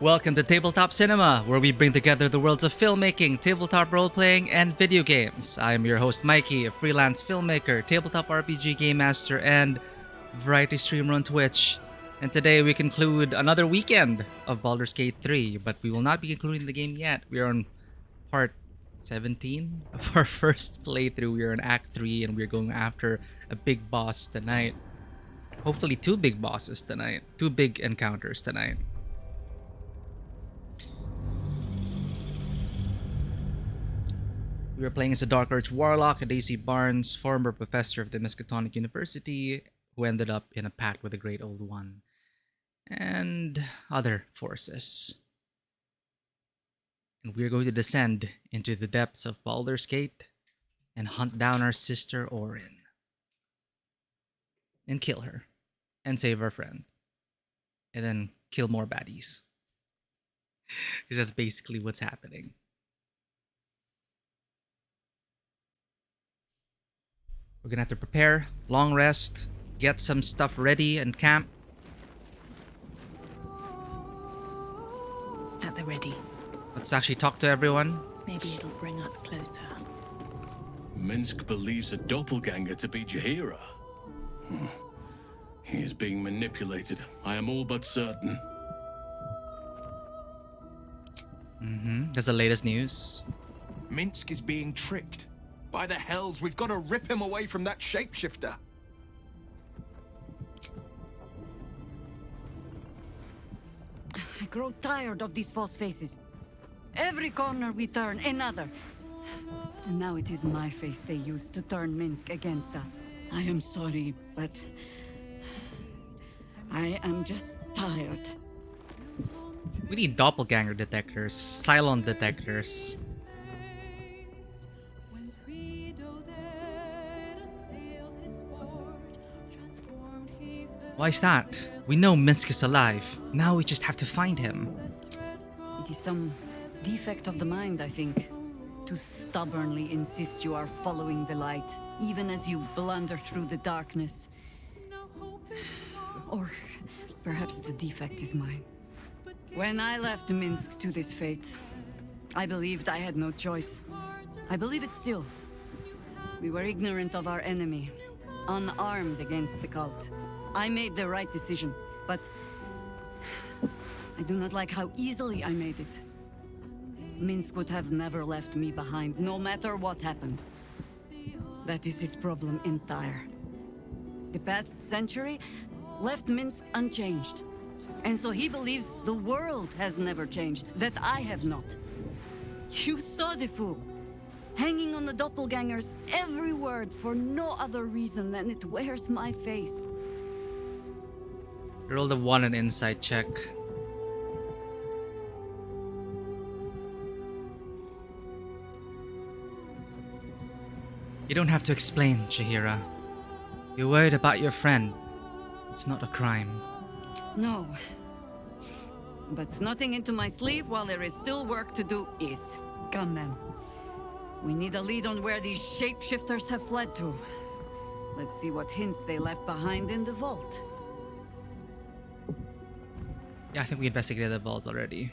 Welcome to Tabletop Cinema, where we bring together the worlds of filmmaking, tabletop role-playing, and video games. I am your host Mikey, a freelance filmmaker, tabletop RPG game master, and variety streamer on Twitch. And today we conclude another weekend of Baldur's Gate 3, but we will not be concluding the game yet. We are on part 17 of our first playthrough. We are in Act 3, and we're going after a big boss tonight. Hopefully 2 big bosses tonight. 2 big encounters tonight. We are playing as a Dark Arch Warlock, a Daisy Barnes, former professor of the Miskatonic University, who ended up in a pact with the Great Old One, and other forces. And we are going to descend into the depths of Baldur's Gate and hunt down our sister Orin. And kill her. And save our friend. And then kill more baddies. Because that's basically what's happening. We're gonna have to prepare, long rest, get some stuff ready and camp. At the ready. Let's actually talk to everyone. Maybe it'll bring us closer. Minsk believes a doppelganger to be Jaheira. He is being manipulated. I am all but certain. That's the latest news. Minsk is being tricked. By the hells, we've got to rip him away from that shapeshifter. I grow tired of these false faces. Every corner we turn, another. And now it is my face they use to turn Minsk against us. I am sorry, but I am just tired. We need doppelganger detectors, Cylon detectors. Why is that? We know Minsk is alive. Now we just have to find him. It is some defect of the mind, I think. To stubbornly insist you are following the light, even as you blunder through the darkness. Or perhaps the defect is mine. When I left Minsk to this fate, I believed I had no choice. I believe it still. We were ignorant of our enemy, unarmed against the cult. I made the right decision, but I do not like how easily I made it. Minsk would have never left me behind, no matter what happened. That is his problem entire. The past century left Minsk unchanged. And so he believes the world has never changed, that I have not. You saw the fool, hanging on the doppelganger's every word for no other reason than it wears my face. Roll the 1 an insight check. You don't have to explain, Jaheira. You're worried about your friend. It's not a crime. No. But snotting into my sleeve while there is still work to do is. Come then. We need a lead on where these shapeshifters have fled to. Let's see what hints they left behind in the vault. Yeah, I think we investigated the vault already.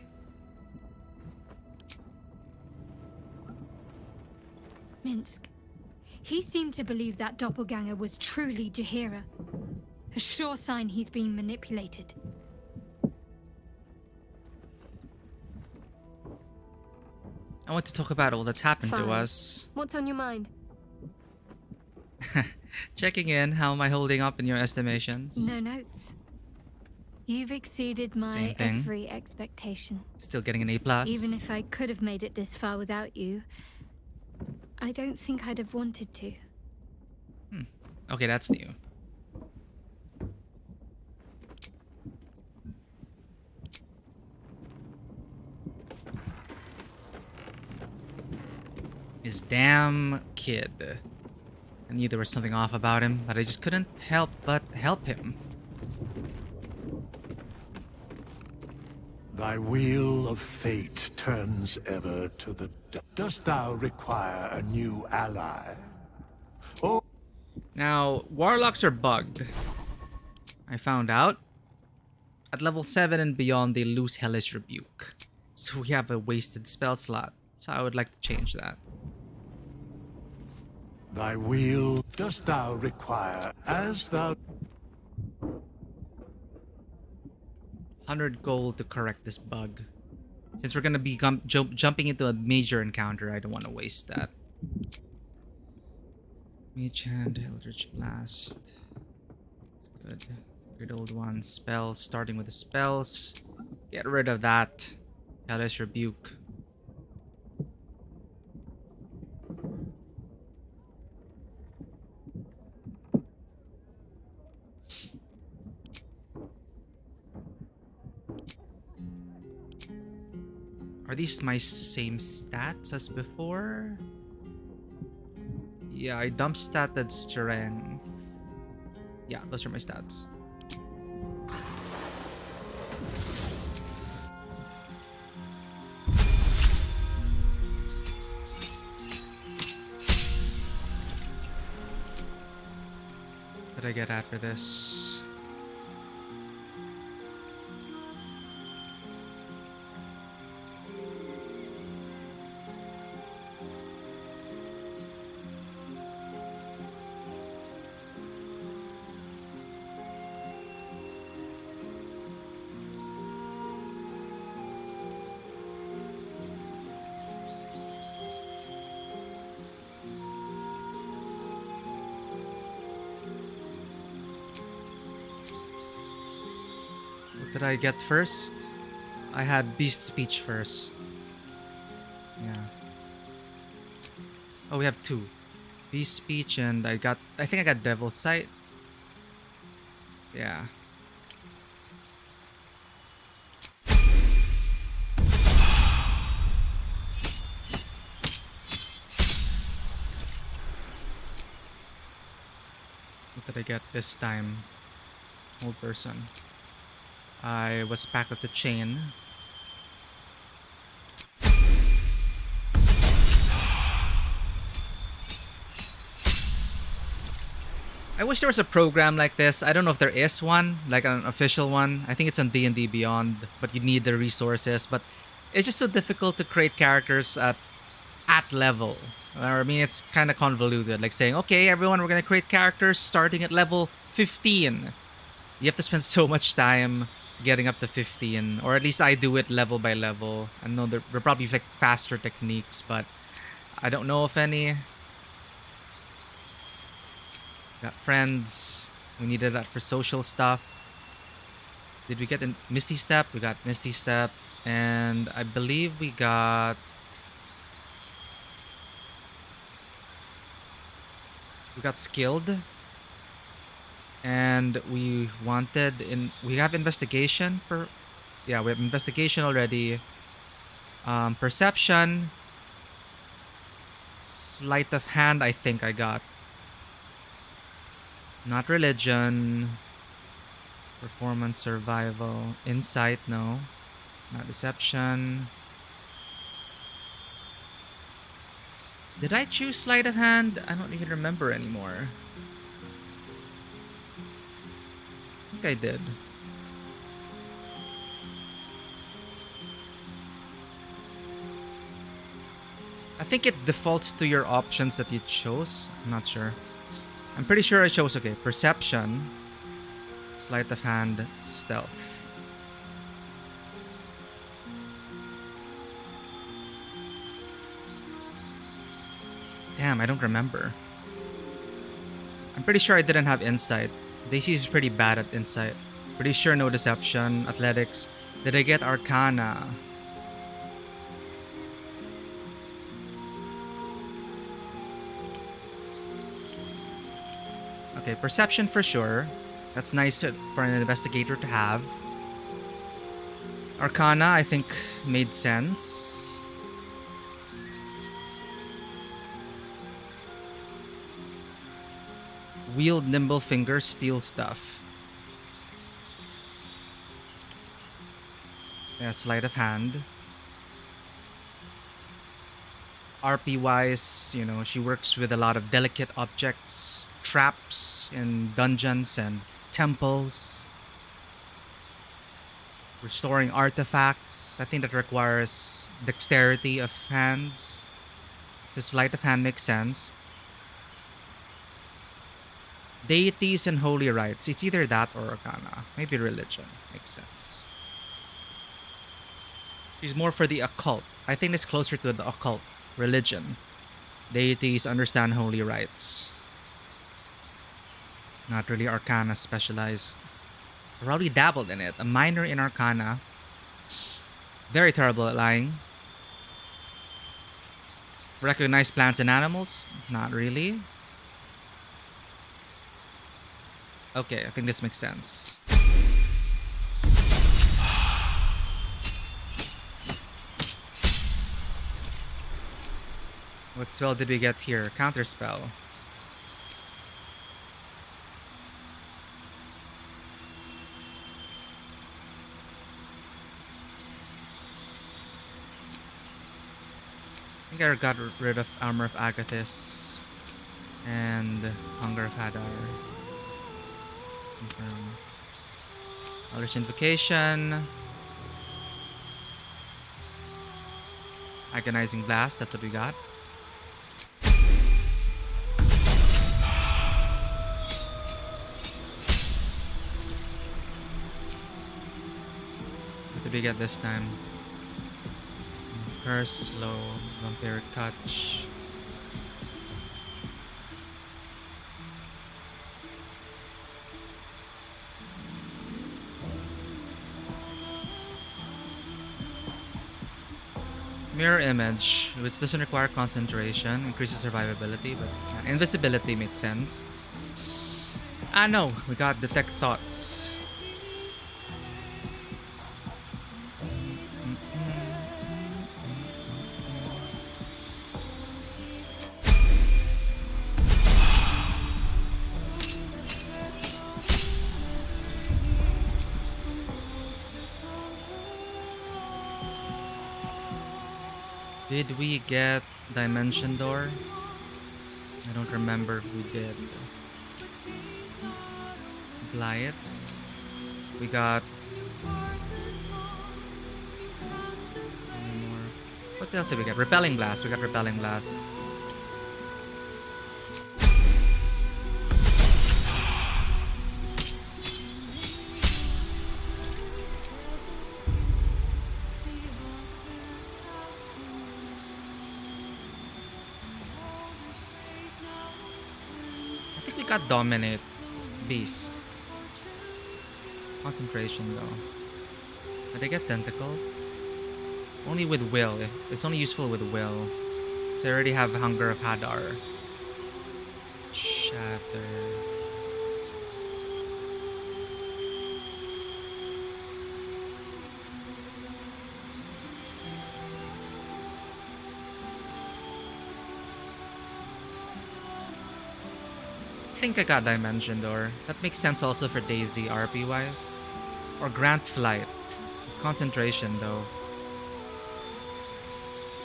Minsk. He seemed to believe that doppelganger was truly Jaheira. A sure sign he's being manipulated. I want to talk about all that's happened to Fine. us. What's on your mind? Checking in, how am I holding up in your estimations? No notes. You've exceeded my Same thing. every expectation. Still getting an A+. Even if I could have made it this far without you, I don't think I'd have wanted to. Okay, that's new. This damn kid. I knew there was something off about him, but I just couldn't help but help him. Thy wheel of fate turns ever to the Dost thou require a new ally? Oh. Now, warlocks are bugged. I found out. At level 7 and beyond, they lose Hellish Rebuke. So we have a wasted spell slot. So I would like to change that. Thy will dost thou require, as thou... 100 gold to correct this bug. Since we're gonna be jumping into a major encounter, I don't want to waste that. Mage Hand, Eldritch Blast. That's good. Good old one. Spells, starting with the spells. Get rid of that. Hellish Rebuke. Are these my same stats as before? Yeah, I dump statted strength. Yeah, those are my stats. What did I get after this? What did I get first? I had Beast Speech first. Yeah. Oh, we have two. Beast Speech and I think I got Devil's Sight. Yeah. What did I get this time? Old person. I was packed with the chain. I wish there was a program like this. I don't know if there is one, like an official one. I think it's on D&D Beyond, but you need the resources. But it's just so difficult to create characters at level. I mean, it's kind of convoluted. Like saying, okay, everyone, we're going to create characters starting at level 15. You have to spend so much time getting up to 15, or at least I do it level by level. I know there are probably like faster techniques, but I don't know of any. Got friends. We needed that for social stuff. Did we get Misty Step? We got Misty Step, and I believe we got Skilled. And we have investigation for, yeah, we have investigation already. Perception, sleight of hand, I think I got. Not religion. Performance, survival, insight, no. Not deception. Did I choose sleight of hand? I don't even remember anymore. I think I did. I think it defaults to your options that you chose. I'm not sure. I'm pretty sure I chose, okay, perception, sleight of hand, stealth. Damn, I don't remember. I'm pretty sure I didn't have insight. Daisy's pretty bad at insight. Pretty sure no deception, athletics. Did I get arcana? Okay, perception for sure. That's nice for an investigator to have. Arcana, I think, made sense. Wield nimble fingers, steal stuff. Yeah, sleight of hand. RP wise, you know, she works with a lot of delicate objects, traps in dungeons and temples. Restoring artifacts. I think that requires dexterity of hands. Just sleight of hand makes sense. Deities and holy rites. It's either that or arcana. Maybe religion. Makes sense. She's more for the occult. I think it's closer to the occult. Religion. Deities understand holy rites. Not really arcana specialized. Probably dabbled in it. A minor in arcana. Very terrible at lying. Recognize plants and animals? Not really. Okay, I think this makes sense. What spell did we get here? Counter spell. I think I got rid of Armor of Agathis and Hunger of Hadar. Confirm. Eldritch Invocation. Agonizing Blast, that's what we got. What did we get this time? Curse, Slow, Vampiric Touch. Mirror Image, which doesn't require concentration, increases survivability, but invisibility makes sense. Ah no, we got Detect Thoughts. Did we get Dimension Door? I don't remember if we did. Apply it. We got... more. What else did we get? Repelling Blast. We got Repelling Blast. Got Dominate. Beast. Concentration though. Did I get Tentacles? Only with Will. It's only useful with Will. So I already have Hunger of Hadar. Shatter. I think I got Dimension Door. That makes sense also for Daisy RP wise. Or Grant Flight. It's concentration though.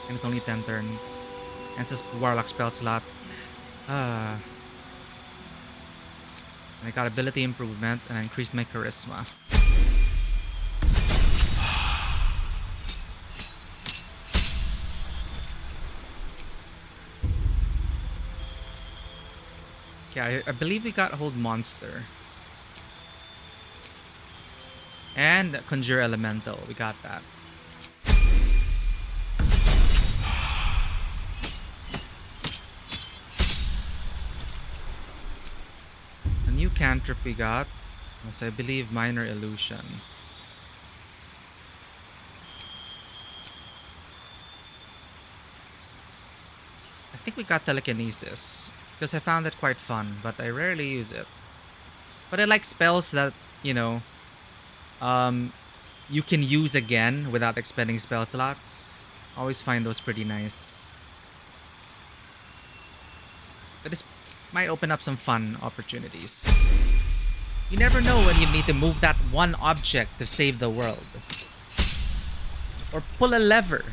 And it's only 10 turns. And it's a Warlock spell slot. And I got ability improvement and I increased my charisma. Yeah, I believe we got Hold Monster. And Conjure Elemental. We got that. A new cantrip we got was, I believe, Minor Illusion. I think we got Telekinesis. Because I found it quite fun, but I rarely use it. But I like spells that, you know, you can use again without expending spell slots. Always find those pretty nice. But this might open up some fun opportunities. You never know when you need to move that one object to save the world. Or pull a lever.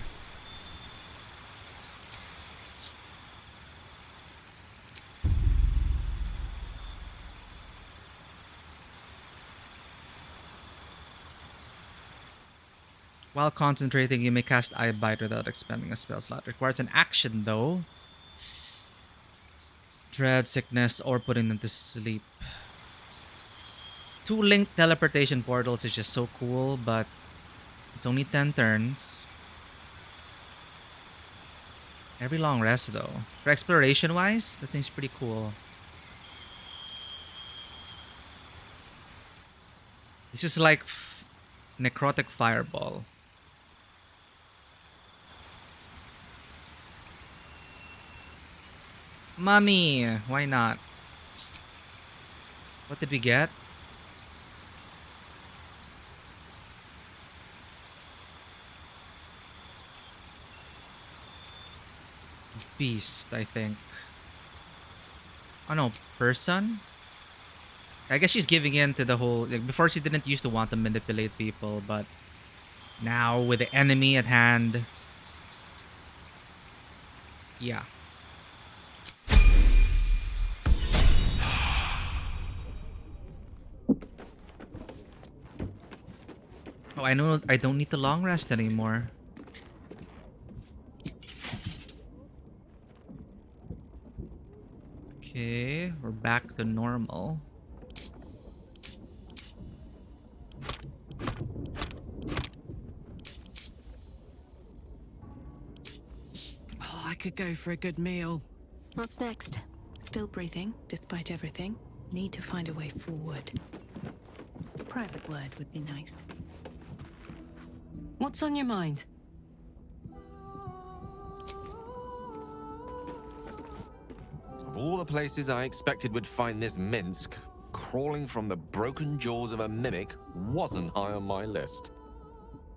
While concentrating, you may cast Eye Bite without expending a spell slot. Requires an action, though. Dread, sickness, or putting them to sleep. 2 linked teleportation portals is just so cool, but it's only 10 turns. Every long rest, though. For exploration-wise, that seems pretty cool. This is like Necrotic Fireball. Mummy, why not? What did we get? Beast, I think. Oh no, person? I guess she's giving in to the whole... Like, before she didn't used to want to manipulate people, but now with the enemy at hand... Yeah. Oh, I know I don't need the long rest anymore. Okay, we're back to normal. Oh, I could go for a good meal. What's next? Still breathing, despite everything. Need to find a way forward. A private word would be nice. What's on your mind? Of all the places I expected would find this Minsk, crawling from the broken jaws of a mimic wasn't high on my list.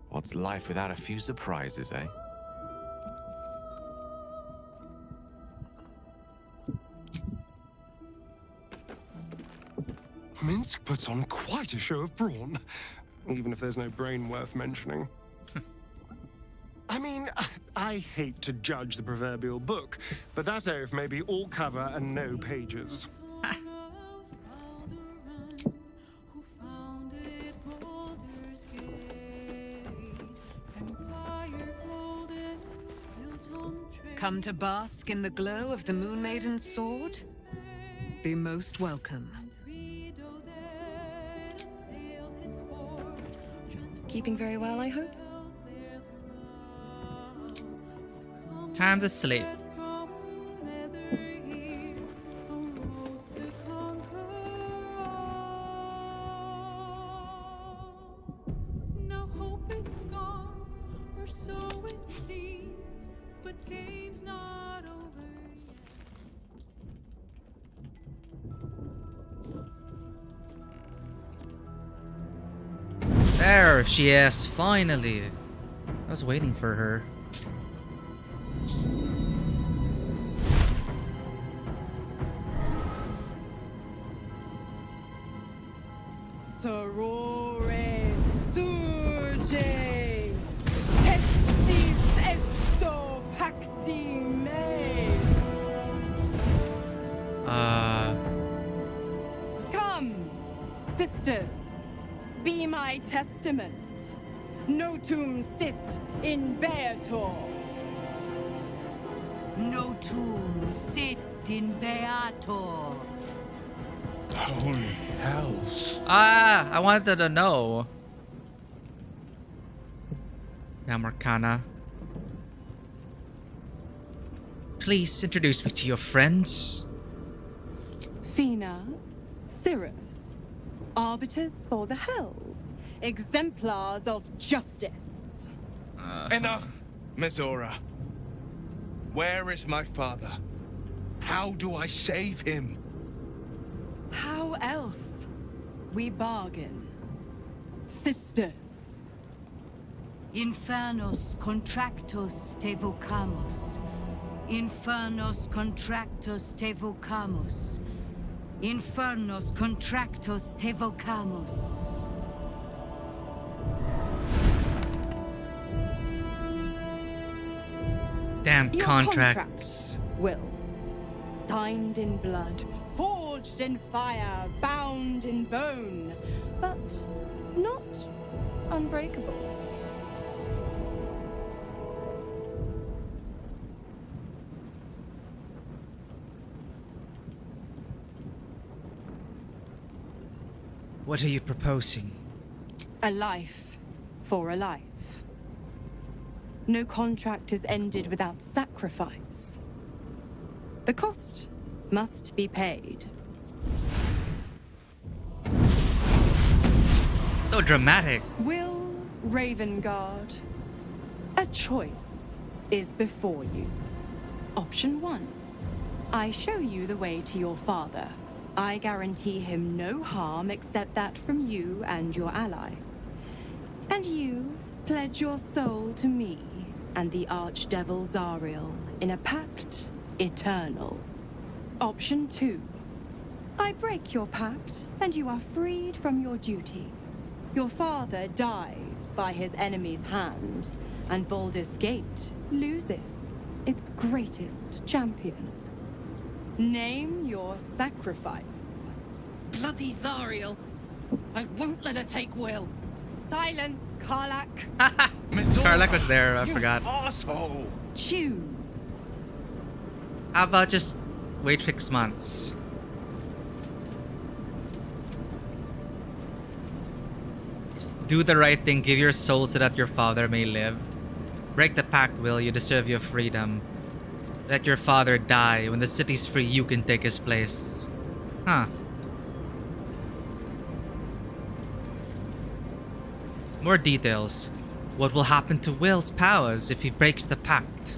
What's life without a few surprises, eh? Minsk puts on quite a show of brawn, even if there's no brain worth mentioning. I mean, I hate to judge the proverbial book, but that oaf may be all cover and no pages. Come to bask in the glow of the Moon Maiden's sword? Be most welcome. Keeping very well, I hope? Time to sleep. Now hope is gone, or so it seems, but game's not over yet. There she is, finally. I was waiting for her. Sorore surge, testis esto pacti me. Come, sisters, be my testament. Notum sit in beator. Notum sit in beator. Holy hells. I wanted to know. Damn Arcana. Please introduce me to your friends. Fina, Cirrus, arbiters for the hells, exemplars of justice. Enough, Mizora. Where is my father? How do I save him? How else? We bargain. Sisters. Infernos contractus te vocamus. Infernos contractus te vocamus. Infernos contractus te vocamus. Damn Your contracts. Will. Signed in blood, forged in fire, bound in bone, but not unbreakable. What are you proposing? A life for a life. No contract is ended without sacrifice. The cost must be paid. So dramatic. Will Ravengard, a choice is before you. Option 1. I show you the way to your father. I guarantee him no harm except that from you and your allies. And you pledge your soul to me and the archdevil Zariel in a pact eternal. Option 2. I break your pact and you are freed from your duty. Your father dies by his enemy's hand, and Baldur's Gate loses its greatest champion. Name your sacrifice. Bloody Zariel! I won't let her take Will. Silence, Karlak. Karlak was there, I forgot. Asshole. Choose. How about just wait 6 months? Do the right thing, give your soul so that your father may live. Break the pact, Will, you deserve your freedom. Let your father die. When the city's free, you can take his place. Huh. More details. What will happen to Will's powers if he breaks the pact?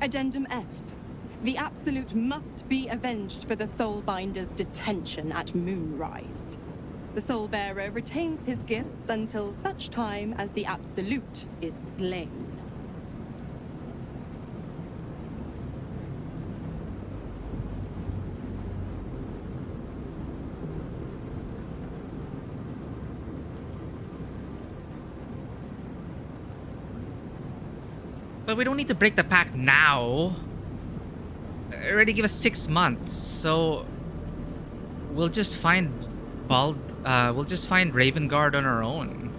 Addendum F. The Absolute must be avenged for the Soulbinder's detention at Moonrise. The Soulbearer retains his gifts until such time as the Absolute is slain. But we don't need to break the pact now. Already give us 6 months, so we'll just find we'll just find Ravengard on our own.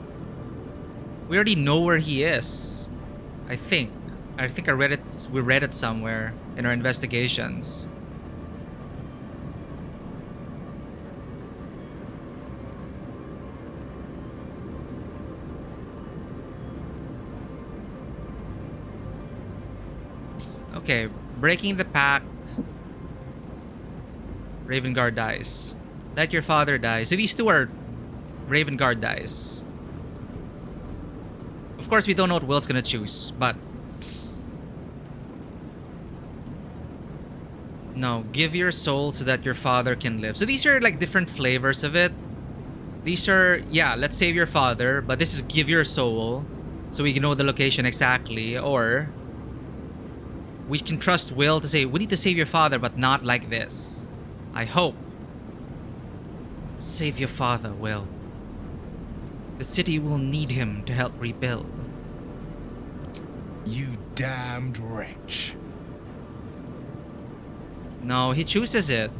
We already know where he is. I think I read it. We read it somewhere in our investigations. Okay, breaking the pact. Ravengard dies. Let your father die. So these two are... Ravengard dies. Of course, we don't know what Will's gonna choose, but... No, give your soul so that your father can live. So these are like different flavors of it. These are, yeah, let's save your father, but this is give your soul so we can know the location exactly, or... We can trust Will to say, we need to save your father, but not like this. I hope. Save your father, Will. The city will need him to help rebuild. You damned wretch. No, he chooses it.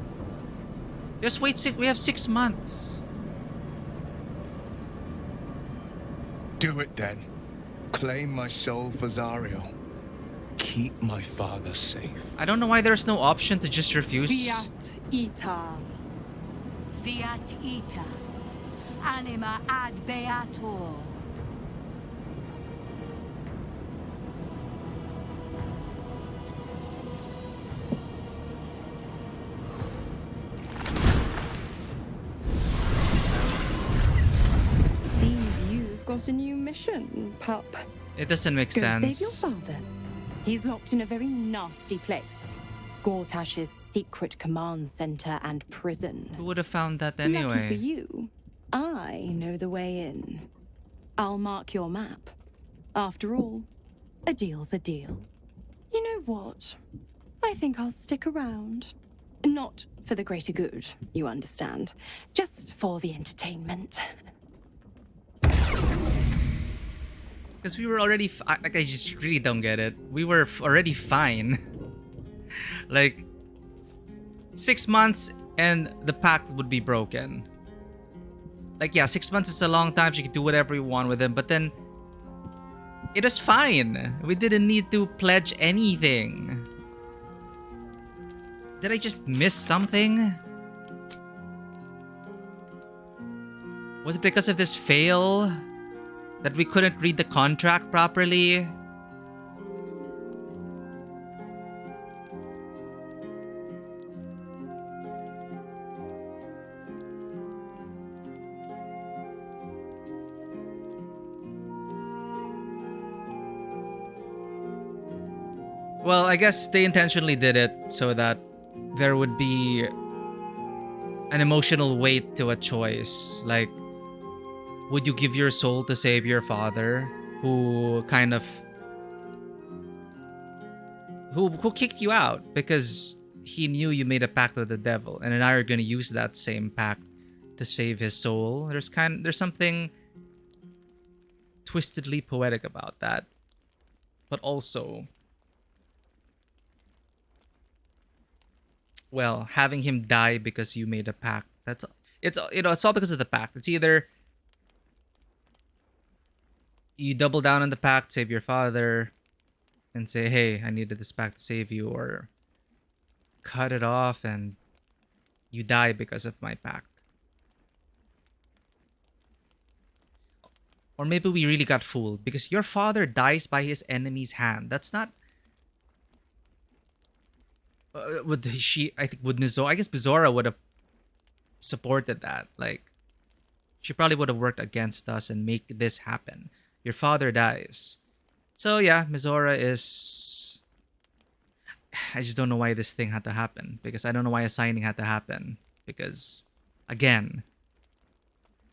Just wait, we have 6 months. Do it then. Claim my soul for Zariel. Keep my father safe. I don't know why there's no option to just refuse. Fiat Ita. Fiat ita. Anima ad beator. Seems you've got a new mission, pup. It doesn't make Go sense. save your father. He's locked in a very nasty place. Gortash's secret command center and prison. Who would have found that Lucky anyway? for you, I know the way in. I'll mark your map. After all, a deal's a deal. You know what? I think I'll stick around. Not for the greater good, you understand. Just for the entertainment. Because we were already... like, I just really don't get it. We were already fine. Like, 6 months and the pact would be broken. Like, yeah, 6 months is a long time. So you could do whatever you want with him. But then, it was fine. We didn't need to pledge anything. Did I just miss something? Was it because of this fail that we couldn't read the contract properly? Well, I guess they intentionally did it so that there would be an emotional weight to a choice. Like, would you give your soul to save your father, who kind of who kicked you out because he knew you made a pact with the devil, and now you're gonna use that same pact to save his soul? There's something twistedly poetic about that, but also, well, having him die because you made a pact. It's all because of the pact. It's either you double down on the pact, save your father, and say, hey, I needed this pact to save you, or cut it off and you die because of my pact. Or maybe we really got fooled because your father dies by his enemy's hand. That's not... I think would Mizora, I guess Mizora would have supported that. Like, she probably would have worked against us and make this happen. Your father dies. So yeah, Mizora is... I just don't know why this thing had to happen. Because I don't know why a signing had to happen. Because, again,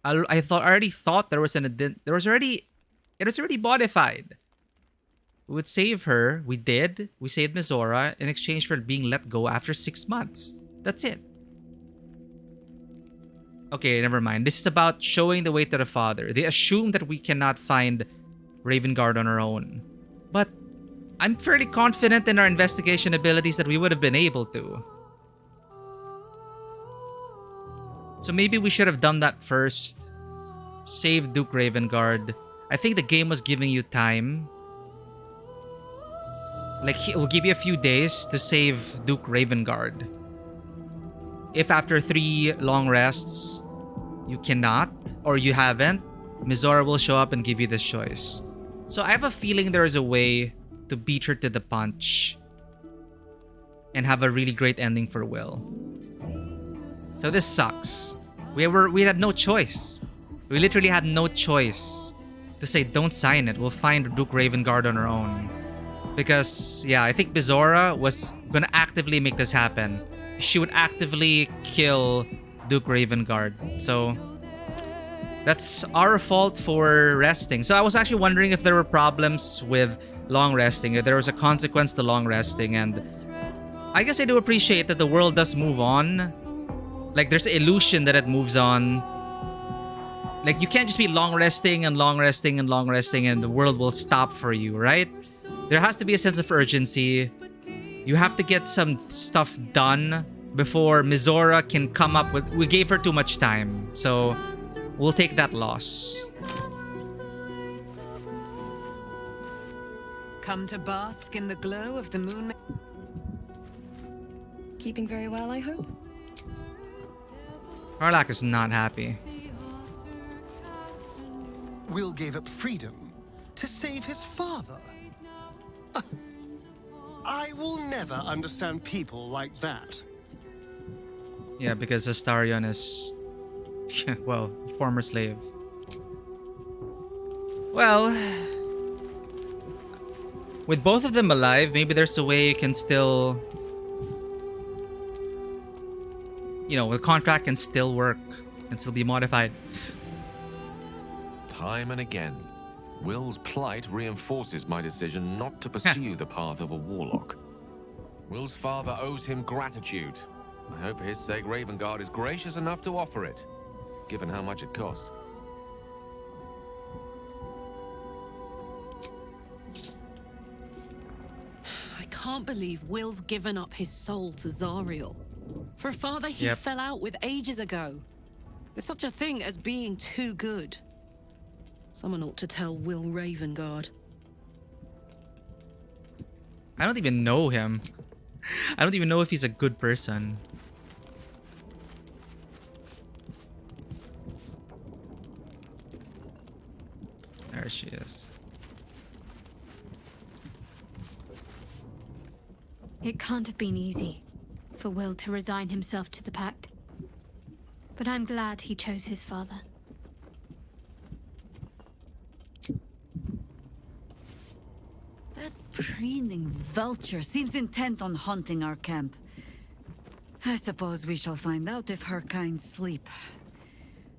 I already thought it was already modified. We would save her. We did. We saved Mizora in exchange for being let go after 6 months. That's it. Okay, never mind. This is about showing the way to the father. They assume that we cannot find Ravengard on our own. But I'm fairly confident in our investigation abilities that we would have been able to. So maybe we should have done that first. Save Duke Ravengard. I think the game was giving you time. Like, it will give you a few days to save Duke Ravengard. If after 3 long rests, you cannot, or you haven't, Mizora will show up and give you this choice. So I have a feeling there is a way to beat her to the punch and have a really great ending for Will. So this sucks. We had no choice. We literally had no choice to say, don't sign it. We'll find Duke Ravengard on our own. Because, yeah, I think Mizora was gonna actively make this happen. She would actively kill Duke Ravengard. So, that's our fault for resting. So I was actually wondering if there were problems with long resting, if there was a consequence to long resting. And I guess I do appreciate that the world does move on. Like, there's an illusion that it moves on. Like, you can't just be long resting and long resting and long resting and the world will stop for you, right? There has to be a sense of urgency. You have to get some stuff done before Mizora can come up with... We gave her too much time, so we'll take that loss. Come to bask in the glow of the moon. Keeping very well, I hope? Harlak is not happy. Will gave up freedom to save his father. I will never understand people like that. Yeah, because Astarion is... well, former slave. Well... with both of them alive, maybe there's a way you can still... You know, the contract can still work and still be modified. Time and again, Will's plight reinforces my decision not to pursue the path of a warlock. Will's father owes him gratitude. I hope for his sake Ravengard is gracious enough to offer it, given how much it cost. I can't believe Will's given up his soul to Zariel. For a father he Yep. fell out with ages ago. There's such a thing as being too good. Someone ought to tell Will Ravengard. I don't even know him. I don't even know if he's a good person. There she is. It can't have been easy for Will to resign himself to the pact. But I'm glad he chose his father. That preening vulture seems intent on haunting our camp. I suppose we shall find out if her kind sleep,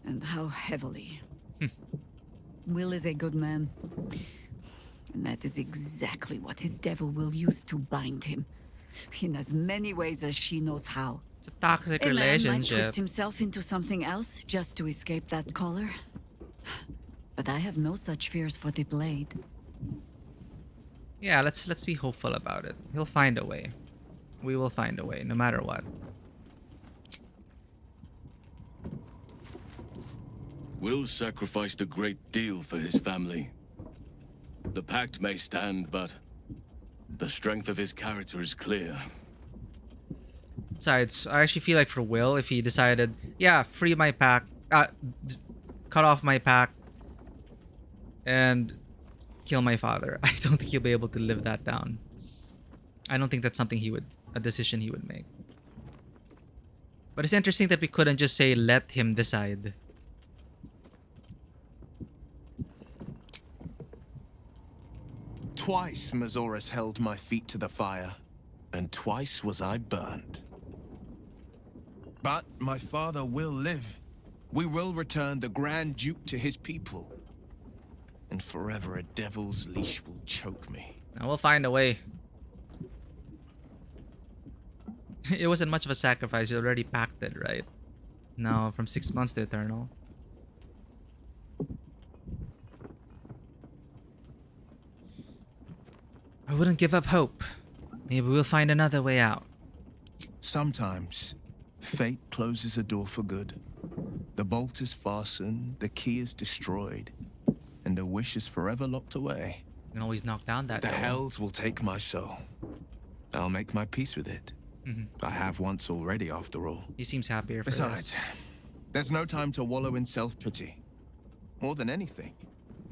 and how heavily. Will is a good man, and that is exactly what his devil will use to bind him, in as many ways as she knows how. It's a toxic A man might relationship. twist himself into something else just to escape that collar. But I have no such fears for the blade. Yeah, let's be hopeful about it. He'll find a way. We will find a way, no matter what. Will sacrificed a great deal for his family. The pact may stand, but the strength of his character is clear. Besides, I actually feel like for Will, if he decided, yeah, free my pack, cut off my pack, and kill my father, I don't think he'll be able to live that down. I don't think that's something a decision he would make. But it's interesting that we couldn't just say, let him decide. Twice Mazoras held my feet to the fire, and twice was I burnt. But my father will live. We will return the Grand Duke to his people. And forever a devil's leash will choke me. Now we'll find a way. It wasn't much of a sacrifice. You already pacted, right? No, from 6 months to eternal. I wouldn't give up hope. Maybe we'll find another way out. Sometimes, fate closes a door for good. The bolt is fastened, the key is destroyed, and a wish is forever locked away. You can always knock down that The door. hells will take my soul. I'll make my peace with it. I have once already, after all. He seems happier for Besides, this. there's no time to wallow in self-pity. More than anything,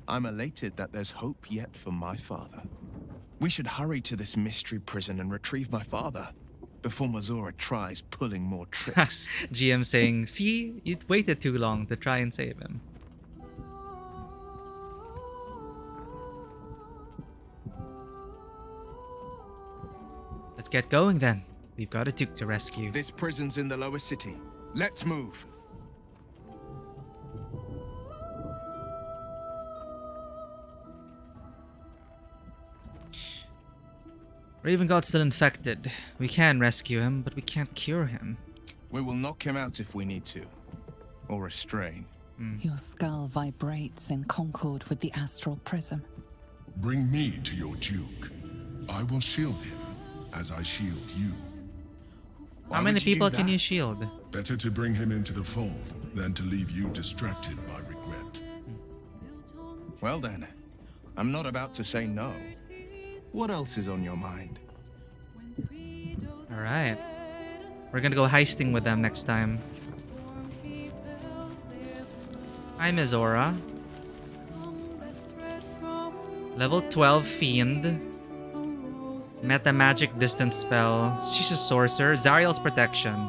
I'm elated that there's hope yet for my father. We should hurry to this mystery prison and retrieve my father before Mazora tries pulling more tricks. GM saying, see, you waited too long to try and save him. Let's get going then. We've got a Duke to rescue. This prison's in the lower city. Let's move. Raven God's still infected. We can rescue him, but we can't cure him. We will knock him out if we need to. Or restrain. Your skull vibrates in concord with the astral prism. Bring me to your Duke. I will shield him, as I shield you. How many people can you shield? Better to bring him into the fold than to leave you distracted by regret. Well then, I'm not about to say no. What else is on your mind? Alright. We're gonna go heisting with them next time. Hi, Mizora. Level 12 Fiend. Meta Magic Distance Spell. She's a sorcerer. Zariel's Protection.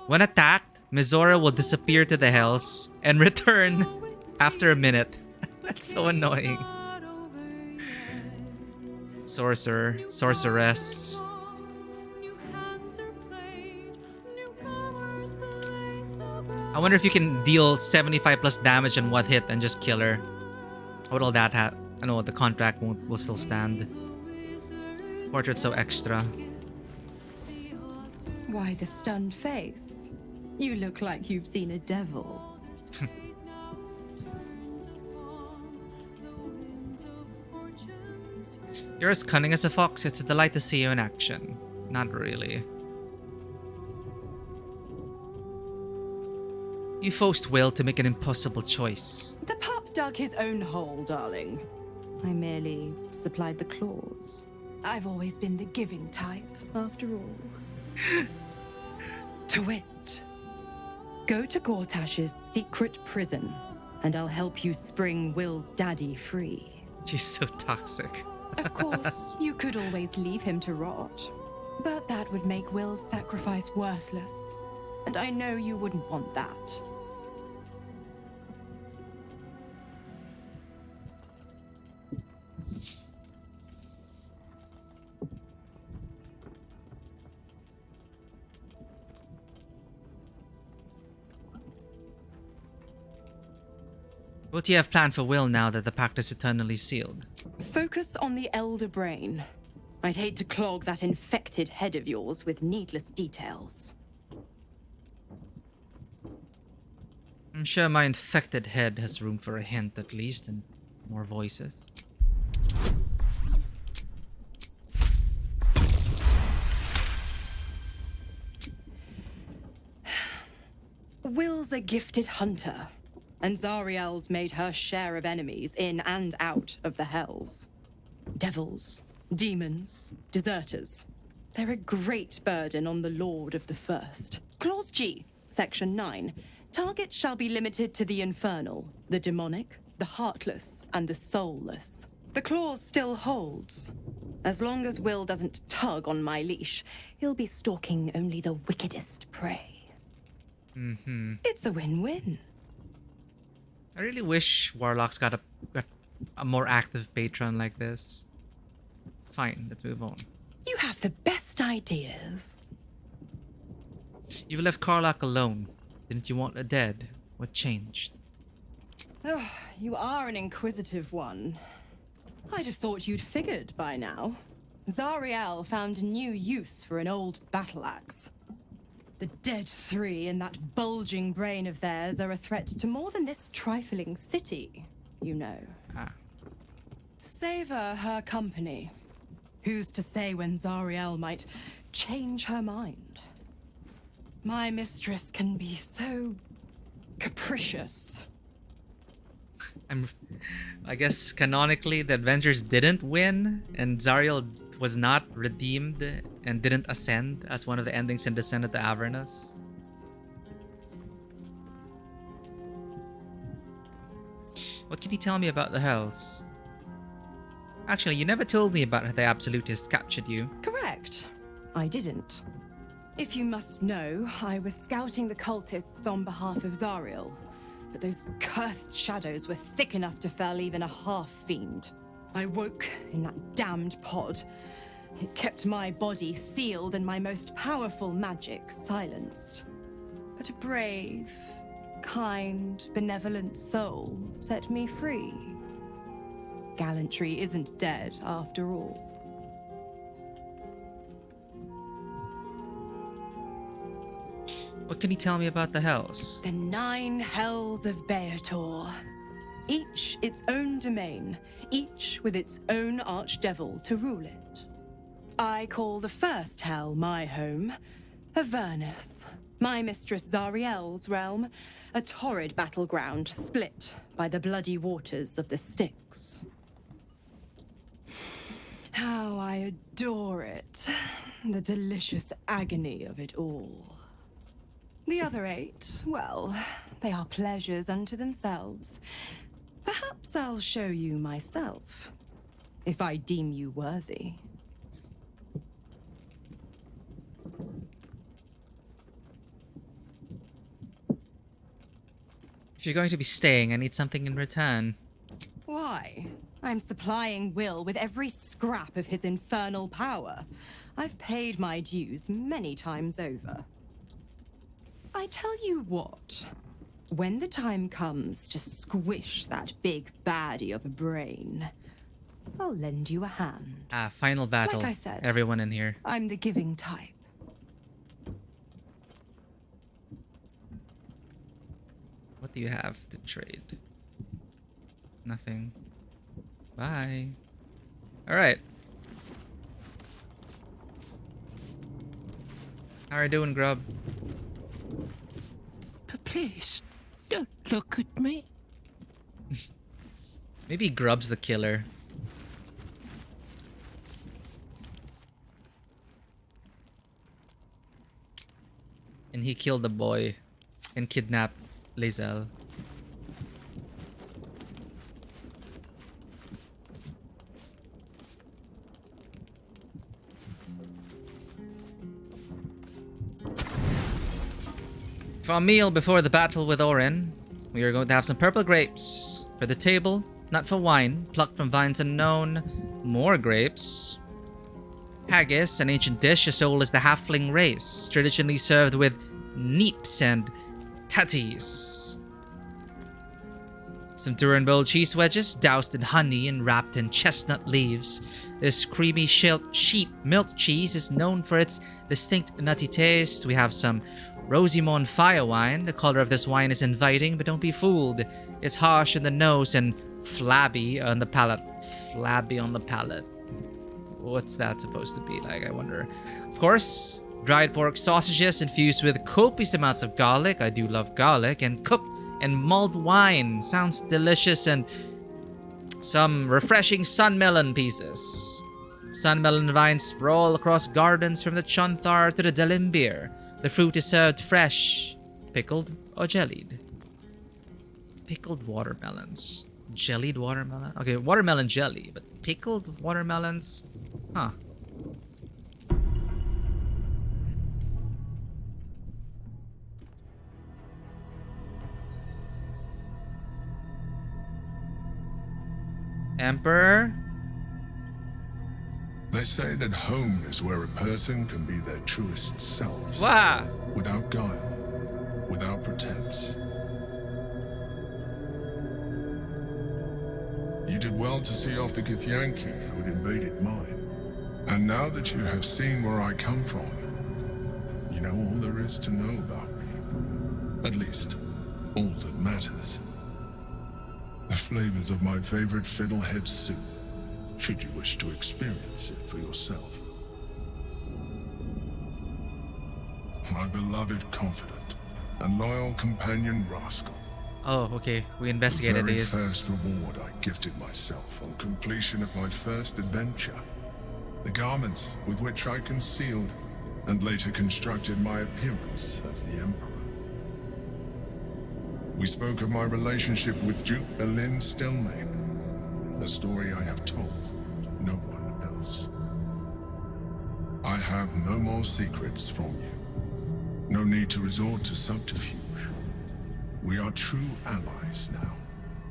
When attacked, Mizora will disappear to the hells and return after a minute. That's so annoying. Sorcerer. Sorceress. I wonder if you can deal 75 plus damage in one hit and just kill her. What will that have? I know the contract will still stand. Portrait's so extra. Why the stunned face? You look like you've seen a devil. You're as cunning as a fox. It's a delight to see you in action. Not really. You forced Will to make an impossible choice. The pup dug his own hole, darling. I merely supplied the claws. I've always been the giving type, after all. To wit, go to Gortash's secret prison and I'll help you spring Will's daddy free. She's so toxic. Of course, you could always leave him to rot, but that would make Will's sacrifice worthless, and I know you wouldn't want that. What do you have planned for Will now that the pact is eternally sealed? Focus on the elder brain. I'd hate to clog that infected head of yours with needless details. I'm sure my infected head has room for a hint at least, and more voices. Will's a gifted hunter, and Zariel's made her share of enemies in and out of the Hells. Devils, demons, deserters. They're a great burden on the Lord of the First. Clause G, Section 9. Targets shall be limited to the infernal, the demonic, the heartless, and the soulless. The clause still holds. As long as Will doesn't tug on my leash, he'll be stalking only the wickedest prey. It's a win-win. I really wish Warlock's got a more active patron like this. Fine, let's move on. You have the best ideas. You left Karlach alone. Didn't you want her dead? What changed? Oh, you are an inquisitive one. I'd have thought you'd figured by now. Zariel found new use for an old battle axe. The dead three in that bulging brain of theirs are a threat to more than this trifling city, you know. Savor her company. Who's to say when Zariel might change her mind? My mistress can be so capricious. I guess canonically the Avengers didn't win, and Zariel was not redeemed and didn't ascend as one of the endings in Descent of the Avernus. What can you tell me about the Hells? Actually, you never told me about how the Absolutists captured you. Correct. I didn't. If you must know, I was scouting the cultists on behalf of Zariel, but those cursed shadows were thick enough to fell even a half-fiend. I woke in that damned pod. It kept my body sealed and my most powerful magic silenced. But a brave, kind, benevolent soul set me free. Gallantry isn't dead after all. What can you tell me about the Hells? The 9 Hells of Beator. Each its own domain, each with its own archdevil to rule it. I call the first hell my home, Avernus. My mistress Zariel's realm, a torrid battleground split by the bloody waters of the Styx. How I adore it, the delicious agony of it all. The other 8, well, they are pleasures unto themselves. Perhaps I'll show you myself, if I deem you worthy. If you're going to be staying, I need something in return. Why? I'm supplying Will with every scrap of his infernal power. I've paid my dues many times over. I tell you what, when the time comes to squish that big baddie of a brain, I'll lend you a hand. Final battle. Like I said, everyone in here. I'm the giving type. What do you have to trade? Nothing. Bye. Alright. How are you doing, Grub? Please, don't look at me. Maybe Grub's the killer. And he killed the boy and kidnapped Lae'zel. For a meal before the battle with Orin, we are going to have some purple grapes. For the table, not for wine, plucked from vines unknown. More grapes. Haggis, an ancient dish as old as the halfling race, traditionally served with neeps and tatties. Some Turin-bowl cheese wedges, doused in honey and wrapped in chestnut leaves. This creamy sheep milk cheese is known for its distinct nutty taste. We have some Rosimond fire wine. The color of this wine is inviting, but don't be fooled. It's harsh in the nose and flabby on the palate. Flabby on the palate. What's that supposed to be like, I wonder? Of course, dried pork sausages infused with copious amounts of garlic. I do love garlic. And cooked in mulled wine. Sounds delicious. And some refreshing sunmelon pieces. Sunmelon vines sprawl across gardens from the Chonthar to the Delimbir. The fruit is served fresh, pickled or jellied. Pickled watermelons. Jellied watermelon? Okay, watermelon jelly, but pickled watermelons? Huh. Emperor? They say that home is where a person can be their truest selves. Wow. Without guile, without pretense. You did well to see off the Githyanki who had invaded mine. And now that you have seen where I come from, you know all there is to know about me. At least, all that matters. The flavors of my favorite fiddlehead soup, should you wish to experience it for yourself. My beloved confidant and loyal companion Rascal. Oh, okay. We investigated the very these. first reward I gifted myself on completion of my first adventure. The garments with which I concealed and later constructed my appearance as the Emperor. We spoke of my relationship with Duke Berlin Stillmane, a story I have told no one else. I have no more secrets from you. No need to resort to subterfuge. We are true allies now,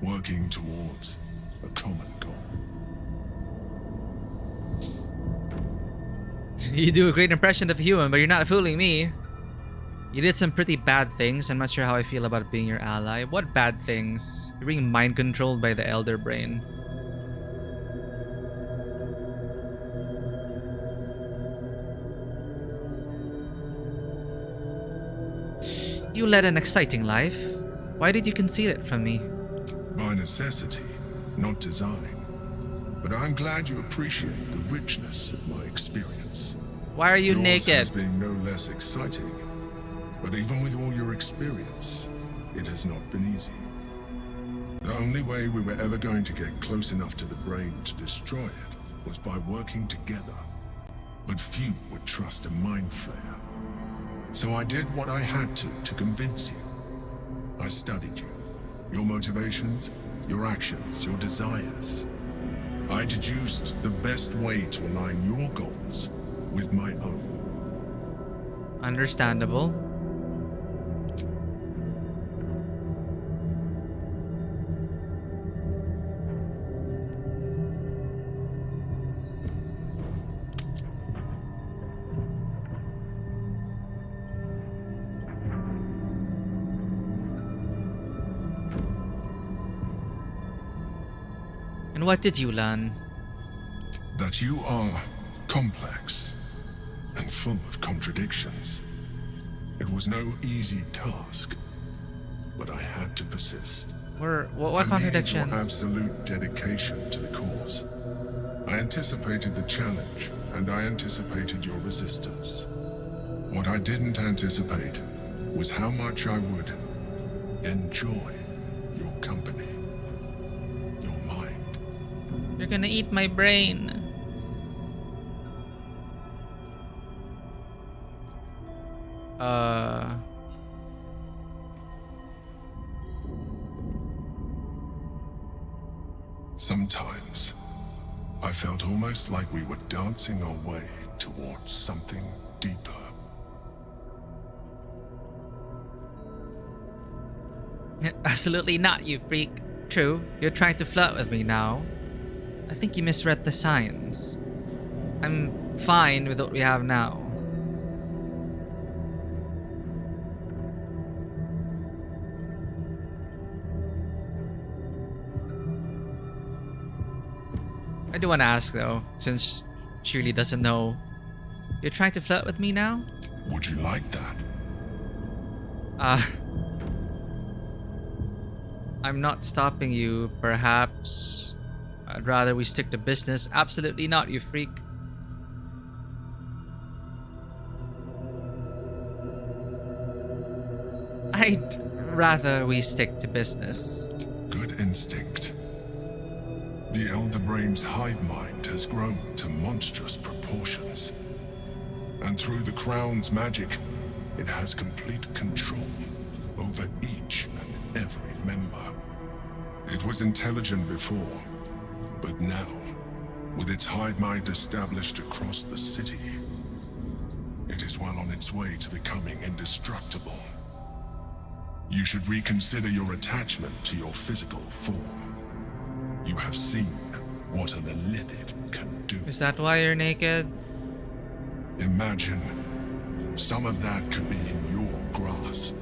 working towards a common goal. You do a great impression of a human, but you're not fooling me. You did some pretty bad things. I'm not sure how I feel about being your ally. What bad things? You're being mind controlled by the Elder Brain. You led an exciting life. Why did you conceal it from me? By necessity, not design. But I'm glad you appreciate the richness of my experience. Why are you Yours naked? has been no less exciting. But even with all your experience, it has not been easy. The only way we were ever going to get close enough to the brain to destroy it was by working together. But few would trust a mind flayer. So I did what I had to convince you. I studied you, your motivations, your actions, your desires. I deduced the best way to align your goals with my own. Understandable. And what did you learn? That you are complex and full of contradictions. It was no easy task, but I had to persist. What contradictions? I needed your absolute dedication to the cause. I anticipated the challenge, and I anticipated your resistance. What I didn't anticipate was how much I would enjoy your company. You're gonna eat my brain. Sometimes, I felt almost like we were dancing our way towards something deeper. Absolutely not, you freak. True, you're trying to flirt with me now. I think you misread the signs. I'm fine with what we have now. I do want to ask though, since Shirley doesn't know. You're trying to flirt with me now? Would you like that? I'm not stopping you, perhaps. I'd rather we stick to business. Absolutely not, you freak. I'd rather we stick to business. Good instinct. The Elder Brain's hive mind has grown to monstrous proportions. And through the Crown's magic, it has complete control over each and every member. It was intelligent before, but now, with its hive mind established across the city, it is well on its way to becoming indestructible. You should reconsider your attachment to your physical form. You have seen what an illithid can do. Is that why you're naked? Imagine some of that could be in your grasp.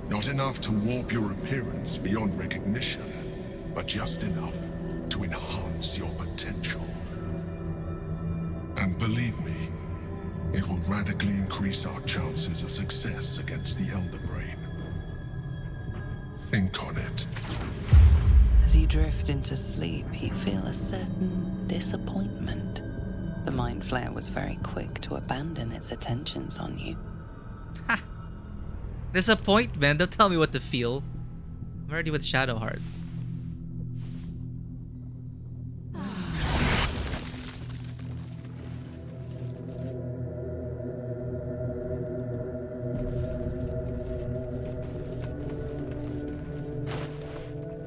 Not enough to warp your appearance beyond recognition, but just enough to enhance your potential. And believe me, it will radically increase our chances of success against the Elder Brain. Think on it. As you drift into sleep, you feel a certain disappointment. The Mind Flayer was very quick to abandon its attentions on you. Ha! Disappointment? Don't tell me what to feel. I'm already with Shadowheart.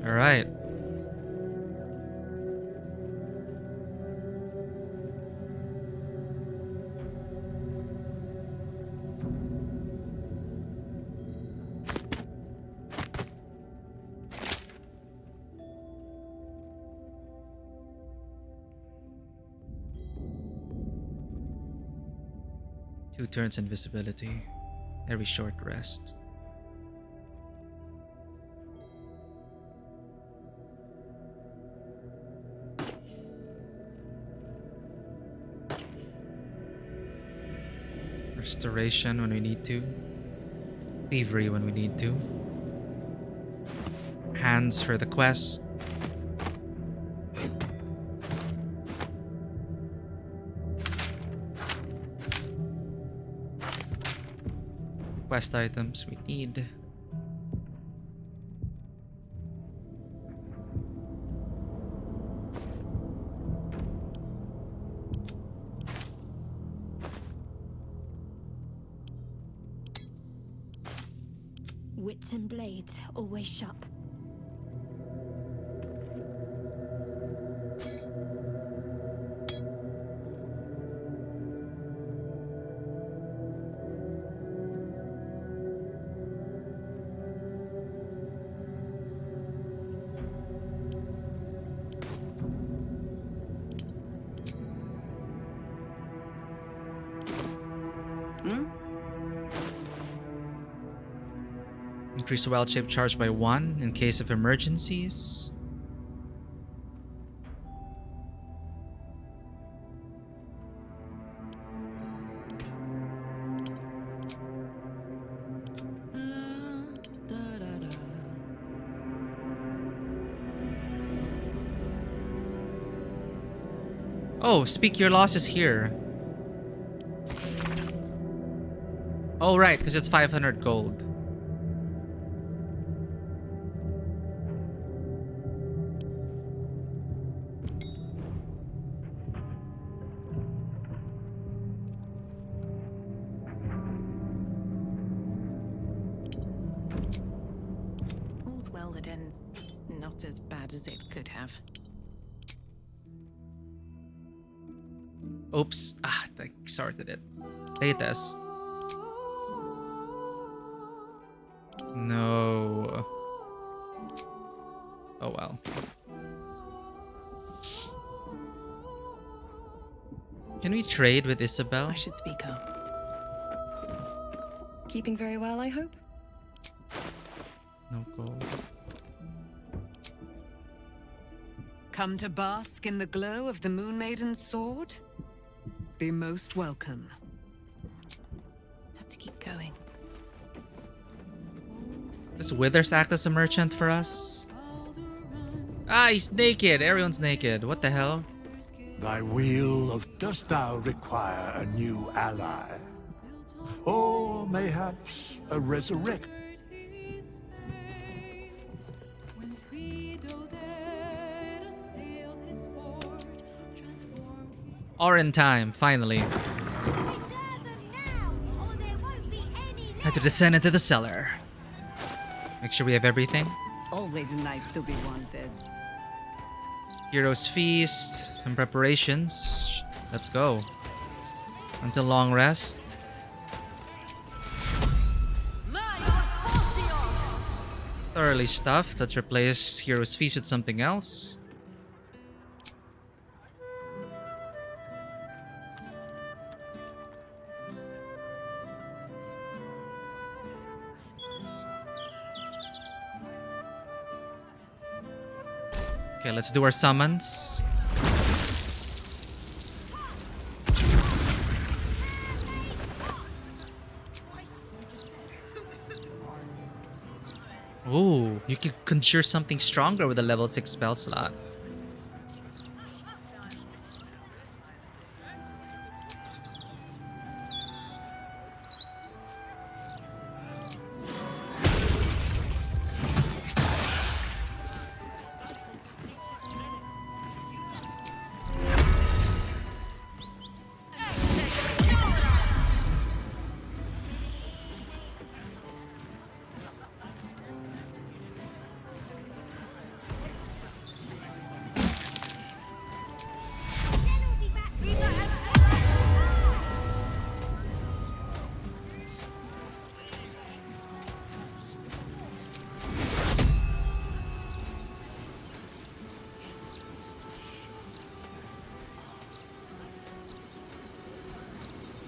Alright. Two turns invisibility. Every short rest. Restoration when we need to. Thievery when we need to. Hands for the quest. Quest items we need. Wits and blades, always sharp. Increase the wild shape charge by 1 in case of emergencies. Oh, speak your losses here. Oh, right, because it's 500 gold. All's well that ends not as bad as it could have. Oops. Ah, I sorted it. Playtest. No. Oh well. Can we trade with Isabel? I should speak up. Keeping very well, I hope? No gold. Come to bask in the glow of the Moon Maiden's sword? Be most welcome. Have to keep going. Does Withers act as a merchant for us? Ah, he's naked. Everyone's naked. What the hell? Thy wheel of... Dost thou require a new ally? Or mayhaps a resurrect? Or in time, finally. Had to descend into the cellar. Make sure we have everything. Always nice to be wanted. Hero's Feast and preparations. Let's go. Until long rest. Thoroughly stuffed. Let's replace Hero's Feast with something else. Okay, let's do our summons. Ooh, you can conjure something stronger with a level 6 spell slot.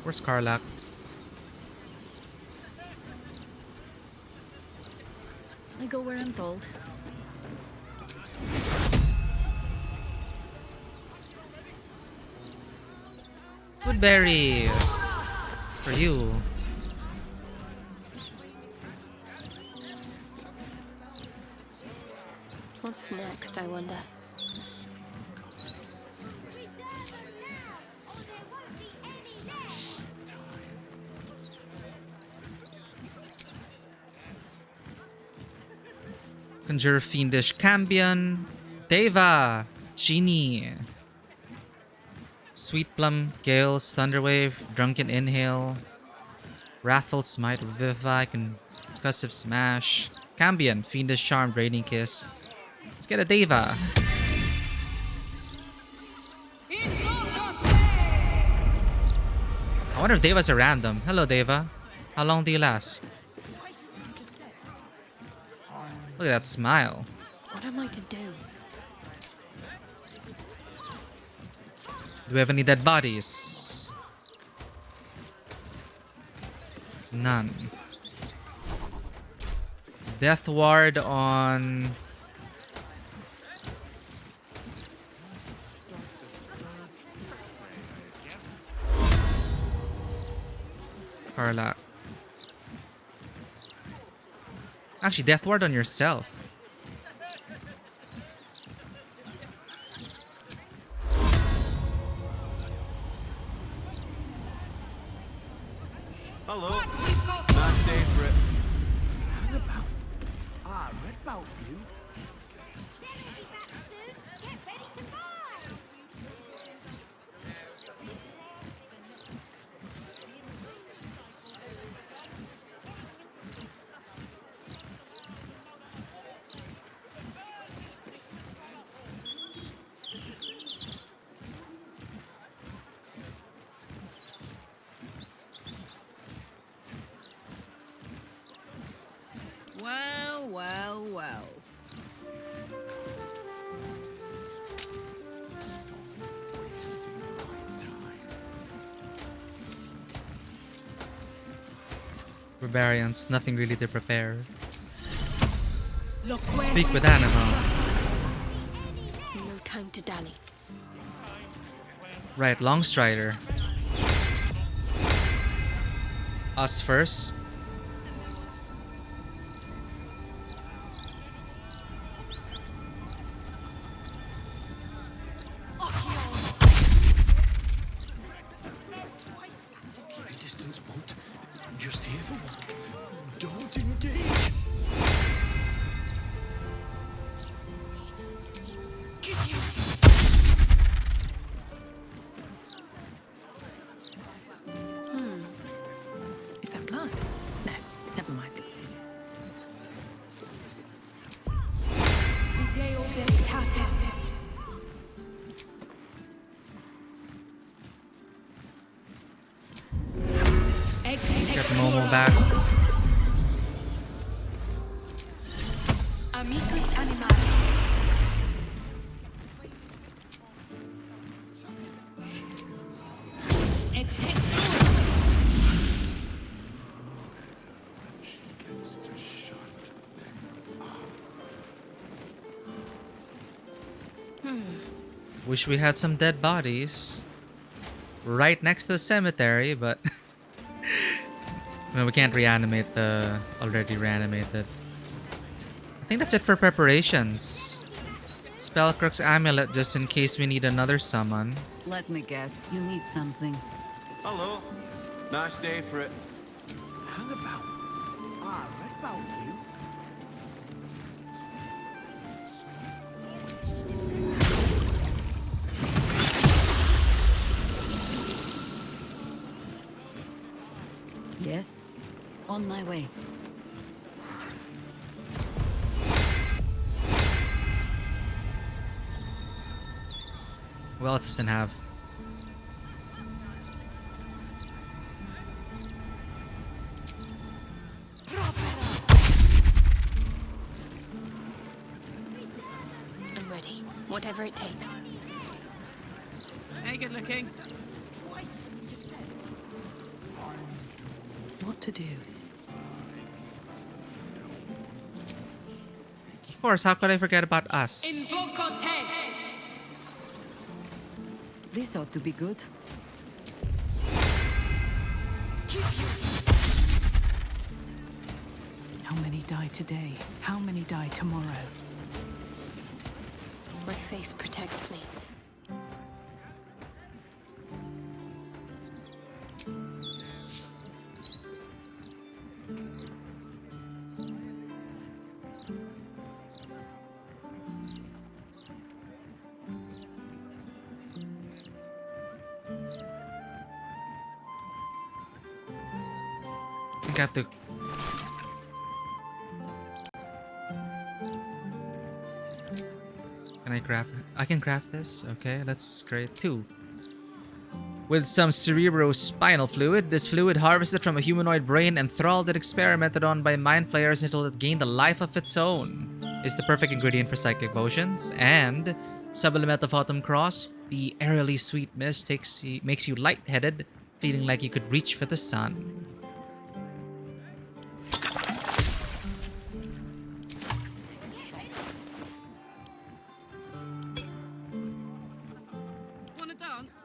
Where's Karlak? I go where I'm told. Woodberry! For you. What's next, I wonder? Conjure Fiendish Cambion. Deva! Genie. Sweet Plum, Gales, Thunderwave, Drunken Inhale, Wrathful Smite, Vivify, Concussive Smash, Cambion, Fiendish Charm, Radiant Kiss. Let's get a Deva. I wonder if Devas are random. Hello, Deva. How long do you last? Look at that smile. What am I to do? Do we have any dead bodies? None. Death Ward on... Karlak. Actually, Death Ward on yourself. Hello. Nice day for it. Hang about. I read about you. Well, well, well. Barbarians, nothing really to prepare. Look Speak with Annabelle. No time to dally. Right, Longstrider. Us first. Keep your distance, Bolt. Just here for one. Don't engage. Is that blood? No, never mind. Get Momo back. Amicus animalis. Wish we had some dead bodies right next to the cemetery, but no, we can't reanimate the already reanimated. I think that's it for preparations. Spellcrook's amulet just in case we need another summon. Let me guess, you need something. Hello. Nice day for it. Hang about. I read about you. Yes? On my way. What else doesn't have? I'm ready. Whatever it takes. Hey, good looking. What to do? Of course, how could I forget about us? This ought to be good. How many die today? How many die tomorrow? My face protects me. I think I have to. Can I craft it? I can craft this? Okay, let's create two. With some cerebrospinal fluid, this fluid harvested from a humanoid brain enthralled and experimented on by mind flayers until it gained a life of its own. Is the perfect ingredient for psychic potions. And Sublimet of Autumn Cross, the aerially sweet mist makes you lightheaded, feeling like you could reach for the sun. Wanna dance?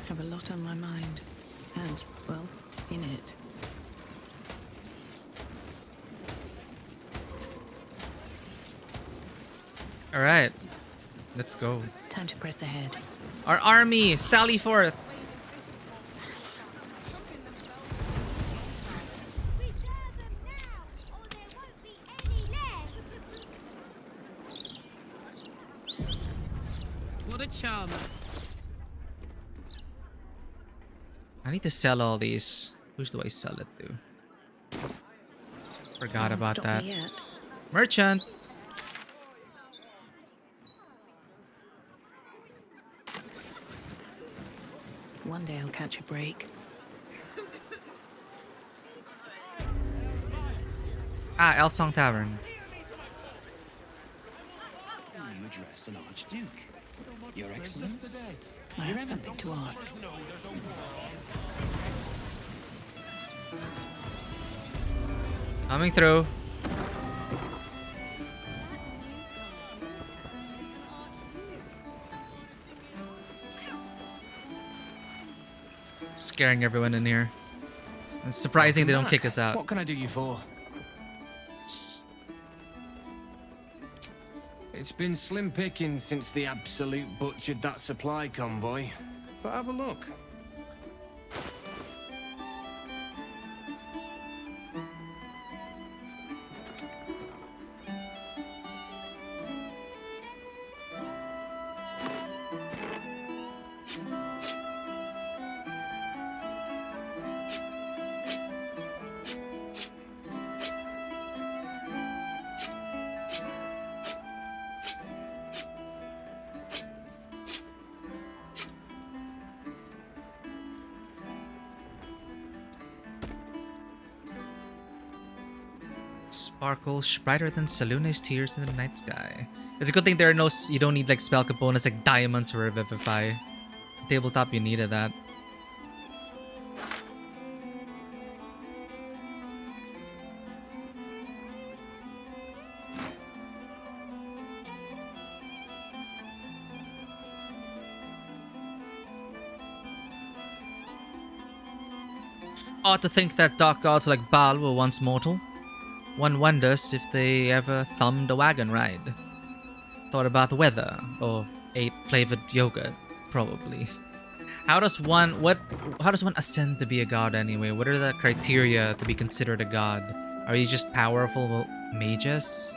Have a lot on my mind, and, well, in it. All right, let's go. Time to press ahead. Our army, sally forth. What a charmer. I need to sell all these. Who do I sell it to? Forgot about Stop that. me yet. Merchant. One day I'll catch a break. Ah, Elsong Tavern. You addressed an archduke. Your Excellence. I have something to ask. Coming through. Scaring everyone in here. It's surprising they don't kick us out. What can I do you for? It's been slim pickings since the Absolute butchered that supply convoy. But have a look. Sparkles brighter than Salune's tears in the night sky. It's a good thing there are no. You don't need like spell components like diamonds for Revivify. Tabletop, you needed that. Odd to think that dark gods like Baal were once mortal. One wonders if they ever thumbed a wagon ride. Thought about the weather, or ate flavored yogurt, probably. How does one ascend to be a god anyway? What are the criteria to be considered a god? Are you just powerful mages?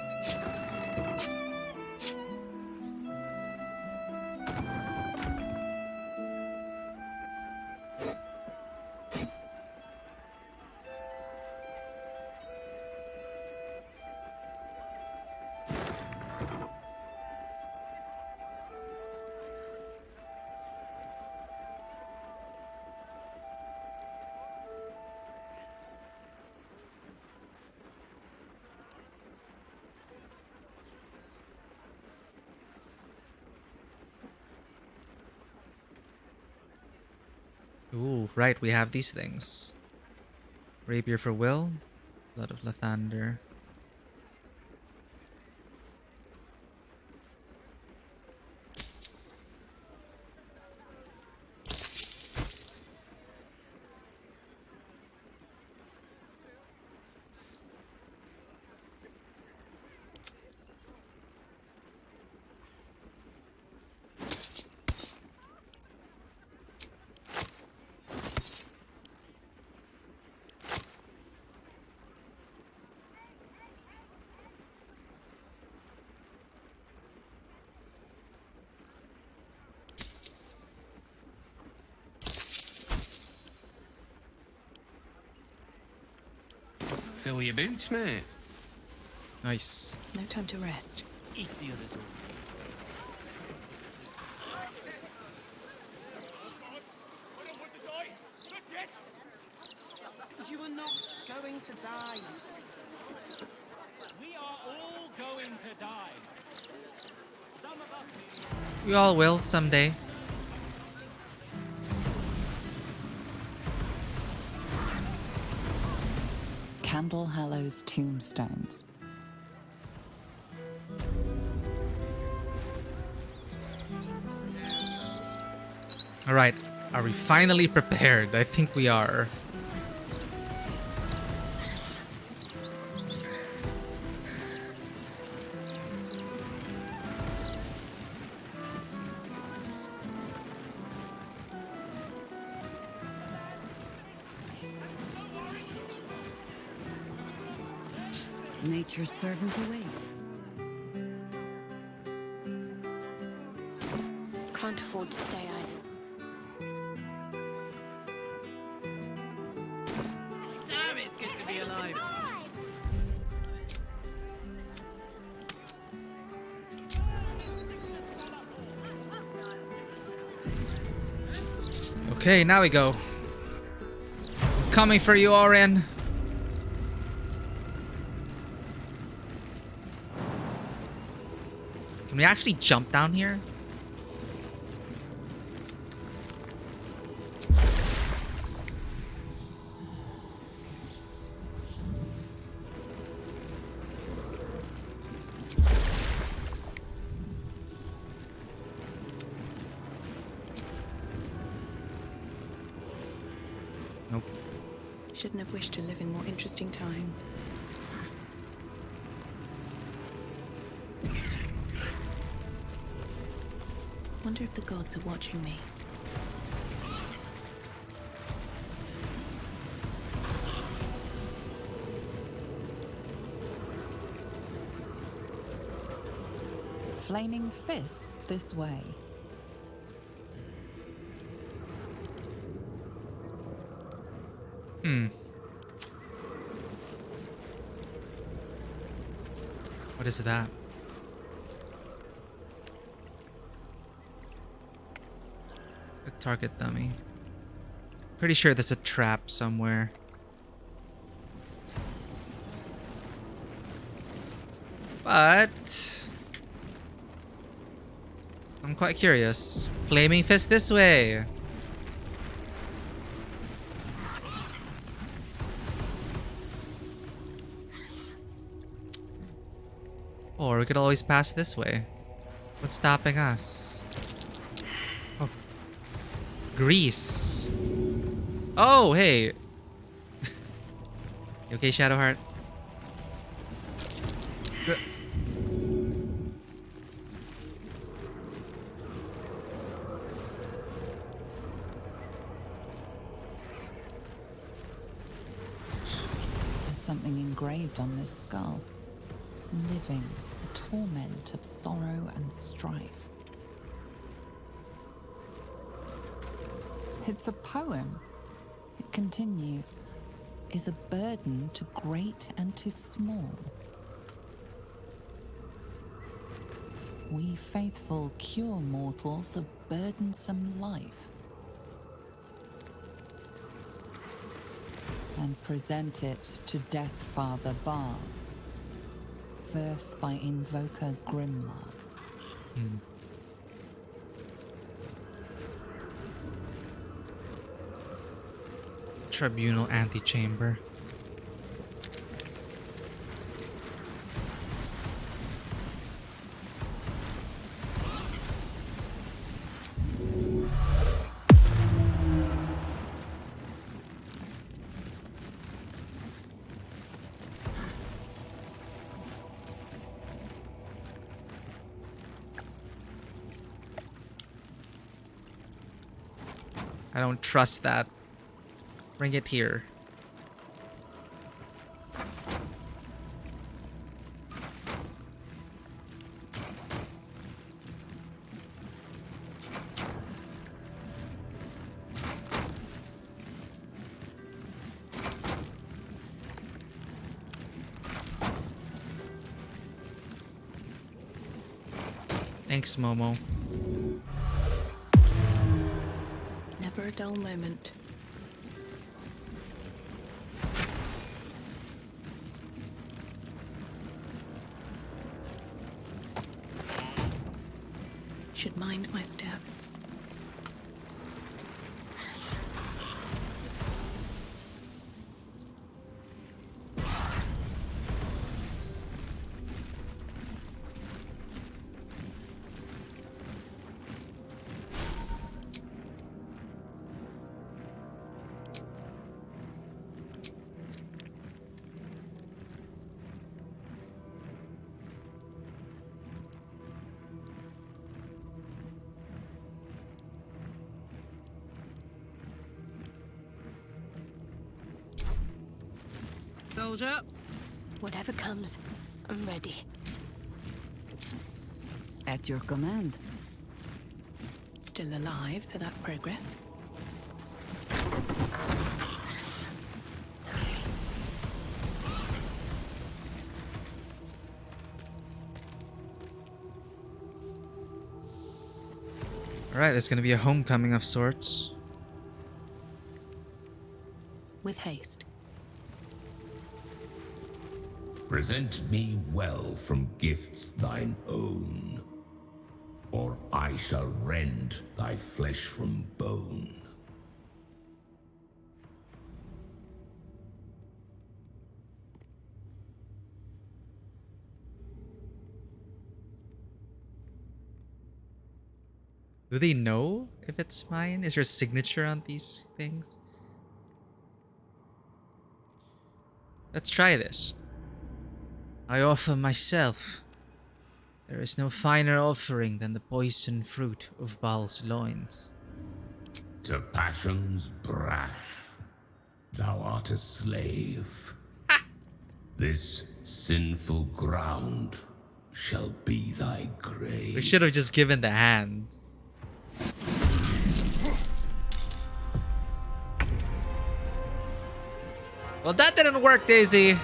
Ooh, right, we have these things. Rapier for Will, Blood of Lathander. Fill your boots, mate. Nice. No time to rest. If the others You are not going to die. We are all going to die. Some of us. We all will someday. Candle Hallow's tombstones. Alright, are we finally prepared? I think we are. Nature's servant awaits. Can't afford to stay idle. Damn, it's good to be alive. Okay, now we go. Coming for you, Orin. Can we actually jump down here? Nope. Shouldn't have wished to live in more interesting times. Wonder if the gods are watching me. Flaming fists this way. What is that? A target dummy. Pretty sure there's a trap somewhere. But I'm quite curious. Flaming fist this way. Or we could always pass this way. What's stopping us? Oh. Grease. Oh, hey. You okay, Shadowheart? There's something engraved on this skull. Living, a torment of sorrow and strife. It's a poem. It continues, is a burden to great and to small. We faithful cure mortals of burdensome life and present it to Deathfather Bar. Verse by Invoker Grimlock. Tribunal antechamber. I don't trust that. Bring it here. Thanks, Momo. Never a dull moment. Should mind my step. Soldier. Whatever comes, I'm ready. At your command. Still alive, so that's progress. Alright, there's gonna be a homecoming of sorts. with haste. Present me well from gifts thine own, or I shall rend thy flesh from bone. Do they know if it's mine? Is there a signature on these things? Let's try this. I offer myself. There is no finer offering than the poison fruit of Baal's loins. To passions brash, thou art a slave. This sinful ground shall be thy grave. We should have just given the hands. Well, that didn't work, Daisy.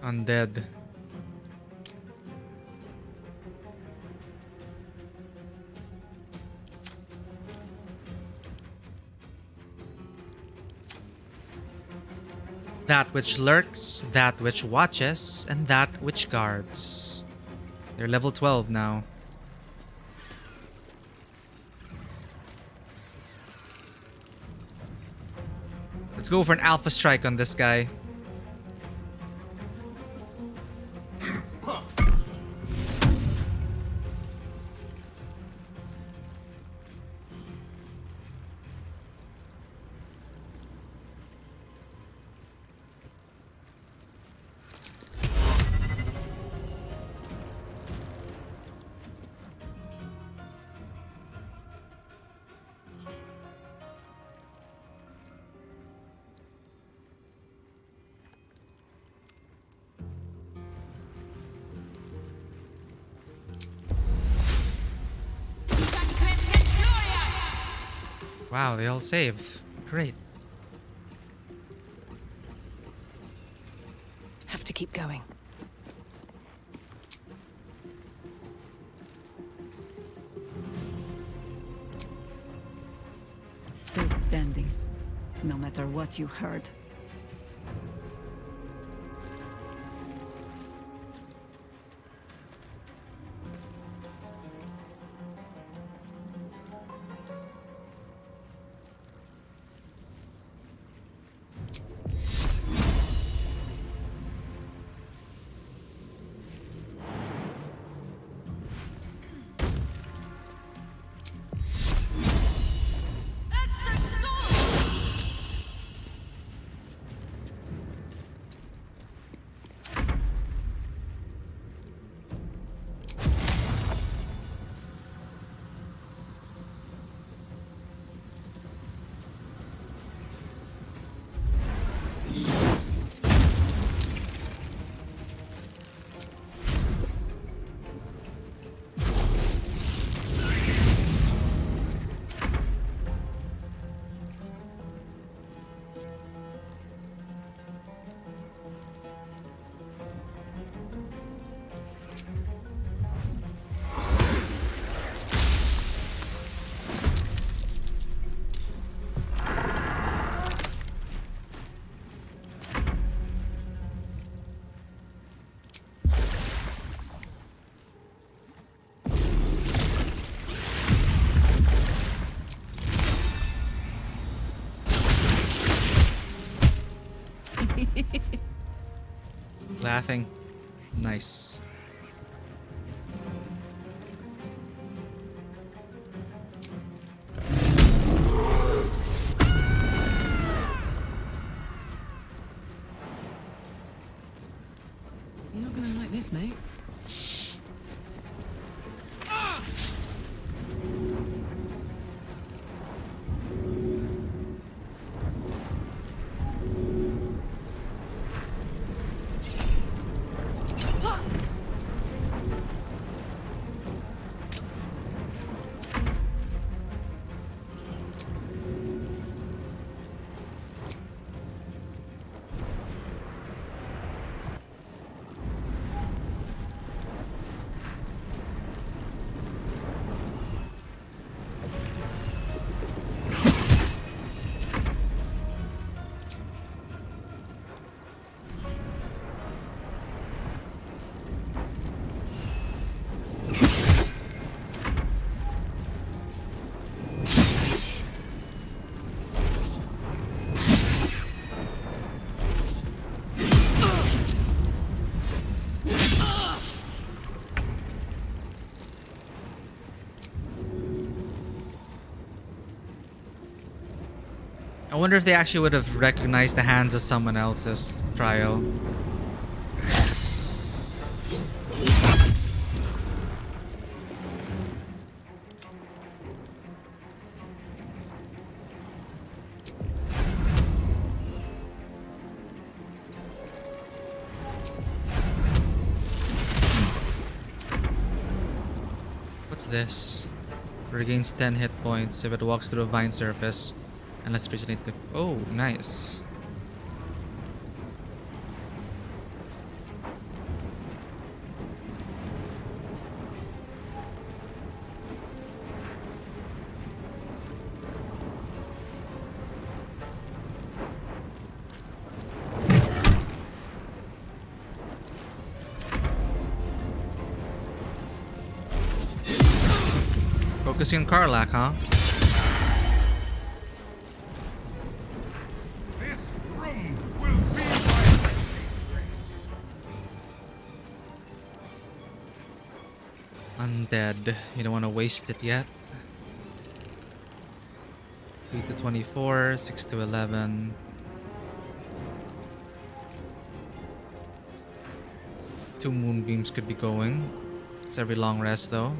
Undead. That which lurks, that which watches, and that which guards. They're level 12 now. Let's go for an alpha strike on this guy. Wow, they all saved. Great. Have to keep going. Still standing, no matter what you heard. Laughing. Nice. You're not gonna like this, mate. wonder if they actually would have recognized the hands as someone else's trial. What's this? Regains 10 hit points if it walks through a vine surface. Unless it originates the... Oh, nice. Focusing on Karlach, huh? This room will be my Undead. You don't want to waste it yet. 3 to 24, 6 to 11. Two moonbeams could be going. It's every long rest though.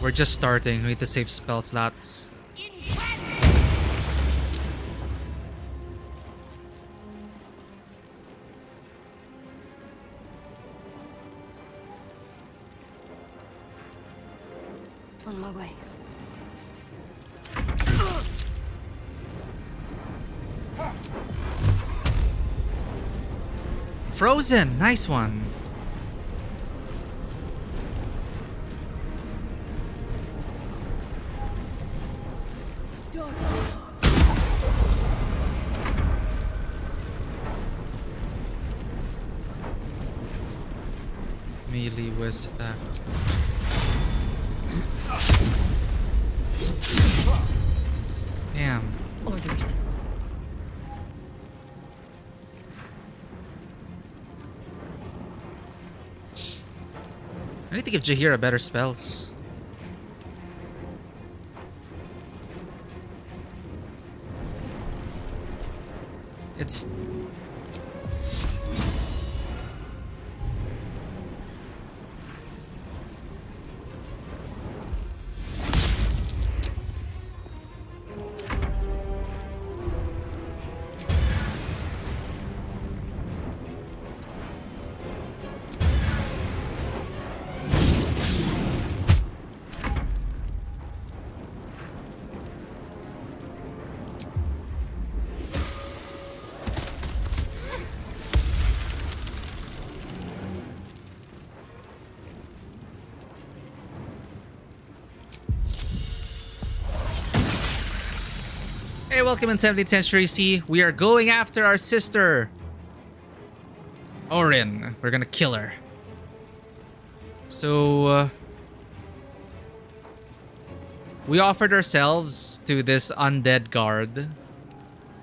We're just starting. We need to save spell slots. On my way. Frozen! Nice one. Melee with that. Damn. Orders. I need to give Jaheira better spells. It's... Hey, welcome in 17th Century C. We are going after our sister, Orin. We're gonna kill her. So, we offered ourselves to this undead guard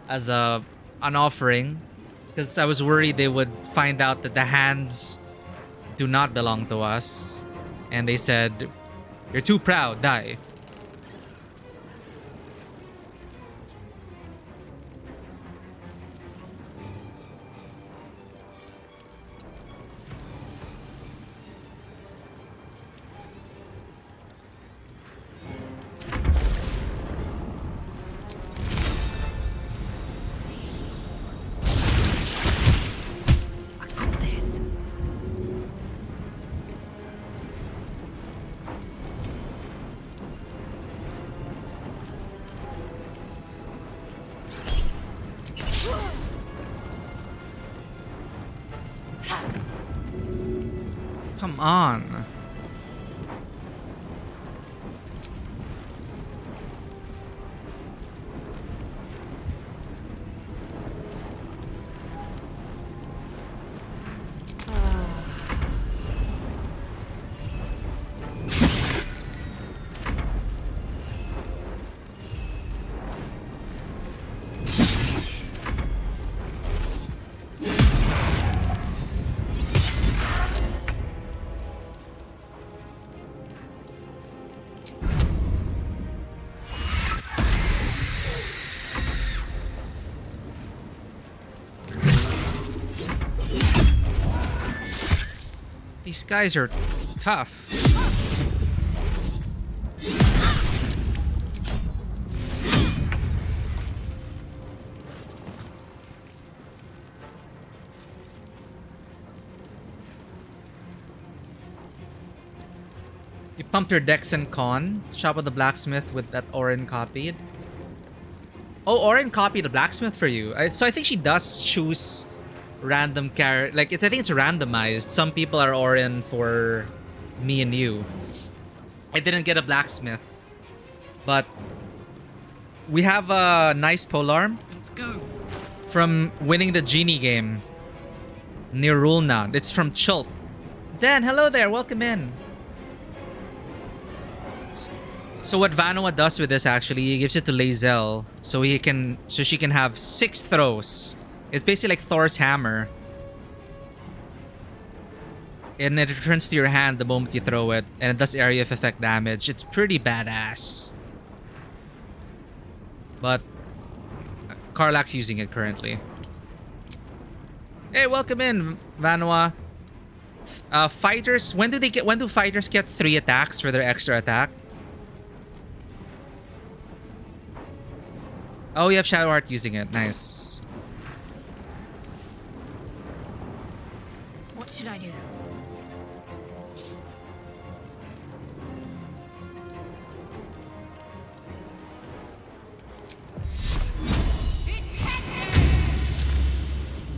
as an offering, because I was worried they would find out that the hands do not belong to us. And they said, "You're too proud, die." Come on. These guys are tough. You pumped your Dex and Con. Shop at the blacksmith with that Orin copied. Oh, Orin copied the blacksmith for you. So I think she does choose random character. Like, I think it's randomized. Some people are Orin for me and you. I didn't get a blacksmith. But we have a nice polearm. Let's go. From winning the Genie game. Near Rulna. It's from Chult. Zen, hello there. Welcome in. So what Vanua does with this actually, he gives it to Lae'zel so she can have 6 throws. It's basically like Thor's hammer. And it returns to your hand the moment you throw it, and it does area of effect damage. It's pretty badass. But Karlak's using it currently. Hey, welcome in, Vanua. Fighters, when do fighters get 3 attacks for their extra attack? Oh, you have Shadow Heart using it. Nice. What should I do?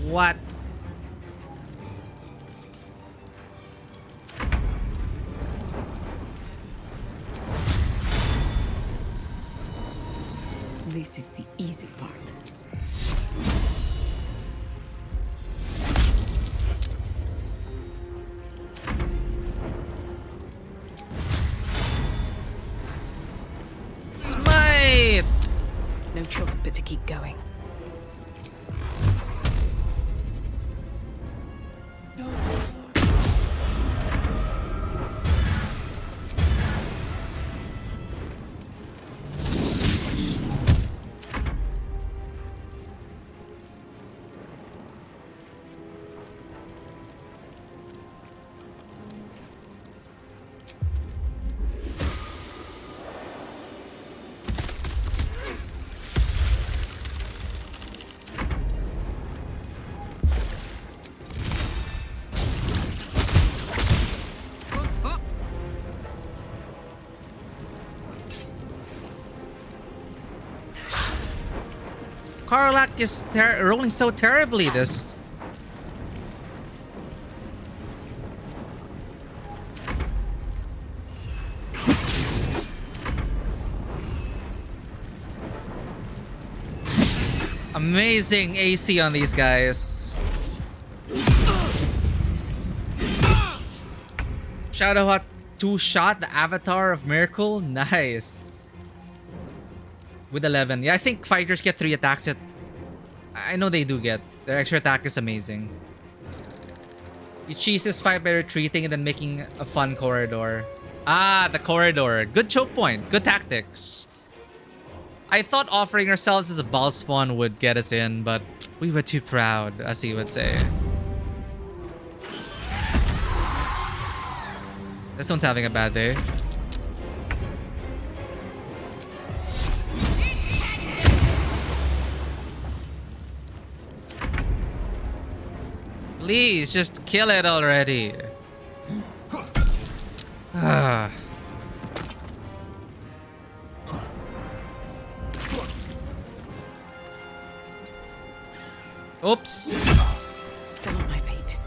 What? This is the easy part. Smite! No choice but to keep going. Karlak is rolling so terribly this. Amazing AC on these guys. Shadowheart 2-shot, the Avatar of Miracle. Nice. With 11. Yeah, I think fighters get 3 attacks. I know they do get. Their extra attack is amazing. You cheese this fight by retreating and then making a fun corridor. Ah, the corridor. Good choke point. Good tactics. I thought offering ourselves as a ball spawn would get us in, but we were too proud, as he would say. This one's having a bad day. Please, just kill it already. Ah. Oops. Still on my feet.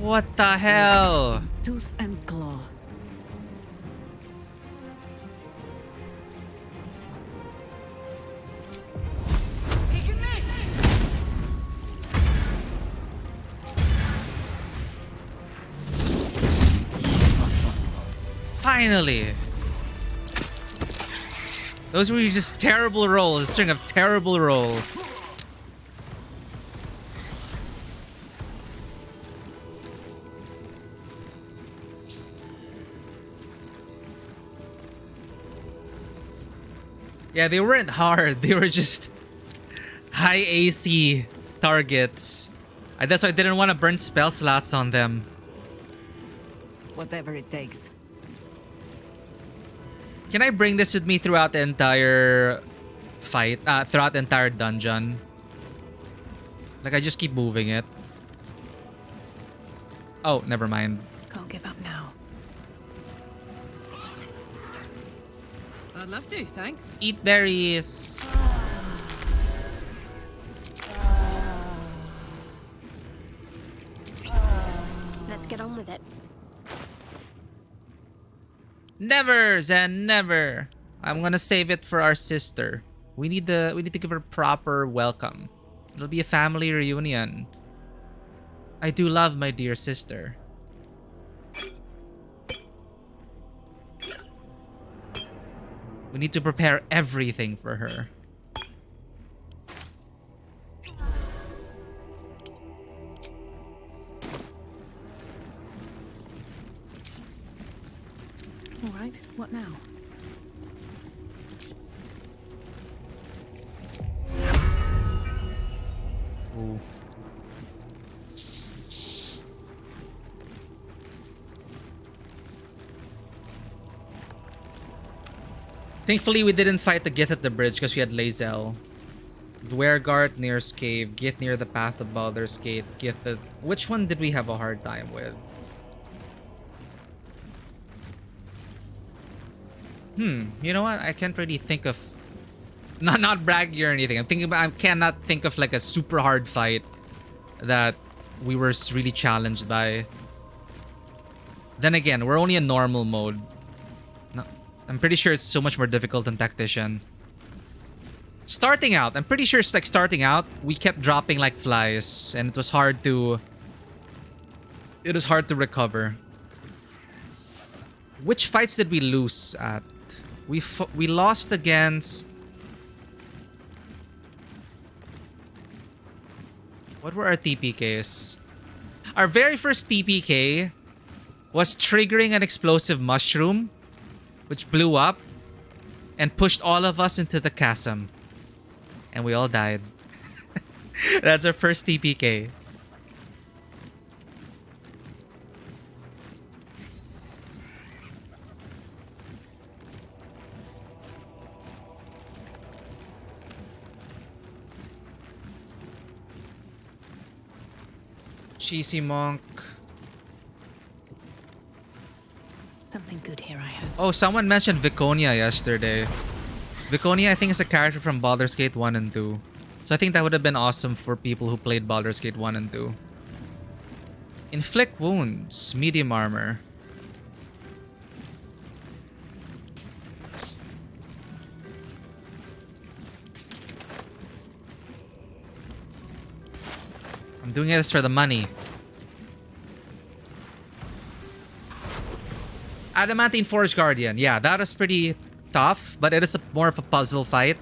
What the hell? Tooth and claw. Finally! Those were just terrible rolls, a string of terrible rolls. Yeah, they weren't hard. They were just high AC targets. That's why I didn't want to burn spell slots on them. Whatever it takes. Can I bring this with me throughout the entire fight? Throughout the entire dungeon? Like, I just keep moving it. Oh, never mind. Can't give up now. I'd love to, thanks. Eat berries. Let's get on with it. Never, Zen, never. I'm gonna save it for our sister. We need to give her proper welcome. It'll be a family reunion. I do love my dear sister. We need to prepare everything for her. All right, what now? Ooh. Thankfully, we didn't fight the Gith at the bridge because we had Lae'zel. Dwergart near Cave, Gith near the path of Baldur's Gate, Gith the... Which one did we have a hard time with? You know what? I can't really think of... Not bragging or anything. I cannot think of like a super hard fight that we were really challenged by. Then again, we're only in normal mode. No, I'm pretty sure it's so much more difficult than Tactician. Starting out, I'm pretty sure it's like starting out, we kept dropping like flies and it was hard to... It was hard to recover. Which fights did we lose at? We lost against... What were our TPKs? Our very first TPK was triggering an explosive mushroom, which blew up and pushed all of us into the chasm. And we all died. That's our first TPK. Cheesy Monk. Something good here, I hope. Oh, someone mentioned Viconia yesterday. Viconia, I think, is a character from Baldur's Gate 1 and 2. So I think that would have been awesome for people who played Baldur's Gate 1 and 2. Inflict wounds. Medium armor. I'm doing this for the money. Adamantine Forge Guardian. Yeah, that was pretty tough, but it is more of a puzzle fight.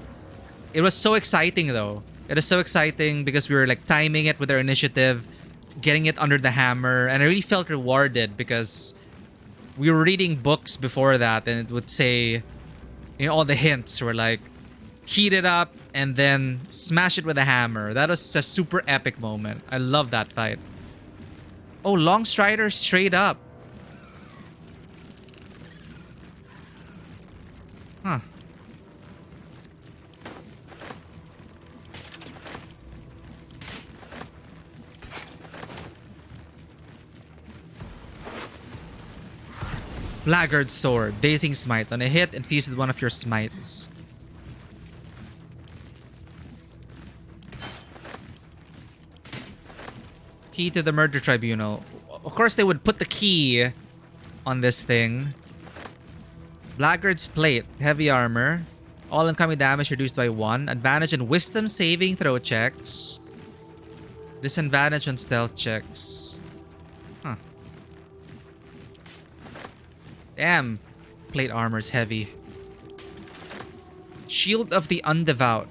It was so exciting though. It is so exciting because we were like timing it with our initiative, getting it under the hammer, and I really felt rewarded because we were reading books before that and it would say, you know, all the hints were like, heat it up and then smash it with a hammer. That was a super epic moment. I love that fight. Oh, Longstrider straight up. Huh. Blackguard Sword. Dazing Smite. On a hit, infuse with one of your smites. Key to the Murder Tribunal. Of course, they would put the key on this thing. Blackguard's Plate. Heavy armor. All incoming damage reduced by 1. Advantage in wisdom saving throw checks. Disadvantage on stealth checks. Huh. Damn. Plate armor's heavy. Shield of the Undevout.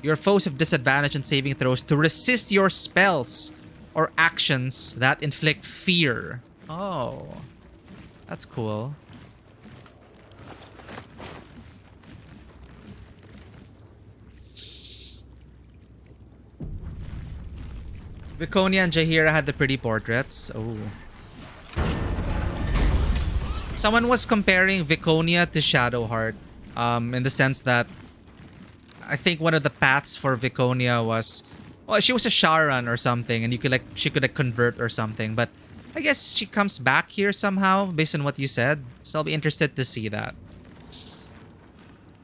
Your foes have disadvantage on saving throws to resist your spells or actions that inflict fear. Oh. That's cool. Viconia and Jaheira had the pretty portraits. Oh. Someone was comparing Viconia to Shadowheart, in the sense that I think one of the paths for Viconia was, well, she was a Sharan or something, and she could like convert or something. But I guess she comes back here somehow, based on what you said. So I'll be interested to see that.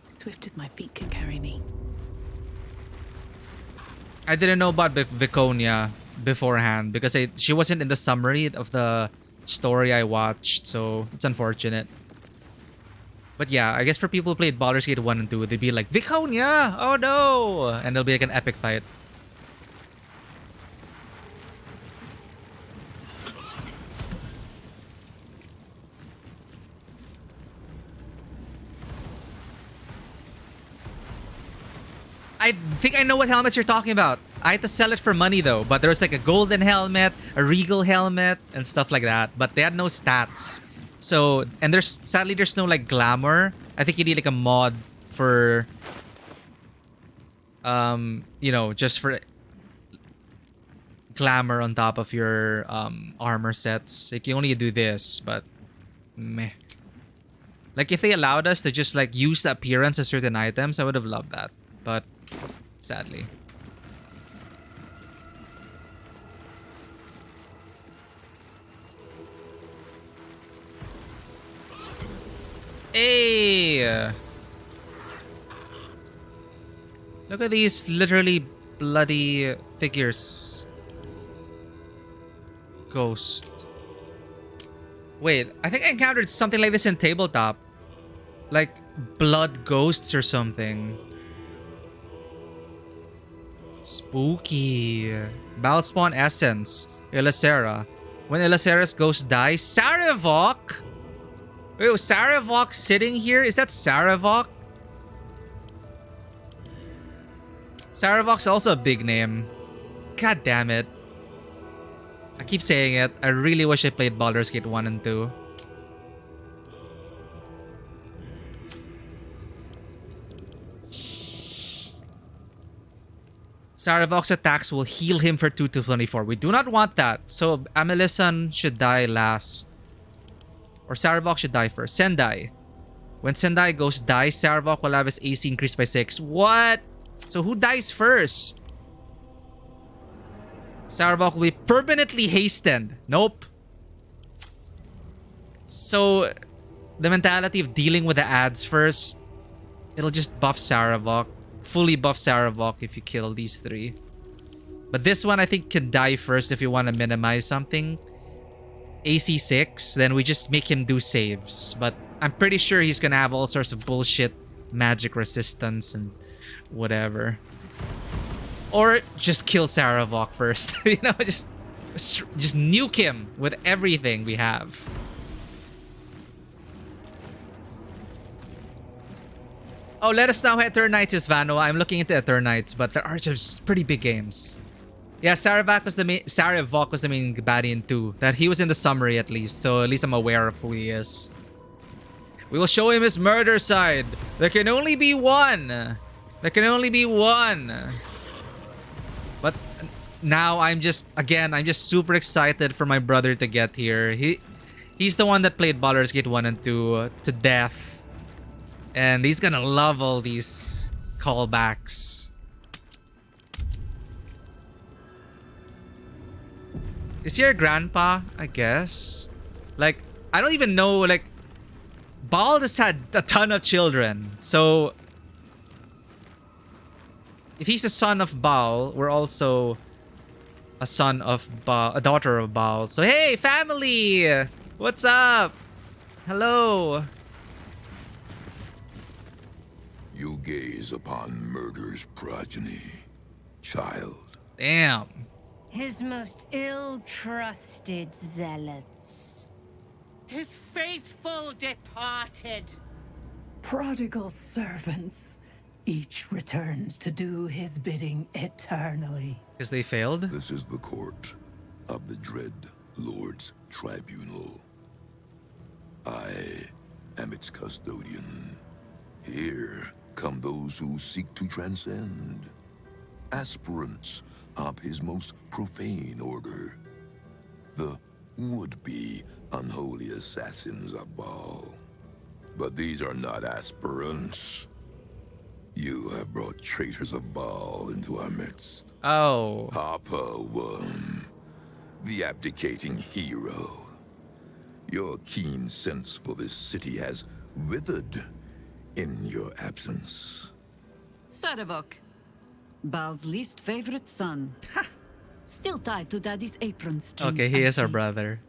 Swift as my feet can carry me. I didn't know about Viconia beforehand because she wasn't in the summary of the story I watched, so it's unfortunate. But yeah, I guess for people who played Baldur's Gate 1 and 2, they'd be like, Viconia! Oh no! And it'll be like an epic fight. I think I know what helmets you're talking about. I had to sell it for money though, but there was like a golden helmet, a regal helmet, and stuff like that. But they had no stats. So, and sadly there's no like glamour. I think you need like a mod for, you know, just for glamour on top of your armor sets. Like you only do this, but meh. Like if they allowed us to just like use the appearance of certain items, I would have loved that. But sadly. Hey! Look at these literally bloody figures. Ghost. Wait, I think I encountered something like this in Tabletop. Like blood ghosts or something. Spooky. Balspawn Essence. Elisera. When Elisera's ghost dies, Sarevok? Wait, was Sarevok sitting here? Is that Sarevok? Sarevok's also a big name. God damn it. I keep saying it. I really wish I played Baldur's Gate 1 and 2. Sarevok's attacks will heal him for 2 to 24. We do not want that. So Amelisan should die last. Or Sarevok should die first. Sendai. When Sendai goes dies, Sarevok will have his AC increased by 6. What? So who dies first? Sarevok will be permanently hastened. Nope. So the mentality of dealing with the ads first, it'll just buff Sarevok. Fully buff Sarevok if you kill these 3. But this one I think can die first if you want to minimize something. AC 6, then we just make him do saves. But I'm pretty sure he's gonna have all sorts of bullshit magic resistance and whatever. Or just kill Sarevok first. You know, just nuke him with everything we have. Oh, let us know how Eternites is, Vano. I'm looking into Eternites, but there are just pretty big games. Yeah, Sarevok was the main baddie in 2. That he was in the summary at least, so at least I'm aware of who he is. We will show him his murder side. There can only be one. There can only be one. But now I'm just super excited for my brother to get here. He's the one that played Baldur's Gate 1 and 2 to death. And he's gonna love all these callbacks. Is he your grandpa? I guess. Like, I don't even know, like, Baal just had a ton of children. So, if he's a son of Baal, we're also a son of Baal, a daughter of Baal. So, hey, family! What's up? Hello. You gaze upon murder's progeny, child. Damn. His most ill-trusted zealots. His faithful departed. Prodigal servants. Each returns to do his bidding eternally. Because they failed? This is the court of the Dread Lord's Tribunal. I am its custodian. Here come those who seek to transcend. aspirants of his most profane order, the would-be unholy assassins of Baal. But these are not aspirants. You have brought traitors of Baal into our midst. Oh. Harper Worm, the abdicating hero. Your keen sense for this city has withered in your absence. Sarevok, Baal's least favorite son. Still tied to Daddy's apron strings. Okay, he I is our see. brother.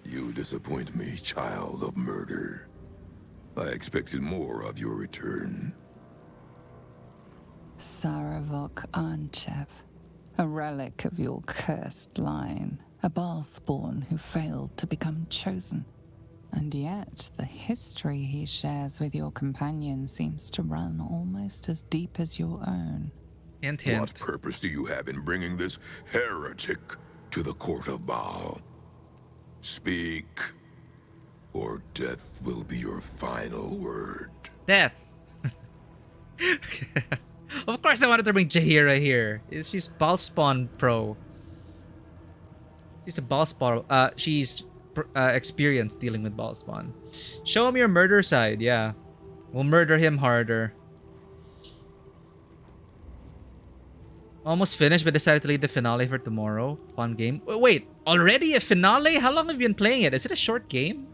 You disappoint me, child of murder. I expected more of your return. Sarevok Arnchev, a relic of your cursed line, a Baal spawn who failed to become chosen. And yet, the history he shares with your companion seems to run almost as deep as your own. Hint, hint. What purpose do you have in bringing this heretic to the court of Baal? Speak, or death will be your final word. Death. Of course I wanted to bring Jaheira here. She's Baal Spawn Pro. She's a Baal Spawn. She's experienced dealing with Baal Spawn. Show him your murder side, yeah. We'll murder him harder. Almost finished, but decided to leave the finale for tomorrow. Fun game. Wait, already a finale? How long have you been playing it? Is it a short game?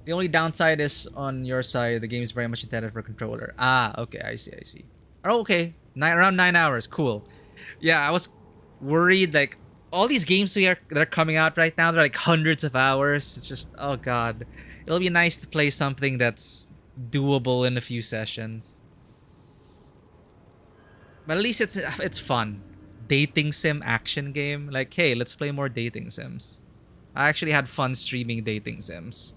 The only downside is on your side, the game is very much intended for a controller. Ah, okay, I see, I see. Oh, okay, around 9 hours, cool. Yeah, I was worried, like, all these games that are coming out right now, they're like hundreds of hours. It's just, oh god. It'll be nice to play something that's doable in a few sessions. But at least it's fun. Dating sim action game. Like, hey, let's play more dating sims. I actually had fun streaming dating sims.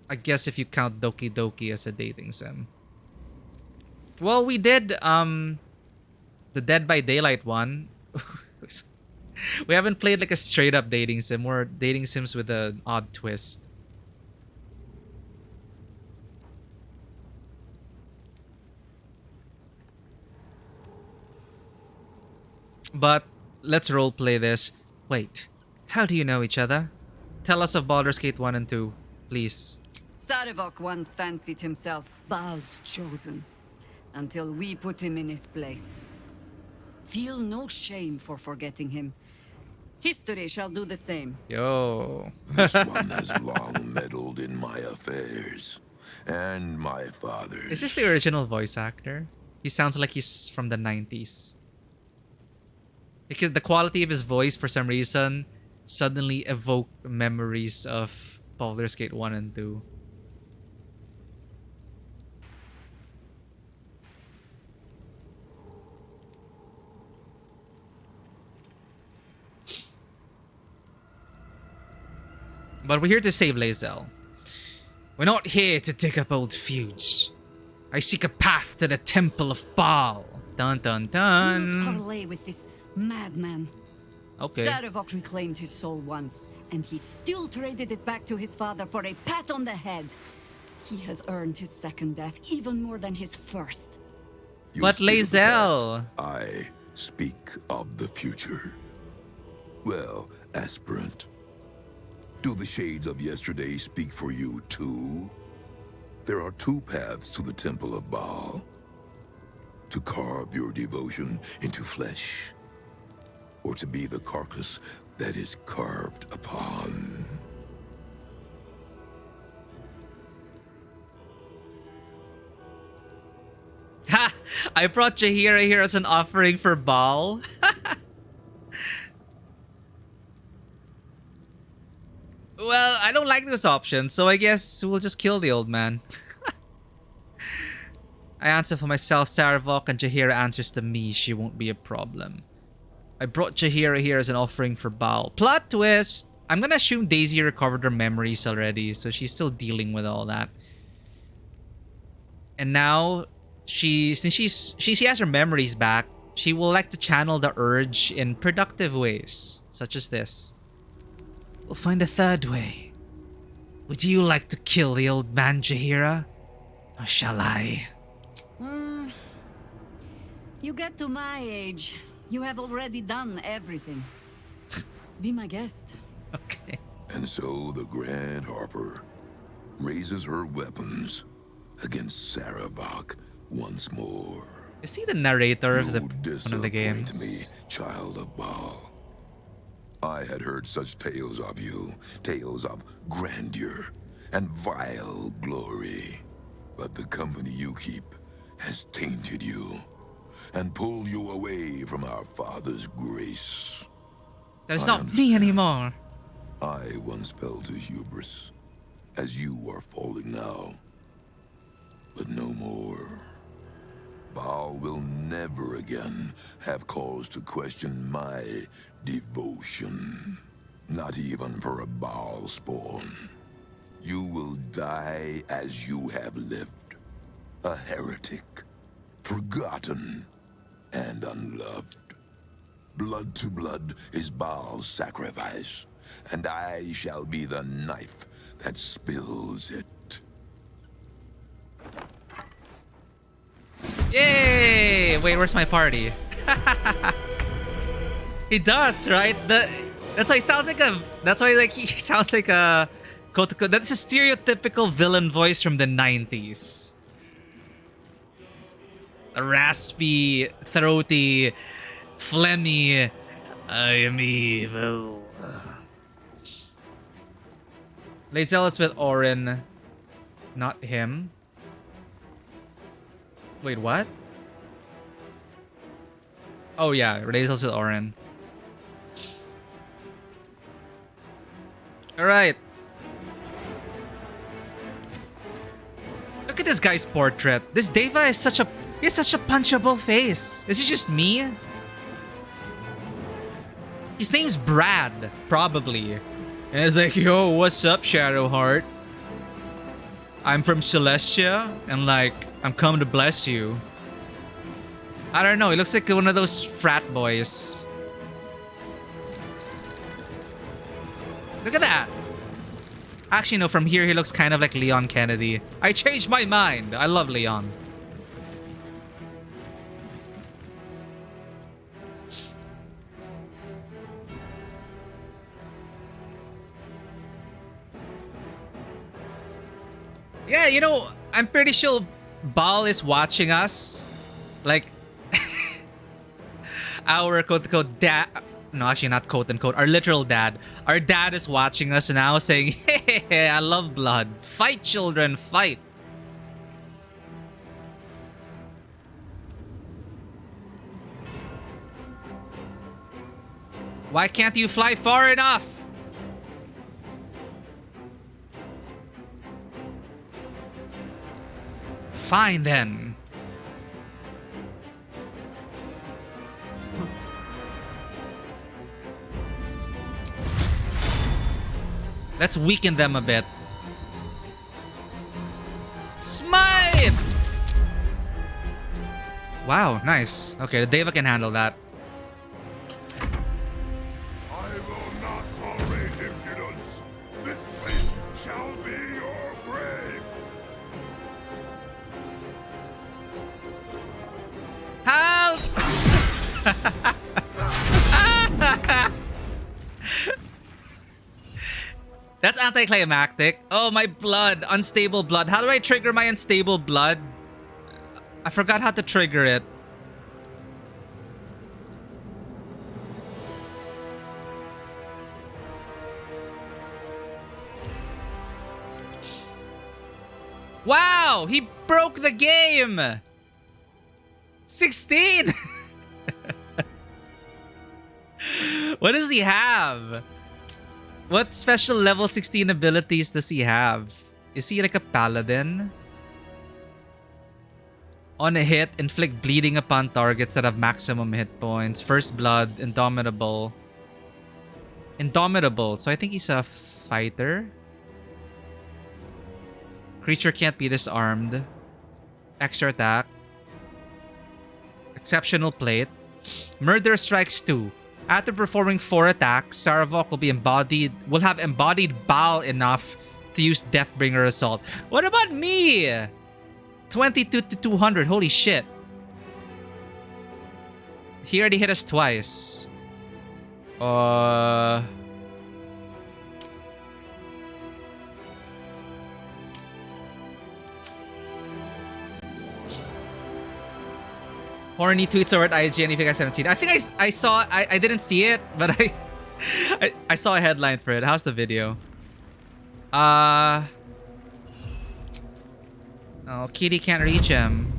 I guess if you count Doki Doki as a dating sim. Well, we did the Dead by Daylight one. We haven't played like a straight up dating sim. We're dating sims with an odd twist. But let's roleplay this. Wait, how do you know each other? Tell us of Baldur's Gate 1 and 2, please. Sarevok once fancied himself Baal's chosen, until we put him in his place. Feel no shame for forgetting him. History shall do the same. Yo. This one has long meddled in my affairs, and my father's. Is this the original voice actor? He sounds like he's from the 90s. Because the quality of his voice, for some reason, suddenly evoked memories of Baldur's Gate 1 and 2. But we're here to save Lae'zel. We're not here to dig up old feuds. I seek a path to the Temple of Baal. Dun dun dun. Do not parley with this madman. Okay. Sarevok reclaimed his soul once, and he still traded it back to his father for a pat on the head. He has earned his second death even more than his first. You But speak of the Lae'zel. past, I speak of the future. Well, aspirant, do the shades of yesterday speak for you too? There are two paths to the Temple of Baal. To carve your devotion into flesh, or to be the carcass that is carved upon. Ha! I brought Jaheira here as an offering for Baal. Well, I don't like this option, so I guess we'll just kill the old man. I answer for myself, Sarevok, and Jaheira answers to me. She won't be a problem. I brought Jaheira here as an offering for Baal. Plot twist! I'm gonna assume Daisy recovered her memories already, so she's still dealing with all that. And now, since she has her memories back, she will like to channel the urge in productive ways, such as this. We'll find a third way. Would you like to kill the old man, Jaheira? Or shall I? You get to my age, you have already done everything. Be my guest. Okay. And so the Grand Harper raises her weapons against Saravak once more. Is he the narrator of one of the games? Me, child of Baal. I had heard such tales of you, tales of grandeur and vile glory. But the company you keep has tainted you and pulled you away from our father's grace. That's not me anymore. I once fell to hubris, as you are falling now. But no more. Baal will never again have cause to question my devotion. Not even for a Baal spawn. You will die as you have lived. A heretic, forgotten and unloved. Blood to blood is Baal's sacrifice, and I shall be the knife that spills it. Yay! Wait, where's my party? He does, right? That's why he sounds like a. That's why like he sounds like a. That's a stereotypical villain voice from the 90s. A raspy, throaty, phlegmy. I am evil. Lae'zel is with Orin, not him. Wait, what? Oh yeah, Lae'zel's with Orin. All right. Look at this guy's portrait. This Deva is he has such a punchable face. Is it just me? His name's Brad, probably. And it's like, yo, what's up, Shadowheart? I'm from Celestia, and like, I'm coming to bless you. I don't know, he looks like one of those frat boys. Look at that. Actually, no, from here he looks kind of like Leon Kennedy. I changed my mind. I love Leon. Yeah, you know, I'm pretty sure Baal is watching us. Like, our quote-unquote dad. No, actually not quote-unquote. Our literal dad. Our dad is watching us now saying, hey, I love blood. Fight, children, fight. Why can't you fly far enough? Fine then. Let's weaken them a bit. Smite! Wow, nice. Okay, the Deva can handle that. I will not tolerate impudence. This place shall be your grave. Help! That's anticlimactic. Oh, my blood. Unstable blood. How do I trigger my unstable blood? I forgot how to trigger it. Wow! He broke the game! 16! What does he have? What special level 16 abilities does he have? Is he like a paladin? On a hit, inflict bleeding upon targets that have maximum hit points. First blood, indomitable. Indomitable, so I think he's a fighter. Creature can't be disarmed. Extra attack. Exceptional plate. Murder strikes 2. After performing 4 attacks, Saravok will have embodied Baal enough to use Deathbringer Assault. What about me? 22 to 200. Holy shit. He already hit us twice. Horny tweets over at IGN if you guys haven't seen it. I think I saw, I didn't see it, but I saw a headline for it. How's the video? Oh, Kitty can't reach him.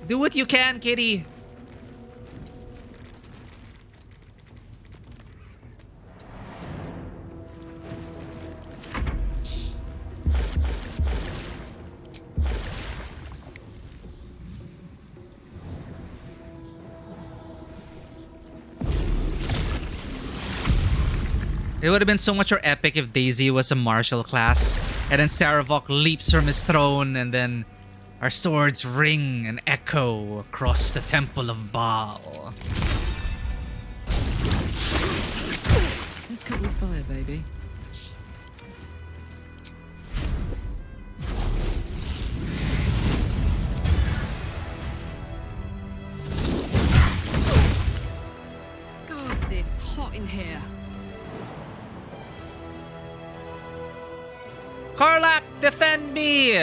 Do what you can, Kitty. It would have been so much more epic if Daisy was a martial class, and then Saravok leaps from his throne, and then our swords ring and echo across the temple of Baal. Let's cut with fire, baby. Gods, it's hot in here. Karlak, defend me!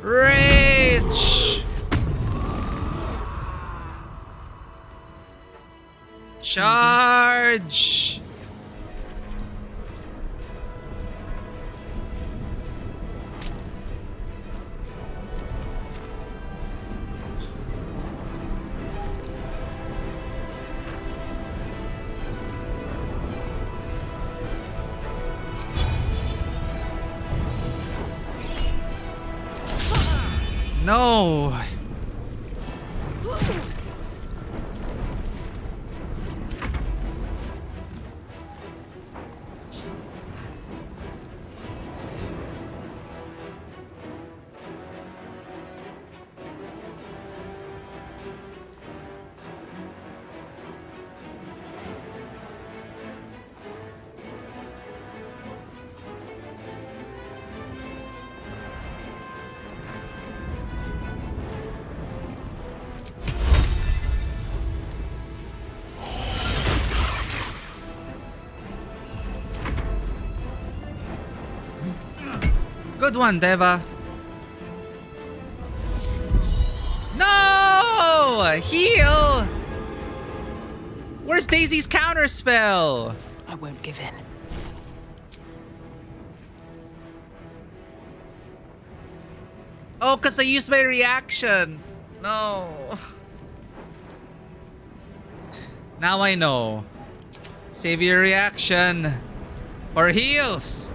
Rage! Charge! No! Good one, Deva. No! Heal! Where's Daisy's counterspell? I won't give in. Oh, because I used my reaction. No. Now I know. Save your reaction. Or heals.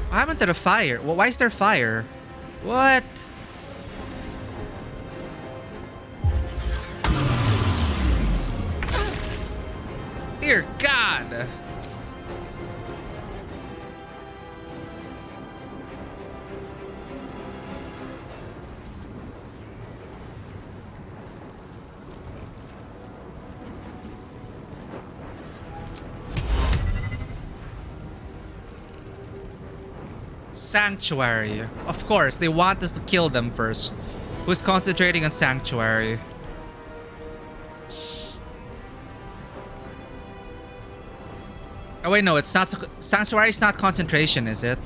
What happened to the fire? Well, why is there fire? What? Dear God! Sanctuary. Of course, they want us to kill them first. Who's concentrating on Sanctuary? Oh wait, no, it's not. Sanctuary is not concentration, is it?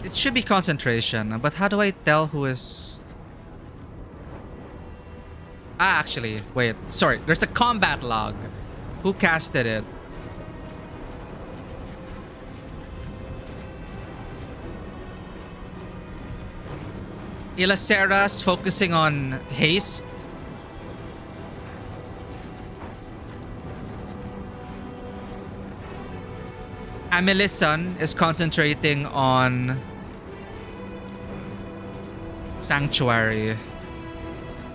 It should be concentration, but how do I tell who is... Ah, actually, wait. Sorry, there's a combat log. Who casted it? Ilacera's focusing on haste. Amelisan is concentrating on Sanctuary.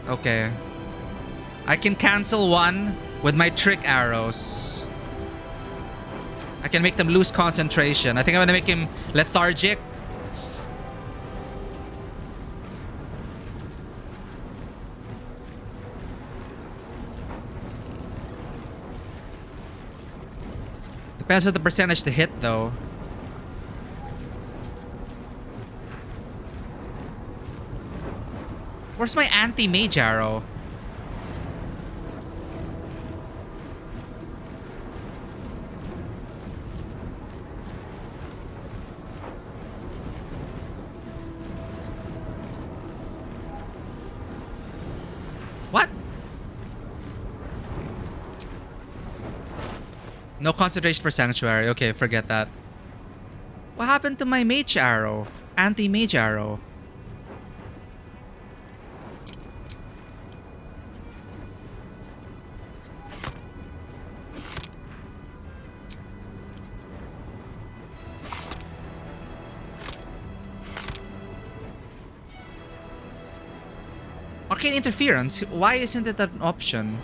Okay. I can cancel one with my trick arrows. I can make them lose concentration. I think I'm gonna make him lethargic. Depends on the percentage to hit, though. Where's my anti-mage arrow? What? No concentration for Sanctuary. Okay, forget that. What happened to my mage arrow? Anti-mage arrow. Arcane interference? Why isn't it an option?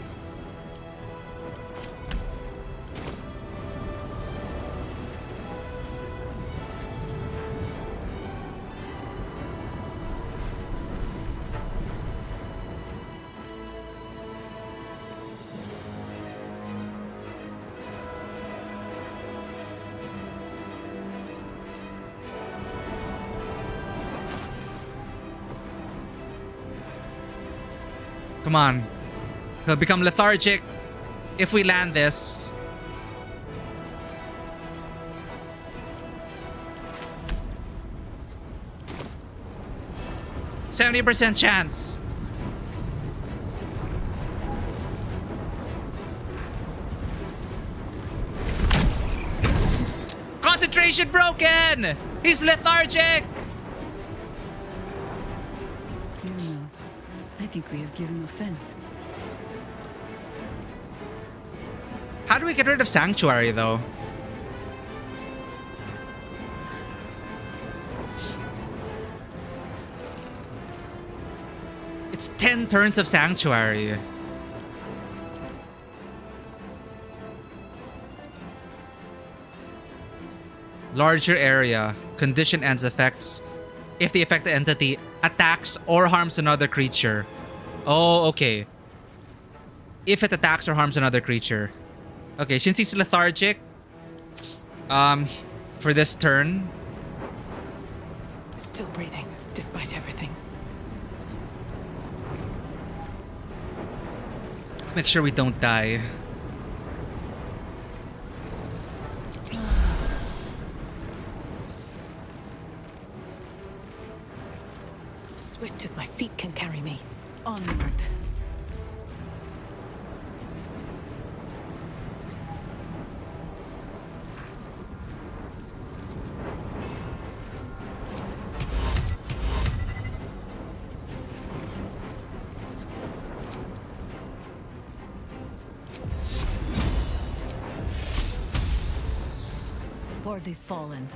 Come on. He'll become lethargic if we land this. %70 chance. Concentration broken! He's lethargic! I think we have given offense. How do we get rid of Sanctuary, though? It's 10 turns of Sanctuary. Larger area. Condition ends effects. If the affected entity attacks or harms another creature. Oh, okay. If it attacks or harms another creature. Okay, since he's lethargic, for this turn. Still breathing, despite everything. Let's make sure we don't die. Swift as my feet can carry me. Onward. For the fallen.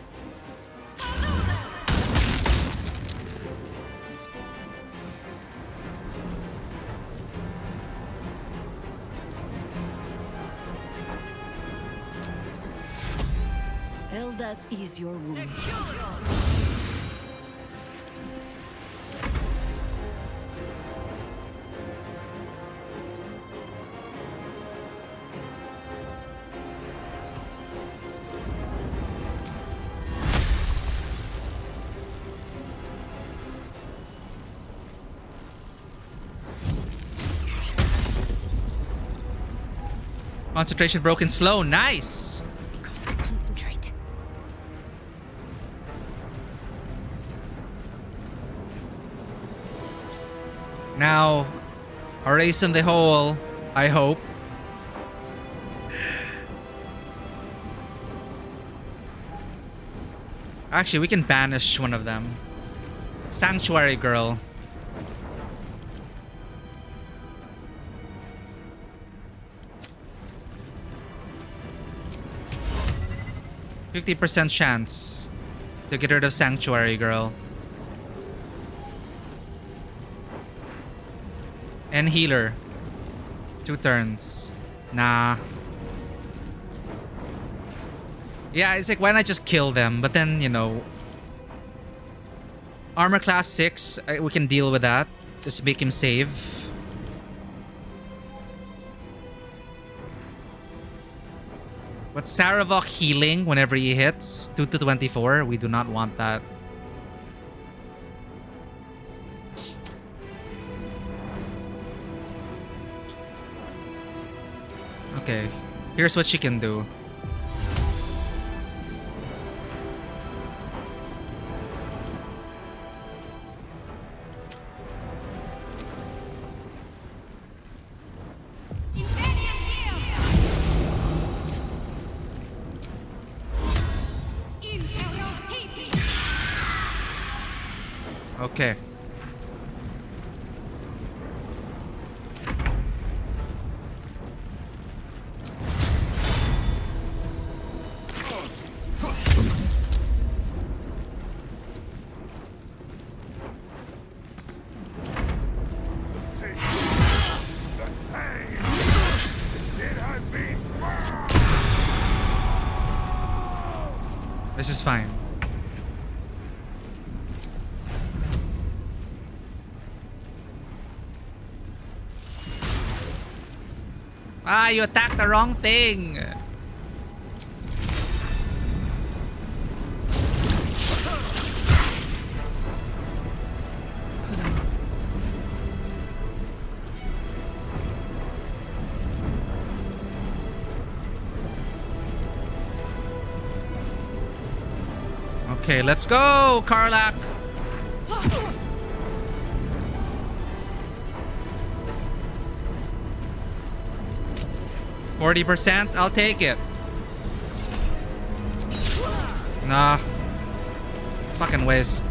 That is your wound. Concentration broken slow. Nice. Concentrate. Now, a race in the hole, I hope. Actually, we can banish one of them. Sanctuary girl. %50 chance to get rid of Sanctuary girl. And healer. 2 turns. Nah. Yeah, it's like, why not just kill them? But then, you know, armor class 6, we can deal with that. Just make him save. But Saravok healing whenever he hits 2 to 24, we do not want that. Okay, here's what she can do. Okay. This is fine. Ah, you attacked the wrong thing. Okay, let's go, Karlak. %40, I'll take it. Nah. Fucking waste.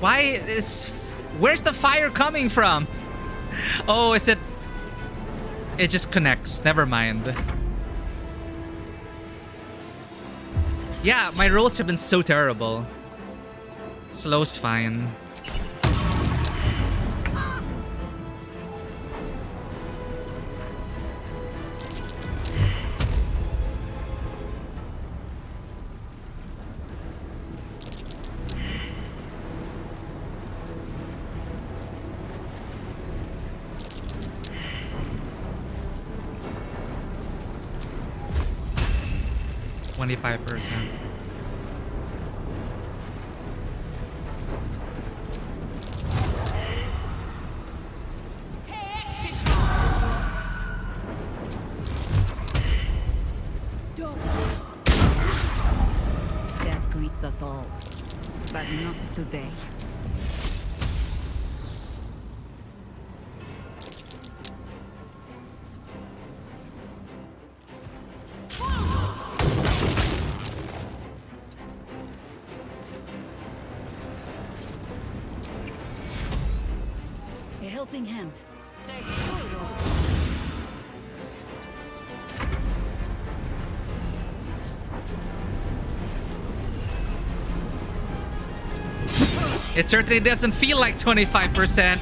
Why is... Where's the fire coming from? Oh, is it... It just connects. Never mind. Yeah, my rolls have been so terrible. Slow's fine. %25. Death greets us all, but not today. A helping hand. It certainly doesn't feel like 25%.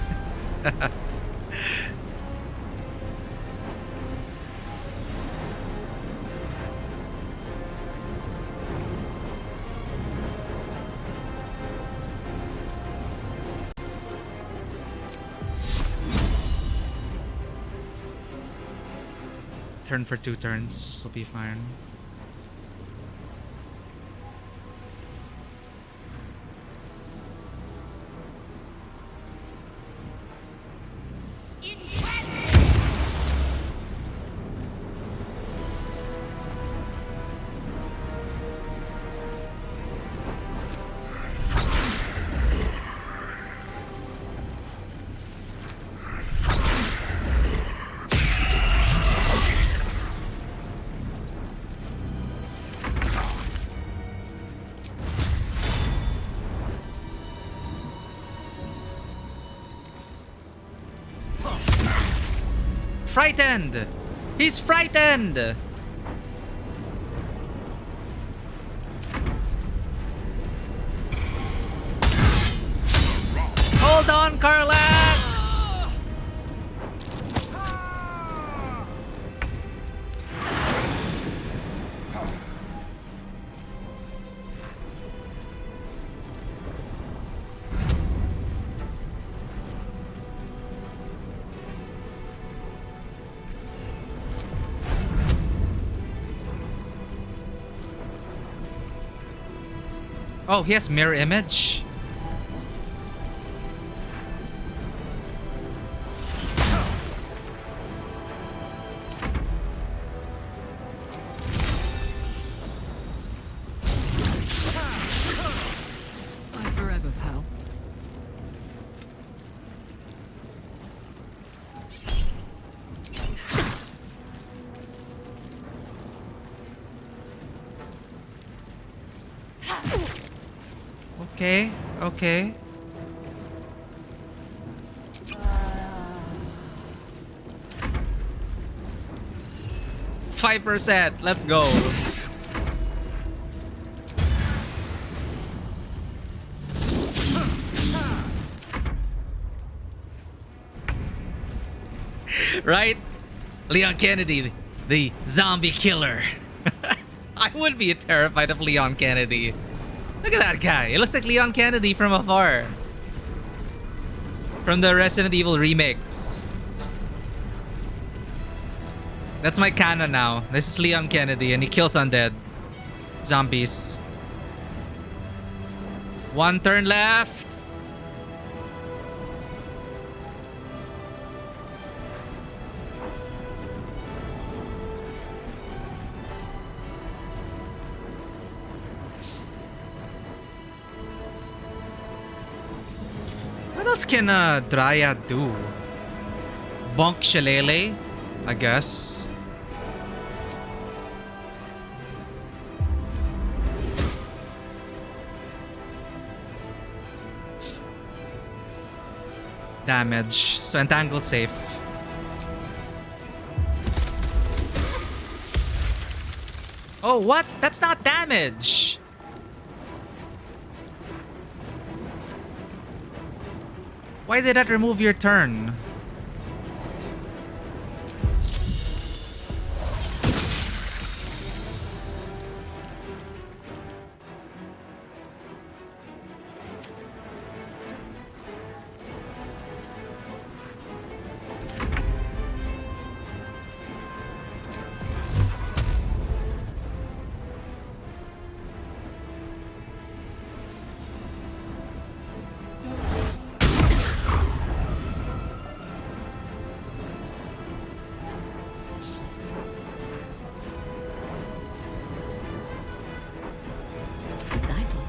turn for 2 turns. This will be fine. Frightened! He's frightened! Hold on, Carlax! Oh, he has mirror image. Bye forever, pal. Okay, okay. %. Let's go. Right? Leon Kennedy, the zombie killer. I would be terrified of Leon Kennedy. Look at that guy. It looks like Leon Kennedy from afar. From the Resident Evil remakes. That's my canon now. This is Leon Kennedy and he kills undead. Zombies. 1 turn left. What else can Dryad do? Bonk Shillelagh, I guess. Damage. So entangle safe. Oh, what? That's not damage. Why did that remove your turn?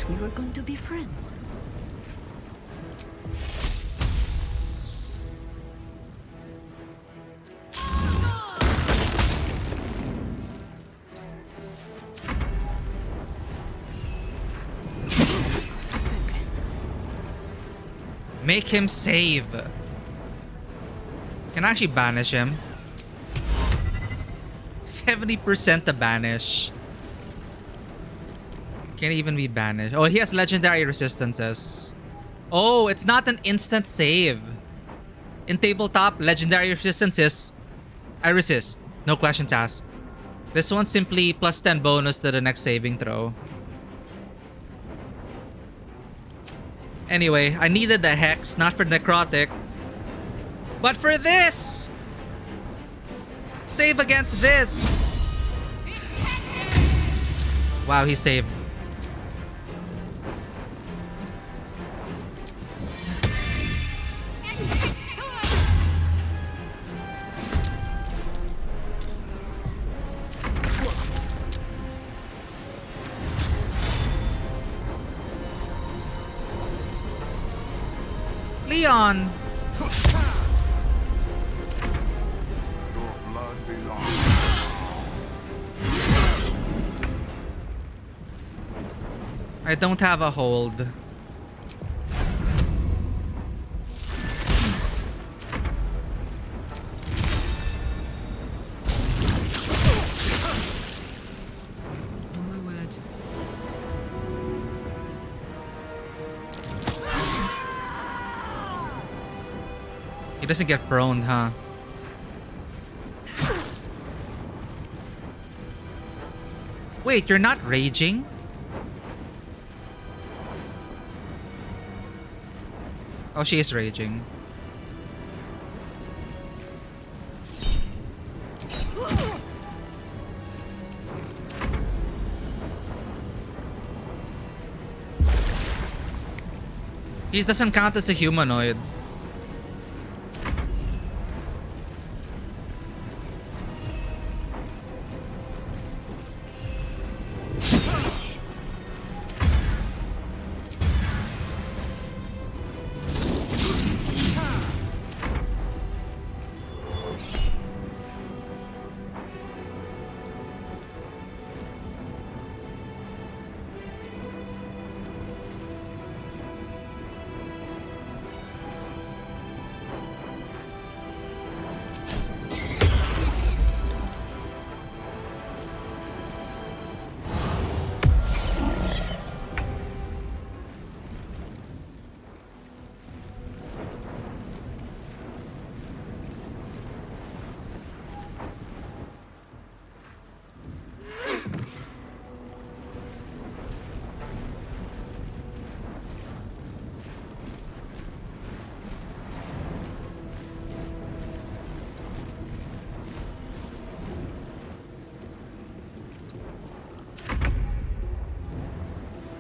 We were going to be friends. Focus. Make him save. Can I actually banish him? 70% to banish. Can't even be banished. Oh, he has legendary resistances. Oh, it's not an instant save. In tabletop, legendary resistance is I resist. No questions asked. This one's simply plus 10 bonus to the next saving throw. Anyway, I needed the Hex, not for necrotic, but for this! Save against this! Wow, he saved. Leon! I don't have a hold. Oh my word. He doesn't get prone, huh? Wait, you're not raging? Oh, she is raging. He doesn't count as a humanoid.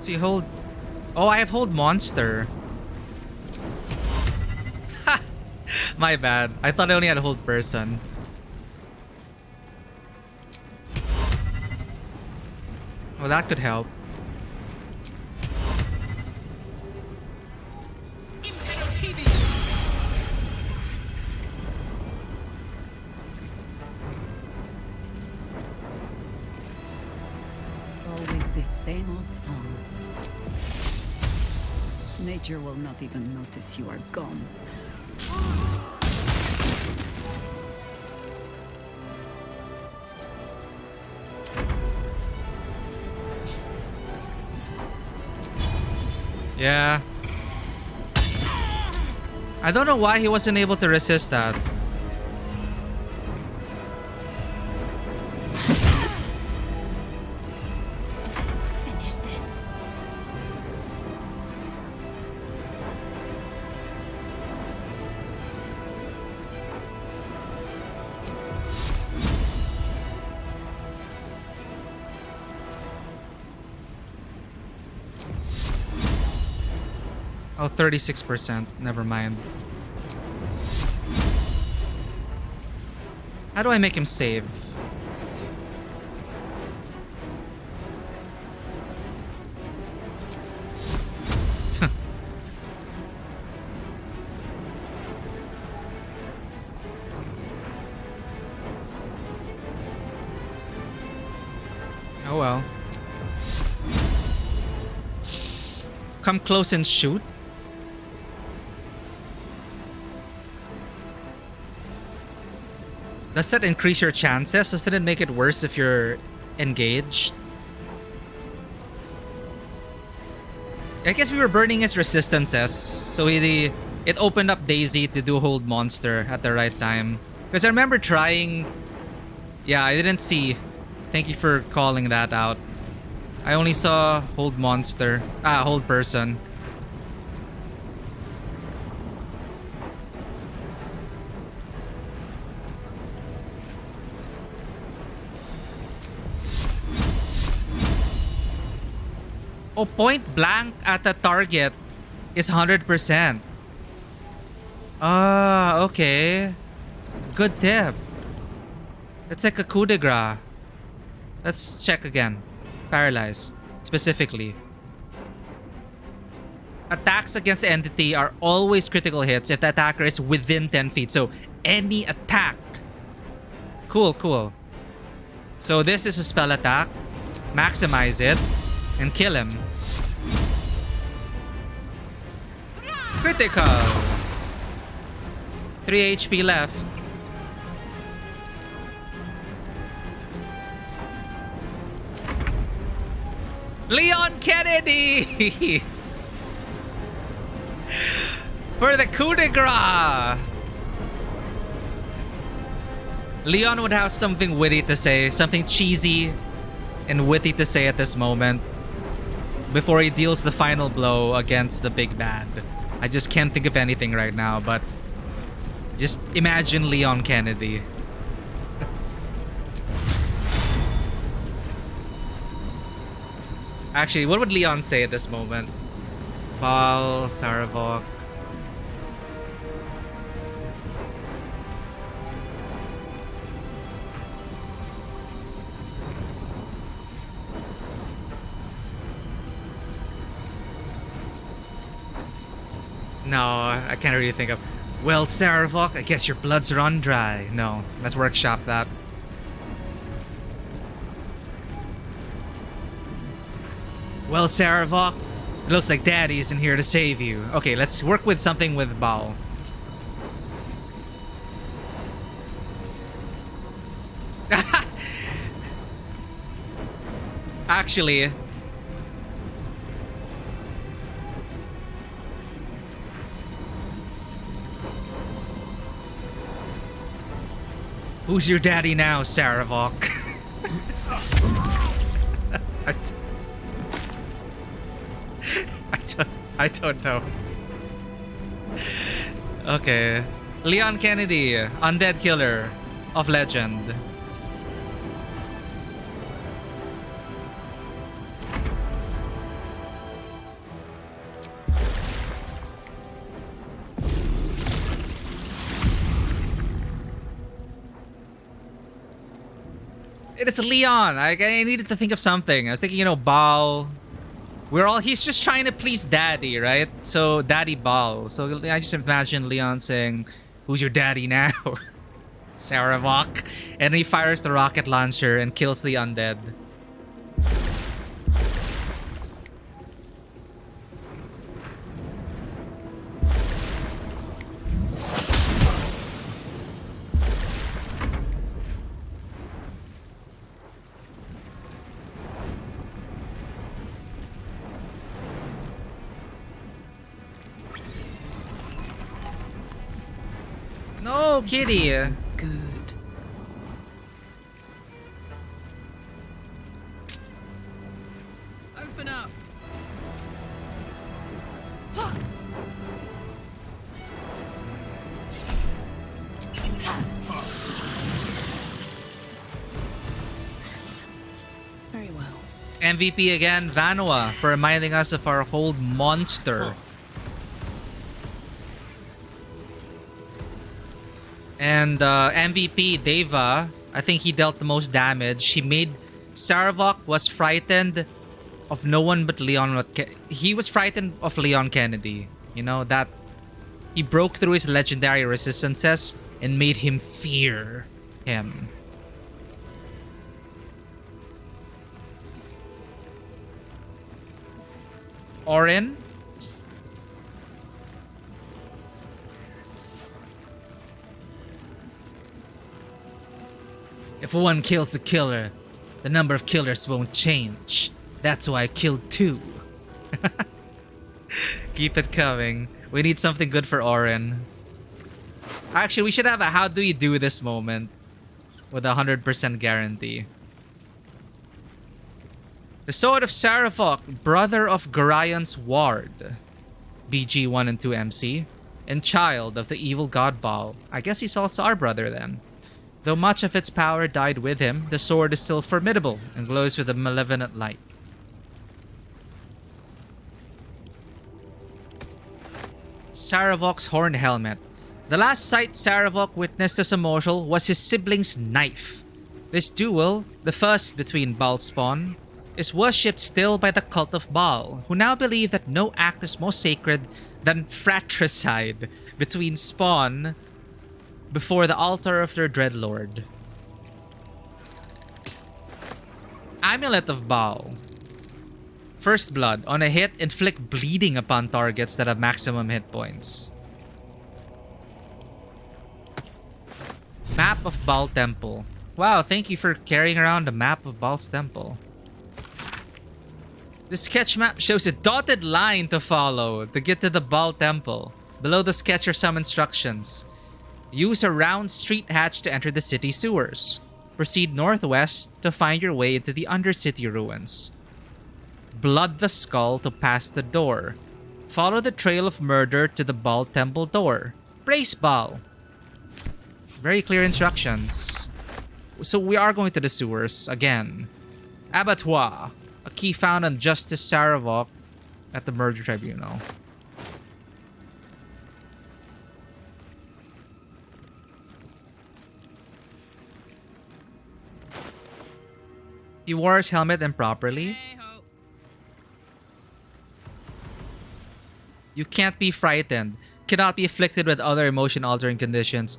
So you hold... Oh, I have hold monster. Ha! My bad. I thought I only had hold person. Well, that could help. Always the same old song. Nature will not even notice you are gone. Yeah. I don't know why he wasn't able to resist that. Finish this. Oh, 36%. Never mind. How do I make him save? Oh well. Come close and shoot? Does that increase your chances? Doesn't it make it worse if you're engaged? I guess we were burning his resistances, so it opened up Daisy to do hold monster at the right time. Because I remember trying... Yeah, I didn't see. Thank you for calling that out. I only saw hold monster. Hold person. Oh, point blank at the target is 100%. Ah, okay. Good tip. It's like a coup de grace. Let's check again. Paralyzed, specifically. Attacks against entity are always critical hits if the attacker is within 10 feet. So any attack. Cool, cool. So this is a spell attack. Maximize it and kill him. Critical. 3 HP left. Leon Kennedy! For the coup de grace! Leon would have something witty to say, something cheesy and witty to say at this moment before he deals the final blow against the big bad. I just can't think of anything right now, but just imagine Leon Kennedy. Actually, what would Leon say at this moment? Val, Saravok. No, I can't really think of. Well, Saravok, I guess your blood's run dry. No, let's workshop that. Well, Saravok, it looks like Daddy isn't here to save you. Okay, let's work with something with Bao. Actually, who's your daddy now, Saravok? I don't know. Okay. Leon Kennedy, undead killer of legend. It is Leon. I needed to think of something. I was thinking, you know, Bao. He's just trying to please Daddy, right? So, Daddy Bao. So, I just imagine Leon saying, who's your daddy now? Saravok. And he fires the rocket launcher and kills the undead. No, kitty. Good. Open up. Very well. MVP again, Vanua, for reminding us of our hold monster. And MVP, Deva, I think he dealt the most damage. He made... Saravok was frightened of no one but Leon. He was frightened of Leon Kennedy. You know, that... He broke through his legendary resistances and made him fear him. Orin? If one kills a killer, the number of killers won't change. That's why I killed 2. Keep it coming. We need something good for Orin. Actually, we should have a how do you do this moment with a 100% guarantee. The Sword of Saravok, brother of Garion's ward. BG 1 and 2 MC. And child of the evil god Baal. I guess he's also our brother then. Though much of its power died with him, the sword is still formidable and glows with a malevolent light. Saravok's horned helmet. The last sight Saravok witnessed as a mortal was his sibling's knife. This duel, the first between Baal spawn, is worshipped still by the cult of Baal, who now believe that no act is more sacred than fratricide between spawn before the altar of their dreadlord. Amulet of Baal. First blood. On a hit, inflict bleeding upon targets that have maximum hit points. Map of Baal Temple. Wow, thank you for carrying around the map of Baal's Temple. The sketch map shows a dotted line to follow to get to the Baal Temple. Below the sketch are some instructions. Use a round street hatch to enter the city sewers. Proceed northwest to find your way into the Undercity ruins. Blood the skull to pass the door. Follow the trail of murder to the Baal Temple door. Praise Baal. Very clear instructions. So we are going to the sewers again. Abattoir. A key found on Justice Saravok at the murder tribunal. He wore his helmet improperly. You can't be frightened. Cannot be afflicted with other emotion-altering conditions.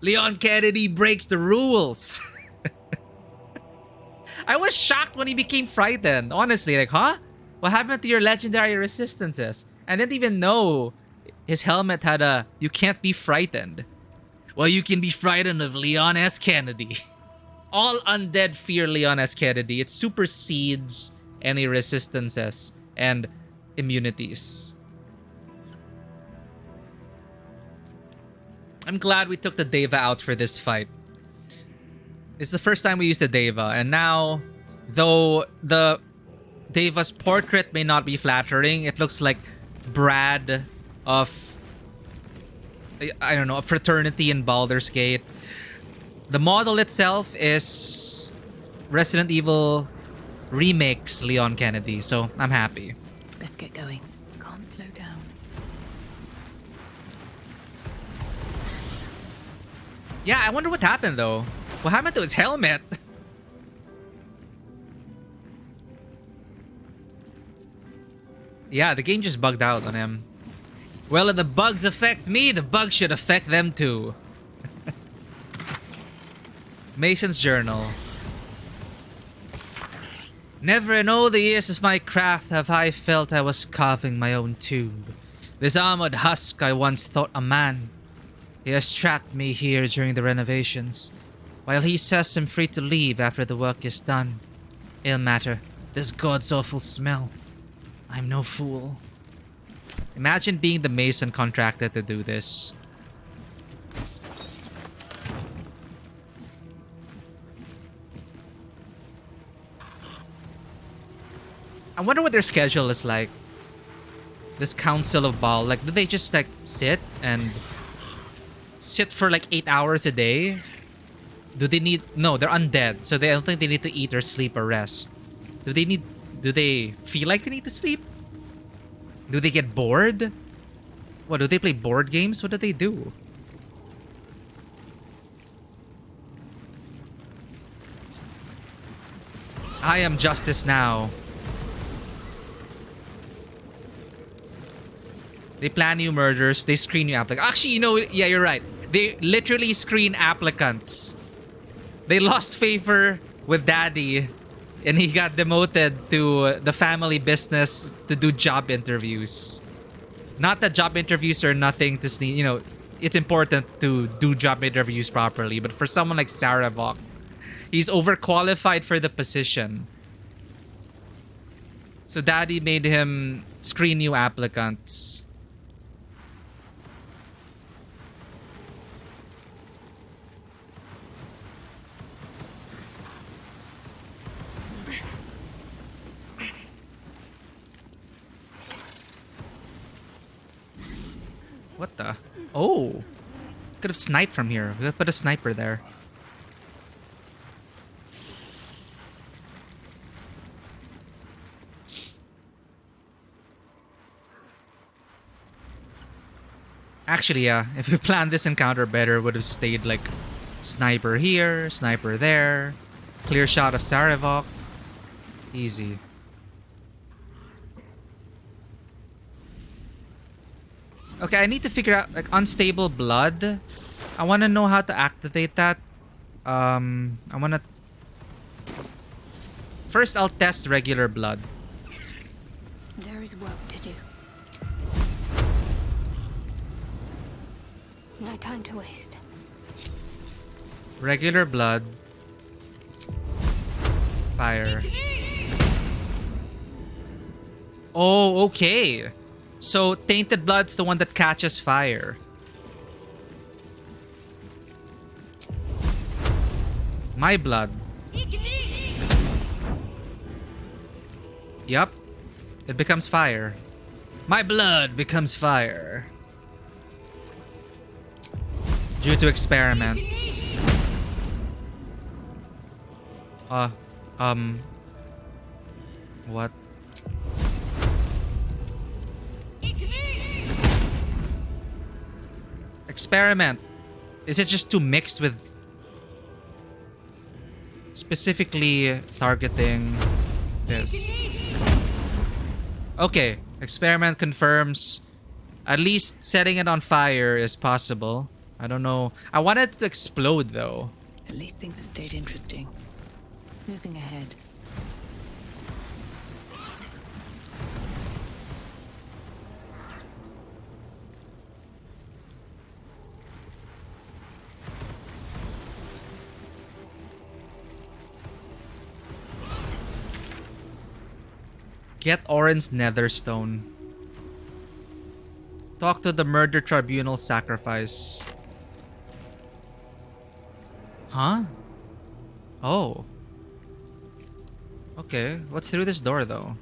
Leon Kennedy breaks the rules. I was shocked when he became frightened. Honestly, like, huh? What happened to your legendary resistances? I didn't even know his helmet had a "you can't be frightened." Well, you can be frightened of Leon S. Kennedy. All undead fear Leon S. Kennedy. It supersedes any resistances and immunities. I'm glad we took the Deva out for this fight. It's the first time we used the Deva, and now, though the Deva's portrait may not be flattering, it looks like Brad of, I don't know, a fraternity in Baldur's Gate. The model itself is Resident Evil remakes Leon Kennedy, so I'm happy. Let's get going. Can't slow down. Yeah, I wonder what happened though. What happened to his helmet? Yeah, the game just bugged out on him. Well, if the bugs affect me, the bugs should affect them too. Mason's journal. Never in all the years of my craft have I felt I was carving my own tomb. This armored husk I once thought a man. He has trapped me here during the renovations, while he says I'm free to leave after the work is done. Ill matter, this god's awful smell. I'm no fool. Imagine being the mason contracted to do this. I wonder what their schedule is like. This Council of Baal, like, do they just like sit for like 8 hours a day? Do they need... No, they're undead, so I don't think they need to eat or sleep or rest. Do they feel like they need to sleep? Do they get bored? What, do they play board games? What do they do? I am justice now. They plan new murders. They screen new applicants. Actually, you know, yeah, you're right. They literally screen applicants. They lost favor with Daddy, and he got demoted to the family business to do job interviews. Not that job interviews are nothing to sneeze. You know, it's important to do job interviews properly. But for someone like Saravok, he's overqualified for the position. So Daddy made him screen new applicants. What the? Oh! Could have sniped from here. We could put a sniper there. Actually, yeah, if we planned this encounter better, would have stayed like sniper here, sniper there, clear shot of Sarevok. Easy. Okay, I need to figure out like unstable blood. I want to know how to activate that. I want to... First, I'll test regular blood. There is work to do. No time to waste. Regular blood. Fire. Oh, okay. So, tainted blood's the one that catches fire. My blood. Yup. It becomes fire. My blood becomes fire. Due to experiments. What? Experiment. Is it just too mixed with specifically targeting this? Okay, experiment confirms at least setting it on fire is possible. I don't know. I wanted it to explode though. At least things have stayed interesting. Moving ahead. Get Orin's Netherstone. Talk to the Murder Tribunal sacrifice. Huh? Oh. Okay, what's through this door though?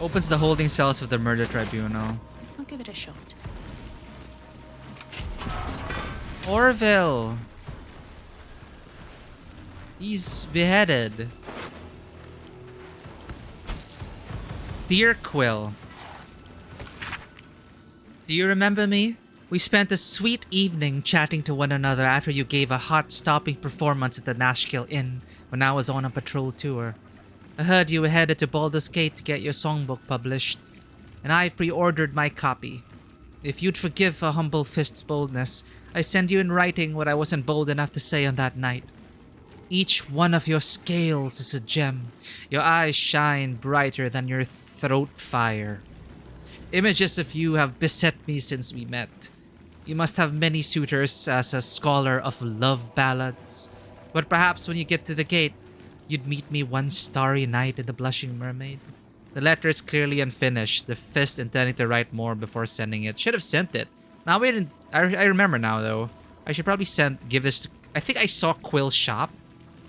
Opens the holding cells of the Murder Tribunal. I'll give it a shot. Orville! He's beheaded. Dear Quill. Do you remember me? We spent a sweet evening chatting to one another after you gave a heart-stopping performance at the Nashkill Inn when I was on a patrol tour. I heard you were headed to Baldur's Gate to get your songbook published, and I've pre-ordered my copy. If you'd forgive a humble fist's boldness, I send you in writing what I wasn't bold enough to say on that night. Each one of your scales is a gem. Your eyes shine brighter than your throat fire. Images of you have beset me since we met. You must have many suitors as a scholar of love ballads, but perhaps when you get to the gate, you'd meet me one starry night in the Blushing Mermaid. The letter is clearly unfinished, the fist intending to write more before sending it. Should have sent it. Now wait, I remember now though. I should probably give this to... I think I saw Quill's shop.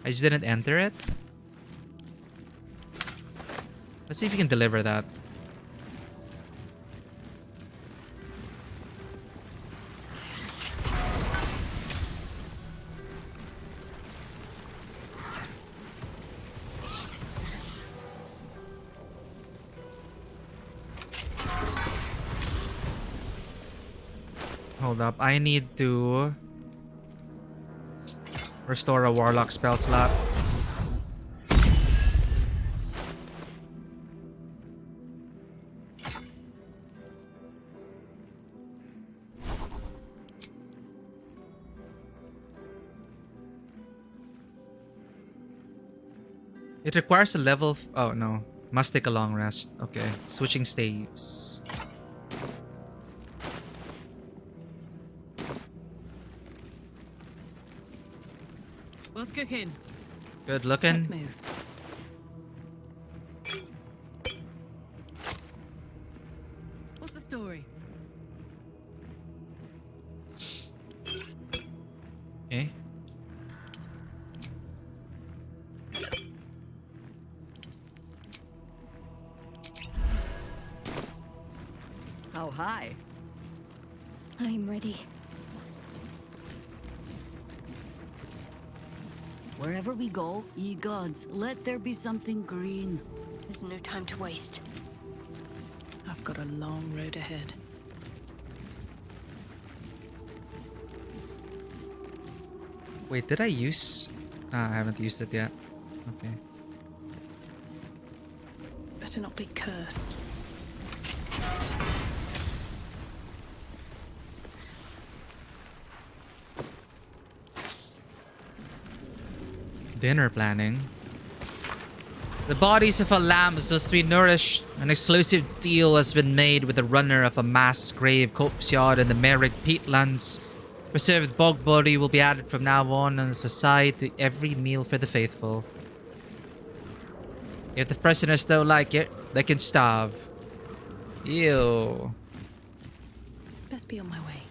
I just didn't enter it. Let's see if we can deliver that. Hold up, I need to restore a warlock spell slot. It requires a level... Oh no, must take a long rest. Okay, switching staves. What's cooking? Good looking. Let's move. What's the story? Okay. How high? I'm ready. Wherever we go, ye gods, let there be something green. There's no time to waste. I've got a long road ahead. Wait, did I use? I haven't used it yet. Okay. Better not be cursed. Dinner planning. The bodies of our lambs must be nourished. An exclusive deal has been made with the runner of a mass grave corpse yard in the Merrick peatlands. Preserved bog body will be added from now on as a side to every meal for the faithful. If the prisoners don't like it, they can starve. Ew. Best be on my way.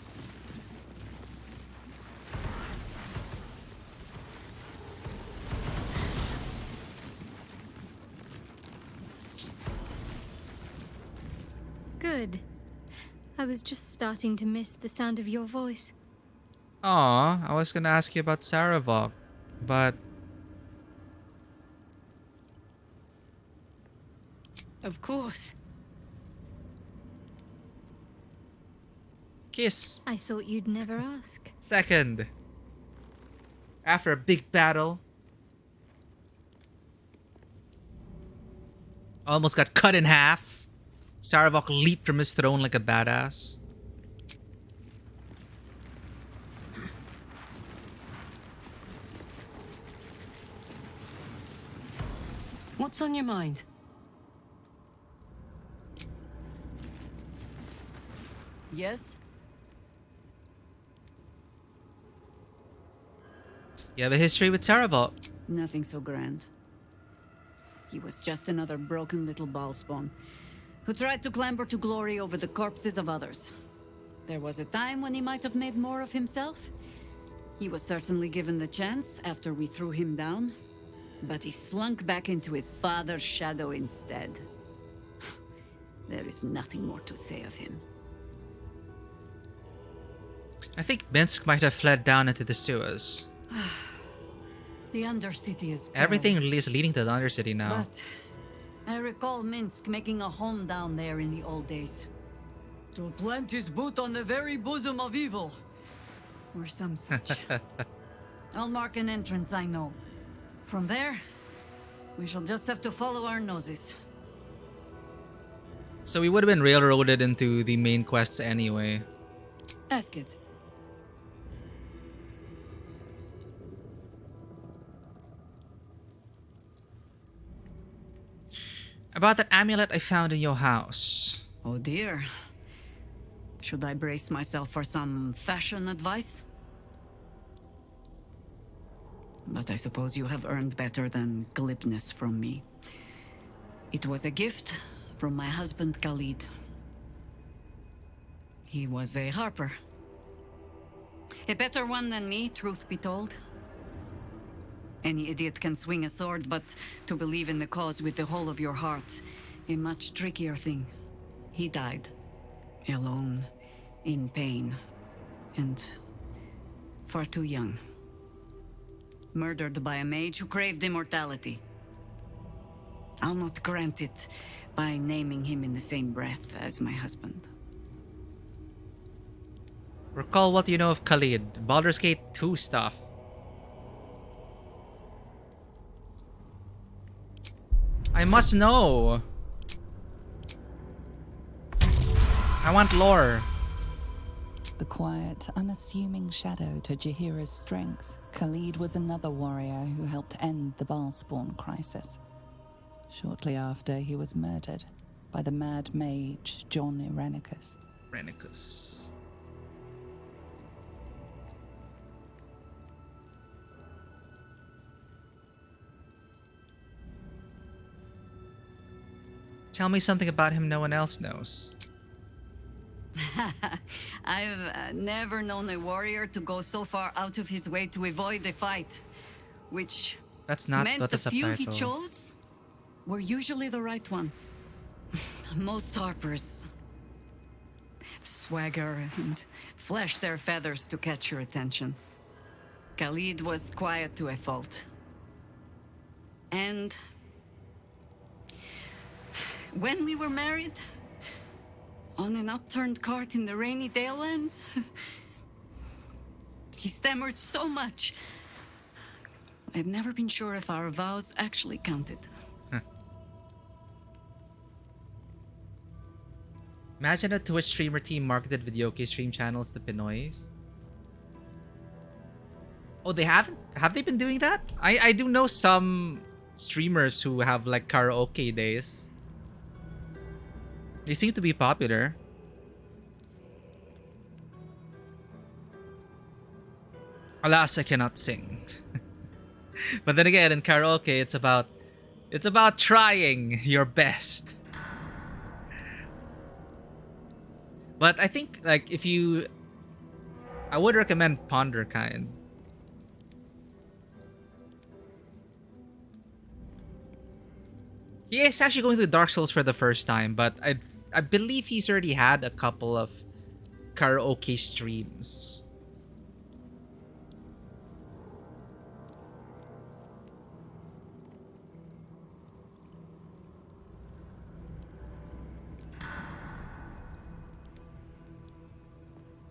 Good. I was just starting to miss the sound of your voice. Aw, I was gonna ask you about Saravok, but... Of course. Kiss. I thought you'd never ask. Second. After a big battle. Almost got cut in half. Saravok leaped from his throne like a badass. What's on your mind? Yes? You have a history with Saravok. Nothing so grand. He was just another broken little ballspawn who tried to clamber to glory over the corpses of others. There was a time when he might have made more of himself. He was certainly given the chance after we threw him down, but he slunk back into his father's shadow instead. There is nothing more to say of him. I think Minsk might have fled down into the sewers. The Undercity is Everything perilous. is leading to the Undercity now. But I recall Minsk making a home down there in the old days. To plant his boot on the very bosom of evil. Or some such. I'll mark an entrance, I know. From there, we shall just have to follow our noses. So we would have been railroaded into the main quests anyway. Ask it. About that amulet I found in your house. Oh dear. Should I brace myself for some fashion advice? But I suppose you have earned better than glibness from me. It was a gift from my husband Khalid. He was a harper. A better one than me, truth be told. Any idiot can swing a sword, but to believe in the cause with the whole of your heart, a much trickier thing. He died. Alone, in pain, and far too young. Murdered by a mage who craved immortality. I'll not grant it by naming him in the same breath as my husband. Recall what you know of Khalid. Baldur's Gate 2 stuff. I must know. I want lore. The quiet, unassuming shadow to Jaheira's strength, Khalid was another warrior who helped end the Balspawn crisis. Shortly after, he was murdered by the mad mage John Irenicus. Irenicus. Tell me something about him no one else knows. I've never known a warrior to go so far out of his way to avoid a fight, which That's not meant what the the few he subtitle. chose were usually the right ones. Most harpers swagger and flash their feathers to catch your attention. Khalid was quiet to a fault. And when we were married, on an upturned cart in the rainy Dalelands, he stammered so much. I've never been sure if our vows actually counted. Imagine a Twitch streamer team marketed videoke stream channels to Pinoys. Oh, they haven't? Have they been doing that? I do know some streamers who have like karaoke days. They seem to be popular. Alas, I cannot sing. But then again, in karaoke, it's about trying your best. But I think like I would recommend Ponderkind. He is actually going through Dark Souls for the first time, but I believe he's already had a couple of karaoke streams.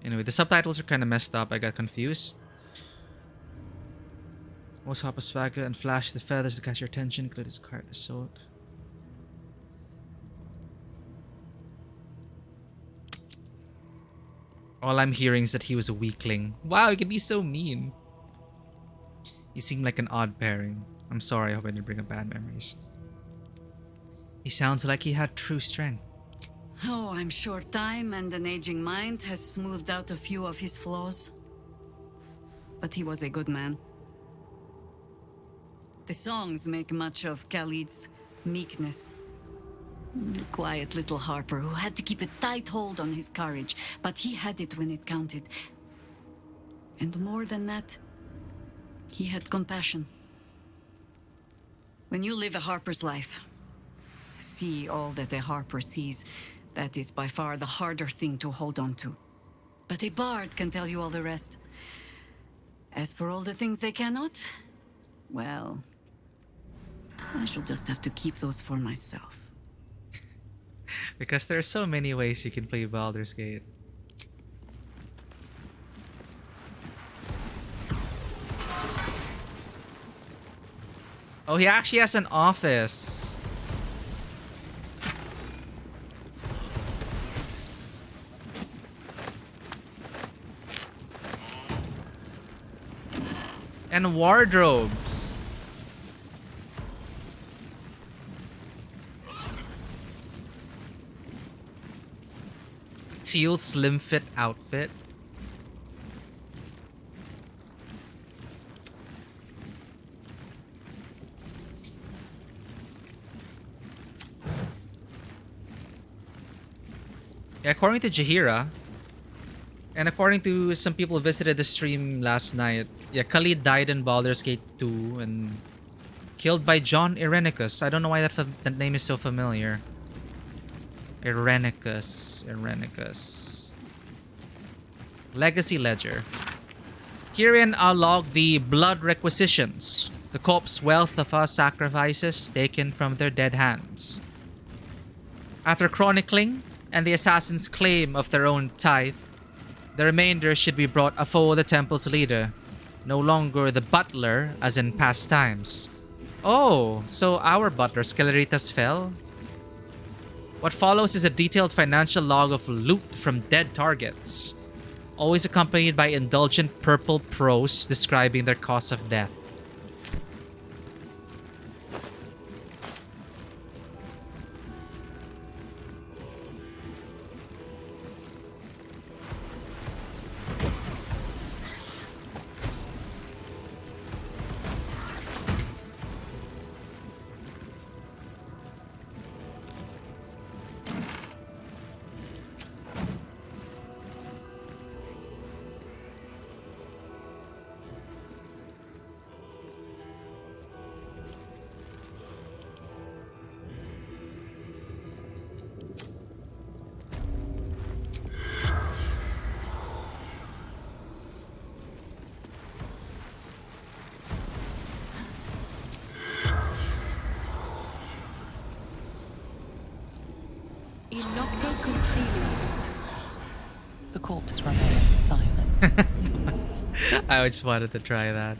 Anyway, the subtitles are kind of messed up. I got confused. Most hop a swagger and flash the feathers to catch your attention. Include his card, the sword. All I'm hearing is that he was a weakling. Wow, he can be so mean. He seemed like an odd pairing. I'm sorry, I hope I didn't bring up bad memories. He sounds like he had true strength. Oh, I'm sure time and an aging mind has smoothed out a few of his flaws. But he was a good man. The songs make much of Khalid's meekness. The quiet little harper who had to keep a tight hold on his courage, but he had it when it counted. And more than that, he had compassion. When you live a harper's life, see all that a harper sees, that is by far the harder thing to hold on to. But a bard can tell you all the rest. As for all the things they cannot, well, I shall just have to keep those for myself. Because there are so many ways you can play Baldur's Gate. Oh, he actually has an office. And wardrobes. Teal slim fit outfit. Yeah, according to Jaheira, and according to some people who visited the stream last night, yeah, Khalid died in Baldur's Gate 2 and killed by John Irenicus. I don't know why that name is so familiar. Irenicus. Legacy Ledger. Herein I'll log the blood requisitions, the corpse wealth of our sacrifices taken from their dead hands. After chronicling and the assassins' claim of their own tithe, the remainder should be brought afore the temple's leader, no longer the butler as in past times. Oh, so our butler, Skeleritas, fell? What follows is a detailed financial log of loot from dead targets, always accompanied by indulgent purple prose describing their cause of death. Nocte concealing. The corpse remains silent. I just wanted to try that.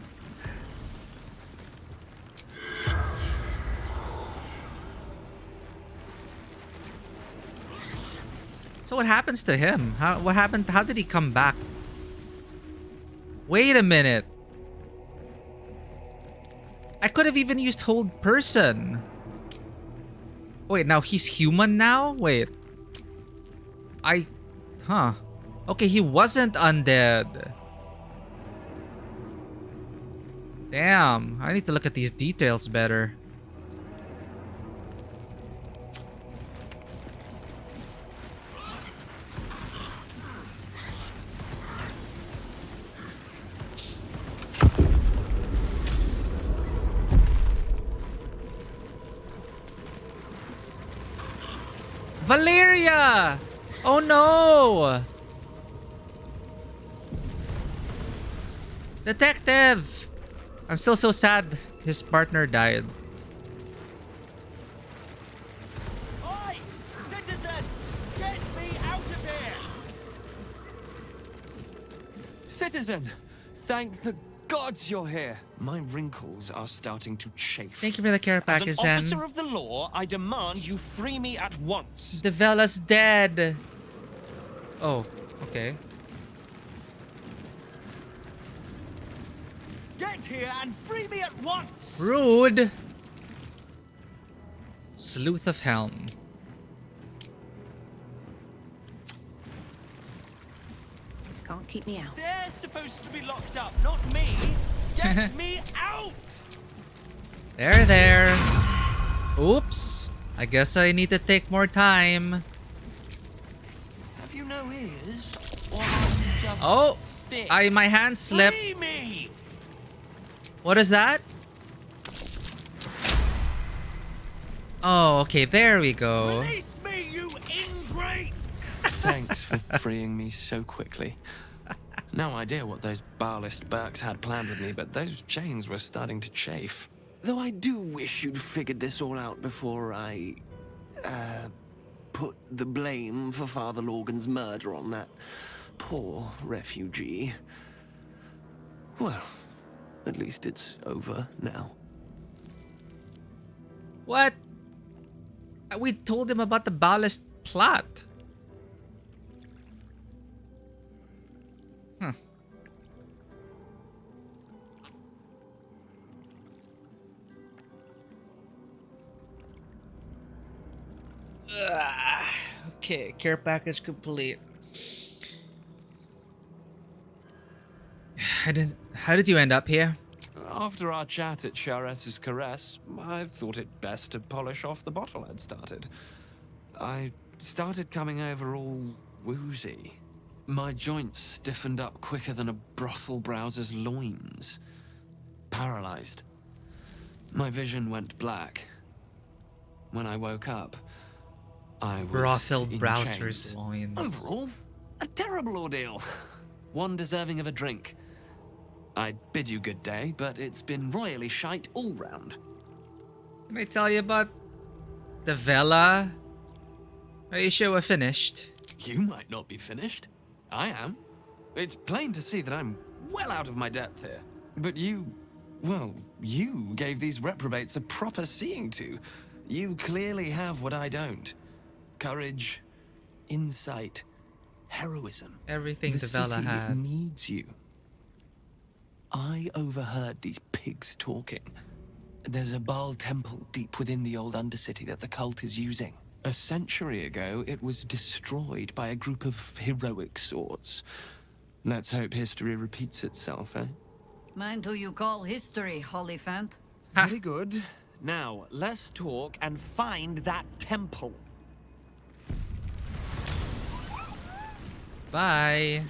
So what happens to him? What happened? How did he come back? Wait a minute. I could have even used hold person. Wait, now he's human now? Wait. Huh. Okay, he wasn't undead. Damn, I need to look at these details better. Valeria! Oh no! Detective! I'm still so sad his partner died. Oi! Citizen! Get me out of here! Citizen! Thank the gods you're here. My wrinkles are starting to chafe. Thank you for the care As an package, Zen. officer of the law, I demand you free me at once. The Vela's dead. Oh, okay. Get here and free me at once! Rude. Sleuth of Helm. Can't keep me out. They're supposed to be locked up, not me. Get me out! There. Oops. I guess I need to take more time. Have you no ears? Or are you just Oh, thick? my hand slipped. Free me! What is that? Oh, okay, there we go. Release me, you ingrate! Thanks for freeing me so quickly. No idea what those Barlist Burks had planned with me, but those chains were starting to chafe. Though I do wish you'd figured this all out before I, put the blame for Father Lorgan's murder on that poor refugee. Well, at least it's over now. What? We told him about the ballast plot. Huh. Okay, care package complete. How did you end up here? After our chat at Charessa's Caress, I thought it best to polish off the bottle I'd started. I started coming over all woozy. My joints stiffened up quicker than a brothel browser's loins. Paralyzed. My vision went black. When I woke up, I was Brothel in browser's chains. loins. Overall, a terrible ordeal. One deserving of a drink. I'd bid you good day, but it's been royally shite all round. Can I tell you about the Vela? Are you sure we're finished? You might not be finished. I am. It's plain to see that I'm well out of my depth here. But you gave these reprobates a proper seeing to. You clearly have what I don't. Courage, insight, heroism. Everything the Vela city had. needs you. I overheard these pigs talking. There's a Baal temple deep within the old Undercity that the cult is using. A century ago, it was destroyed by a group of heroic sorts. Let's hope history repeats itself, eh? Mind who you call history, Holyphant. Very good. Now, let's talk and find that temple. Bye.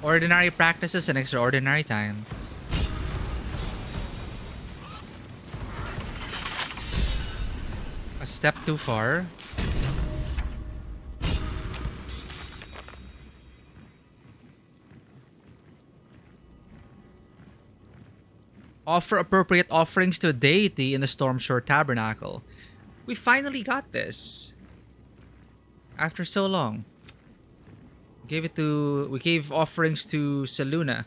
Ordinary practices and extraordinary times. A step too far. Offer appropriate offerings to a deity in the Stormshore Tabernacle. We finally got this. After so long. We gave offerings to Seluna.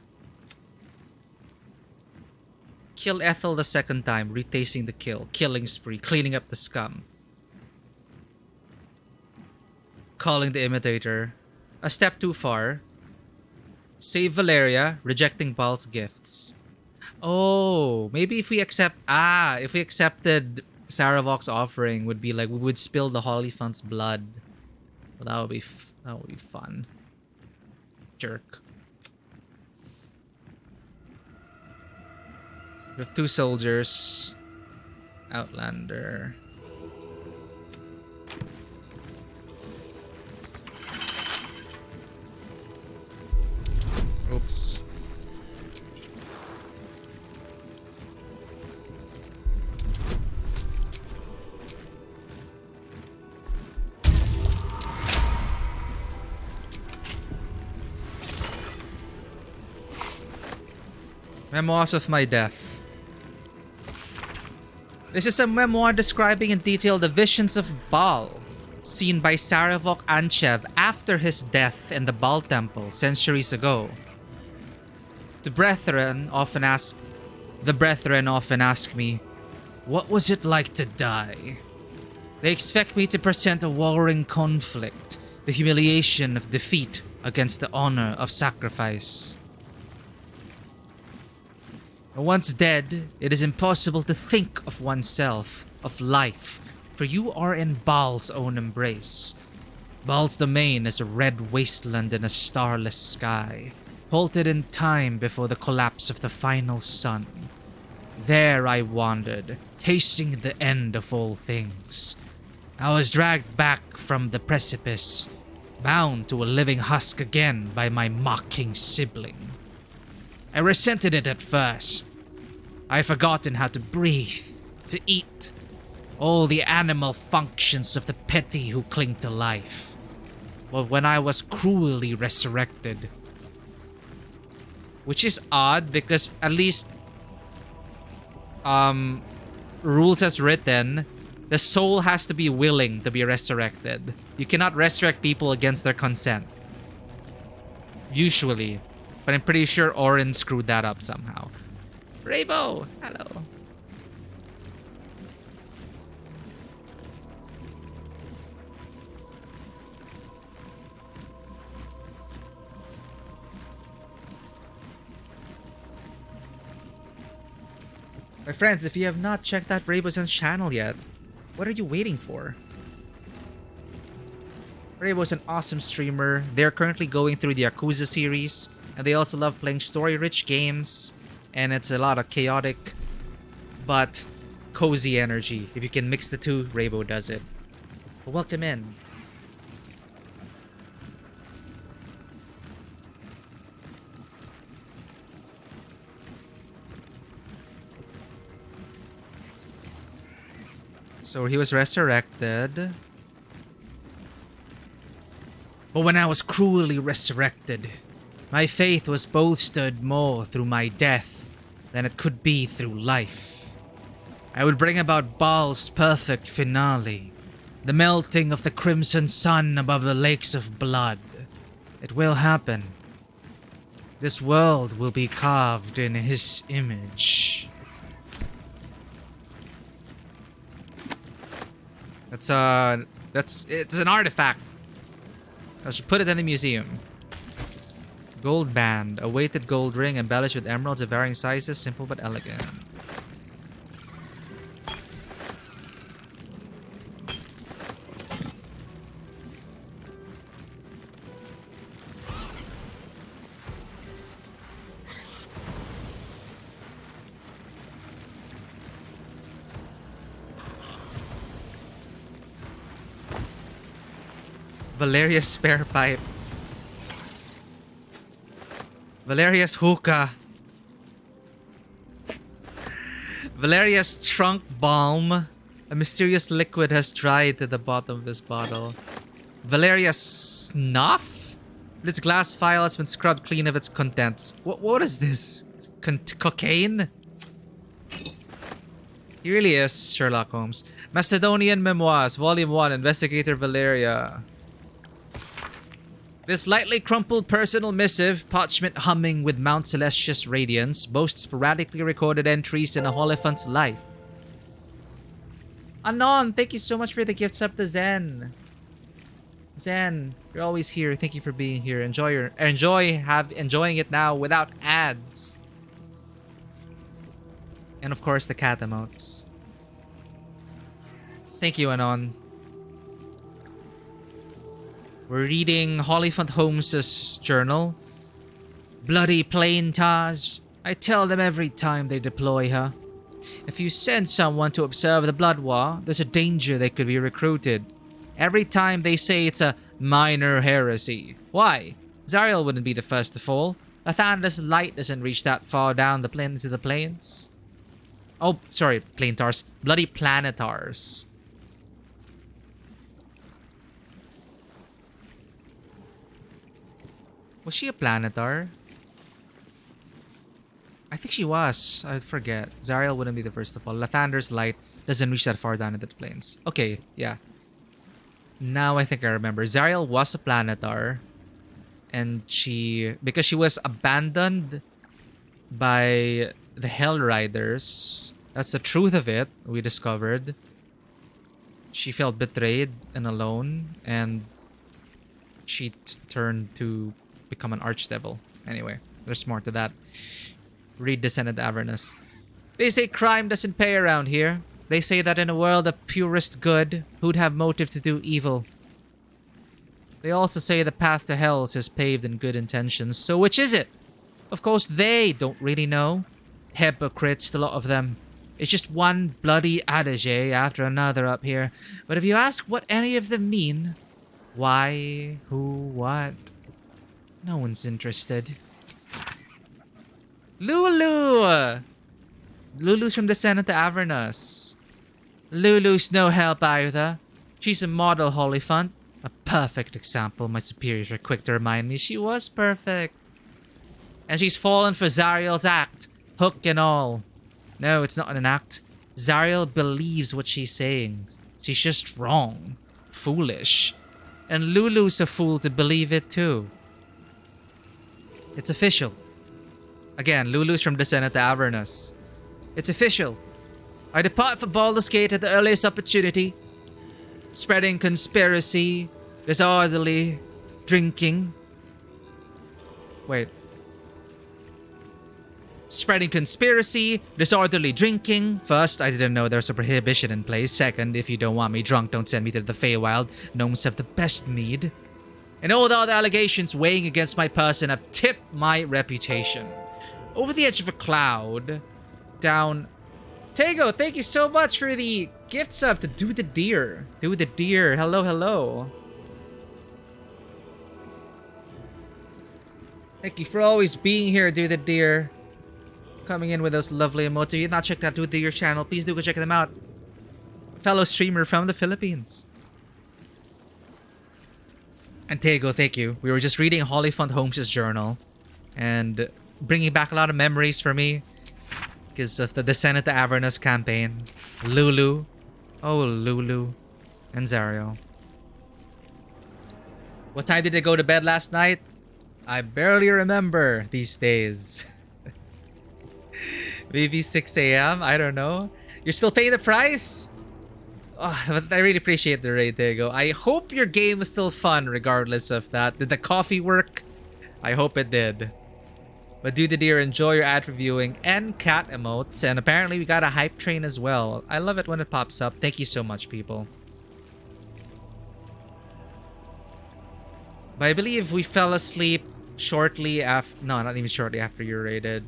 Kill Ethel the second time, retasting the kill. Killing spree, cleaning up the scum. Calling the imitator. A step too far. Save Valeria, rejecting Baal's gifts. Oh, maybe if we accepted Saravok's offering, would be like we would spill the Holophant's blood. Well, that would be fun. Jerk. We have 2 soldiers. Outlander. Oops. Memoirs of my death. This is a memoir describing in detail the visions of Baal, seen by Saravok Anchev after his death in the Baal temple centuries ago. The brethren often ask me, what was it like to die? They expect me to present a warring conflict, the humiliation of defeat against the honor of sacrifice. Once dead, it is impossible to think of oneself, of life, for you are in Baal's own embrace. Baal's domain is a red wasteland in a starless sky, halted in time before the collapse of the final sun. There I wandered, tasting the end of all things. I was dragged back from the precipice, bound to a living husk again by my mocking sibling. I resented it at first. I had forgotten how to breathe, to eat, all the animal functions of the petty who cling to life. But when I was cruelly resurrected, which is odd because at least rules as written, the soul has to be willing to be resurrected. You cannot resurrect people against their consent. Usually. But I'm pretty sure Orin screwed that up somehow. Rabo! Hello. My friends, if you have not checked out Rabo's channel yet, what are you waiting for? Rabo's an awesome streamer. They're currently going through the Yakuza series, and they also love playing story-rich games, and it's a lot of chaotic but cozy energy. If you can mix the two, Rabo does it. But welcome in. So he was resurrected. But when I was cruelly resurrected, my faith was bolstered more through my death than it could be through life. I would bring about Baal's perfect finale, the melting of the crimson sun above the lakes of blood. It will happen. This world will be carved in his image. It's an artifact. I should put it in a museum. Gold band, a weighted gold ring embellished with emeralds of varying sizes, simple but elegant. Valeria's spare pipe. Valeria's hookah. Valeria's trunk balm. A mysterious liquid has dried to the bottom of this bottle. Valeria's snuff? This glass vial has been scrubbed clean of its contents. What is this? Cocaine? He really is Sherlock Holmes. Macedonian Memoirs, Volume 1, Investigator Valeria. This lightly crumpled personal missive, parchment humming with Mount Celestius radiance, boasts sporadically recorded entries in a Holifant's life. Anon, thank you so much for the gifts up to Zen. Zen, you're always here. Thank you for being here. Enjoying it now without ads. And of course the cat emotes. Thank you, Anon. We're reading Hollyphant Holmes's journal. Bloody plain Tars. I tell them every time they deploy her. If you send someone to observe the blood war, there's a danger they could be recruited. Every time they say it's a minor heresy. Why? Zariel wouldn't be the first to fall. Lathander's light doesn't reach that far down the plane into the plains. Oh, sorry, Planetars. Bloody Planetars. Was she a Planetar? I think she was. I forget. Zariel wouldn't be the first to fall. Lathander's light doesn't reach that far down into the plains. Okay, yeah. Now I think I remember. Zariel was a Planetar. And because she was abandoned by the Hell Riders. That's the truth of it, we discovered. She felt betrayed and alone. And she turned to become an archdevil. Anyway, there's more to that. Read Descendant Avernus. They say crime doesn't pay around here. They say that in a world of purest good, who'd have motive to do evil? They also say the path to hell is paved in good intentions. So which is it? Of course, they don't really know. Hypocrites, a lot of them. It's just one bloody adage after another up here. But if you ask what any of them mean, why, who, what, no one's interested. Lulu! Lulu's from Descendant to Avernus. Lulu's no help either. She's a model Hollyphant. A perfect example. My superiors are quick to remind me she was perfect. And she's fallen for Zariel's act. Hook and all. No, it's not an act. Zariel believes what she's saying. She's just wrong. Foolish. And Lulu's a fool to believe it too. It's official. Again, Lulu's from Descendant to Avernus. It's official. I depart for Baldur's Gate at the earliest opportunity. Spreading conspiracy, disorderly drinking. Wait. Spreading conspiracy, disorderly drinking. First, I didn't know there's a prohibition in place. Second, if you don't want me drunk, don't send me to the Feywild. Gnomes have the best mead. And all the other allegations weighing against my person have tipped my reputation. Over the edge of a cloud, down... Tego, thank you so much for the gift sub to Do the Deer. Do the Deer. Hello, hello. Thank you for always being here, Do the Deer. Coming in with those lovely emotes. If you've not checked out Do the Deer channel, please do go check them out. Fellow streamer from the Philippines. And Tego, thank you. We were just reading Hollyphant Holmes' journal. And bringing back a lot of memories for me. Because of the Descendant to Avernus campaign. Lulu. Oh, Lulu. And Zariel. What time did they go to bed last night? I barely remember these days. Maybe 6 a.m.? I don't know. You're still paying the price? Oh, but I really appreciate the raid, Tego. I hope your game was still fun regardless of that. Did the coffee work? I hope it did. But Do the Deer, enjoy your ad reviewing and cat emotes. And apparently we got a hype train as well. I love it when it pops up. Thank you so much, people. But I believe we fell asleep shortly after... No, not even shortly after you raided.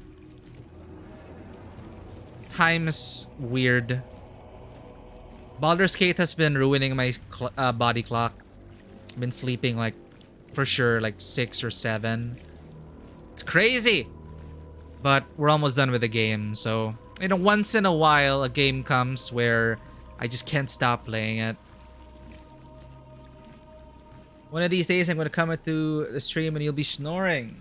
Time's weird. Baldur's Gate has been ruining my body clock. Been sleeping like, for sure, like 6 or 7. It's crazy! But we're almost done with the game, so... You know, once in a while, a game comes where I just can't stop playing it. One of these days, I'm going to come into the stream and you'll be snoring.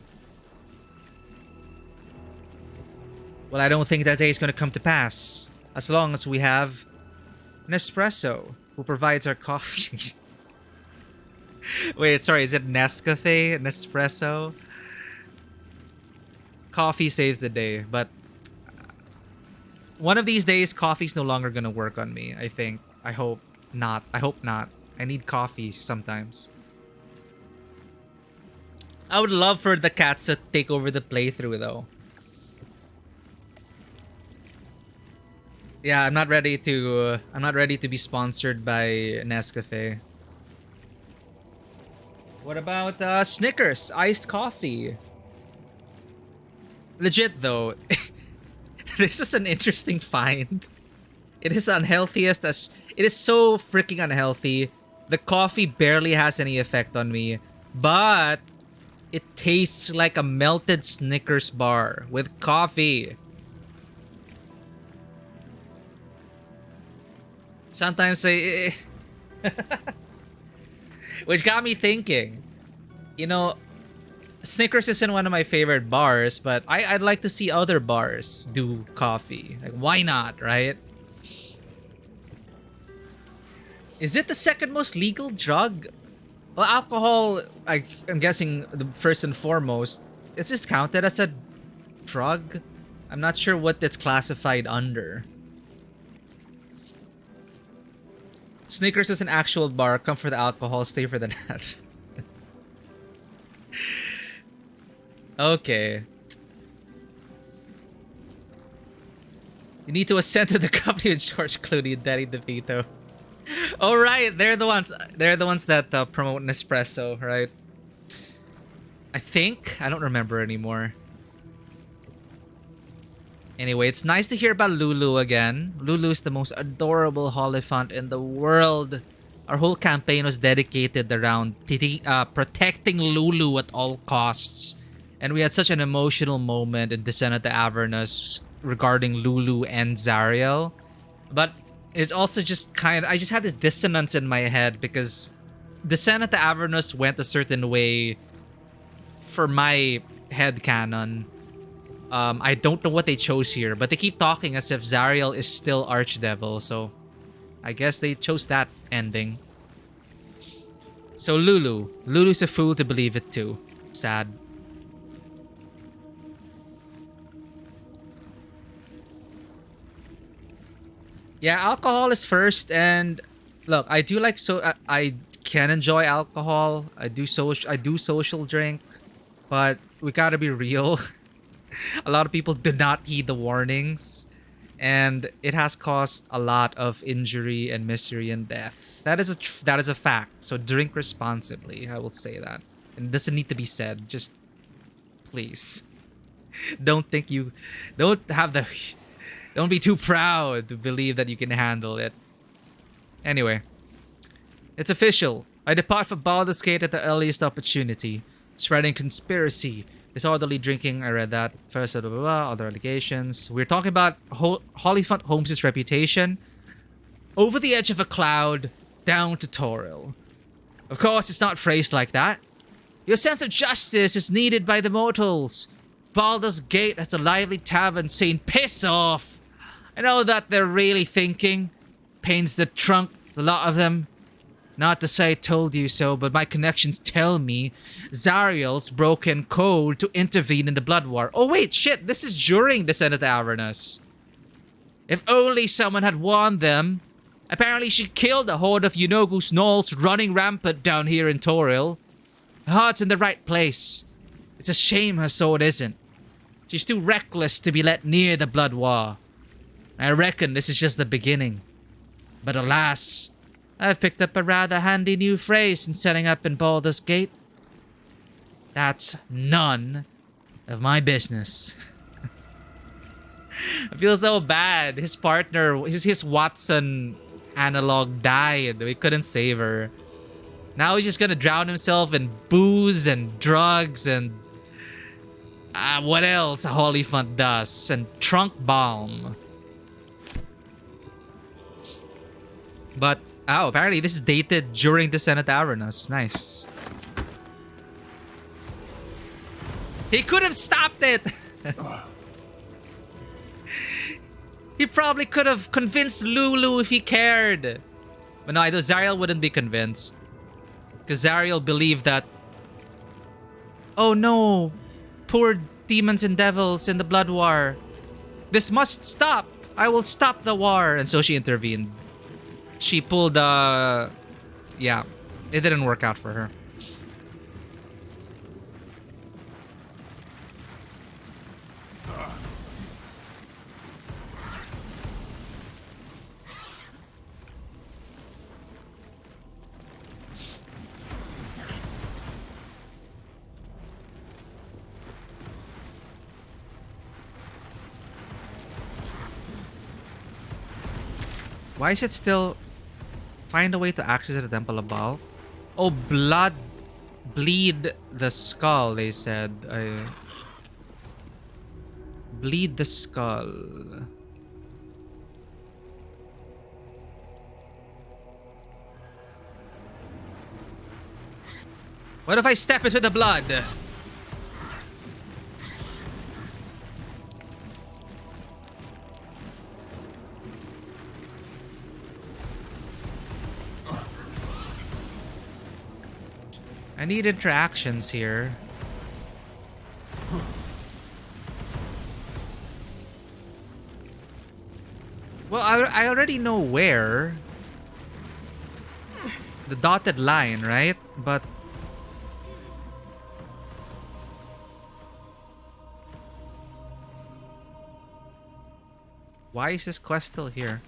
Well, I don't think that day is going to come to pass. As long as we have Nespresso, who provides our coffee. Wait, sorry, is it Nescafe? Nespresso? Coffee saves the day, but one of these days, coffee's no longer gonna work on me, I think. I hope not. I hope not. I need coffee sometimes. I would love for the cats to take over the playthrough, though. Yeah, I'm not ready to be sponsored by Nescafe. What about Snickers iced coffee? Legit though, this is an interesting find. It is unhealthiest as it is so freaking unhealthy. The coffee barely has any effect on me, but it tastes like a melted Snickers bar with coffee. Sometimes I... Which got me thinking. You know, Snickers isn't one of my favorite bars, but I'd like to see other bars do coffee. Like, why not, right? Is it the second most legal drug? Well, alcohol, I'm guessing, the first and foremost, is this counted as a drug? I'm not sure what it's classified under. Snickers is an actual bar. Come for the alcohol, stay for the nuts. Okay. You need to ascend to the company of George Clooney and Danny DeVito. Oh right, they're the ones that promote Nespresso, right? I think. I don't remember anymore. Anyway, it's nice to hear about Lulu again. Lulu is the most adorable Hollyphant in the world. Our whole campaign was dedicated around protecting Lulu at all costs. And we had such an emotional moment in Descent of the Avernus regarding Lulu and Zariel. But it also just I just had this dissonance in my head because Descent of the Avernus went a certain way for my headcanon. I don't know what they chose here, but they keep talking as if Zariel is still Archdevil, so I guess they chose that ending. So Lulu's a fool to believe it too. Sad. Yeah, alcohol is first, and look, I do like I can enjoy alcohol. I do social drink, but we gotta be real. A lot of people do not heed the warnings, and it has caused a lot of injury and misery and death. That is a fact. So drink responsibly. I will say that. And it doesn't need to be said. Just please, don't be too proud to believe that you can handle it. Anyway, it's official. I depart for Baldur's Gate at the earliest opportunity. Spreading conspiracy. Disorderly drinking, I read that. First, blah, blah, blah, other allegations. We're talking about Hollyphant Holmes' reputation. Over the edge of a cloud, down to Toril. Of course, it's not phrased like that. Your sense of justice is needed by the mortals. Baldur's Gate has a lively tavern saying, piss off. I know that they're really thinking. Pains the trunk, a lot of them. Not to say I told you so, but my connections tell me Zariel's broken code to intervene in the Blood War. Oh wait, shit, this is during Descent of the Avernus. If only someone had warned them. Apparently she killed a horde of Yunogu's gnolls running rampant down here in Toril. Her heart's in the right place. It's a shame her sword isn't. She's too reckless to be let near the Blood War. I reckon this is just the beginning. But alas, I've picked up a rather handy new phrase in setting up in Baldur's Gate. That's none of my business. I feel so bad. His partner, his Watson analog died. We couldn't save her. Now he's just gonna drown himself in booze and drugs and what else a Hollyphant does, and trunk balm. But oh, apparently this is dated during Descent of the Avernus. Nice. He could have stopped it. He probably could have convinced Lulu if he cared. But no, I know Zariel wouldn't be convinced. Because Zariel believed that, oh no, poor demons and devils in the blood war. This must stop. I will stop the war. And so she intervened. She pulled, yeah, it didn't work out for her. Why is it still... Find a way to access the Temple of Baal? Oh, bleed the skull, they said. Bleed the skull. What if I step into the blood? I need interactions here. Well, I already know where. The dotted line, right? But... why is this quest still here?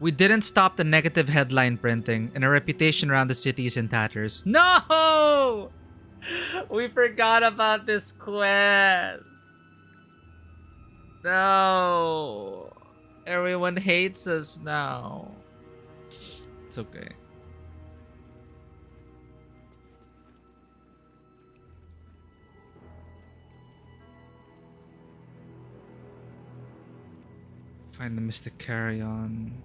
We didn't stop the negative headline printing, and our reputation around the city is in tatters. No! We forgot about this quest. No. Everyone hates us now. It's okay. Find the Mystic Carrion.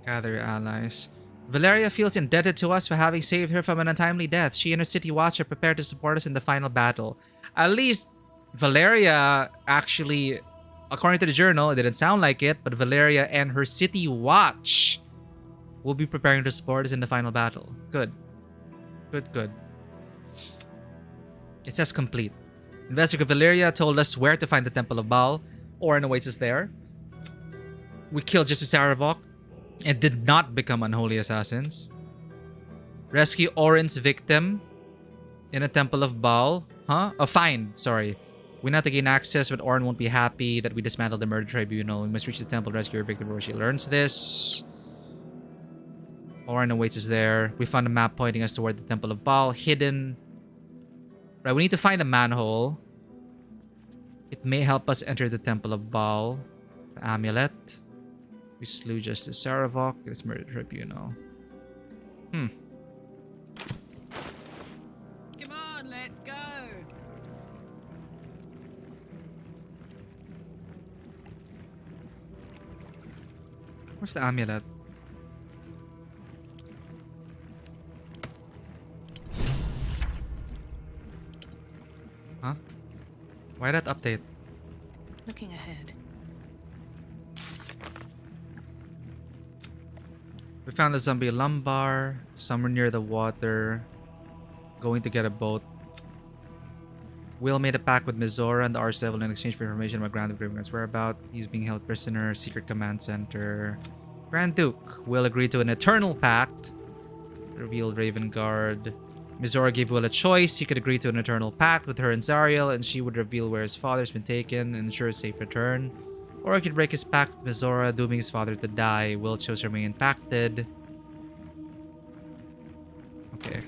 Gather your allies. Valeria feels indebted to us for having saved her from an untimely death. She and her city watch are prepared to support us in the final battle. At least Valeria actually, according to the journal, it didn't sound like it, but Valeria and her city watch will be preparing to support us in the final battle. Good. Good, good. It says complete. Investigator Valeria told us where to find the Temple of Baal. Orin awaits us there. We killed Justice Saravok and did not become unholy assassins. Rescue Orin's victim in a Temple of Baal. Huh? Oh, fine. Sorry. We not to gain access, but Orin won't be happy that we dismantled the murder tribunal. We must reach the temple to rescue her victim before she learns this. Orin awaits us there. We found a map pointing us toward the Temple of Baal, hidden. Right, we need to find a manhole. It may help us enter the Temple of Baal. The amulet. We slew Justice Saravok. It's murder tribunal. Come on, let's go. Where's the amulet? Huh? Why that update? Looking ahead. We found the zombie lumbar somewhere near the water. Going to get a boat. Will made a pact with Mizora and the Archdevil in exchange for information about Grand Duke Ravenguard's whereabouts. He's being held prisoner. Secret command center. Grand Duke. Will agreed to an eternal pact. Revealed Ravengard. Mizora gave Will a choice. He could agree to an eternal pact with her and Zariel, and she would reveal where his father's been taken and ensure a safe return. Or he could break his pact with Mizora, dooming his father to die. Will chose to remain impacted. Okay.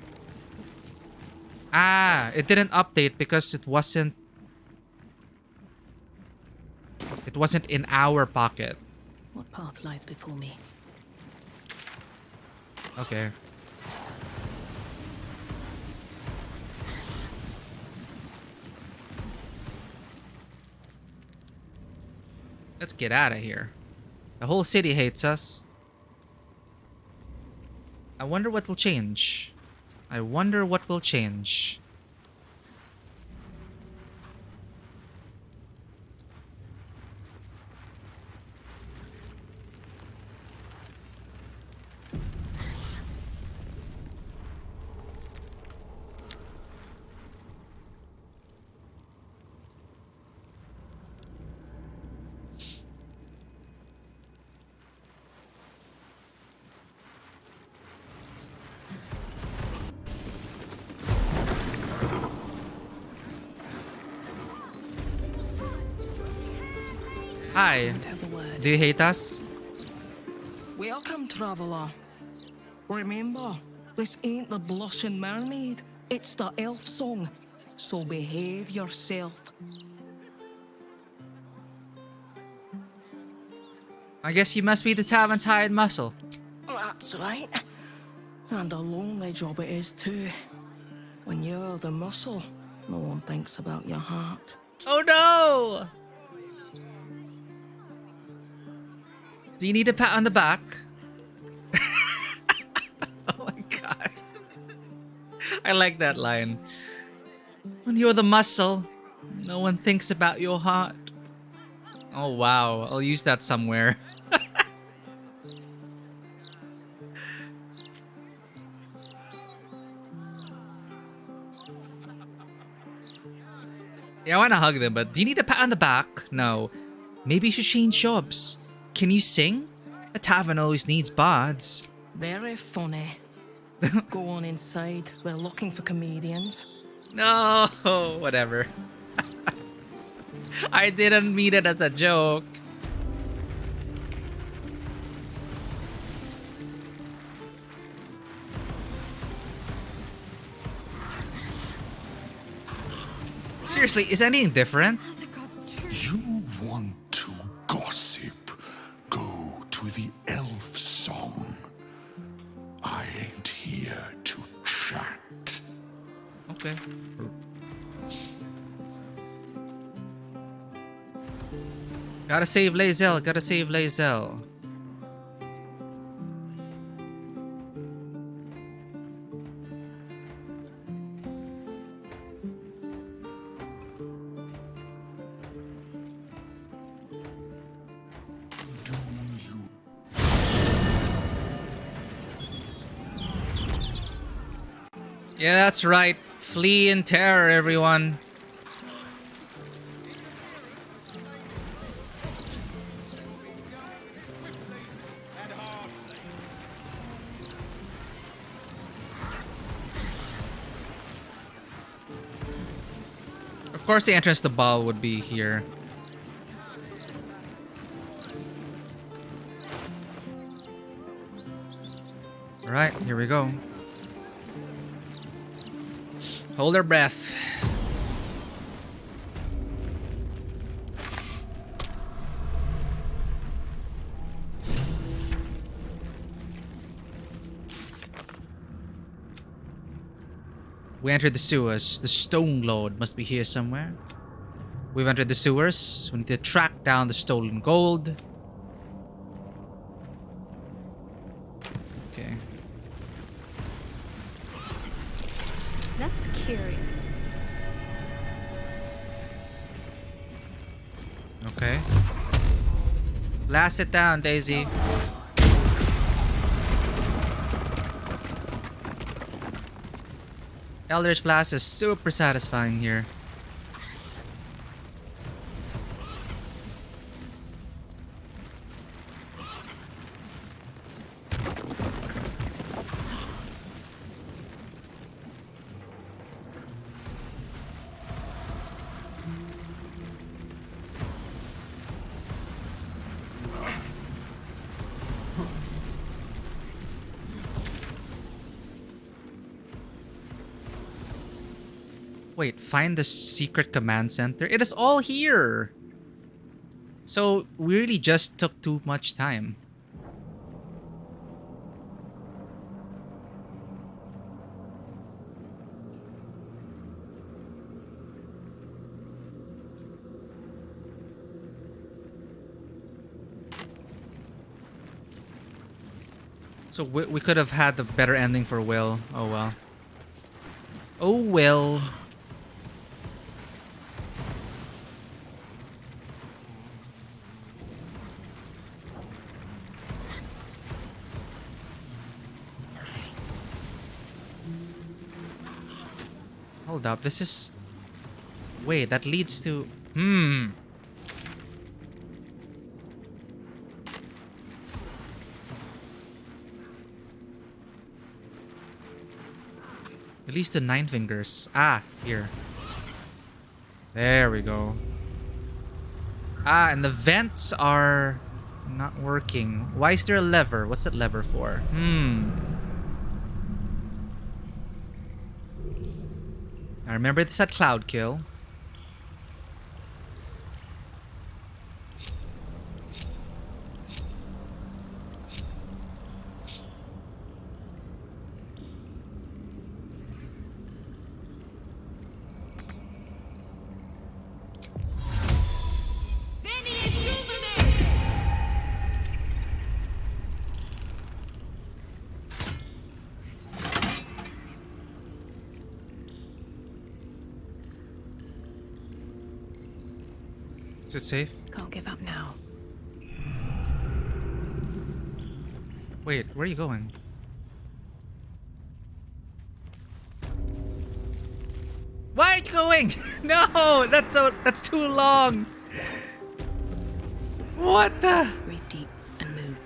Ah, it didn't update because it wasn't in our pocket. What path lies before me? Okay. Let's get out of here. The whole city hates us. I wonder what will change. I wonder what will change. Hi. Do you hate us? Welcome, traveller. Remember, this ain't the blushing mermaid. It's the elf song. So behave yourself. I guess you must be the tavern's hired muscle. That's right. And a lonely job it is too. When you're the muscle, no one thinks about your heart. Oh no! Do you need a pat on the back? Oh my god. I like that line. When you're the muscle, no one thinks about your heart. Oh wow, I'll use that somewhere. Yeah, I want to hug them, but do you need a pat on the back? No. Maybe you should change jobs. Can you sing? A tavern always needs bards. Very funny. Go on inside. We're looking for comedians. No, whatever. I didn't mean it as a joke. Seriously, is anything different? You want to gossip? Go to the elf song. I ain't here to chat. Okay. Gotta save Lae'zel, gotta save Lae'zel. Yeah, that's right. Flee in terror, everyone. Of course, the entrance to Ball would be here. Alright, here we go. Hold our breath. We entered the sewers. The Stone Lord must be here somewhere. We've entered the sewers. We need to track down the stolen gold. Okay. That's curious. Okay. Blast it down, Daisy. Eldritch Blast is super satisfying here. Wait, find the secret command center? It is all here! So, we really just took too much time. So we could have had the better ending for Will. Oh well. Oh well. Hold up, this is... Wait, that leads to... It leads to Nine Fingers. Ah, here. There we go. Ah, and the vents are not working. Why is there a lever? What's that lever for? I remember this had Cloud Kill. Is it safe? Can't give up now. Wait, where are you going? Why are you going? No, that's too long. What the? Breathe deep and move.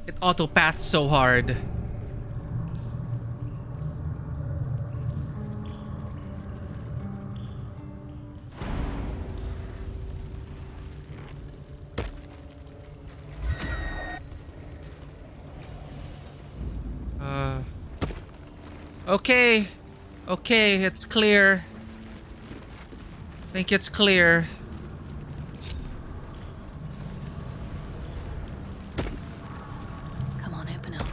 It auto-paths so hard. Okay. Okay, it's clear. I think it's clear. Come on, open up.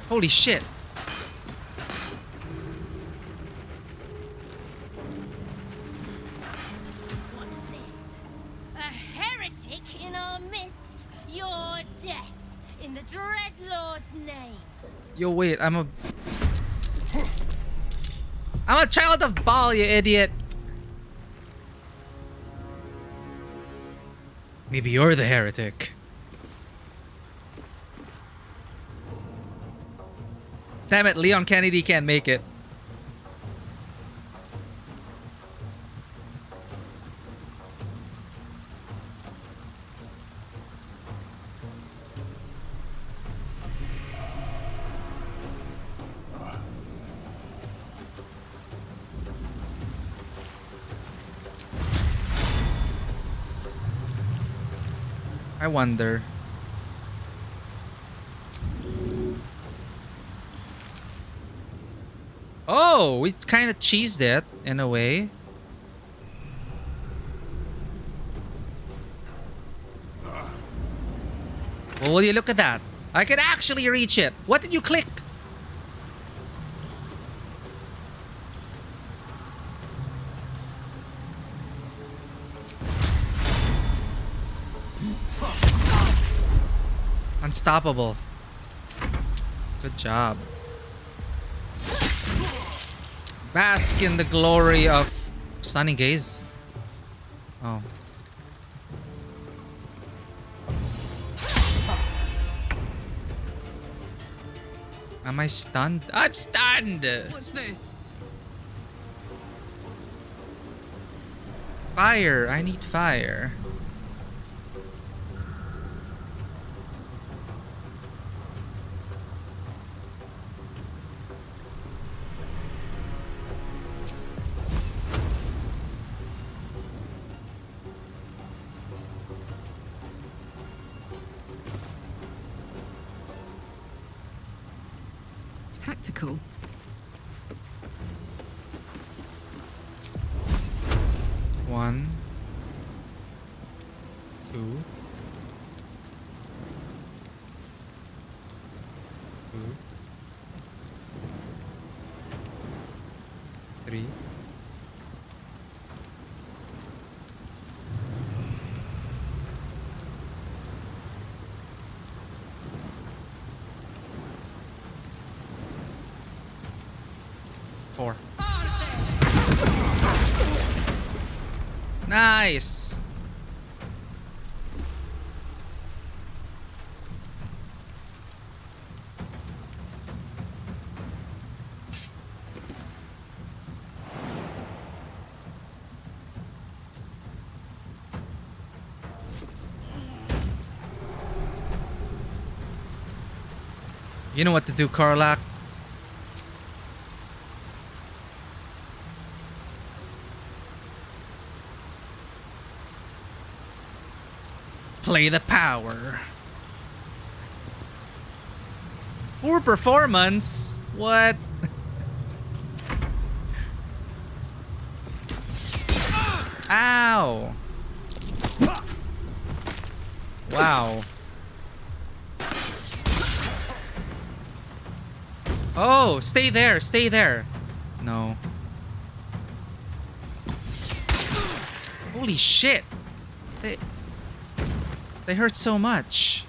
Holy shit. What's this? A heretic in our midst? Your death in the Dreadlord's name. Yo, wait, I'm a child of Baal, you idiot. Maybe you're the heretic. Damn it, Leon Kennedy can't make it. I wonder. Oh, we kind of cheesed it in a way. Well, will you look at that? I can actually reach it. What did you click? Unstoppable. Good job. Bask in the glory of stunning gaze. Oh. Am I stunned? I'm stunned! What's this? Fire. I need fire. Tactical. One, two, three. Four. Nice. You know what to do, Karlak. Play the power. Poor performance. What? Ow. Wow. Oh, stay there. Stay there. No. Holy shit. They hurt so much.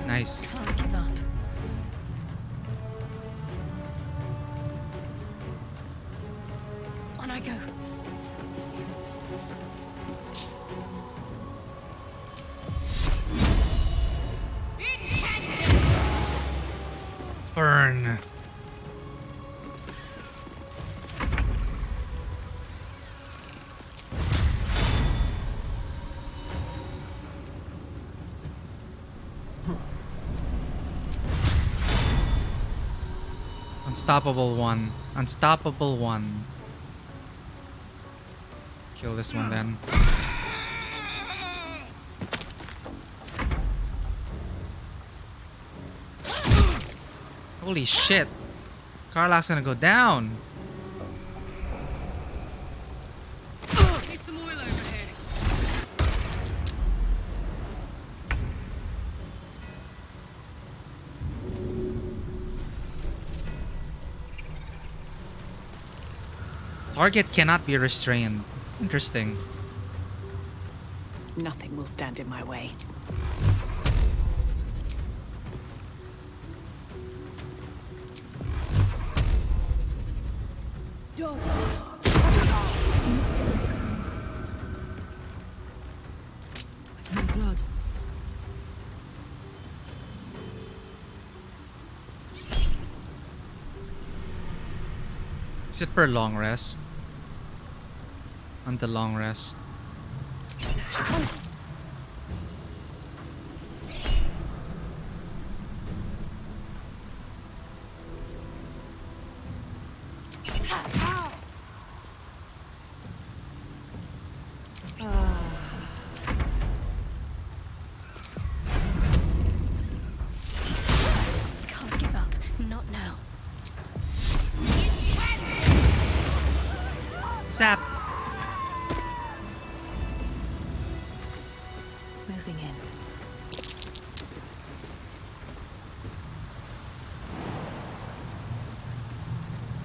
Nice. Can't give up. On I go. Burn. Unstoppable one. Unstoppable one. Kill this one then. Holy shit. Karlak's gonna go down. Need some oil over here. Target cannot be restrained. Interesting. Nothing will stand in my way. Smell blood. Is it per long rest? On the long rest. Can't give up. Not now. Zap. Moving in.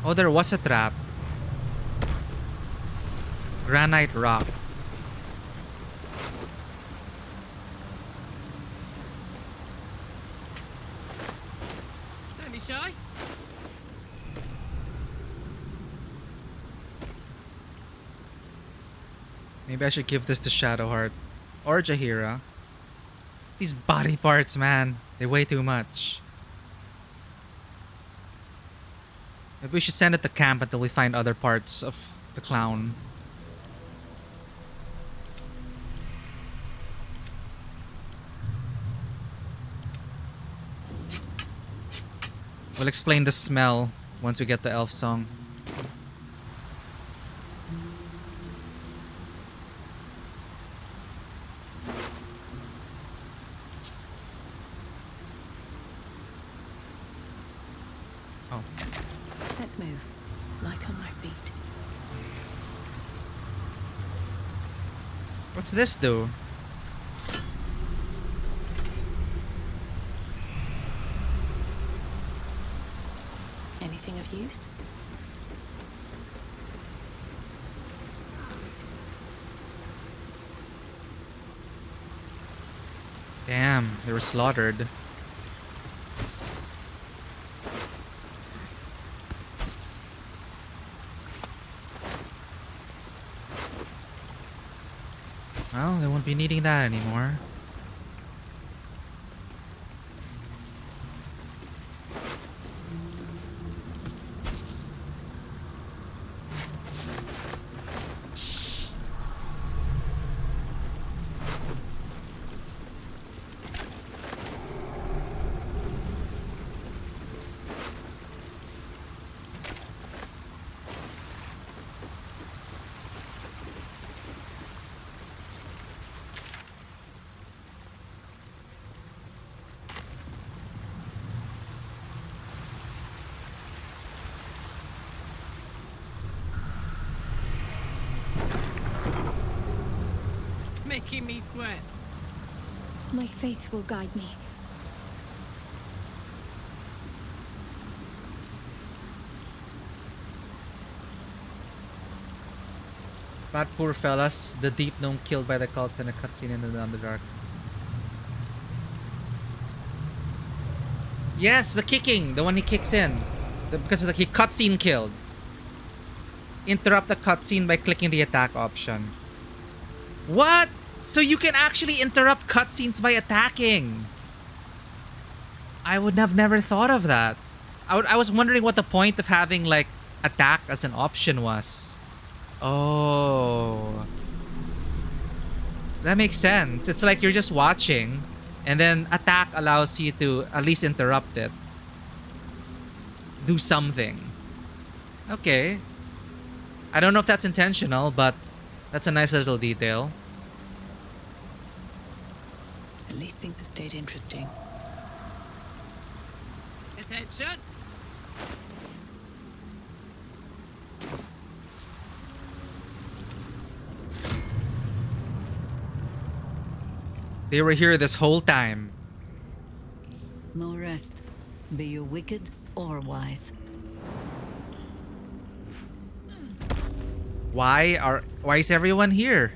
Oh, there was a trap. Granite rock. Don't be shy. Maybe I should give this to Shadowheart or Jaheira. These body parts, man, they weigh too much. Maybe we should send it to camp until we find other parts of the clown. We'll explain the smell once we get the elf song. Oh. Let's move. Light on my feet. What's this do? Anything of use? Damn, they were slaughtered. Well, they won't be needing that anymore. Making me sweat. My faith will guide me. That poor fellas, the deep gnome killed by the cults in a cutscene in the Underdark. Yes, the kicking, the one he kicks in. Because of the cutscene killed. Interrupt the cutscene by clicking the attack option. What? So you can actually interrupt cutscenes by attacking. I would have never thought of that. I was wondering what the point of having like attack as an option was. Oh. That makes sense. It's like you're just watching and then attack allows you to at least interrupt it. Do something. Okay. I don't know if that's intentional, but that's a nice little detail. At least things have stayed interesting. Attention! They were here this whole time. No rest. Be you wicked or wise. Why is everyone here?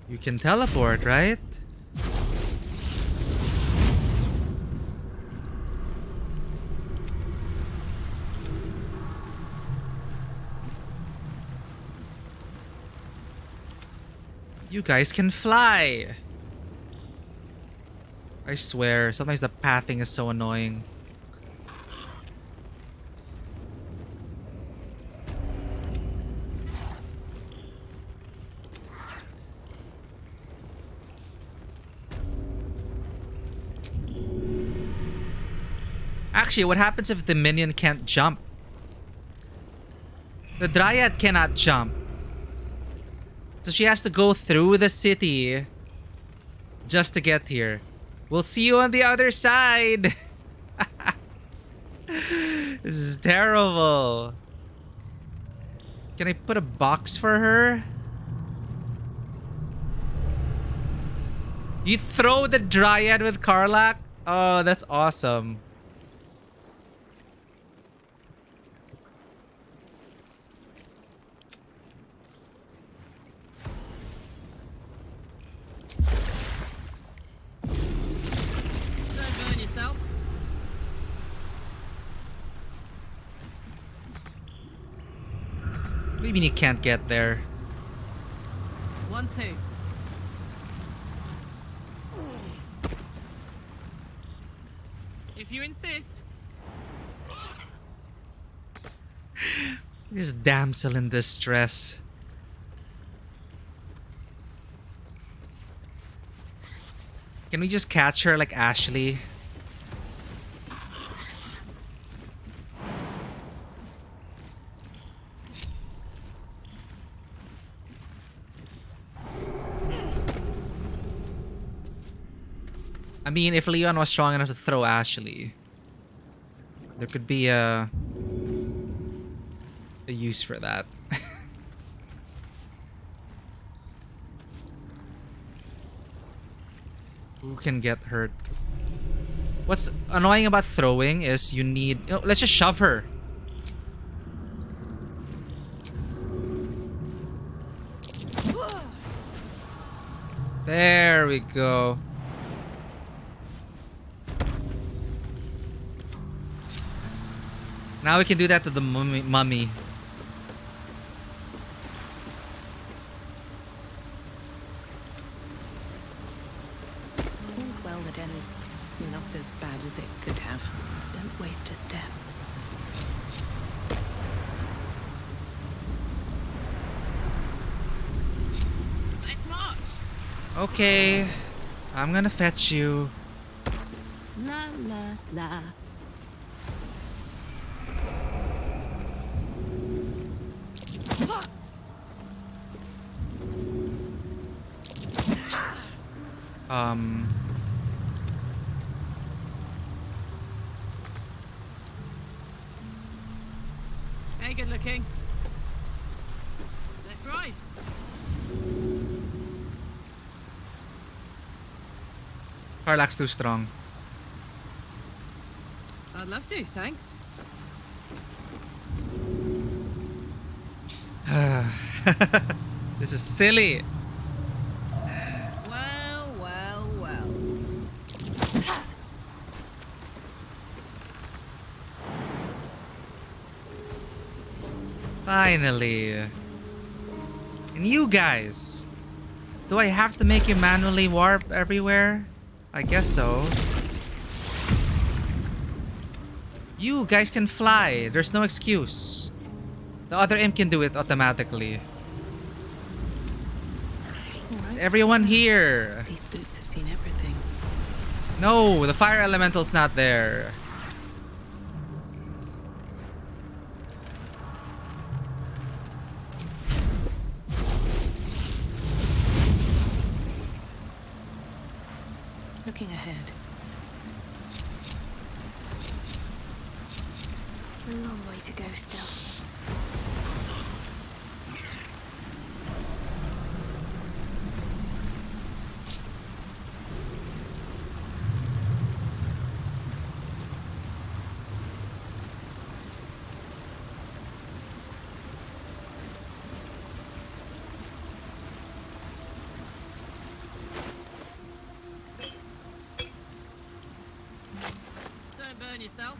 You can teleport, right? You guys can fly. I swear, sometimes the pathing is so annoying. Actually, what happens if the minion can't jump? The Dryad cannot jump. So she has to go through the city just to get here. We'll see you on the other side. This is terrible. Can I put a box for her? You throw the Dryad with Karlach? Oh, that's awesome. What do you mean you can't get there? 1, 2. If you insist. This damsel in distress. Can we just catch her like Ashley? I mean, if Leon was strong enough to throw Ashley, there could be a use for that. Who can get hurt? What's annoying about throwing is you need... You know, let's just shove her. There we go. Now we can do that to the mummy. All's well that ends not as bad as it could have. Don't waste a step. Let's march. Okay, I'm gonna fetch you. La la la. Hey, good looking. Let's ride. Carlax's too strong. I'd love to, thanks. This is silly. Well, well, well. Finally. And you guys. Do I have to make you manually warp everywhere? I guess so. You guys can fly. There's no excuse. The other imp can do it automatically. Is everyone here? These boots have seen everything. No, the fire elemental's not there. Looking ahead. A long way to go still. Don't burn yourself.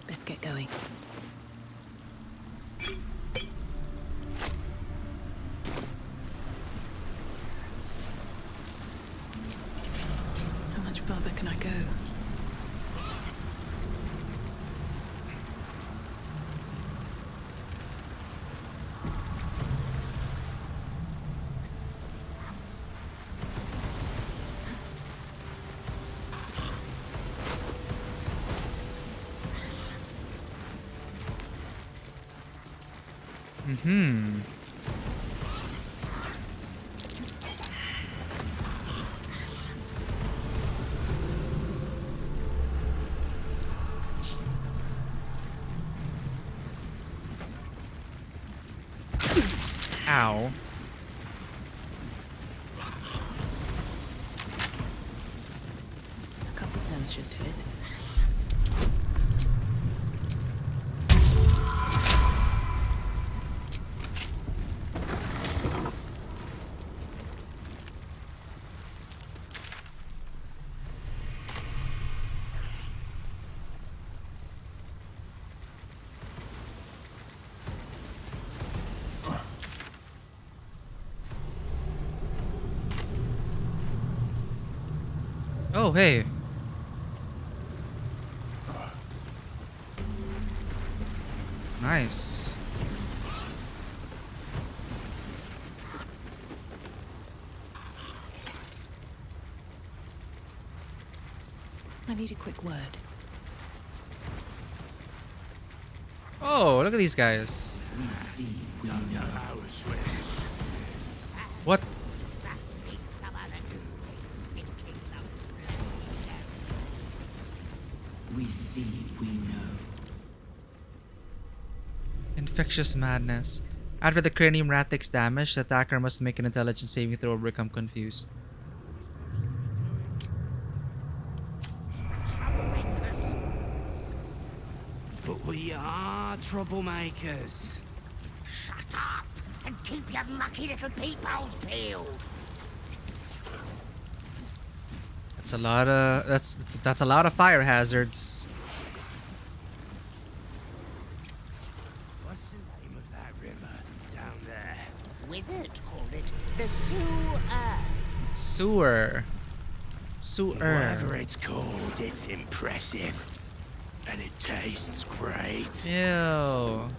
Let's get going. How much farther can I go? Mm-hmm. Ow. A couple turns should do it. Oh, hey. Nice. I need a quick word. Oh, look at these guys. What? We see, we know. Infectious madness. After the cranium rat takes damage, the attacker must make an intelligence saving throw or become confused. But we are troublemakers. Shut up and keep your mucky little peepholes peeled. That's a lot of that's a lot of fire hazards. What's the name of that river down there? Wizard called it the sewer. Sewer. Whatever it's called, it's impressive. And it tastes great. Ew.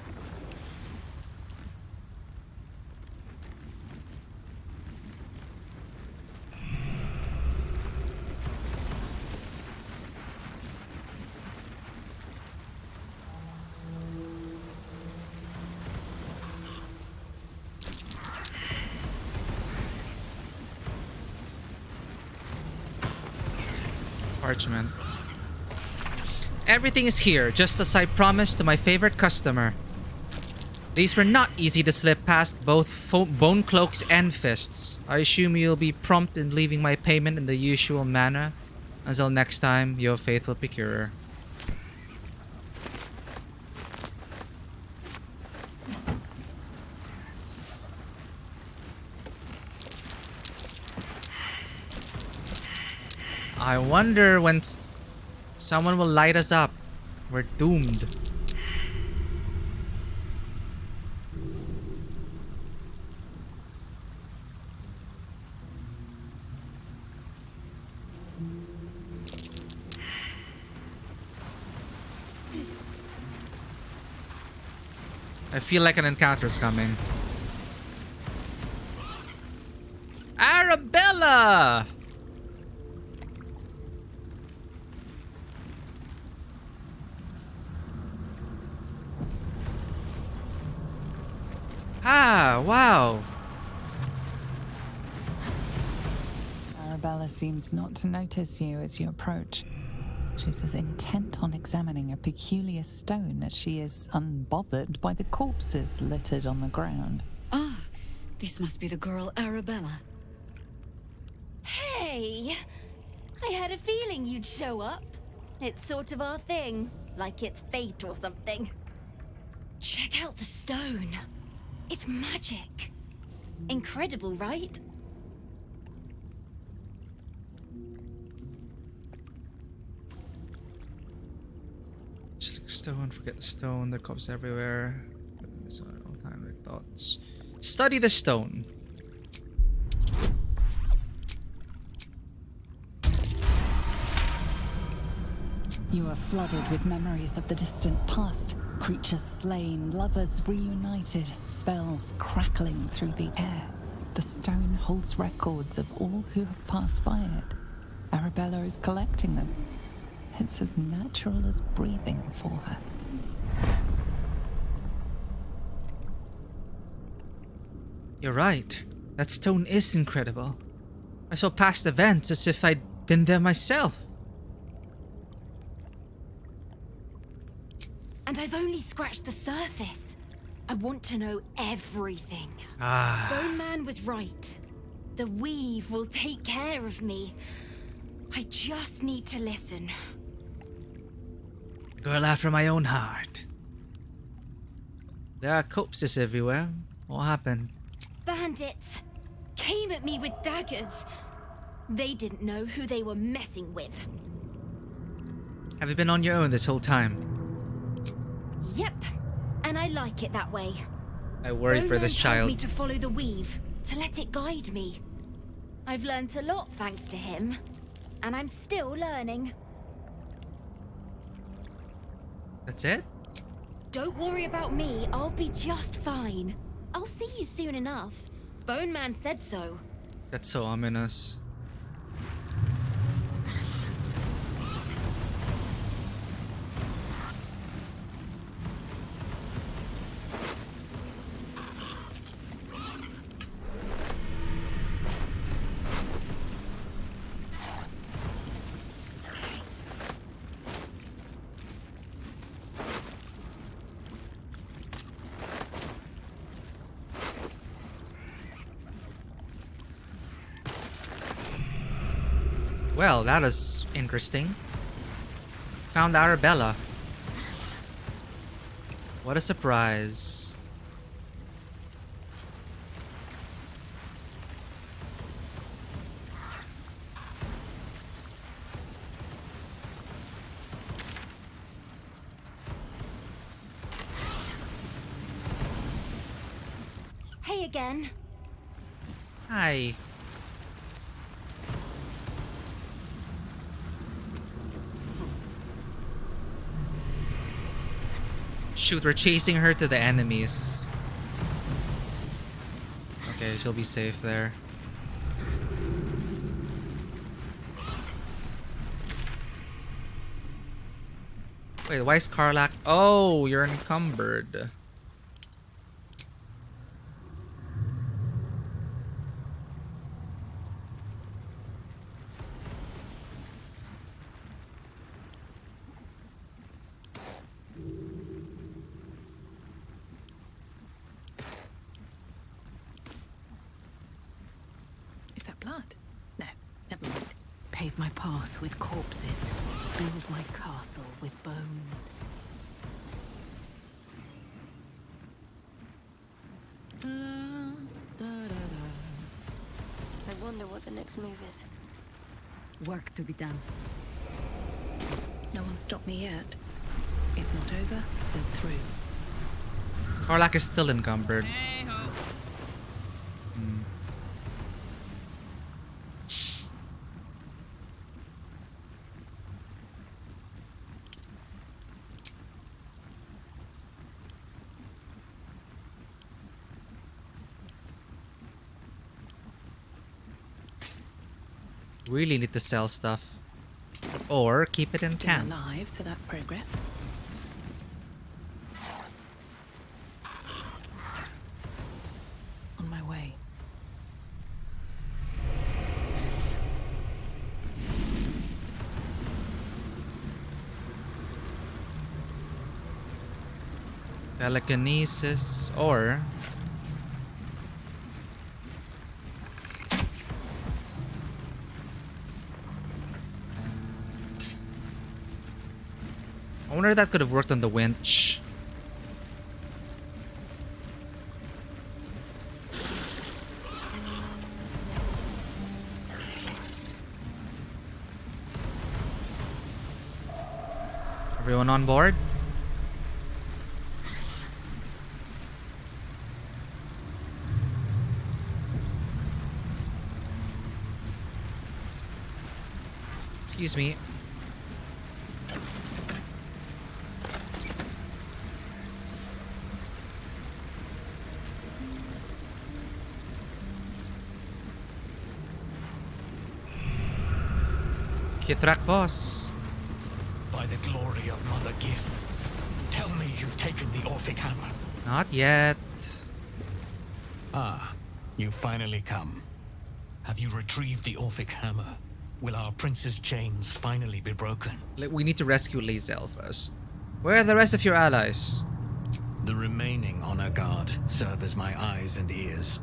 Parchment. Everything is here, just as I promised to my favorite customer. These were not easy to slip past both bone cloaks and fists. I assume you'll be prompt in leaving my payment in the usual manner. Until next time, your faithful procurer. I wonder when someone will light us up. We're doomed. I feel like an encounter is coming. Arabella! Ah, wow. Arabella seems not to notice you as you approach. She's as intent on examining a peculiar stone as she is unbothered by the corpses littered on the ground. Ah, this must be the girl Arabella. Hey! I had a feeling you'd show up. It's sort of our thing, like it's fate or something. Check out the stone. It's magic. Incredible, right? Stone, forget the stone. There are corpses everywhere. This all time like thoughts. Study the stone. You are flooded with memories of the distant past. Creatures slain, lovers reunited, spells crackling through the air. The stone holds records of all who have passed by it. Arabella is collecting them. It's as natural as breathing for her. You're right. That stone is incredible. I saw past events as if I'd been there myself. And I've only scratched the surface. I want to know everything. Ah. Bone Man was right. The weave will take care of me. I just need to listen. Girl after my own heart. There are corpses everywhere. What happened? Bandits came at me with daggers. They didn't know who they were messing with. Have you been on your own this whole time? Yep, and I like it that way. I worry for this Told child. me to follow the weave, to let it guide me. I've learned a lot thanks to him. and I'm still learning. That's it? Don't worry about me, I'll be just fine. I'll see you soon enough. Bone Man said so. That's so ominous. Well, that is interesting. Found Arabella. What a surprise. Hey again. Hi. Shoot, we're chasing her to the enemies. Okay, she'll be safe there. Wait, why is Karlak? Oh, you're encumbered. Is that blood? No, never mind. Pave my path with corpses. Build my castle with bones. I wonder what the next move is. Work to be done. No one stopped me yet. If not over, then through. Karlak is still encumbered. Really need to sell stuff. Or keep it in Still camp. alive, so that's progress. On my way. Telekinesis or I wonder if that could have worked on the winch. Everyone on board? Excuse me. Kithrak boss. By the glory of Mother Gith, tell me you've taken the Orphic Hammer. Not yet. Ah, you finally come. Have you retrieved the Orphic Hammer? Will our prince's chains finally be broken? We need to rescue Lae'zel first. Where are the rest of your allies? The remaining honor guard serve as my eyes and ears.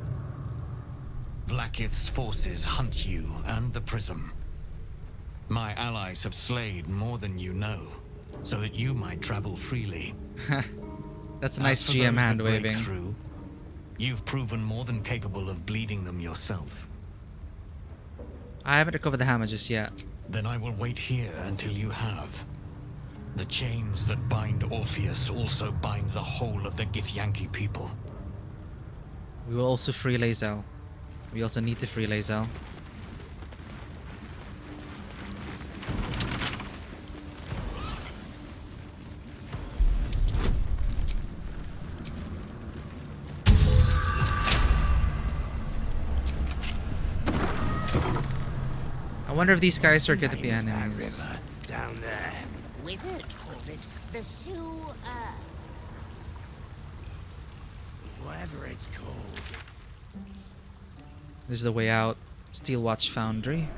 Vlaakith's forces hunt you and the prism. My allies have slayed more than you know, so that you might travel freely. That's a nice As for GM those that hand break waving. through, you've proven more than capable of bleeding them yourself. I haven't recovered the hammer just yet. Then I will wait here until you have. The chains that bind Orpheus also bind the whole of the Githyanki people. We will also free Lae'zel. We also need to free Lae'zel. wonder if these guys are gonna be That enemies. river down there. Wizard called it the sewer. Whatever it's called. This is the way out. Steel Watch Foundry.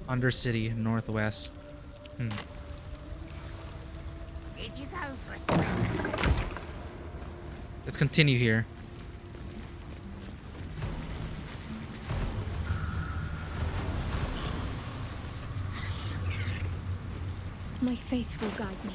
Undercity, northwest. Did you go for a spin? Let's continue here. My faith will guide me.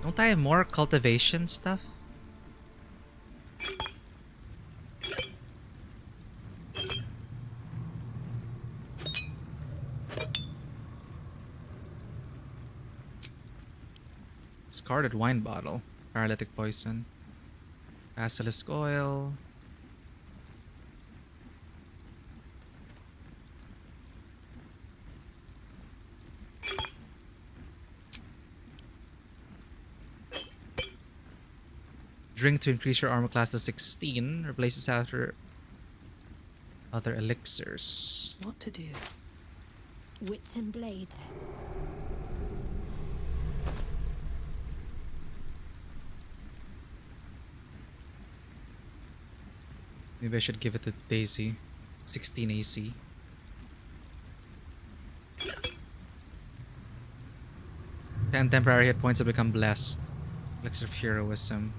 Don't I have more cultivation stuff? Discarded wine bottle. Paralytic poison. Basilisk oil. Drink to increase your armor class to 16. Replaces after other elixirs. What to do? Wits and blades. Maybe I should give it to Daisy. 16 AC. Ten temporary hit points have become blessed. Elixir of heroism.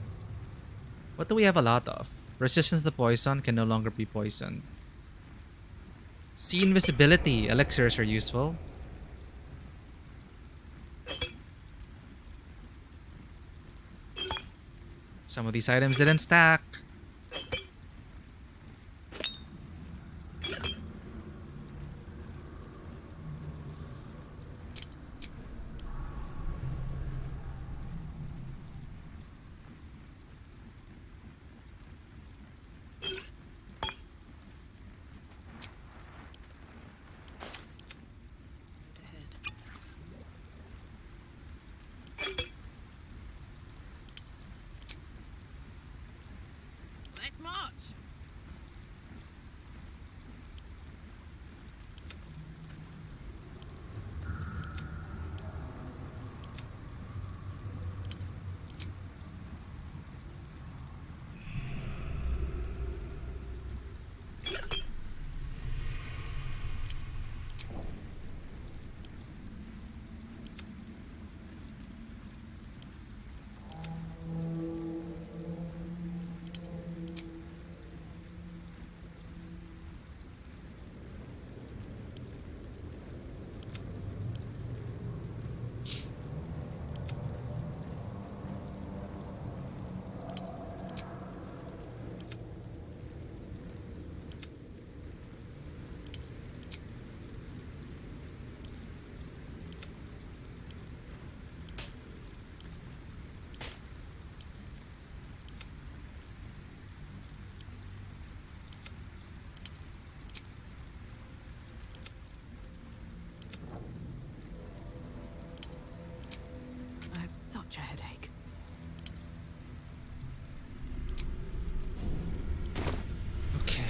What do we have a lot of? Resistance to poison can no longer be poisoned. See invisibility. Elixirs are useful. Some of these items didn't stack. Let's march. I have such a headache. Okay.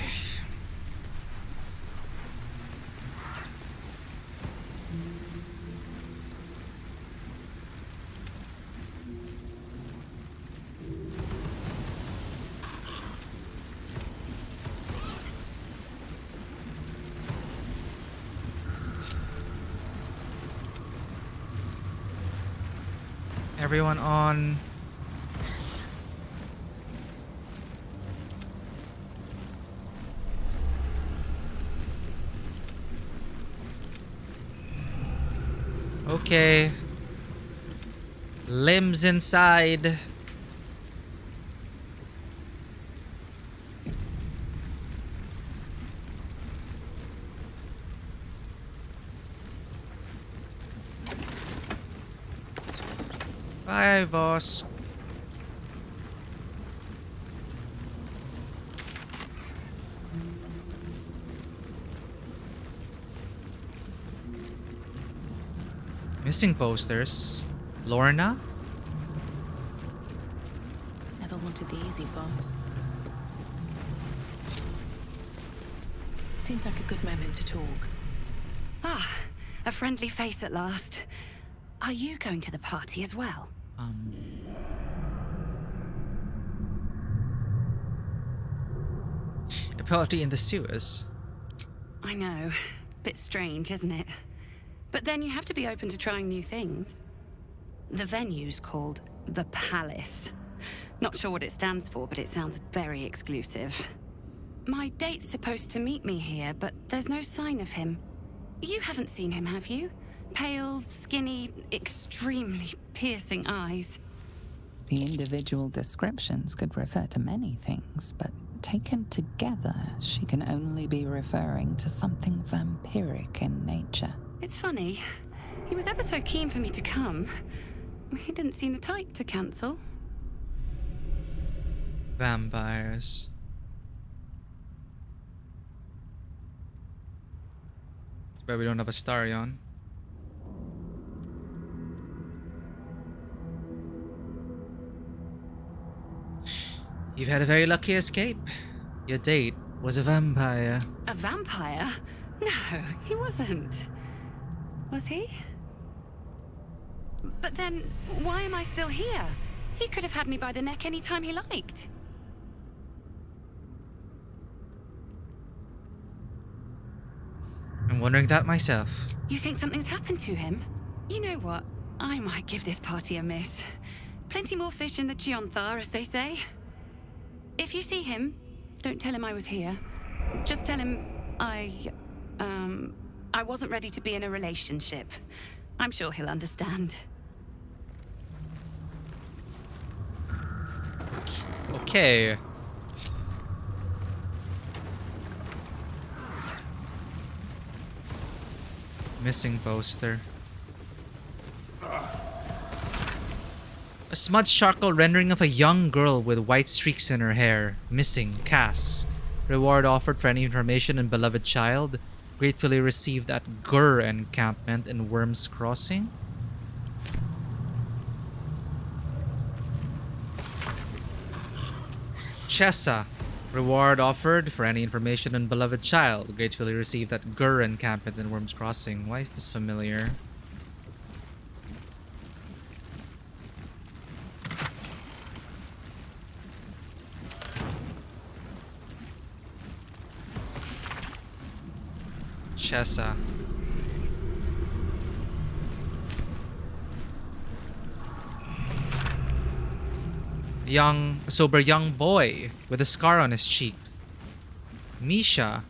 Everyone on. Okay. Limbs inside. Bye, boss. Missing posters. Lorna? Never wanted the easy path. Seems like a good moment to talk. Ah, a friendly face at last. Are you going to the party as well? A party in the sewers? I know. Bit strange, isn't it? But then you have to be open to trying new things. The venue's called The Palace. Not sure what it stands for, but it sounds very exclusive. My date's supposed to meet me here, but there's no sign of him. You haven't seen him, have you? Pale, skinny, extremely piercing eyes. The individual descriptions could refer to many things, but taken together, she can only be referring to something vampiric in nature. It's funny. He was ever so keen for me to come. He didn't seem the type to cancel. Vampires. But we don't have a Starion. You've had a very lucky escape. Your date was a vampire. A vampire? No, he wasn't. Was he? But then, why am I still here? He could have had me by the neck any time he liked. I'm wondering that myself. You think something's happened to him? You know what? I might give this party a miss. Plenty more fish in the Chionthar, as they say. If you see him, don't tell him I was here. Just tell him I wasn't ready to be in a relationship. I'm sure he'll understand. Okay. Missing poster. A smudged charcoal rendering of a young girl with white streaks in her hair. Missing. Cass. Reward offered for any information on beloved child. Gratefully received at Gur encampment in Worms Crossing. Chessa. Reward offered for any information on beloved child. Gratefully received at Gur encampment in Worms Crossing. Why is this familiar? Chessa. Sober young boy with a scar on his cheek. Misha.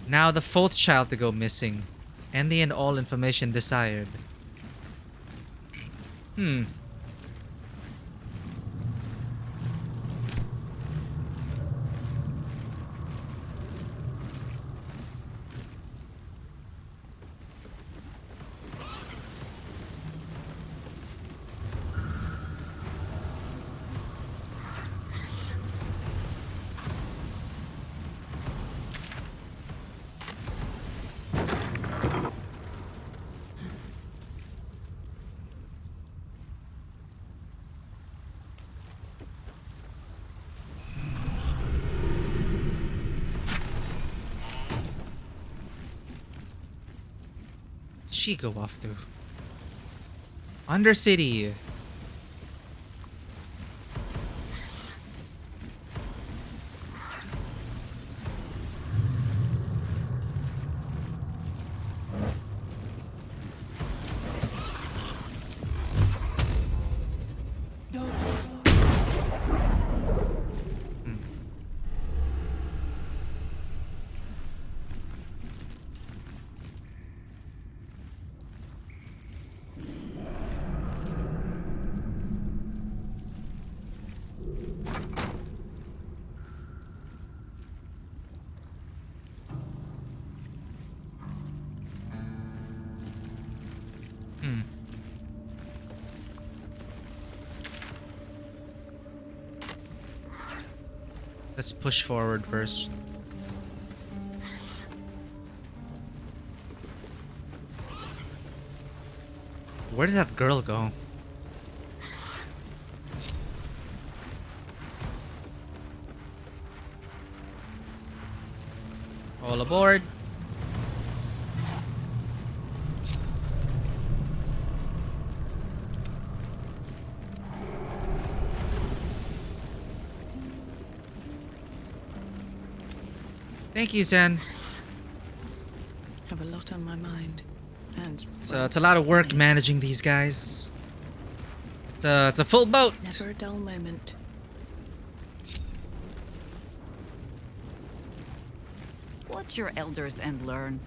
Now the fourth child to go missing. Any and all information desired. She go off to? Undercity. Let's push forward first. Where did that girl go? All aboard. Thank you, Zen. Have a lot on my mind. And So it's a lot of work managing these guys. It's a full boat. never a dull moment. Watch your elders and learn.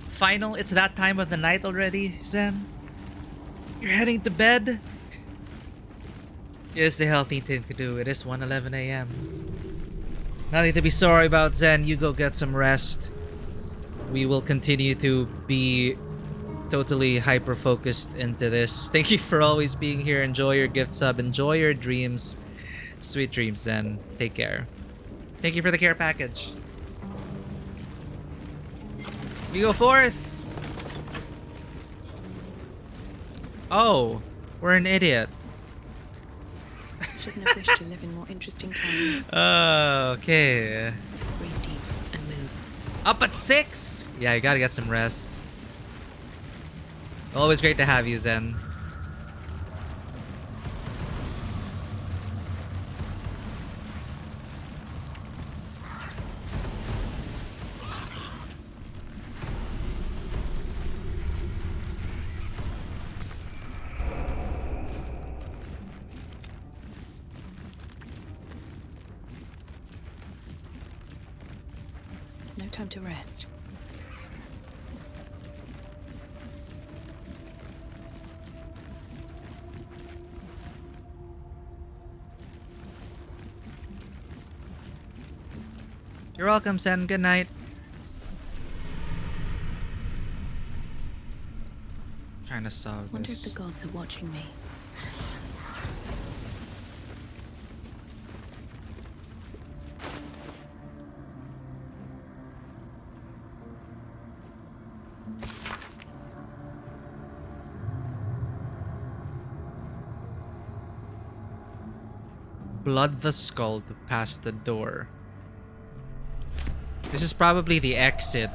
Final, it's that time of the night already, Zen. You're heading to bed? It's a healthy thing to do. It is 1:11 a.m. Nothing to be sorry about, Zen. You go get some rest. We will continue to be totally hyper-focused into this. Thank you for always being here. Enjoy your gift sub. Enjoy your dreams. Sweet dreams, Zen. Take care. Thank you for the care package. We go forth. Oh, we're an idiot. Shouldn't have wished to live in more interesting times. Okay. Breathe deep and move. Up at 6? Yeah, you gotta get some rest. Always great to have you, Zen. No time to rest. You're welcome, Sen. Good night. Trying to solve Wonder this. if the gods are watching me. Blood the skull to pass the door. This is probably the exit.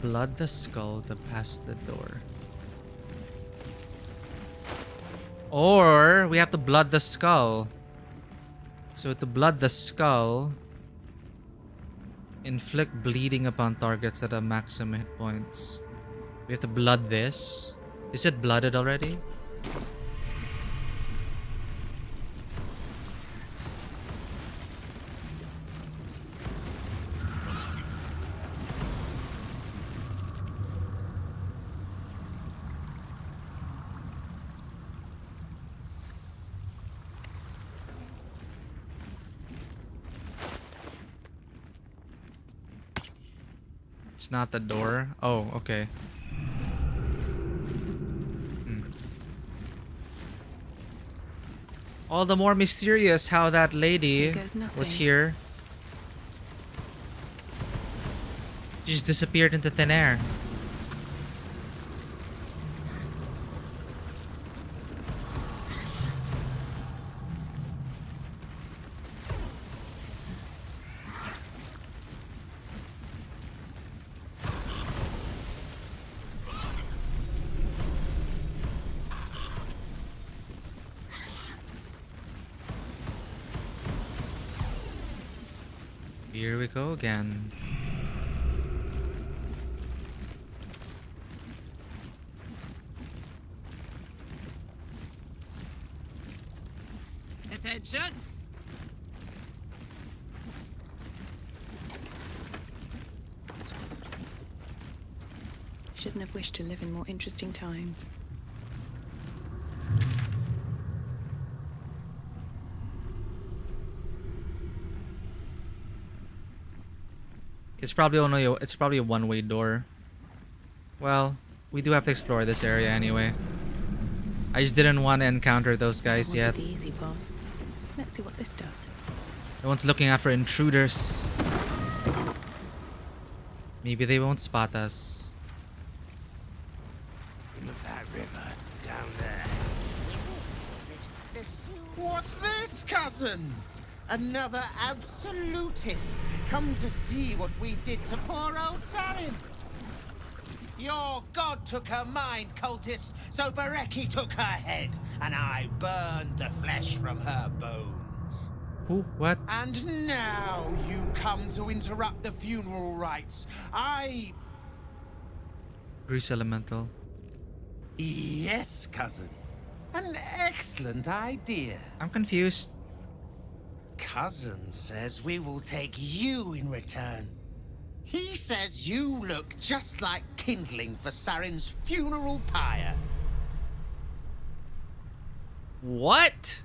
Blood the skull to pass the door. Or we have to blood the skull. So to blood the skull, inflict bleeding upon targets at a maximum hit points. We have to blood this. Is it blooded already? It's not the door. Oh, okay. All the more mysterious how that lady was here. She just disappeared into thin air. Here we go again. Attention! Shouldn't have wished to live in more interesting times. It's probably a one-way door. Well, we do have to explore this area anyway. I just didn't want to encounter those guys I yet. wanted the easy path. Let's see what this does. No one's looking out for intruders. Maybe they won't spot us. Look at that river down there. What's this, cousin? Another absolutist come to see what we did to poor old Sarin. Your god took her mind, cultist, so Bereki took her head, and I burned the flesh from her bones. Who? What? And now you come to interrupt the funeral rites. Grease elemental. Yes, cousin. An excellent idea. I'm confused. Cousin says we will take you in return. He says you look just like kindling for Sarin's funeral pyre. What?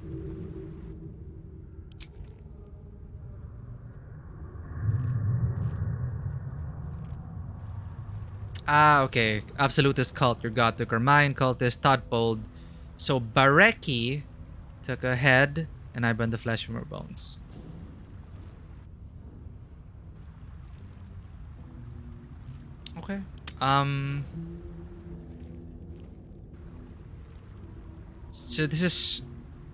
Ah, okay. Absolutist cult. Your god took her mind. Cultist Todpold. So Bereki took her head, and I burned the flesh from her bones. Okay. So this is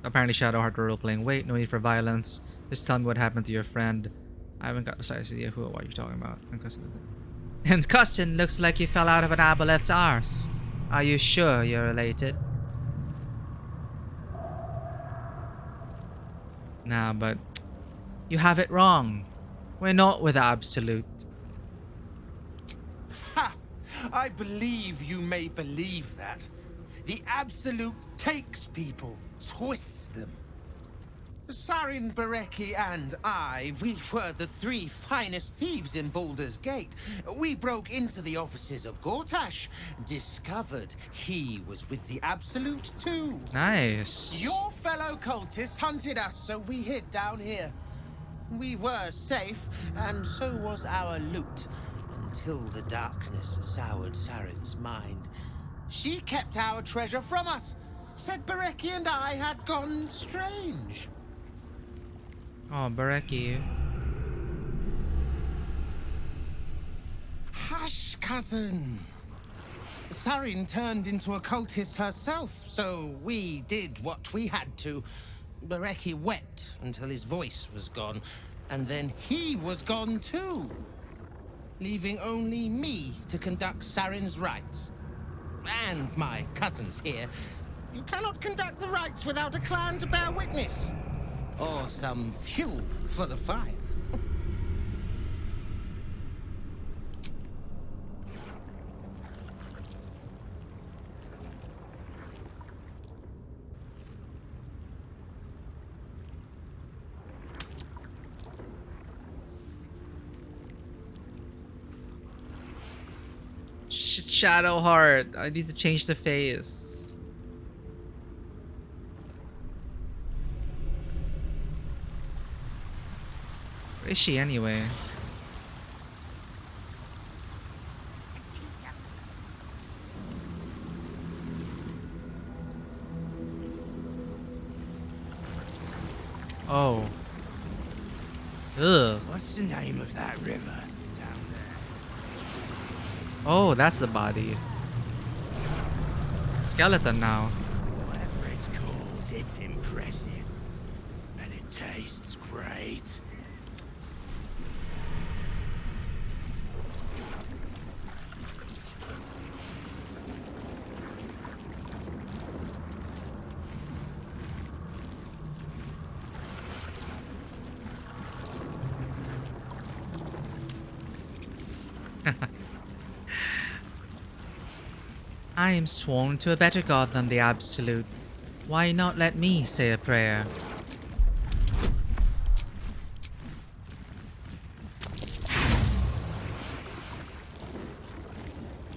apparently Shadowheart role playing. Wait, no need for violence. Just tell me what happened to your friend. I haven't got the slightest idea who or what you're talking about. And cousin, looks like you fell out of an aboleth's arse. Are you sure you're related? Nah, but you have it wrong. We're not with Absolute. Ha! I believe you may believe that. The Absolute takes people, twists them. Sarin, Bereki, and I, we were the three finest thieves in Baldur's Gate. We broke into the offices of Gortash, discovered he was with the Absolute too. Nice. Your fellow cultists hunted us, so we hid down here. We were safe, and so was our loot, until the darkness soured Sarin's mind. She kept our treasure from us, said Bereki and I had gone strange. Oh, Bereki. Hush, cousin. Sarin turned into a cultist herself, so we did what we had to. Bereki wept until his voice was gone, and then he was gone too, leaving only me to conduct Sarin's rites. And my cousins here. You cannot conduct the rites without a clan to bear witness. Or some fuel for the fire. Shadowheart. I need to change the face. Where is she anyway? Oh. Ugh. What's the name of that river down there? Oh, that's the body. Skeleton now. Whatever it's called, it's impressive. And it tastes great. I am sworn to a better god than the Absolute. Why not let me say a prayer?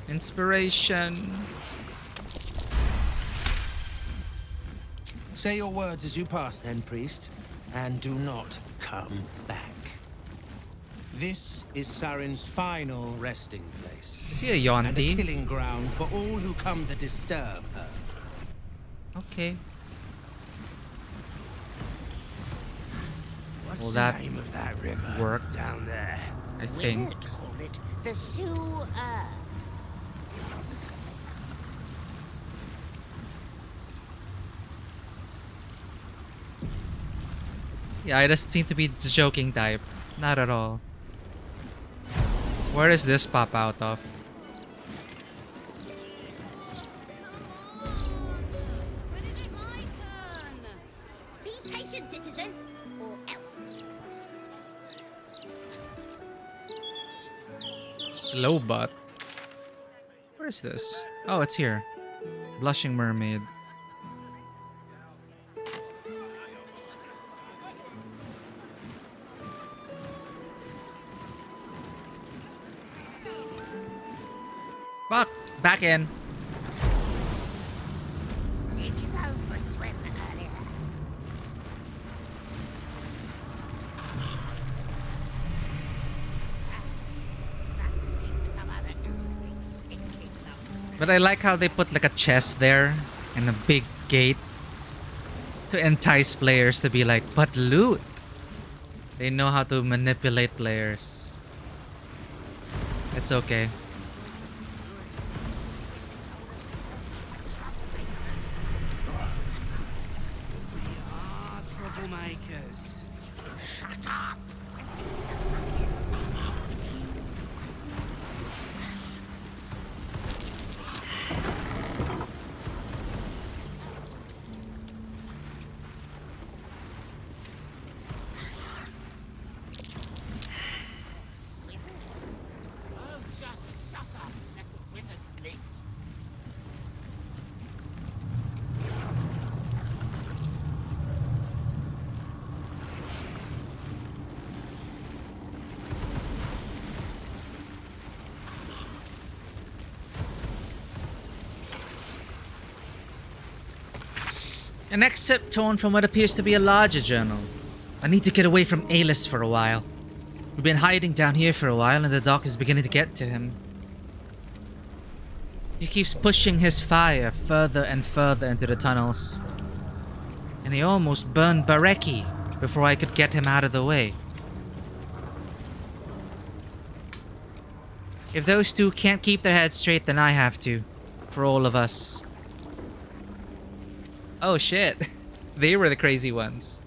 Inspiration. Say your words as you pass then, priest, and do not come back. This is Sarin's final resting place. Is he a Yonti? And a killing ground for all who come to disturb her. Okay. What's Will the that name of that river work down there? I think. Wizard called it the sewer. Yeah, I just seem to be the joking type. Not at all. Where does this pop out of? Be patient, citizen, or else. Slow butt. Where is this? Oh, it's here. Blushing mermaid. Fuck! Back in. Did you go for a swim earlier? Must have been some other oozing, stinking lump. But I like how they put like a chest there and a big gate to entice players to be like, but loot. They know how to manipulate players. It's okay. Troublemakers. Shut up! Oh, just shut up, let the wizard think. An excerpt torn from what appears to be a larger journal. I need to get away from Alis for a while. We've been hiding down here for a while and the dark is beginning to get to him. He keeps pushing his fire further and further into the tunnels. And he almost burned Bareki before I could get him out of the way. If those two can't keep their heads straight, then I have to. For all of us. Oh shit. They were the crazy ones.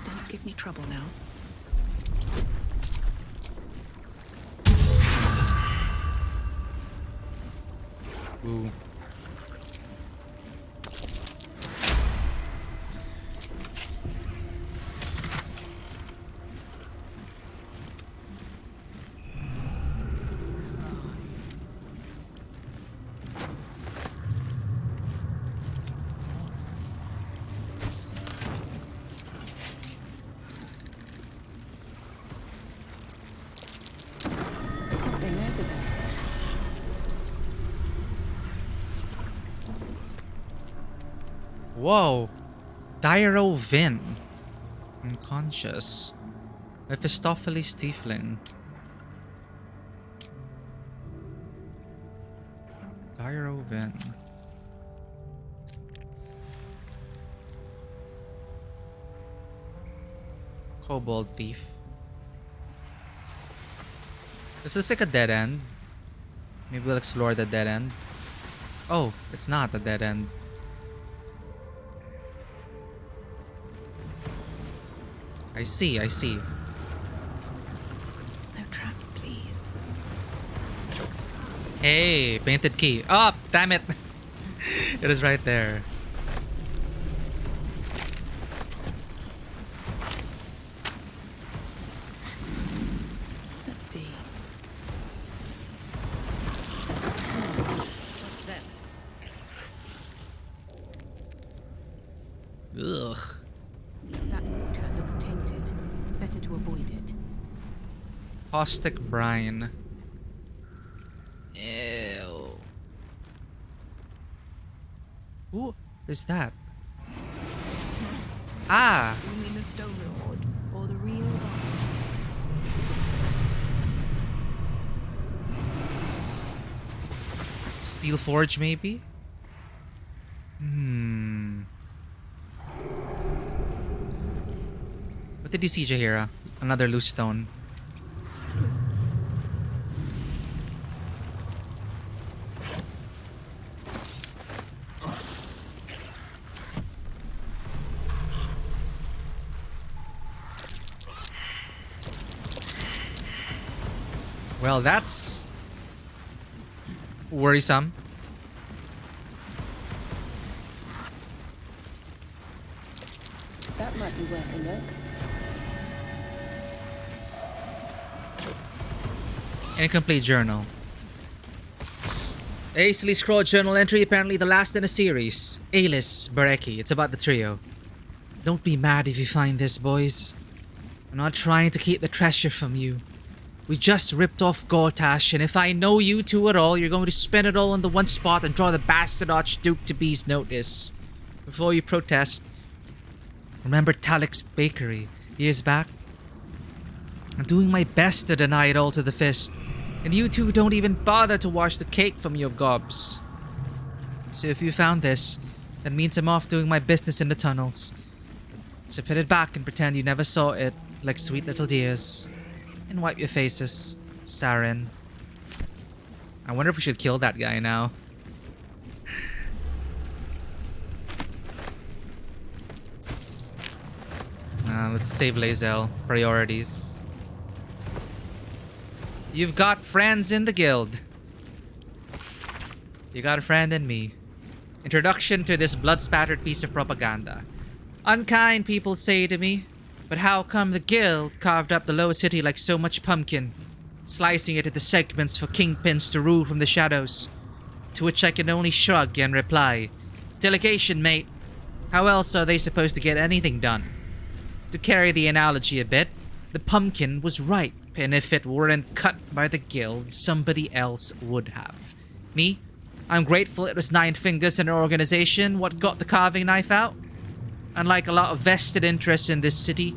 Don't give me trouble now. Ooh. Something over there. Whoa. Dyro Vin. Unconscious. Mephistopheles Tiefling. Dyro Vin. Kobold Thief. This looks like a dead end. Maybe we'll explore the dead end. Oh, it's not a dead end. I see, I see. No traps, please. Hey, painted key. Oh, damn it. It is right there. Let's see. What's that? Ugh. That water looks tainted. Better to avoid it. Caustic brine. Who is that? Ah! You mean the Stone Lord or the real God? Steel Forge, maybe? What did you see, Jaheira? Another loose stone. Well, that's worrisome. That might be worth a look. Incomplete journal. A hastily scrawled journal entry, apparently the last in a series. Alis, Bareki. It's about the trio. Don't be mad if you find this, boys. I'm not trying to keep the treasure from you. We just ripped off Gortash, and if I know you two at all, you're going to spend it all in the one spot and draw the bastard Archduke to Be's notice. Before you protest, remember Talik's bakery years back? I'm doing my best to deny it all to the fist, and you two don't even bother to wash the cake from your gobs. So if you found this, that means I'm off doing my business in the tunnels. So put it back and pretend you never saw it, like sweet little dears. And wipe your faces, Saren. I wonder if we should kill that guy now. Let's save Lae'zel. Priorities. You've got friends in the guild. You got a friend in me. Introduction to this blood-spattered piece of propaganda. Unkind, people say to me. But how come the guild carved up the lower city like so much pumpkin, slicing it into segments for kingpins to rule from the shadows? To which I can only shrug and reply, delegation, mate. How else are they supposed to get anything done? To carry the analogy a bit, the pumpkin was ripe, and if it weren't cut by the guild, somebody else would have. Me? I'm grateful it was Nine Fingers and her organization what got the carving knife out. Unlike a lot of vested interests in this city,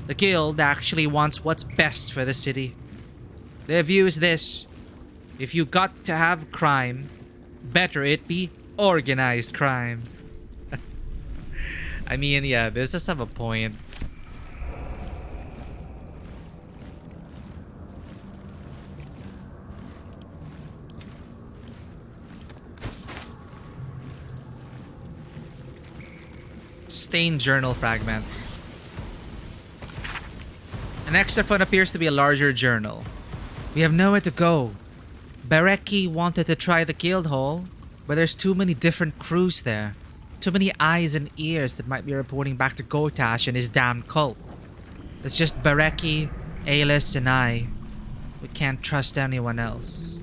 the guild actually wants what's best for the city. Their view is this: if you got to have crime, better it be organized crime. I mean, yeah, this does have a point. Stained journal fragment. An extra one appears to be a larger journal. We have nowhere to go. Bareki wanted to try the guild hall, but there's too many different crews there. Too many eyes and ears that might be reporting back to Gortash and his damned cult. It's just Bareki, Alis, and I. We can't trust anyone else.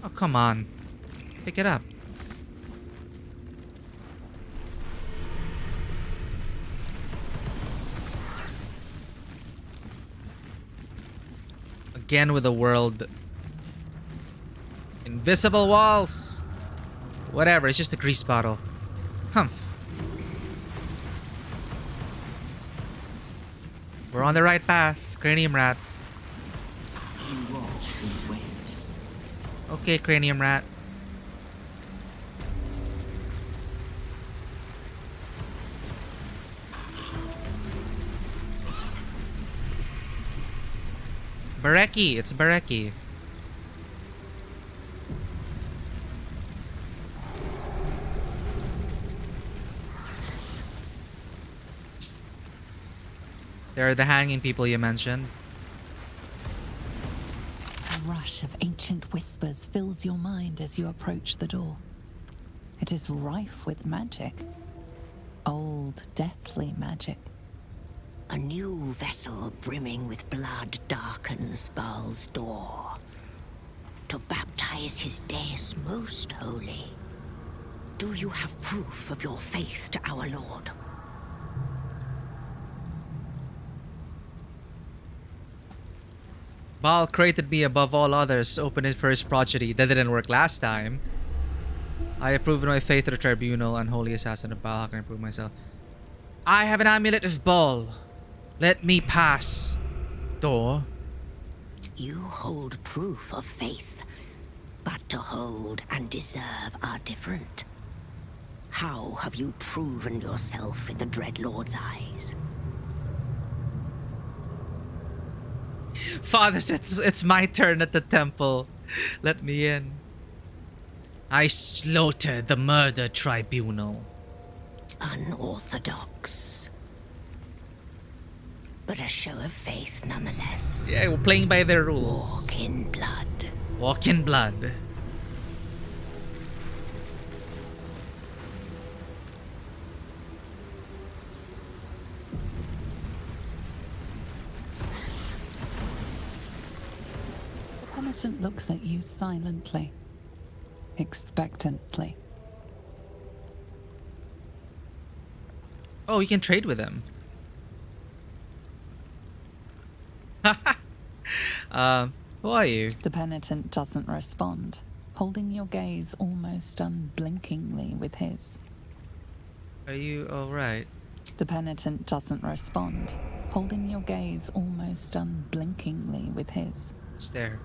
Oh, come on. Pick it up. Again with the world. Invisible walls! Whatever, it's just a grease bottle. Humph. We're on the right path, Cranium Rat. You watch and wait. Okay, Cranium Rat. Bareki, it's Bareki. They're the hanging people you mentioned. A rush of ancient whispers fills your mind as you approach the door. It is rife with magic. Old, deathly magic. A new vessel brimming with blood darkens Baal's door to baptize his deus most holy. Do you have proof of your faith to our Lord? Baal created me above all others, open it for his progeny. That didn't work last time. I approve my faith to the tribunal, unholy assassin of Baal. How can I prove myself? I have an amulet of Baal. Let me pass. Door. You hold proof of faith, but to hold and deserve are different. How have you proven yourself in the Dreadlord's eyes? Father, it's my turn at the temple. Let me in. I slaughtered the murder tribunal. Unorthodox. But a show of faith nonetheless. Yeah, we're playing by their rules. Walk in blood. Walk in blood. The penitent looks at you silently, expectantly. Oh, you can trade with him. Who are you? The penitent doesn't respond, holding your gaze almost unblinkingly with his. Are you alright? The penitent doesn't respond, holding your gaze almost unblinkingly with his. Stare.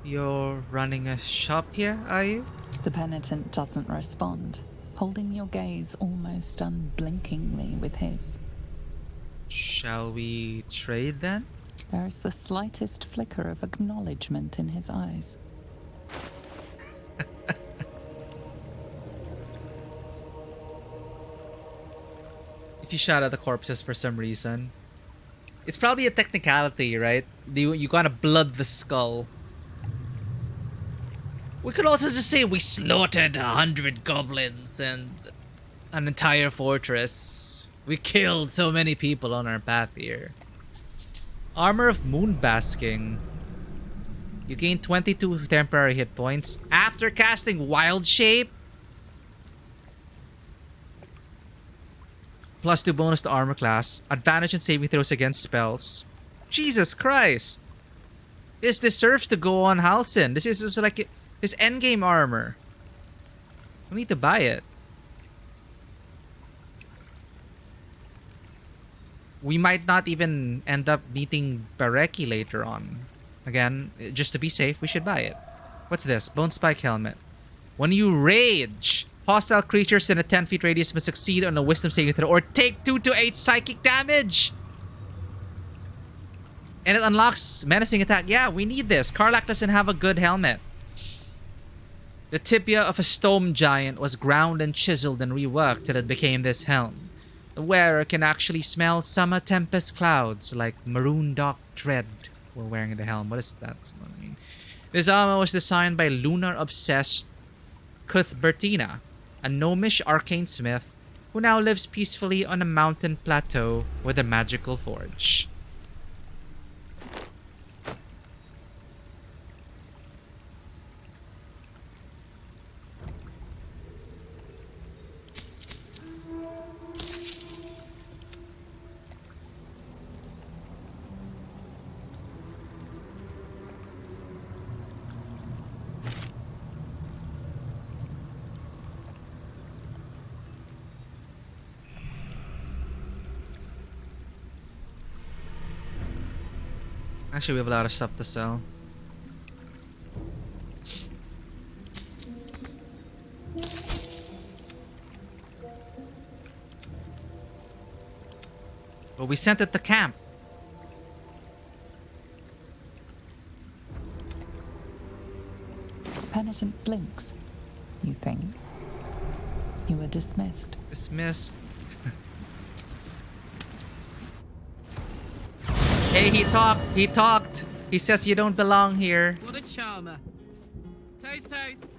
You're running a shop here, are you? The penitent doesn't respond, holding your gaze almost unblinkingly with his. Shall we trade then? There is the slightest flicker of acknowledgement in his eyes. If you shout at the corpses for some reason, it's probably a technicality, right? You gotta blood the skull. We could also just say we slaughtered 100 goblins and an entire fortress. We killed so many people on our path here. Armor of Moonbasking. You gain 22 temporary hit points after casting Wild Shape. +2 bonus to armor class. Advantage in saving throws against spells. Jesus Christ. This deserves to go on Halsin. This is just like his endgame armor. We need to buy it. We might not even end up meeting Bareki later on. Again, just to be safe, we should buy it. What's this? Bone Spike Helmet. When you rage, hostile creatures in a 10 feet radius must succeed on a wisdom saving throw or take 2 to 8 psychic damage. And it unlocks menacing attack. Yeah, we need this. Karlach doesn't have a good helmet. The tibia of a stone giant was ground and chiseled and reworked till it became this helm. The wearer can actually smell summer tempest clouds like maroon dark dread while wearing the helm. What is that? I mean, this armor was designed by lunar-obsessed Cuthbertina, a gnomish arcane smith who now lives peacefully on a mountain plateau with a magical forge. Actually, we have a lot of stuff to sell. But we sent it to camp. Penitent blinks. You think. You were dismissed. Dismissed. Hey, he talked. He talked. He says you don't belong here. What a charmer. Toast, toast.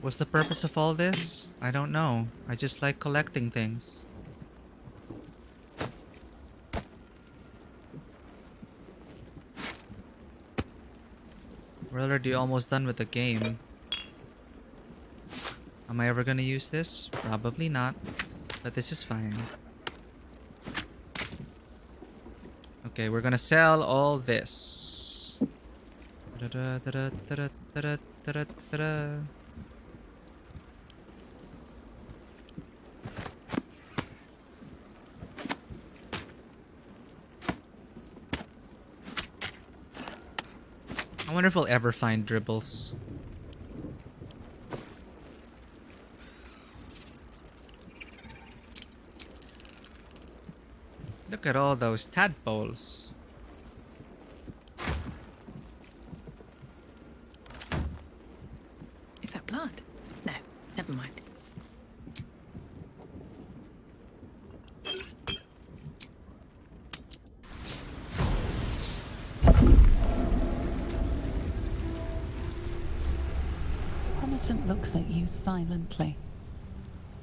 What's the purpose of all this? I don't know. I just like collecting things. We're already almost done with the game. Am I ever gonna use this? Probably not. But this is fine. Okay, we're gonna sell all this. I wonder if we'll ever find dribbles. Look at all those tadpoles. Is that blood? No, never mind. Penitent looks at you silently,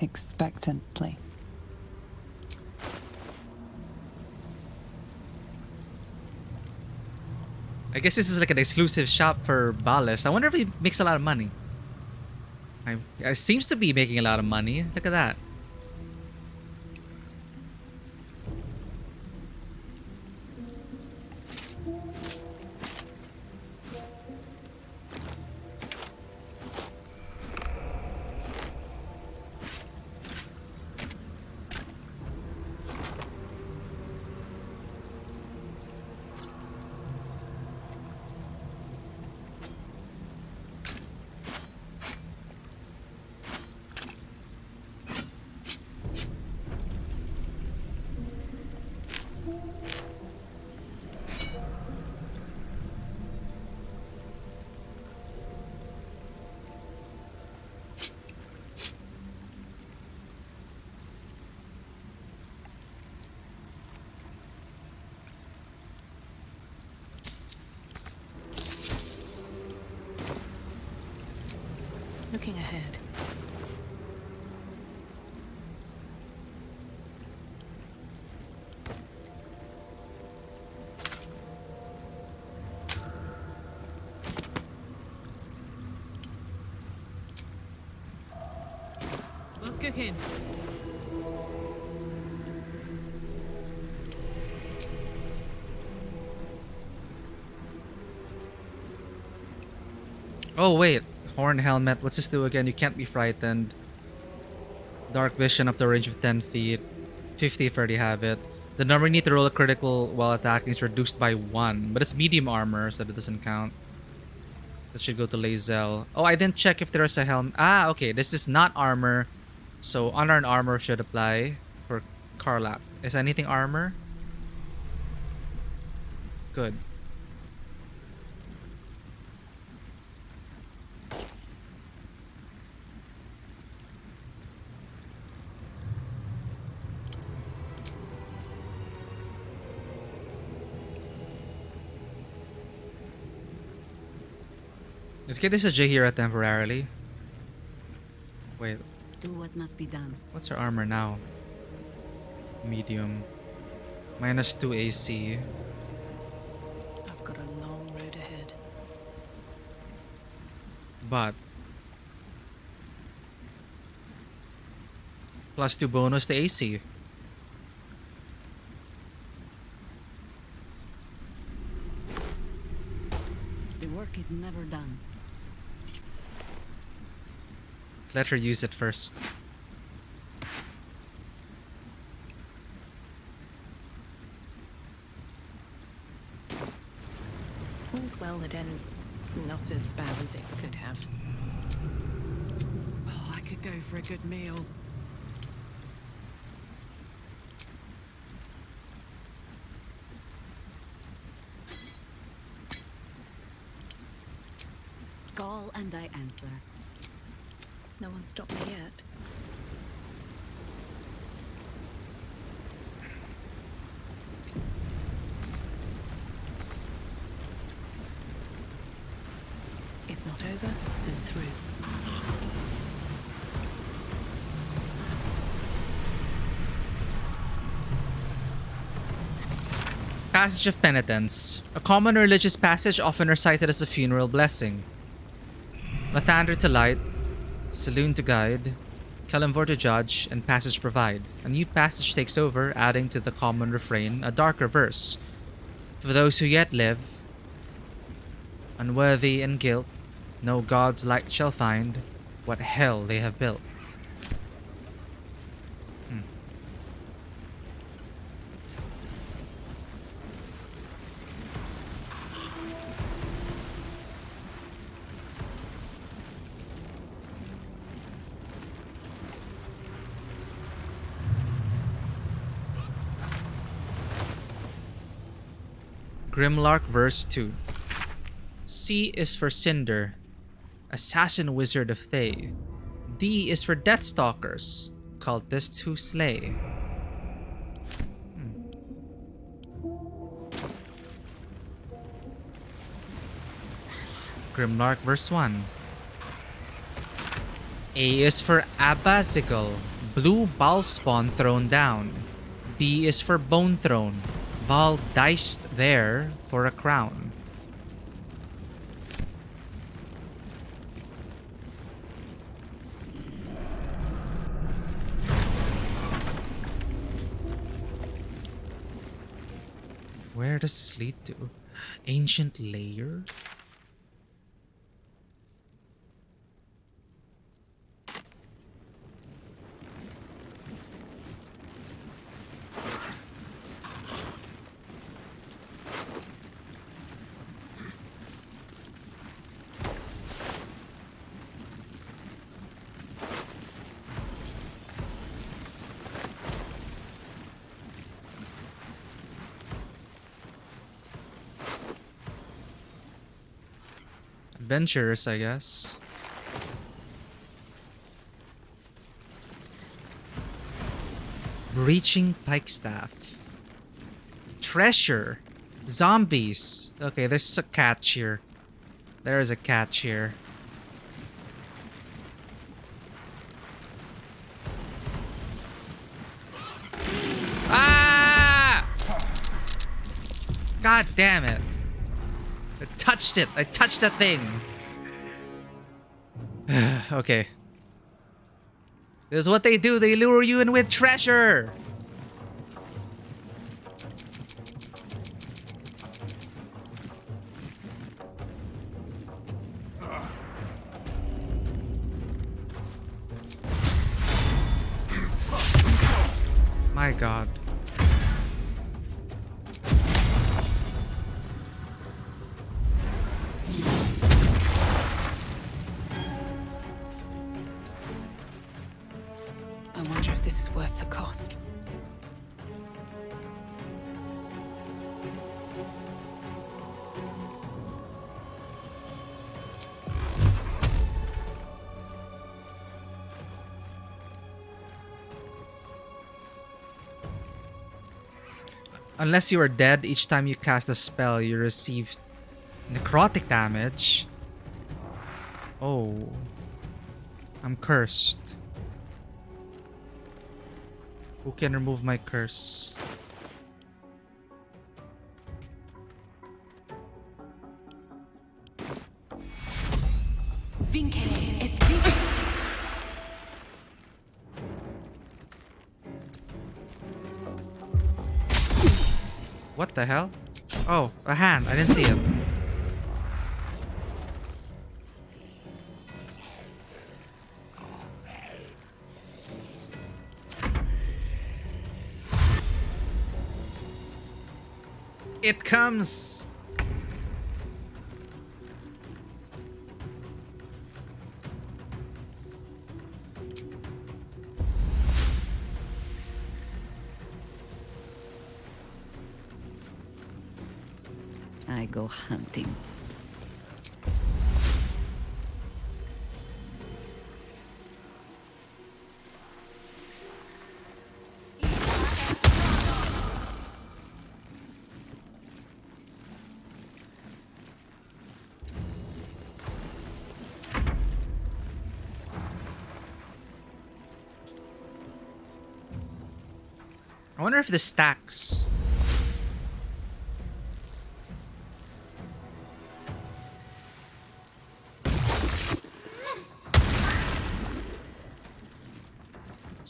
expectantly. I guess this is like an exclusive shop for Ballast. I wonder if he makes a lot of money. It seems to be making a lot of money. Look at that. Looking ahead. What's cooking? Oh wait, horn helmet. What's this do again? You can't be frightened. Dark vision up to a range of 10 feet. 50 if I already have it. The number you need to roll a critical while attacking is reduced by 1. But it's medium armor, so that doesn't count. That should go to Lae'zel. Oh, I didn't check if there's a helmet. Ah, okay. This is not armor. So unarmed armor should apply for Karlach. Is anything armor? Good. Let's get this a Jaheira temporarily. Wait. Do what must be done. What's her armor now? Medium. -2 AC. I've got a long road ahead. But +2 bonus to AC. The work is never done. Let her use it first. All's well that ends not as bad as it could have. Oh, I could go for a good meal. Call and I answer. No one stopped me yet. If not over, then through. Passage of Penitence. A common religious passage often recited as a funeral blessing. Lathander to light, Saloon to guide, Kelemvor to judge, and passage provide. A new passage takes over, adding to the common refrain a darker verse. For those who yet live, unworthy and guilt, no God's light shall find what hell they have built. Grimlark verse 2. C is for Cinder, assassin wizard of Thay. D is for Deathstalkers, cultists who slay. Grimlark verse 1. A is for Abazigal, blue Baal spawn thrown down. B is for Bone Throne, Baal diced there for a crown. Where does this lead to? Ancient lair? Adventurers, I guess. Breaching Pikestaff. Treasure. Zombies. Okay, there's a catch here. There is a catch here. Ah! God damn it. I touched it. I touched that thing. Okay. This is what they do. They lure you in with treasure. My God. I wonder if this is worth the cost. Unless you are dead, each time you cast a spell, you receive necrotic damage. Oh. I'm cursed. Who can remove my curse? What the hell? Oh, a hand. I didn't see it. It comes. I go hunting. I wonder if this stacks.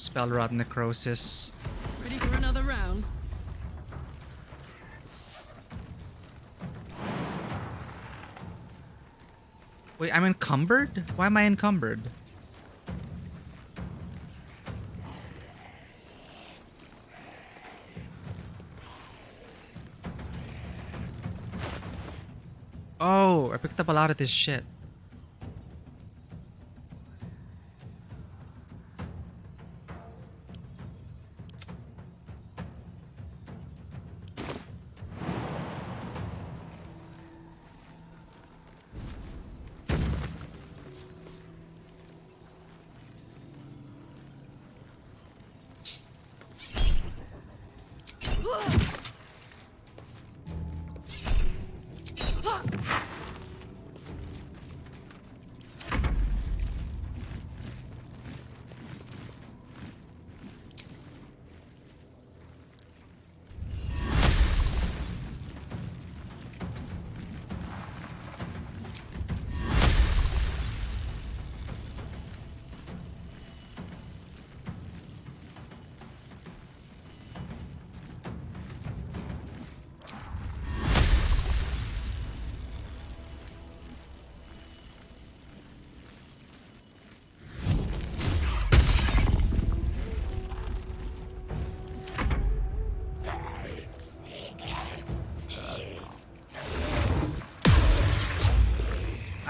Spell Rot Necrosis. Ready for another round? Wait, I'm encumbered? Why am I encumbered? Oh, I picked up a lot of this shit.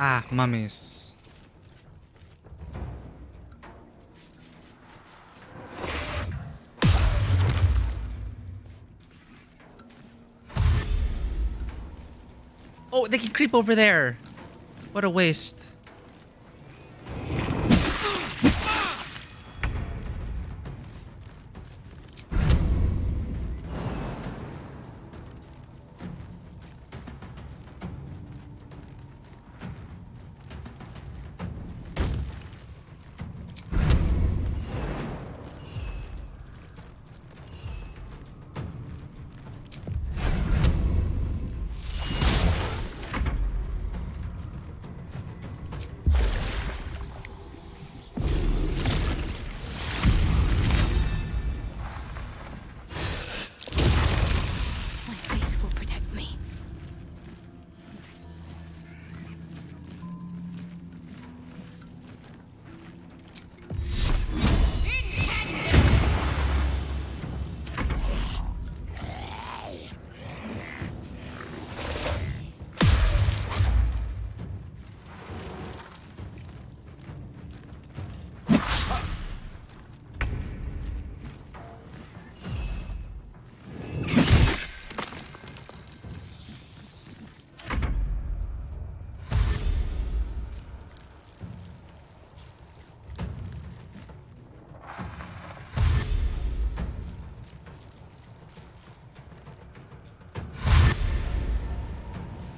Ah, mummies. Oh, they can creep over there. What a waste.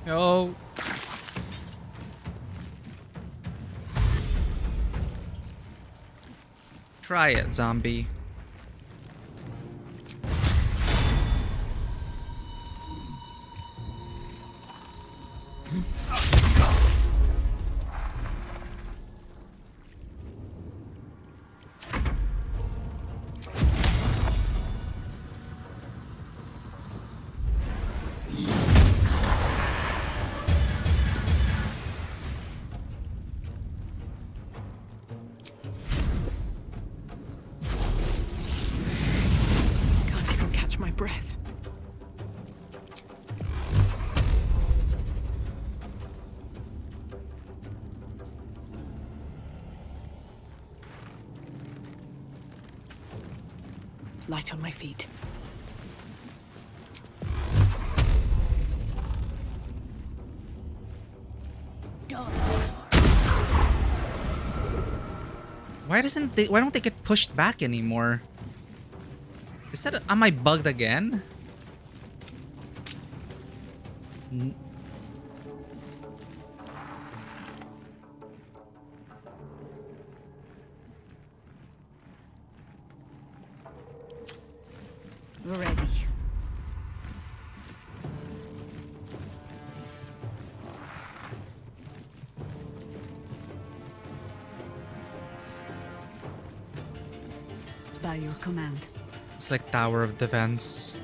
No. Try it, zombie. Can't even catch my breath. Light on my feet. Why don't they get pushed back anymore? Is that am I bugged again? Ready. by your command. It's like Tower of Defense.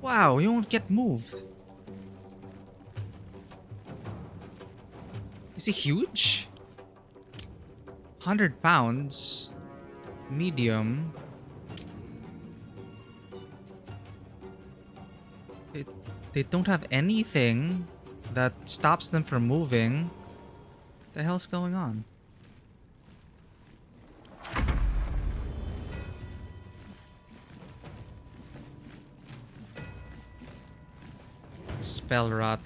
Wow, you won't get moved. Is he huge? 100 pounds. Medium. They don't have anything that stops them from moving. What the hell's going on? Spell rot.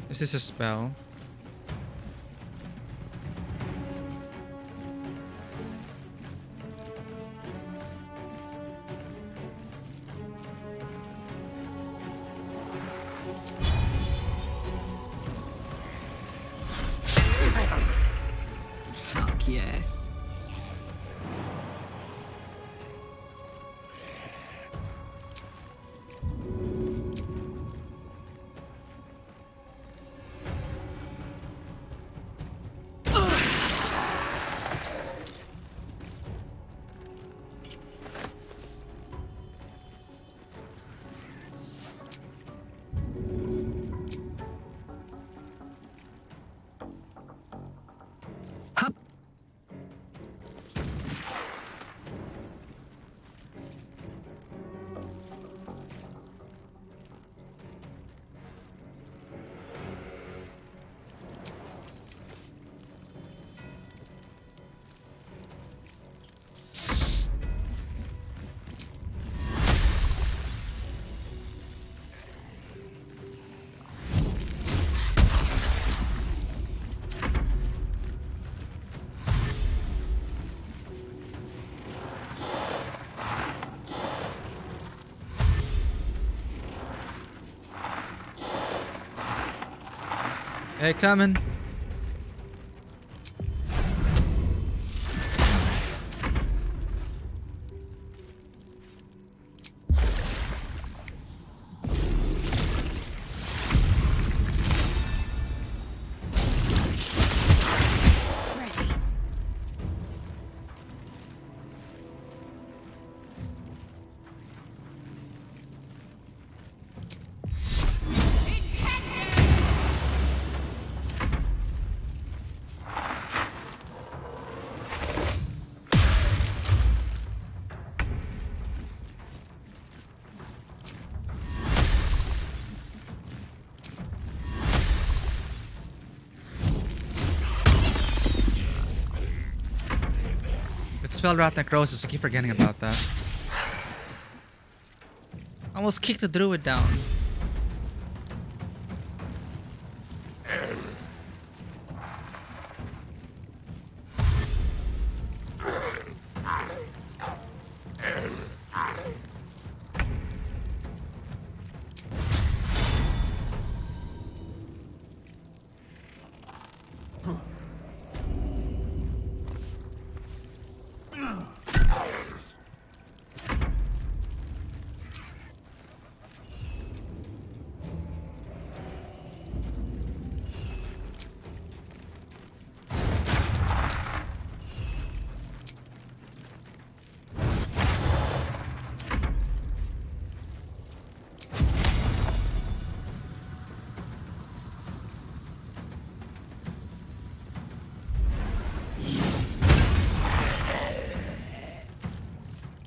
Is this a spell? Fuck yes. Hey, coming. Spell Rat Necrosis, I keep forgetting about that. Almost kicked the druid down.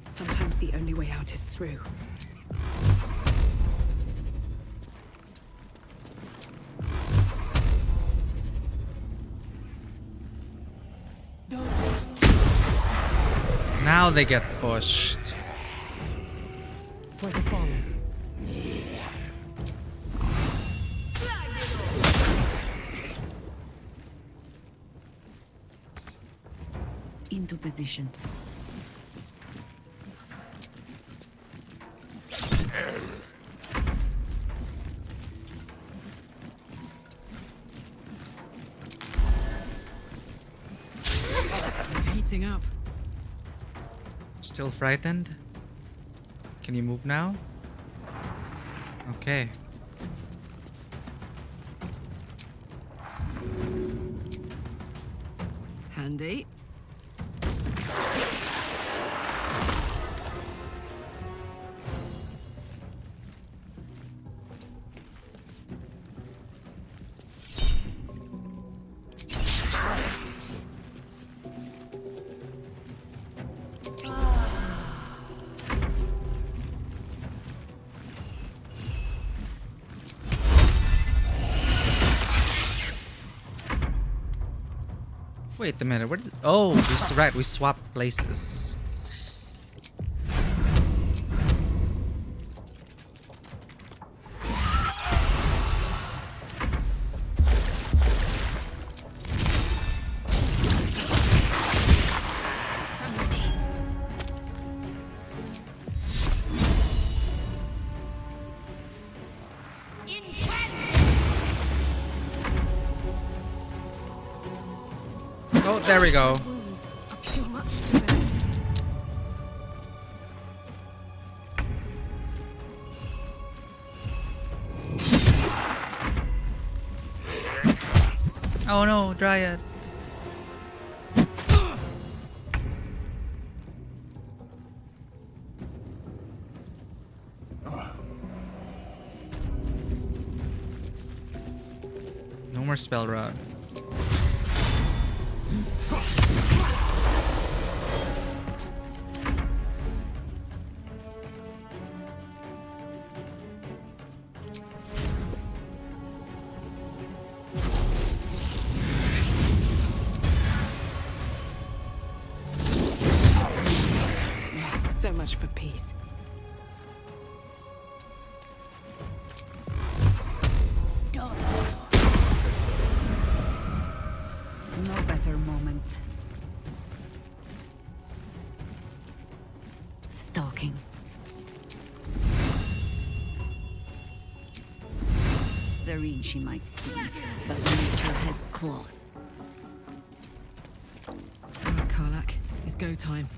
Sometimes the only way out is through. Now they get pushed. For the fallen. Into position. Heating up. Still frightened? Can you move now? Okay. Handy. Wait a minute. Where did... Oh, this is right. We swapped places. Oh, there we go. Oh no, Dryad. No more spell rod. So much for peace. No better moment. Stalking. Serene she might see, but nature has claws. Alright, Karlak. It's go time.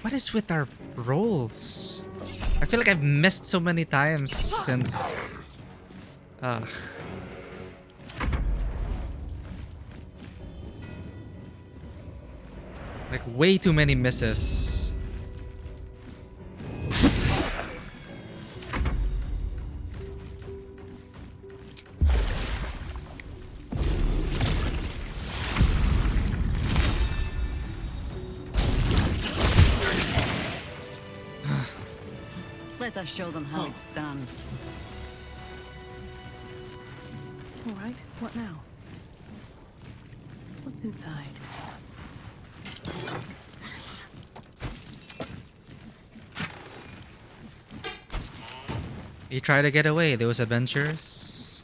What is with our rolls? I feel like I've missed so many times since... Ugh. Like way too many misses. Let us show them how it's done. All right, what now? What's inside? He tried to get away, those adventures.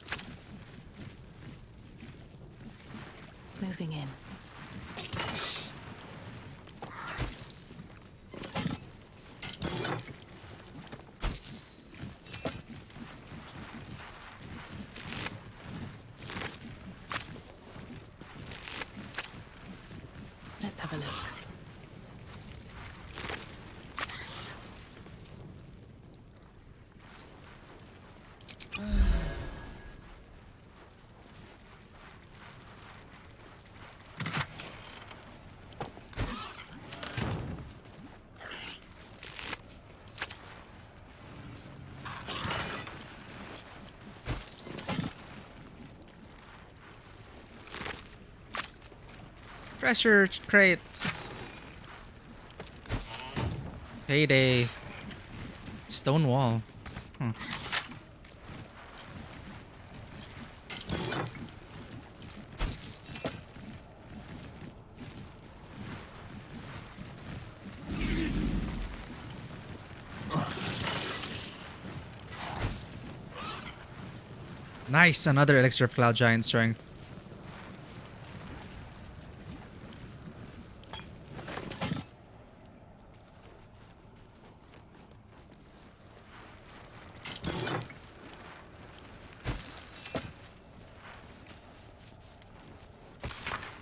Moving in. Let's have a look. Treasure crates. Payday. Stone wall. Hmm. Nice, another elixir of cloud giant strength.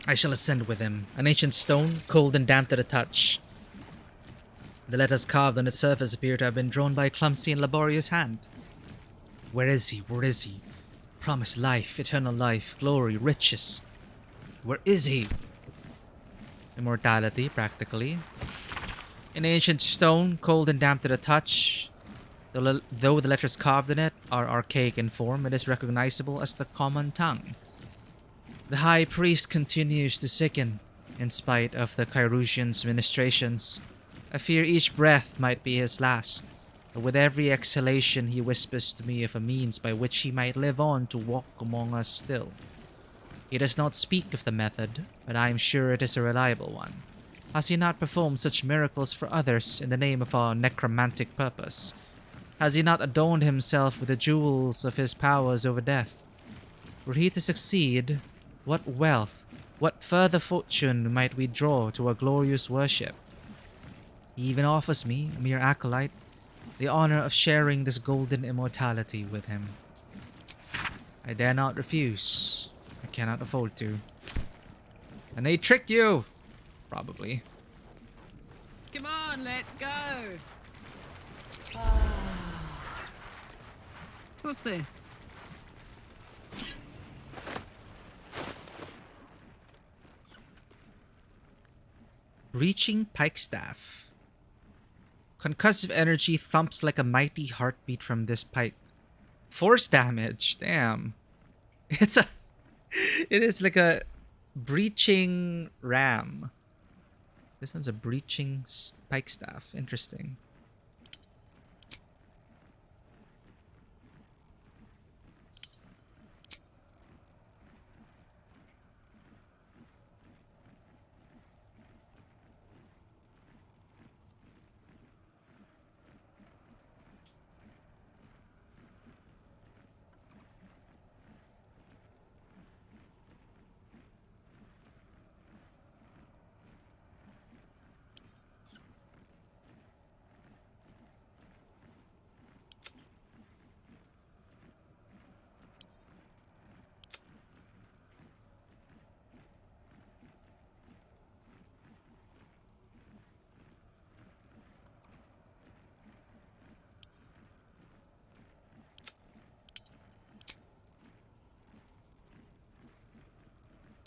I shall ascend with him. An ancient stone, cold and damp to the touch. The letters carved on its surface appear to have been drawn by a clumsy and laborious hand. Where is he? Where is he? Promised life, eternal life, glory, riches. Where is he? Immortality, practically. In ancient stone, cold and damp to the touch. Though the letters carved in it are archaic in form, it is recognizable as the common tongue. The high priest continues to sicken, in spite of the Cheirusian's ministrations. I fear each breath might be his last, but with every exhalation he whispers to me of a means by which he might live on to walk among us still. He does not speak of the method, but I am sure it is a reliable one. Has he not performed such miracles for others in the name of our necromantic purpose? Has he not adorned himself with the jewels of his powers over death? Were he to succeed, what wealth, what further fortune might we draw to our glorious worship? He even offers me, a mere acolyte, the honor of sharing this golden immortality with him. I dare not refuse. I cannot afford to. And they tricked you! Probably. Come on, let's go! What's this? Reaching Pikestaff. Concussive energy thumps like a mighty heartbeat from this pike. Force damage, damn. It is like a breaching ram. This one's a breaching Pikestaff. Interesting.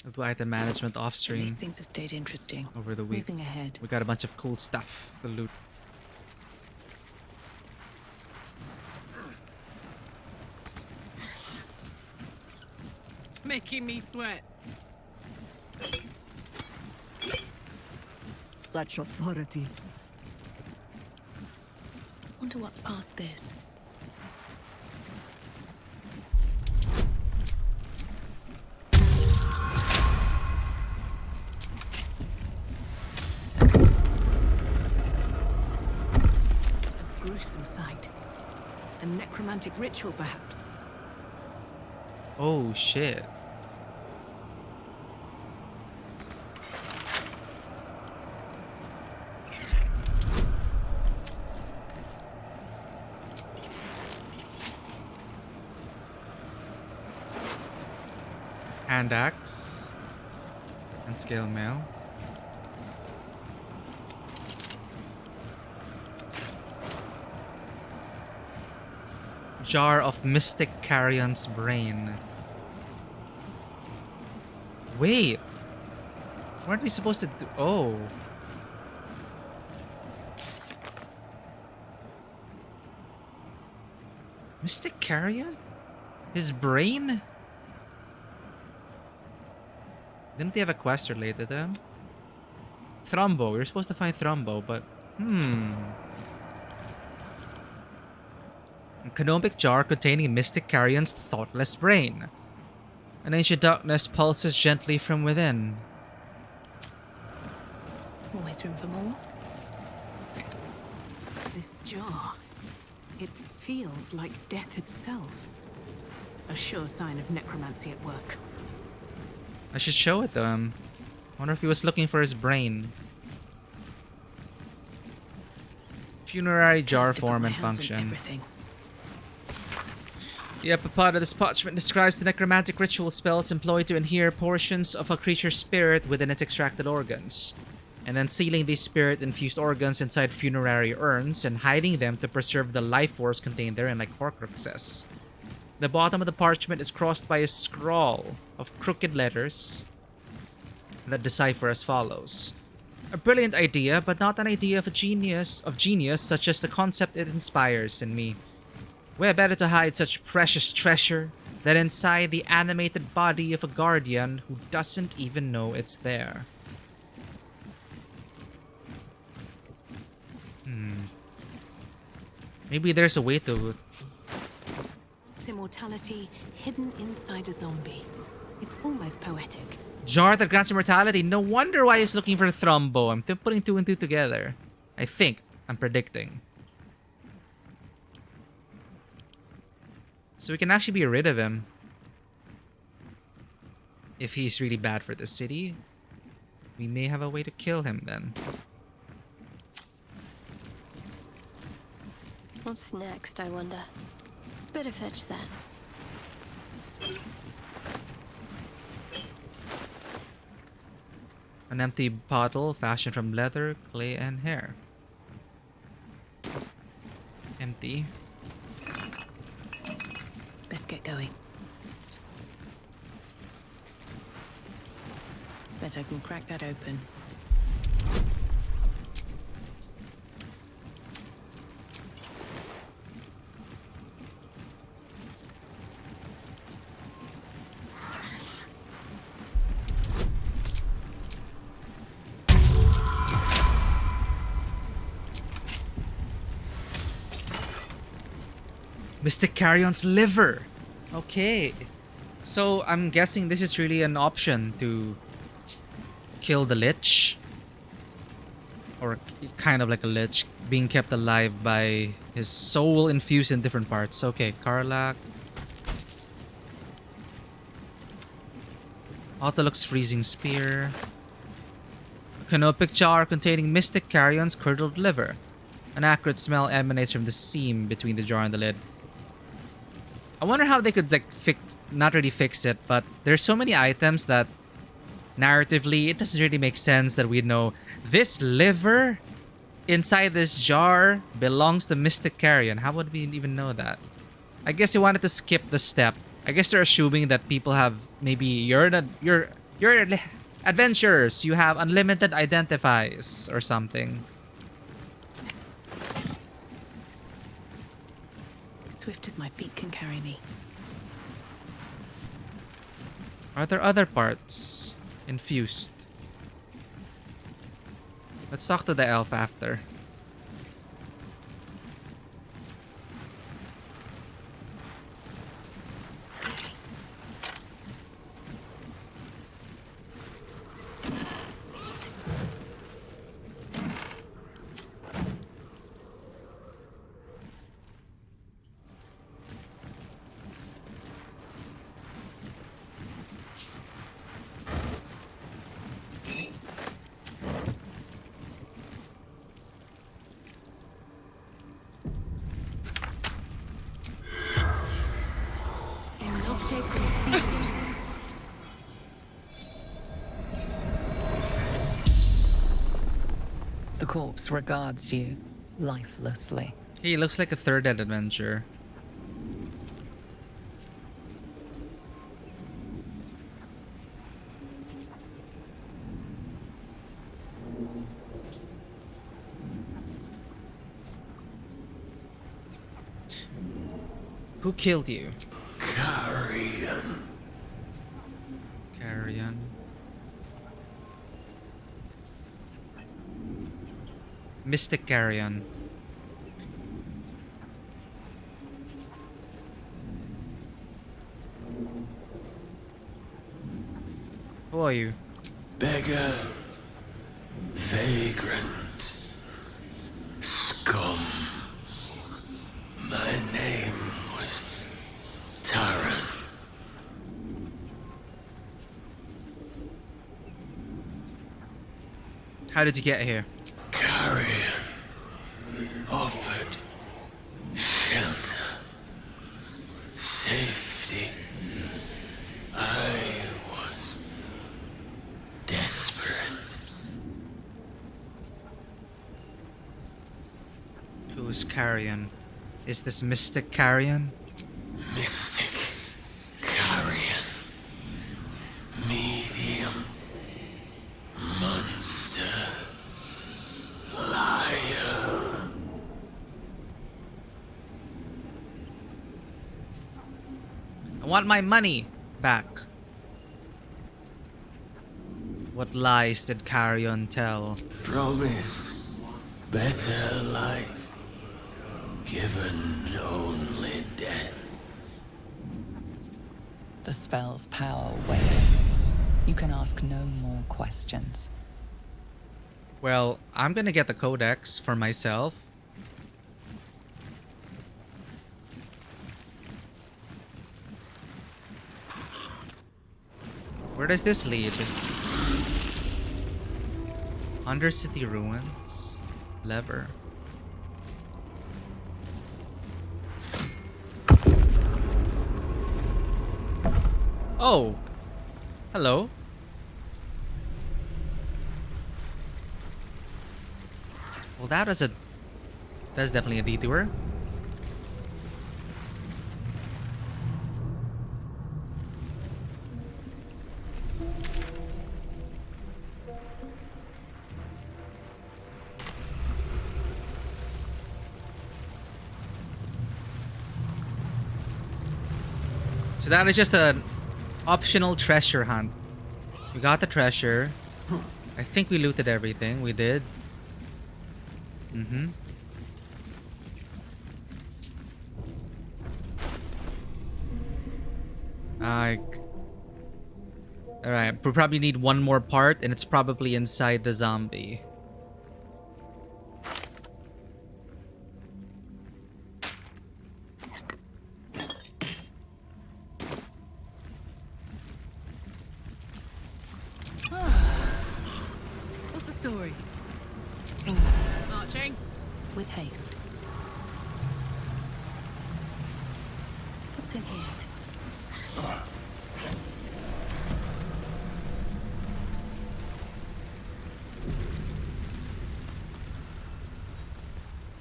We'll do item management off stream. These things have stayed interesting. Over the week. Moving ahead. We got a bunch of cool stuff to loot. Making me sweat. Such authority. Wonder what's past this. A gruesome sight. A necromantic ritual, perhaps. Oh shit. Hand axe and scale mail. Jar of Mystic Carrion's brain. Wait, weren't we supposed to do? Oh, Mystic Carrion? His brain? Didn't they have a quest related to them? Thrombo. You're supposed to find Thrombo, but A canopic jar containing Mystic Carrion's thoughtless brain. An ancient darkness pulses gently from within. Always room for more. This jar. It feels like death itself. A sure sign of necromancy at work. I should show it to him. Wonder if he was looking for his brain. Funerary jar form and function. The upper part of this parchment describes the necromantic ritual spells employed to inhere portions of a creature's spirit within its extracted organs. and then sealing these spirit-infused organs inside funerary urns and hiding them to preserve the life force contained therein, like Horcruxes. The bottom of the parchment is crossed by a scrawl of crooked letters that decipher as follows. A brilliant idea, but not an idea of genius such as the concept it inspires in me. Where better to hide such precious treasure than inside the animated body of a guardian who doesn't even know it's there. Maybe there's a way to... It's immortality hidden inside a zombie. It's almost poetic. Jar that grants immortality. No wonder why he's looking for Thrumbo. I'm putting two and two together. I think. I'm predicting. So we can actually be rid of him. If he's really bad for the city, we may have a way to kill him then. What's next, I wonder? Better fetch that. An empty bottle fashioned from leather, clay, and hair. Empty. Let's get going. Bet I can crack that open. Mystic Carrion's liver. Okay. So I'm guessing this is really an option to kill the Lich. Or kind of like a Lich, being kept alive by his soul infused in different parts. Okay, Karlach. Autolux Freezing Spear. Canopic jar containing Mystic Carrion's curdled liver. An acrid smell emanates from the seam between the jar and the lid. I wonder how they could like not really fix it, but there's so many items that narratively it doesn't really make sense that we know this liver inside this jar belongs to Mystic Carrion. How would we even know that? I guess they wanted to skip the step. I guess they're assuming that people have maybe you're adventurers, you have unlimited identifies or something. Swift as my feet can carry me. Are there other parts infused? Let's talk to the elf after. The corpse regards you lifelessly. He looks like a third ed adventure. Who killed you? Carrion. Carrion. Mystic Carrion. Who are you? Beggar. Vagrant. Scum. My name was Taran. How did you get here? Carrion offered shelter, safety. I was desperate. Who's Carrion? Is this Mystic Carrion? Mystic Carrion. Medium. Monster. Liar. I want my money back. What lies did Carrion tell? Promise better life. Given only death. The spell's power wanes. You can ask no more questions. Well, I'm gonna get the codex for myself. Where does this lead? Undercity ruins. Lever. Oh! Hello. Well, that's definitely a detour. So that is just an optional treasure hunt. We got the treasure. I think we looted everything. We did. Alright, we probably need one more part, and it's probably inside the zombie. What's the story? Marching. With haste. What's in here?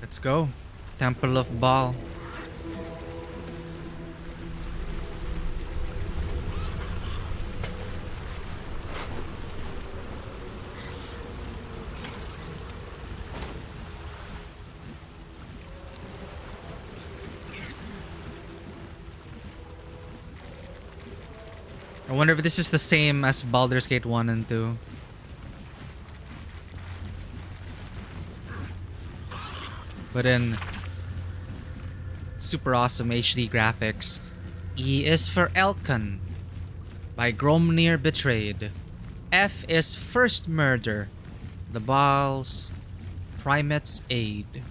Let's go. Temple of Baal. I wonder if this is the same as Baldur's Gate 1 and 2. But in super awesome HD graphics. E is for Elkan by Gromnir Betrayed. F is First Murder, the Baal's Primate's Aid.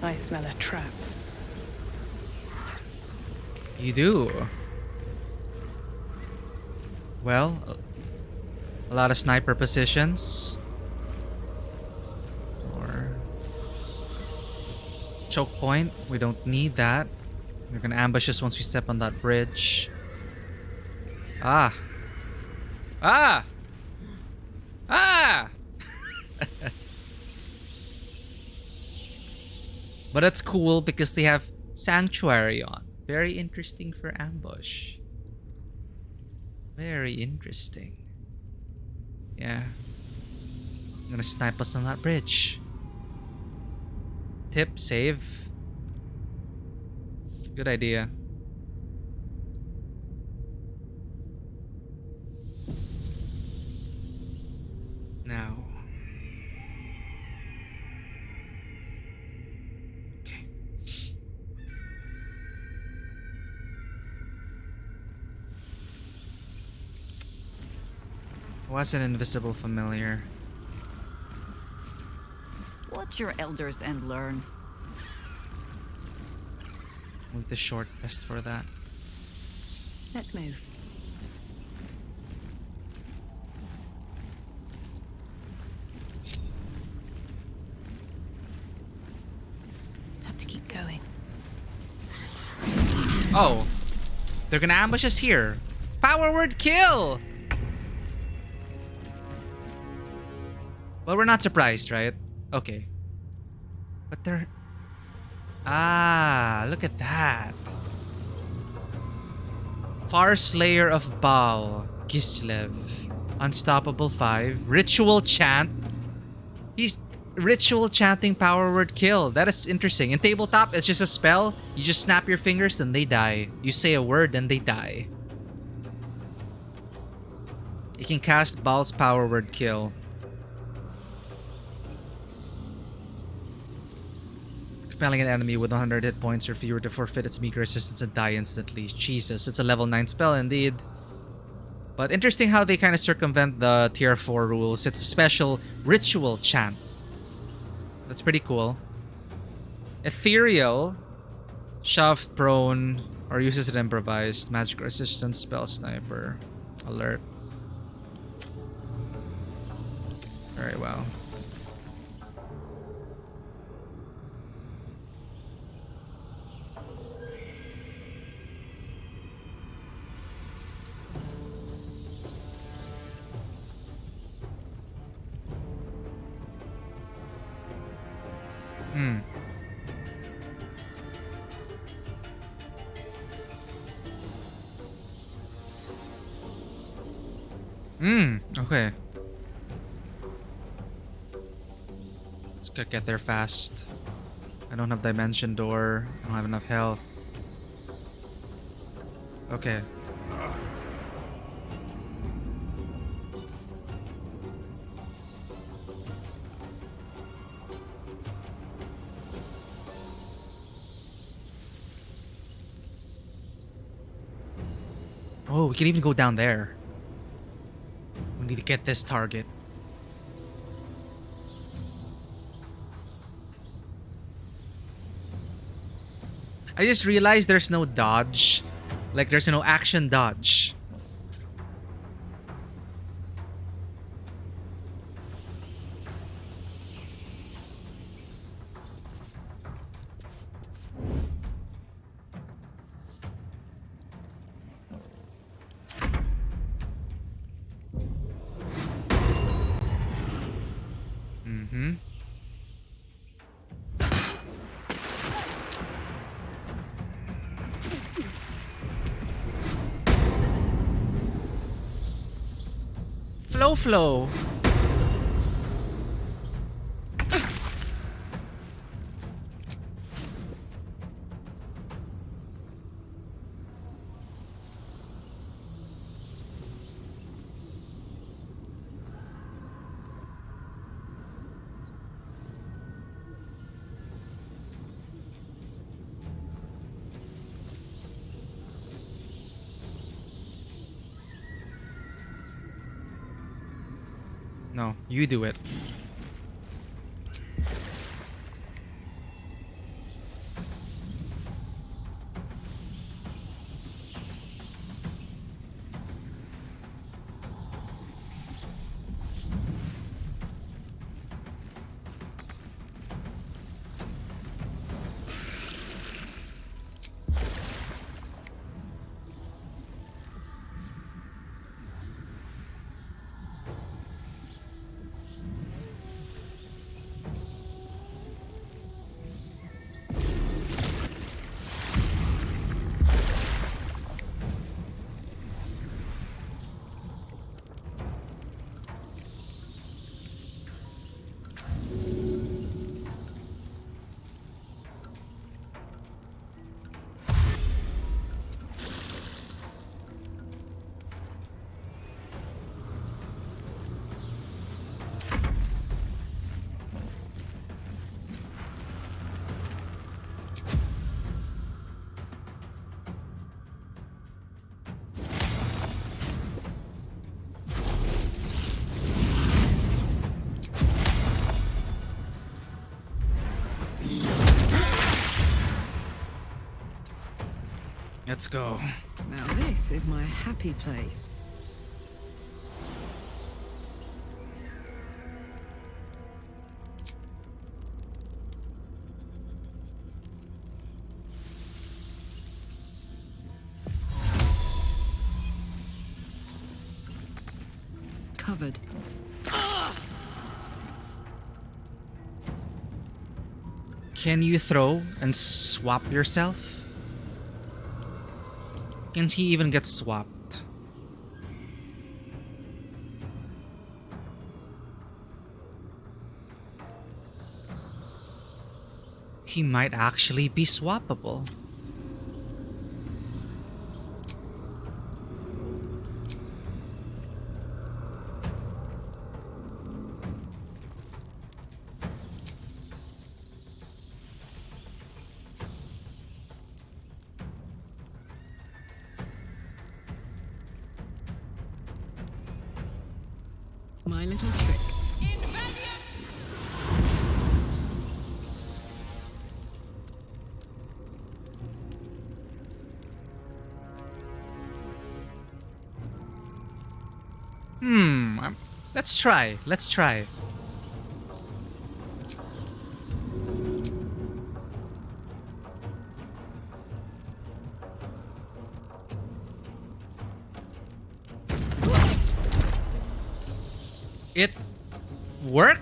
I smell a trap. You do. Well, a lot of sniper positions. Or choke point. We don't need that. They're gonna ambush us once we step on that bridge. Ah. Ah! Ah! But it's cool because they have Sanctuary on. Very interesting for ambush. Very interesting. Yeah. I'm gonna snipe us on that bridge. Tip, save. Good idea. Now. Okay. What's an invisible familiar? Watch your elders and learn. With the short rest for that. Let's move. Have to keep going. Oh. They're gonna ambush us here. Pow! power word kill! Well, we're not surprised, right? Okay. But they're... Ah, look at that. Far Slayer of Baal, Gislev. Unstoppable 5. Ritual Chant. He's ritual chanting power word kill. That is interesting. In tabletop, it's just a spell. You just snap your fingers, then they die. You say a word, then they die. You can cast Baal's power word kill. Compelling an enemy with 100 hit points or fewer to forfeit its meager resistance and die instantly. Jesus, it's a level 9 spell indeed. But interesting how they kind of circumvent the tier 4 rules. It's a special ritual chant. That's pretty cool. Ethereal, shove, prone, or uses it improvised. Magic resistance, spell sniper, alert. Very well. Okay. Let's get there fast. I don't have dimension door. I don't have enough health. Okay. Oh, we can even go down there. We need to get this target. I just realized there's no dodge. Like, there's no action dodge. Flow. No, you do it. Let's go. Now this is my happy place. covered. Can you throw and swap yourself? Can he even get swapped? He might actually be swappable. My little trick. Let's try. Let's try. It worked?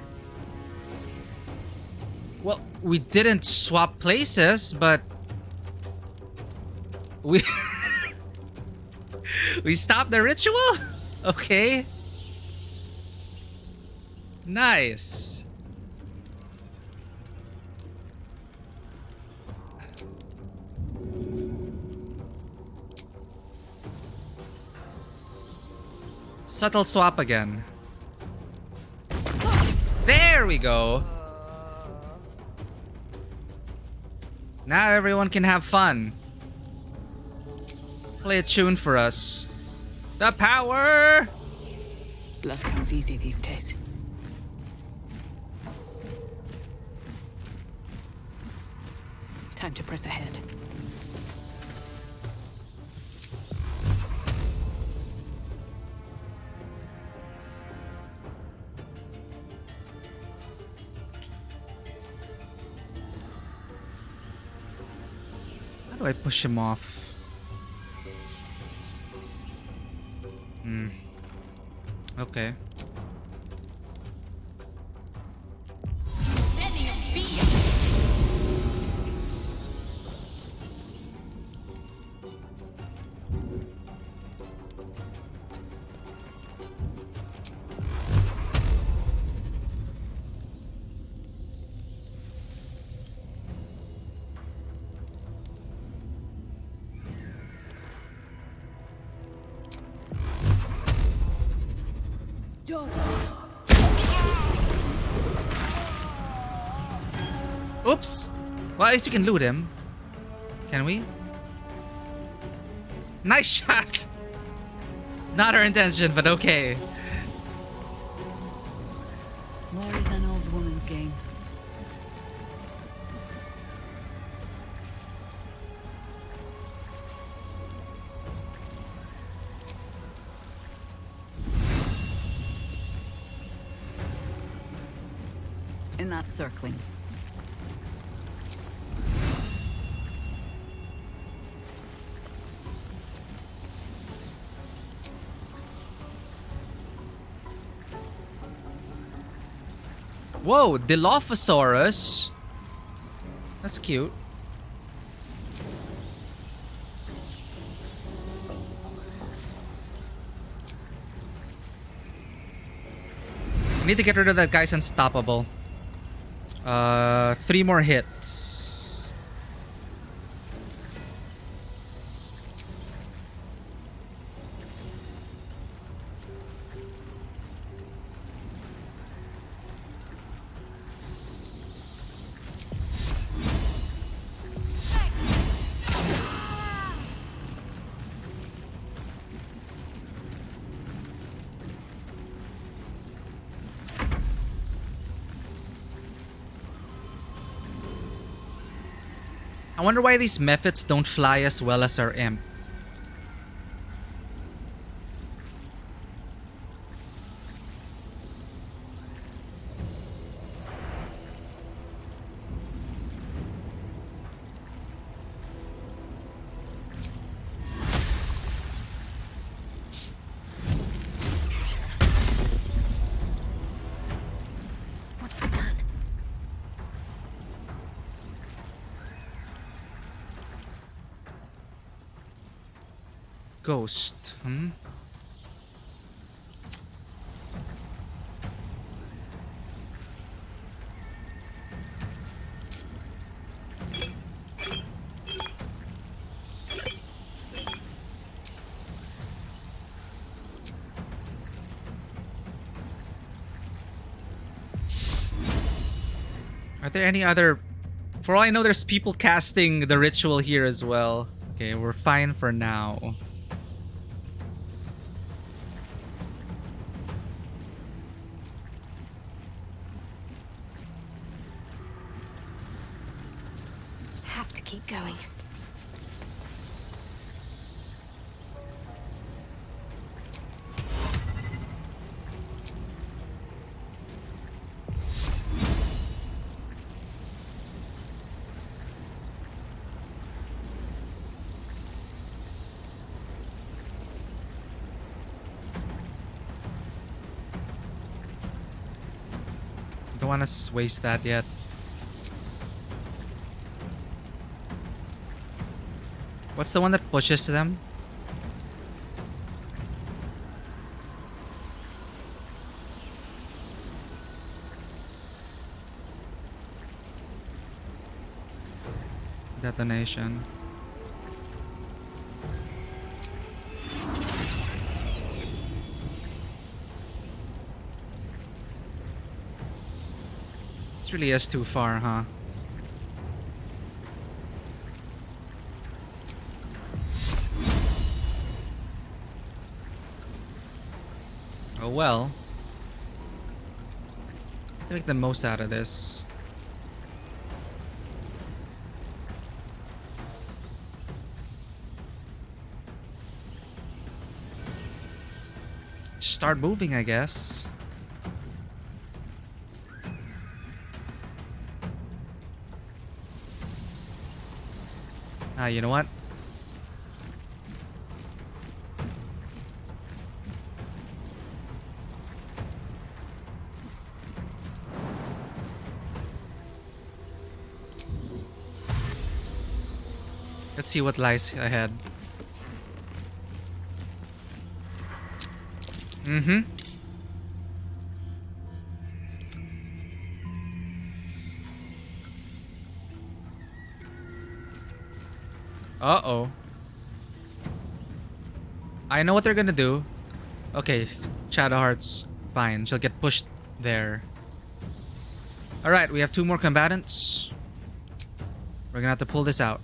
Well, we didn't swap places, but we we stopped the ritual? Okay. Nice. Subtle swap again. There we go. Now everyone can have fun. Play a tune for us. The power! Blood comes easy these days. Time to press ahead. How do I push him off? Okay. Oops. Well, at least we can loot him. Can we? Nice shot. Not our intention, but okay. War is an old woman's game. Enough circling. Whoa, Dilophosaurus. That's cute. Need to get rid of that guy's unstoppable. 3 more hits. I wonder why these mephits don't fly as well as our imp. ghost. Hmm? Are there any other... For all I know, there's people casting the ritual here as well. Okay, we're fine for now. Have to keep going. Don't want to waste that yet. What's the one that pushes them? Detonation. This really is too far, huh? Oh well. Make the most out of this. Just start moving, I guess. You know what? Let's see what lies ahead. Mm-hmm. Uh-oh. I know what they're gonna do. Okay, Shadowheart's fine. She'll get pushed there. Alright, we have 2 more combatants. We're gonna have to pull this out.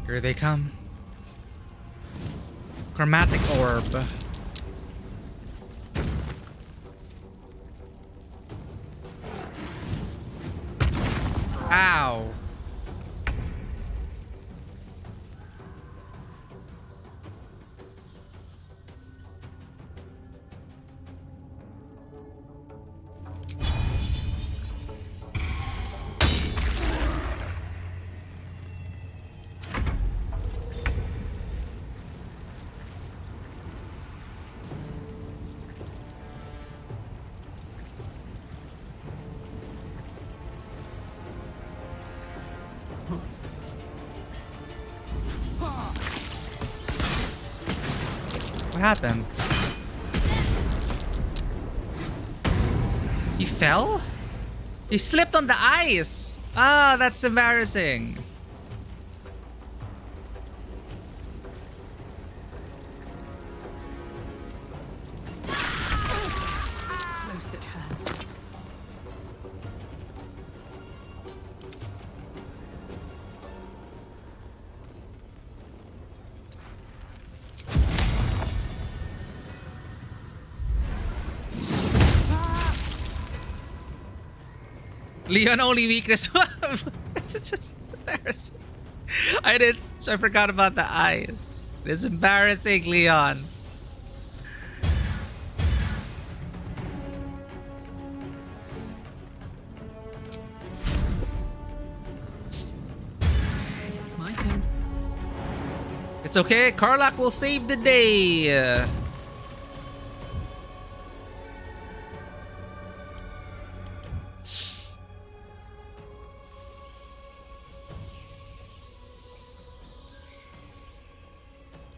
Here they come. Chromatic orb. Ow. happened? He fell? He slipped on the ice! Ah, that's embarrassing. Close at hand. Leon only weakness. It's embarrassing. I forgot about the eyes. It's embarrassing, Leon. My turn. It's okay. Karlach will save the day.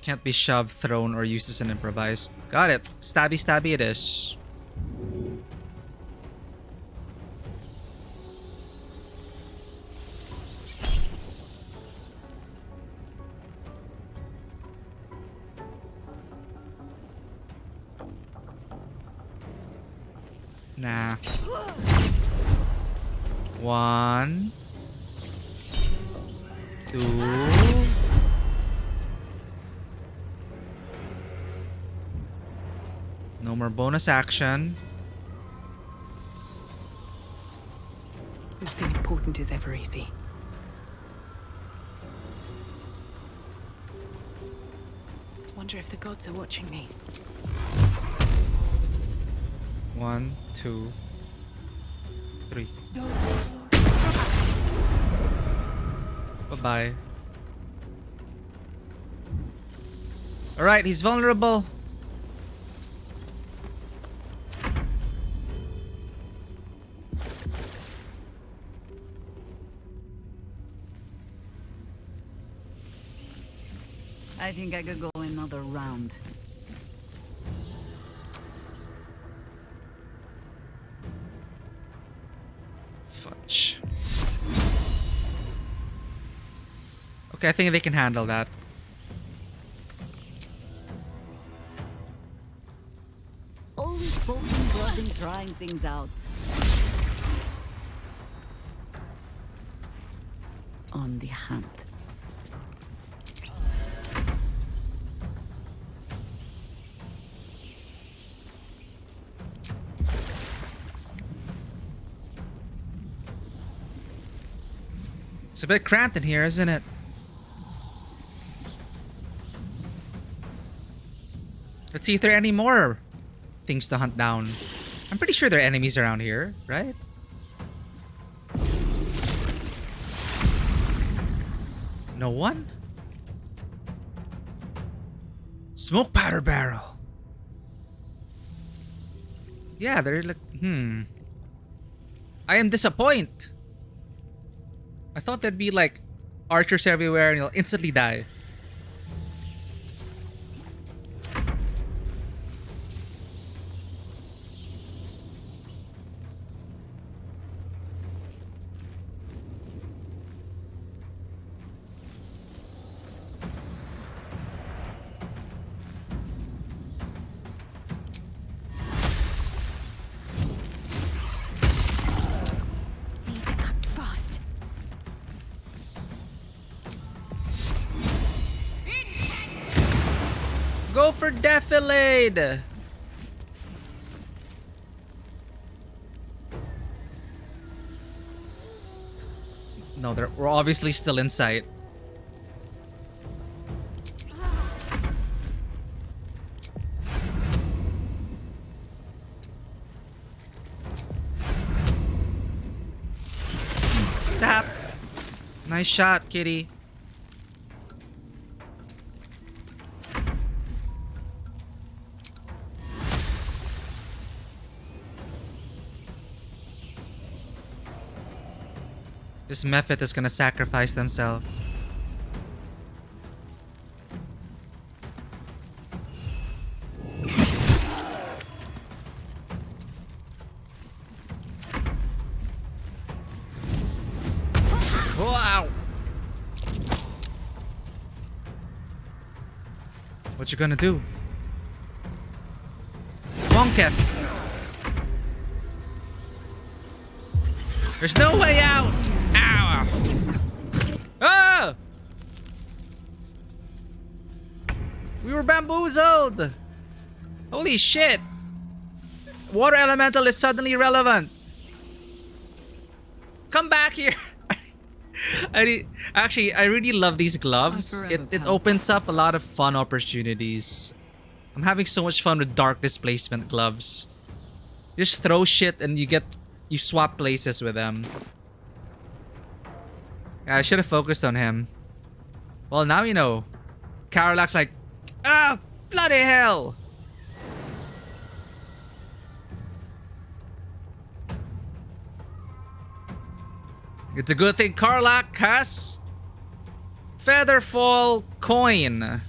Can't be shoved, thrown, or used as an improvised. Got it. Stabby stabby it is. Nah. 1, 2. No more bonus action. Nothing important is ever easy. Wonder if the gods are watching me. 1, 2, 3. Bye-bye. Alright, he's vulnerable. I think I could go another round. Fudge. Okay, I think they can handle that. Always poking blood and trying things out. On the hunt. It's a bit cramped in here, isn't it? Let's see if there are any more things to hunt down. I'm pretty sure there are enemies around here, right? No one? Smoke powder barrel. Yeah, they're like, I am disappointed. I thought there'd be like archers everywhere and you'll instantly die. Go for defilade! No, we're obviously still in sight. Zap! Nice shot, kitty. This Mephit is gonna sacrifice themselves. What you gonna do? Wonket! There's no way out! Ow! Ah! We were bamboozled! Holy shit! Water elemental is suddenly relevant. Come back here! Actually, I really love these gloves. It opens up a lot of fun opportunities. I'm having so much fun with dark displacement gloves. You just throw shit and you swap places with them. Yeah, I should have focused on him. Well, now you know. Karolak's like, ah, bloody hell! It's a good thing Karlak has Featherfall coin.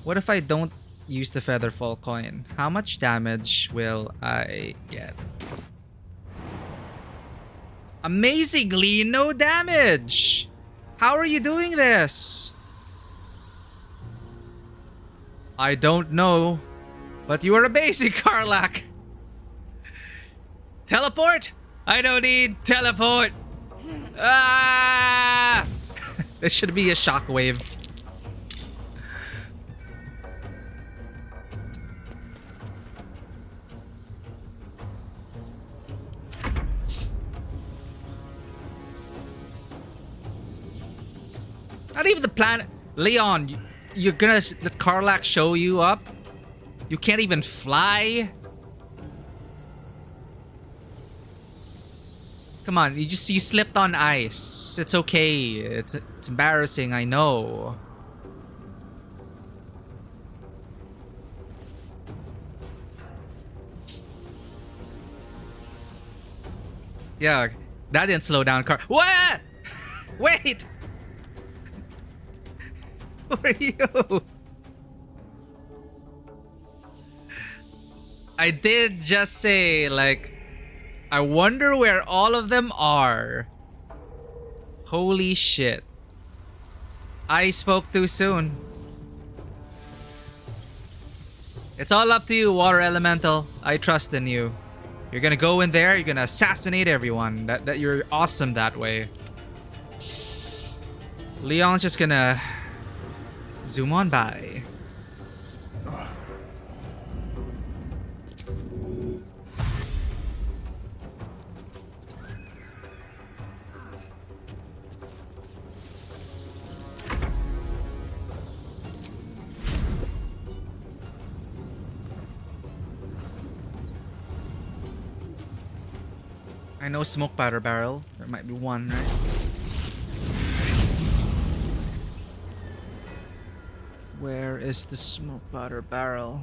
What if I don't use the Featherfall coin? How much damage will I get? Amazingly, no damage! How are you doing this? I don't know, but you are amazing, Karlak! Teleport? I don't need teleport! Ah! There should be a shockwave. Not even the planet. Leon, you're gonna let Karlak show you up? You can't even fly? Come on, you slipped on ice. It's okay. It's embarrassing, I know. Yeah, that didn't slow down car. What? Wait! Who are you? I did just say, like, I wonder where all of them are. Holy shit. I spoke too soon. It's all up to you, Water Elemental. I trust in you. You're gonna go in there, you're gonna assassinate everyone. That you're awesome that way. Leon's just gonna zoom on by. I know smoke powder barrel. There might be one, right? Where is the smoke powder barrel?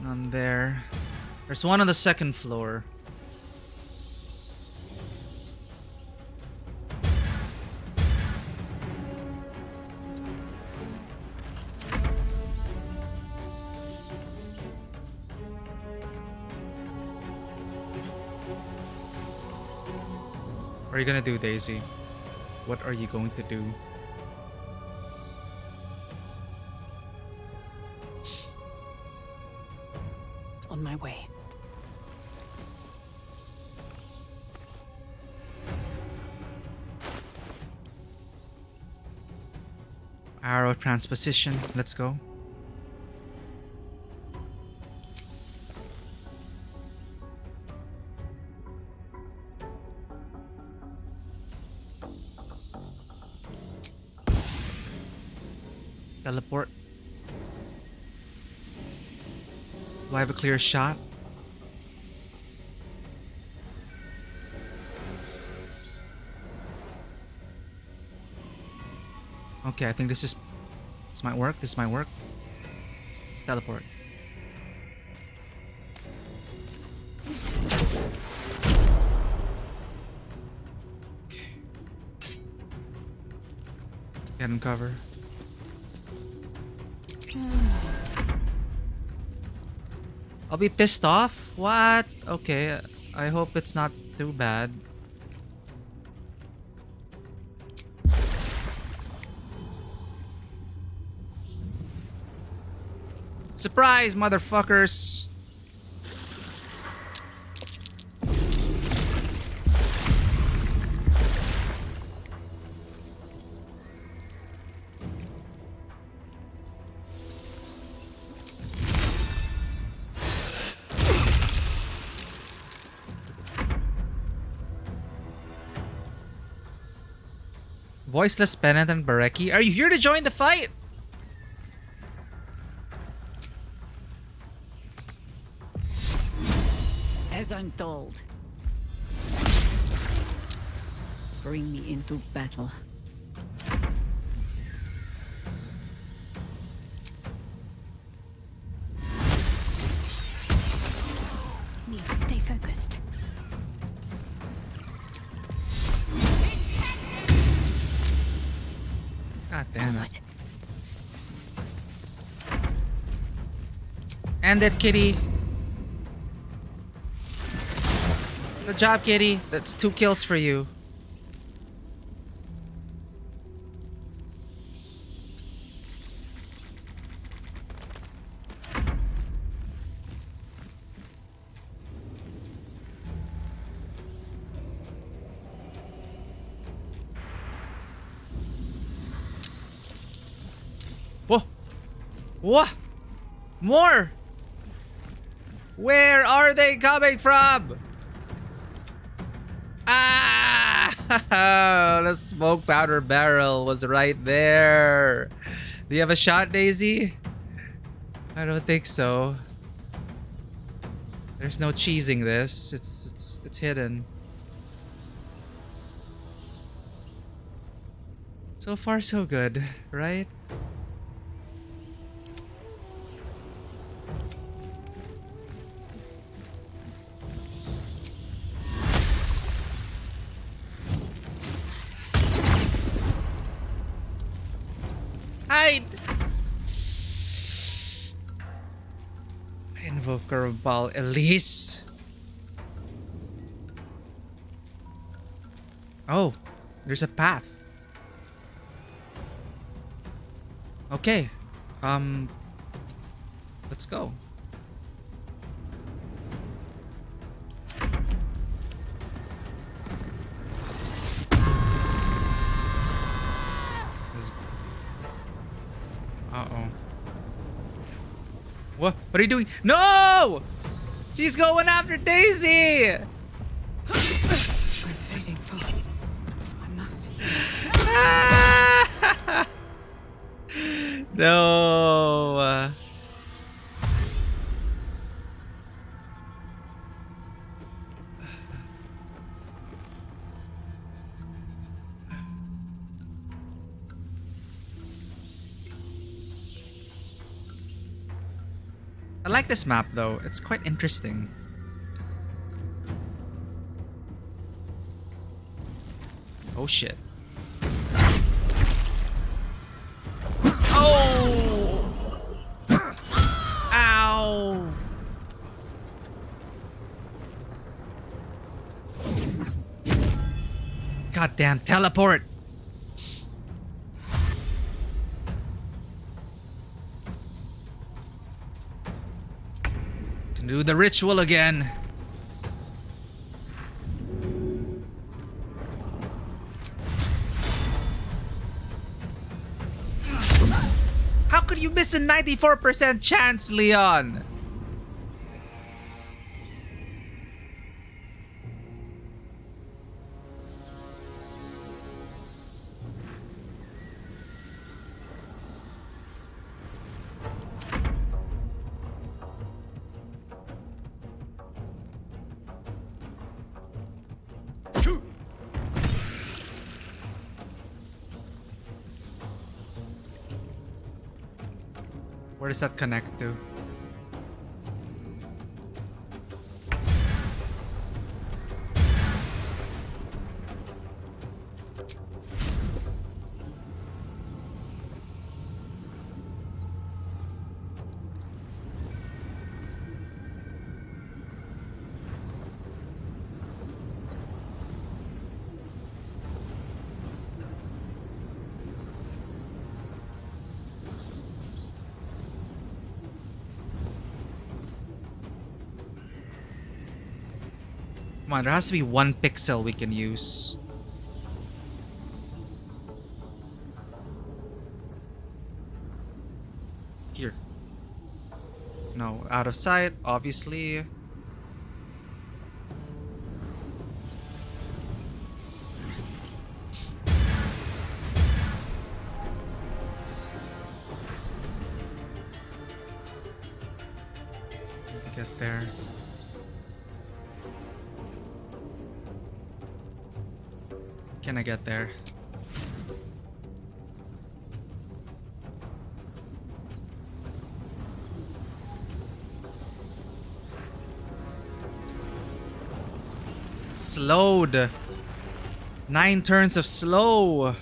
None there. There's one on the second floor. What are you gonna do, Daisy? What are you going to do? On my way. Arrow transposition. Let's go. Teleport. Do I have a clear shot? Okay, I think this might work. This might work. Teleport. Okay. Get in cover. I'll be pissed off? What? Okay, I hope it's not too bad. Surprise, motherfuckers! Voiceless Penitent Bareki, are you here to join the fight? As I'm told. Bring me into battle. Need to stay focused. God damn it. End it, kitty. Good job, kitty. That's 2 kills for you. Whoa! What? More! Where are they coming from? Ah! The smoke powder barrel was right there. Do you have a shot, Daisy? I don't think so. There's no cheesing this. It's hidden. So far, so good, right? Hide! Invoker of Baal Elise. Oh, there's a path. Okay. Let's go. Uh-oh. What are you doing? No! She's going after Daisy! I'm fading fast. I must heal. No. I like this map though. It's quite interesting. Oh shit. Oh! Ow! Goddamn teleport! Can do the ritual again. How could you miss a 94% chance, Leon? Where does that connect to? Come on, there has to be one pixel we can use. Here. No, out of sight, obviously. Get there. Can I get there? Slowed. 9 turns of slow.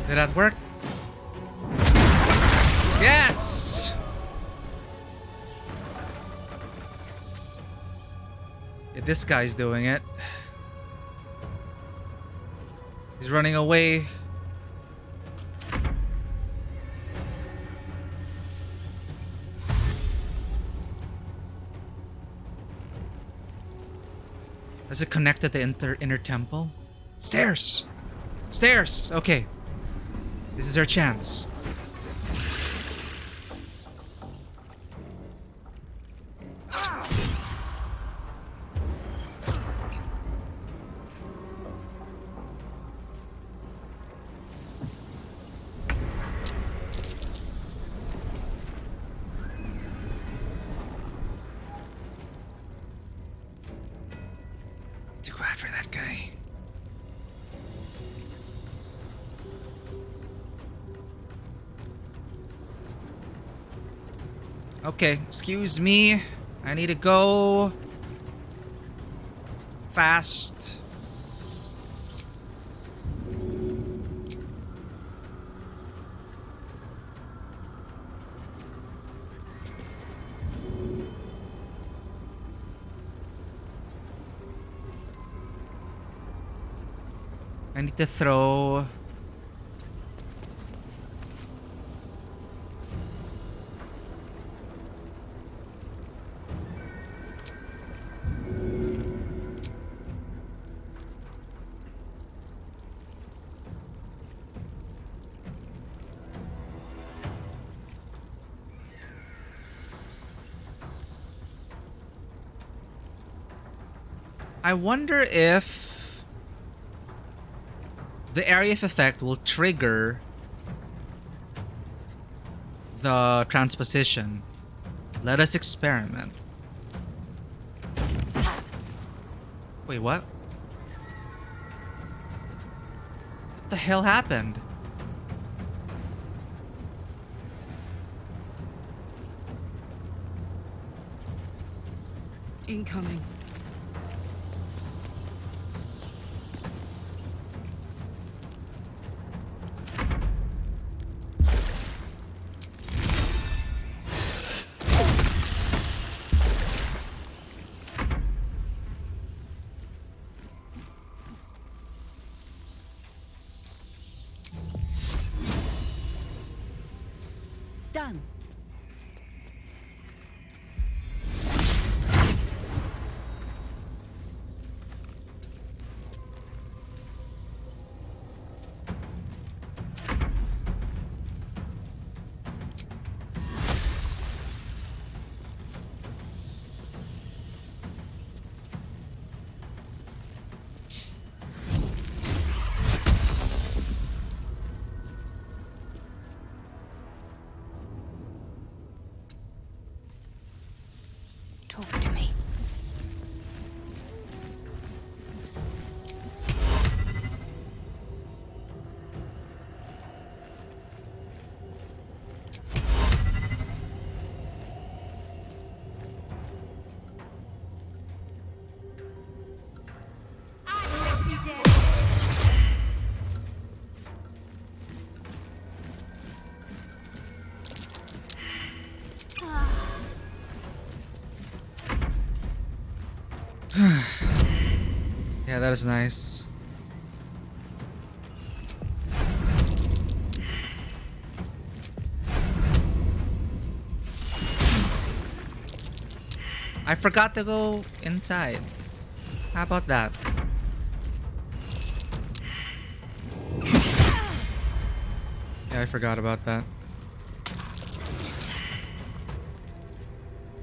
Did that work? Yes! Yeah, this guy's doing it. He's running away. Does it connect to the inner temple? Stairs! Stairs! Okay. This is our chance. To go after that guy. Okay, excuse me. I need to go fast. I need to throw. I wonder if the area of effect will trigger the transposition. Let us experiment. Wait, what? What the hell happened? Incoming. Done. that is nice. I forgot to go inside. How about that? Yeah, I forgot about that.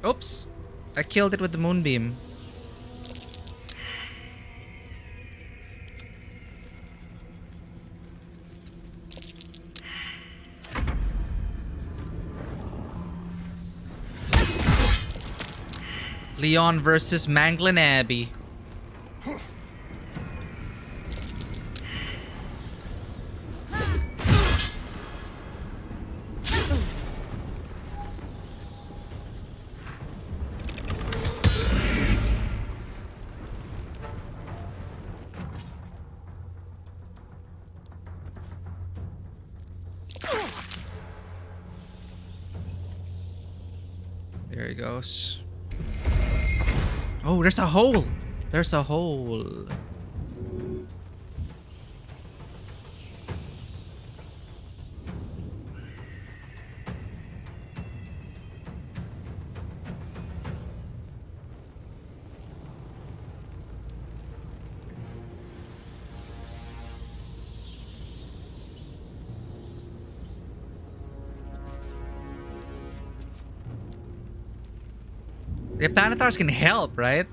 Oops! I killed it with the moonbeam. Leon versus Manglin Abbey. There he goes. Oh, there's a hole. There's a hole. The planetars can help, right?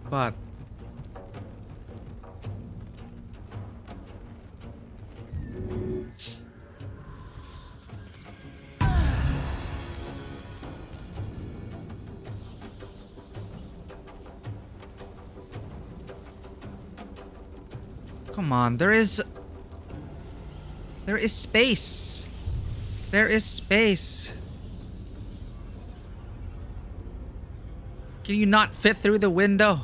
But come on, there is space. There is space. Can you not fit through the window?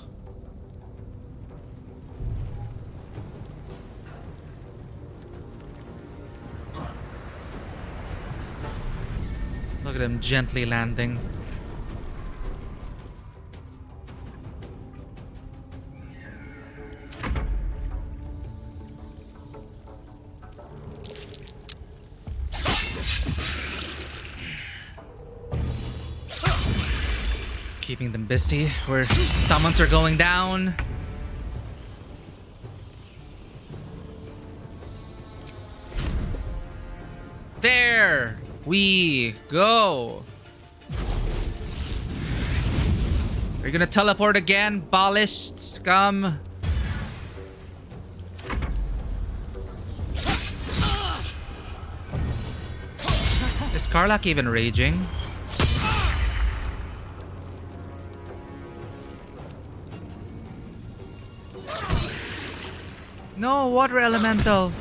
Look at him gently landing. Keeping them busy where summons are going down. There we go. Are you gonna teleport again, ballast scum? Is Karlach even raging? No, water elemental.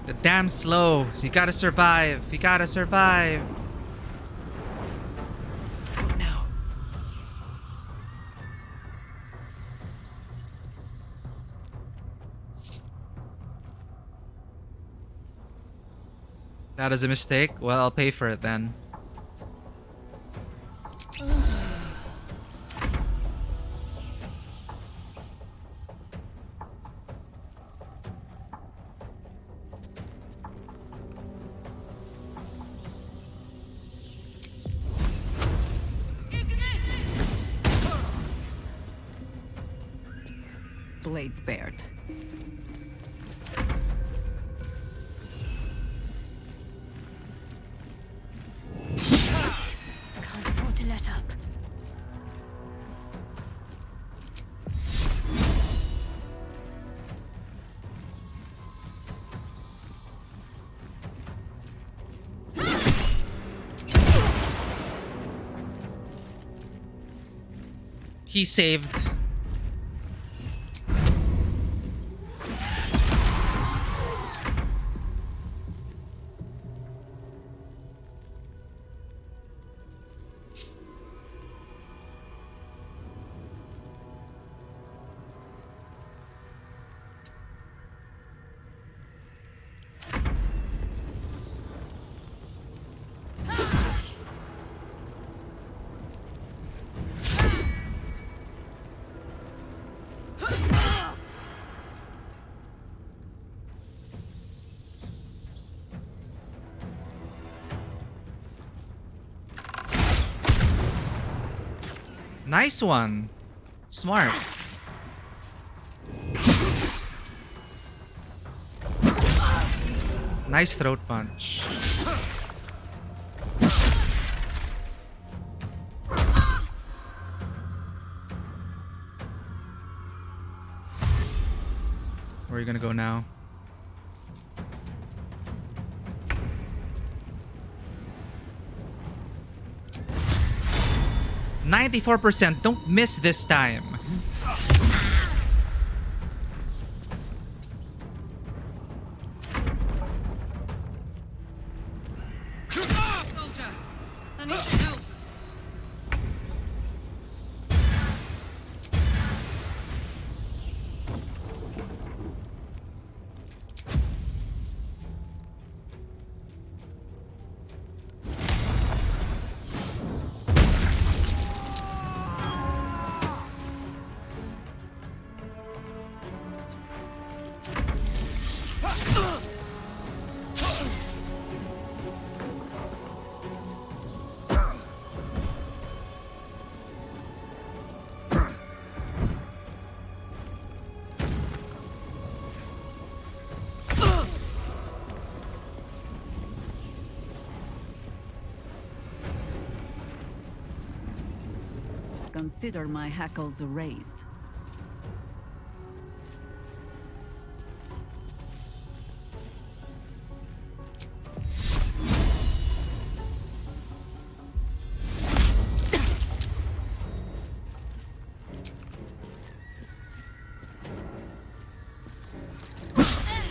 The damn slow. You gotta survive. You gotta survive. That is a mistake. Well, I'll pay for it then. Blades bared. Can't afford to let up. He saved. Nice one. Smart. Nice throat punch. Where are you gonna go now? %94%. Don't miss this time. Soldier, I need your help. Consider my hackles raised.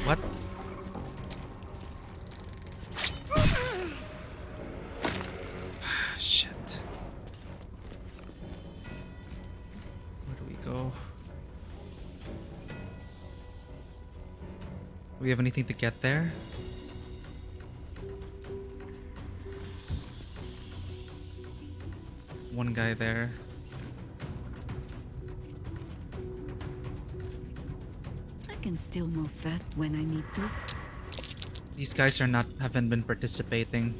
What? Shit. Where do we go? Do we have anything to get there? One guy there. I can still move fast when I need to. These guys haven't been participating.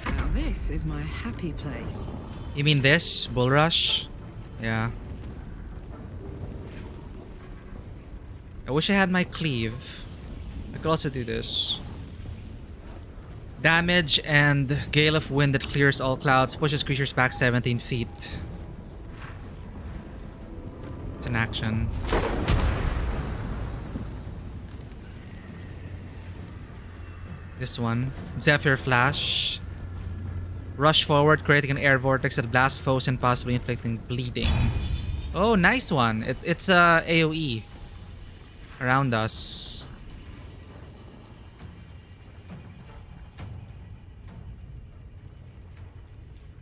Now this is my happy place. You mean this? Bull Rush? Yeah. I wish I had my cleave. I could also do this. Damage and Gale of Wind that clears all clouds, pushes creatures back 17 feet. It's an action. This one. Zephyr Flash. Rush forward, creating an air vortex that blasts foes and possibly inflicting bleeding. Oh, nice one. It's AoE. Around us.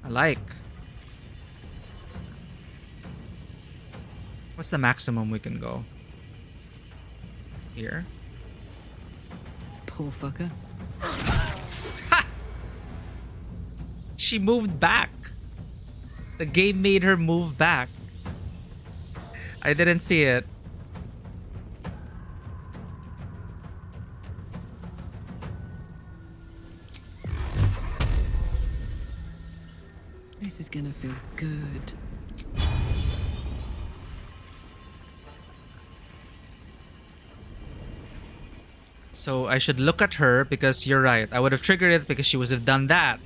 I like. What's the maximum we can go? Here? Poor fucker. She moved back. The game made her move back. I didn't see it. This is gonna feel good. So I should look at her because you're right. I would have triggered it because she would have done that.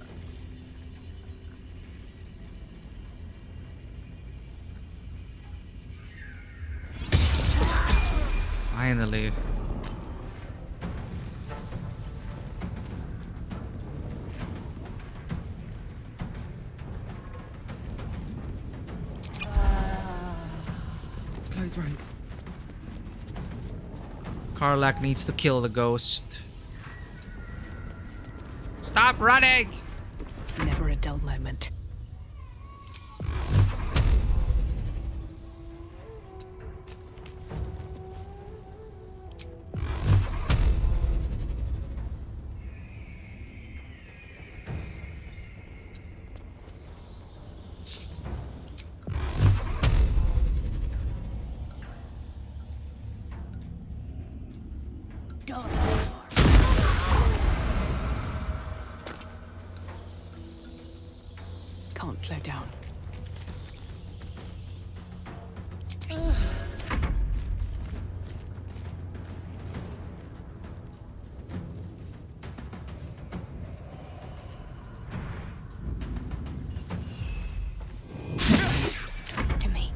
Finally. Close ranks. Karlak needs to kill the ghost. Stop running! Never a dull moment. can't slow down. Talk to me.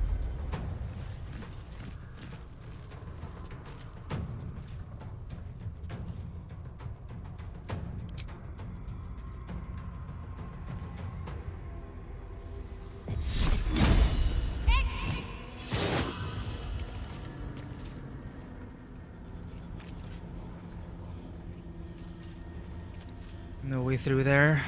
No way through there.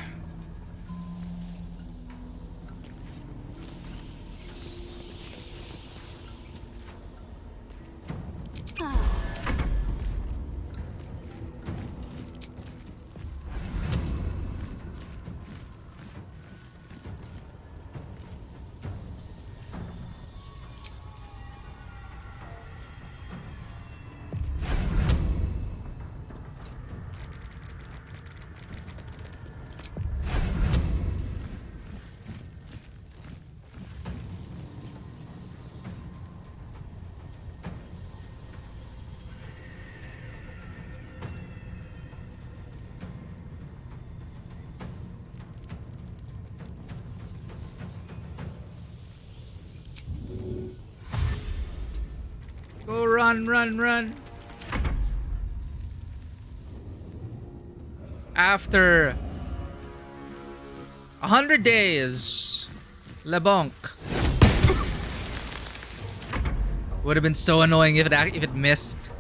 Go run, run, run. After 100 days, LeBonk. Would have been so annoying if it missed.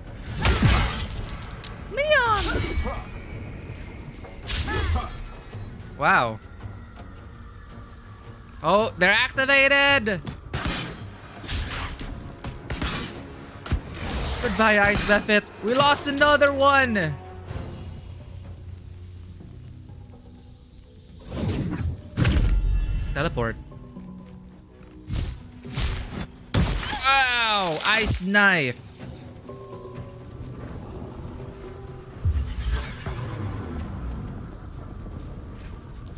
Leon! Wow. Oh, they're activated! Goodbye, Ice Buffet. We lost another one! Teleport. Wow! Ice Knife.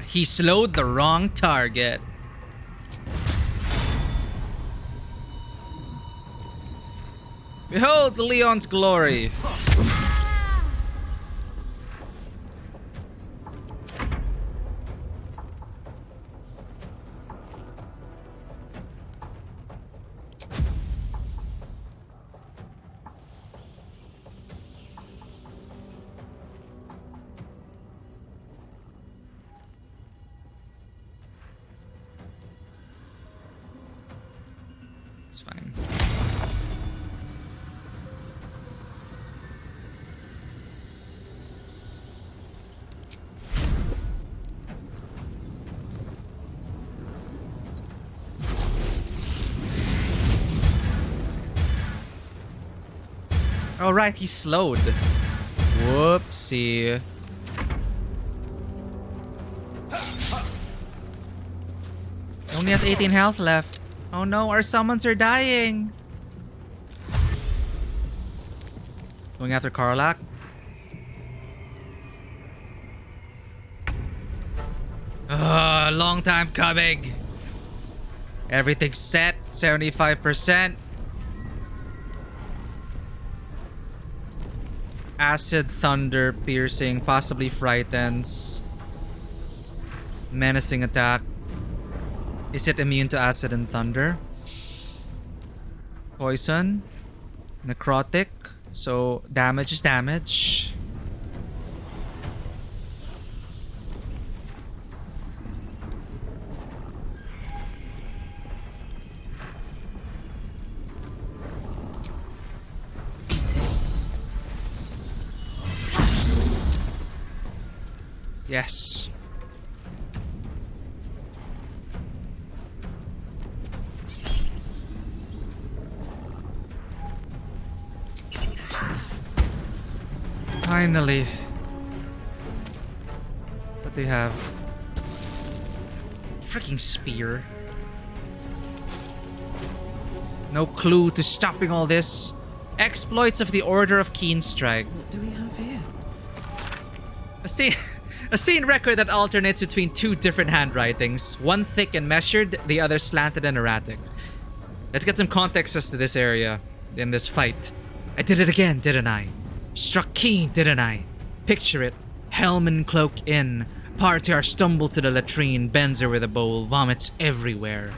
He slowed the wrong target. Behold Leon's glory. It's fine. Oh right, he slowed. Whoopsie. Only has 18 health left. Oh no, our summons are dying. Going after Karlak. Long time coming. Everything's set. 75%. Acid, thunder, piercing, possibly frightens. Menacing attack. Is it immune to acid and thunder? Poison. Necrotic. So damage is damage. Yes. Finally. What do they have? Freaking spear. No clue to stopping all this. Exploits of the Order of Keen Strike. What do we have here? See, A scene record that alternates between two different handwritings, one thick and measured, the other slanted and erratic. Let's get some context as to this area in this fight. I did it again, didn't I? Struck keen, didn't I? Picture it. Helm and cloak in. Partyar stumble to the latrine, bends over the bowl, vomits everywhere.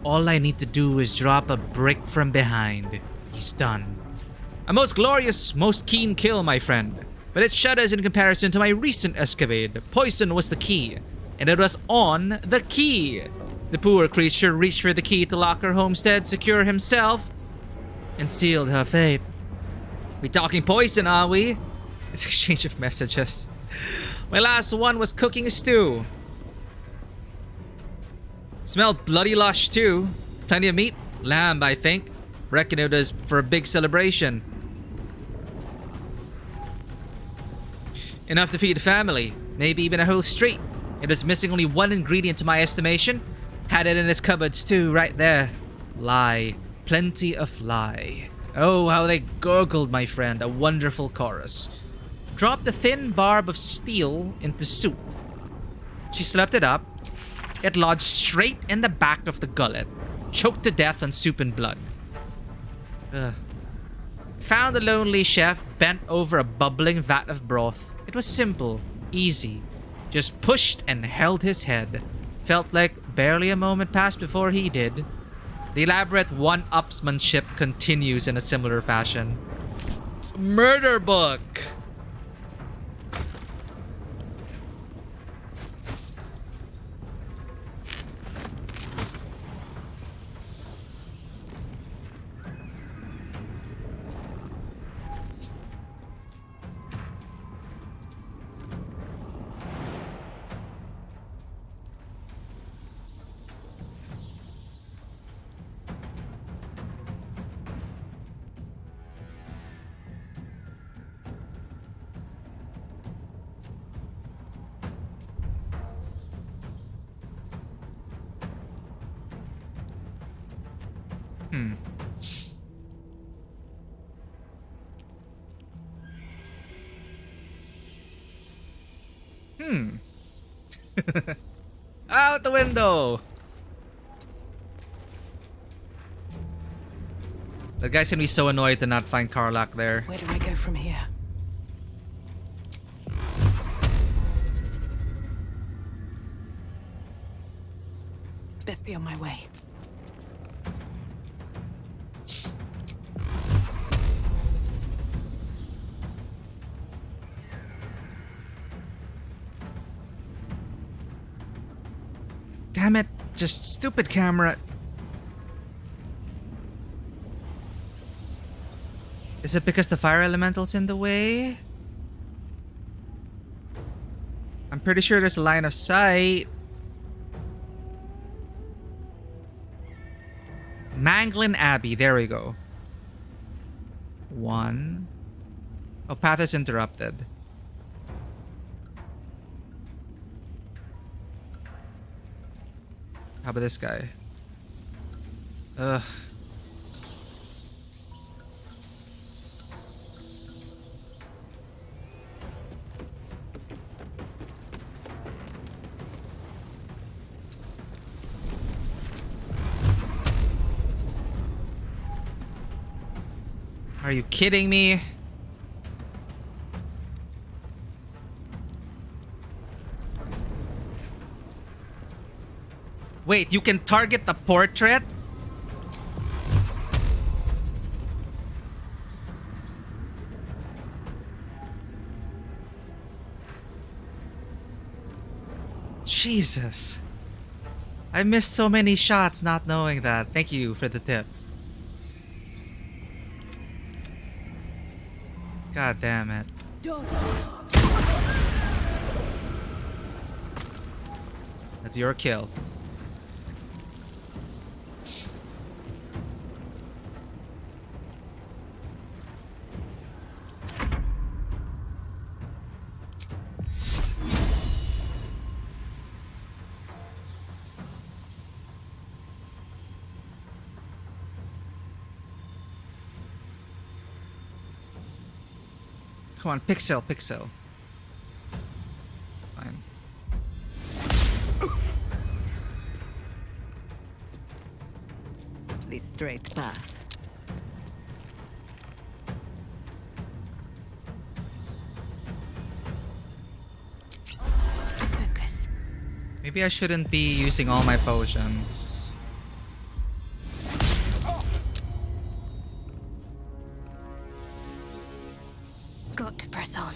All I need to do is drop a brick from behind. He's done. A most glorious, most keen kill, my friend. But it shudders in comparison to my recent escapade. Poison was the key, and it was on the key. The poor creature reached for the key to lock her homestead, secure himself, and sealed her fate. We talking poison, are we? It's exchange of messages. My last one was cooking a stew. Smelled bloody lush too. Plenty of meat. Lamb, I think. Reckon it was for a big celebration. Enough to feed a family. Maybe even a whole street. It was missing only one ingredient to my estimation. Had it in his cupboards too, right there. Lie. Plenty of lie. Oh, how they gurgled, my friend. A wonderful chorus. Drop the thin barb of steel into soup. She slept it up. It lodged straight in the back of the gullet. Choked to death on soup and blood. Ugh. Found a lonely chef bent over a bubbling vat of broth. It was simple, easy. Just pushed and held his head. Felt like barely a moment passed before he did. The elaborate one-upsmanship continues in a similar fashion. It's a murder book! Out the window! The guy's gonna be so annoyed to not find Karlach there. Where do I go from here? Best be on my way. Damn it, just stupid camera. Is it because the fire elemental's in the way? I'm pretty sure there's a line of sight. Manglin Abbey, there we go. One. Oh, path is interrupted. How about this guy? Ugh. Are you kidding me? Wait, you can target the portrait? Jesus. I missed so many shots not knowing that. Thank you for the tip. God damn it. That's your kill. Come on, pixel. Fine. the straight path. Focus. Maybe I shouldn't be using all my potions. Got to press on.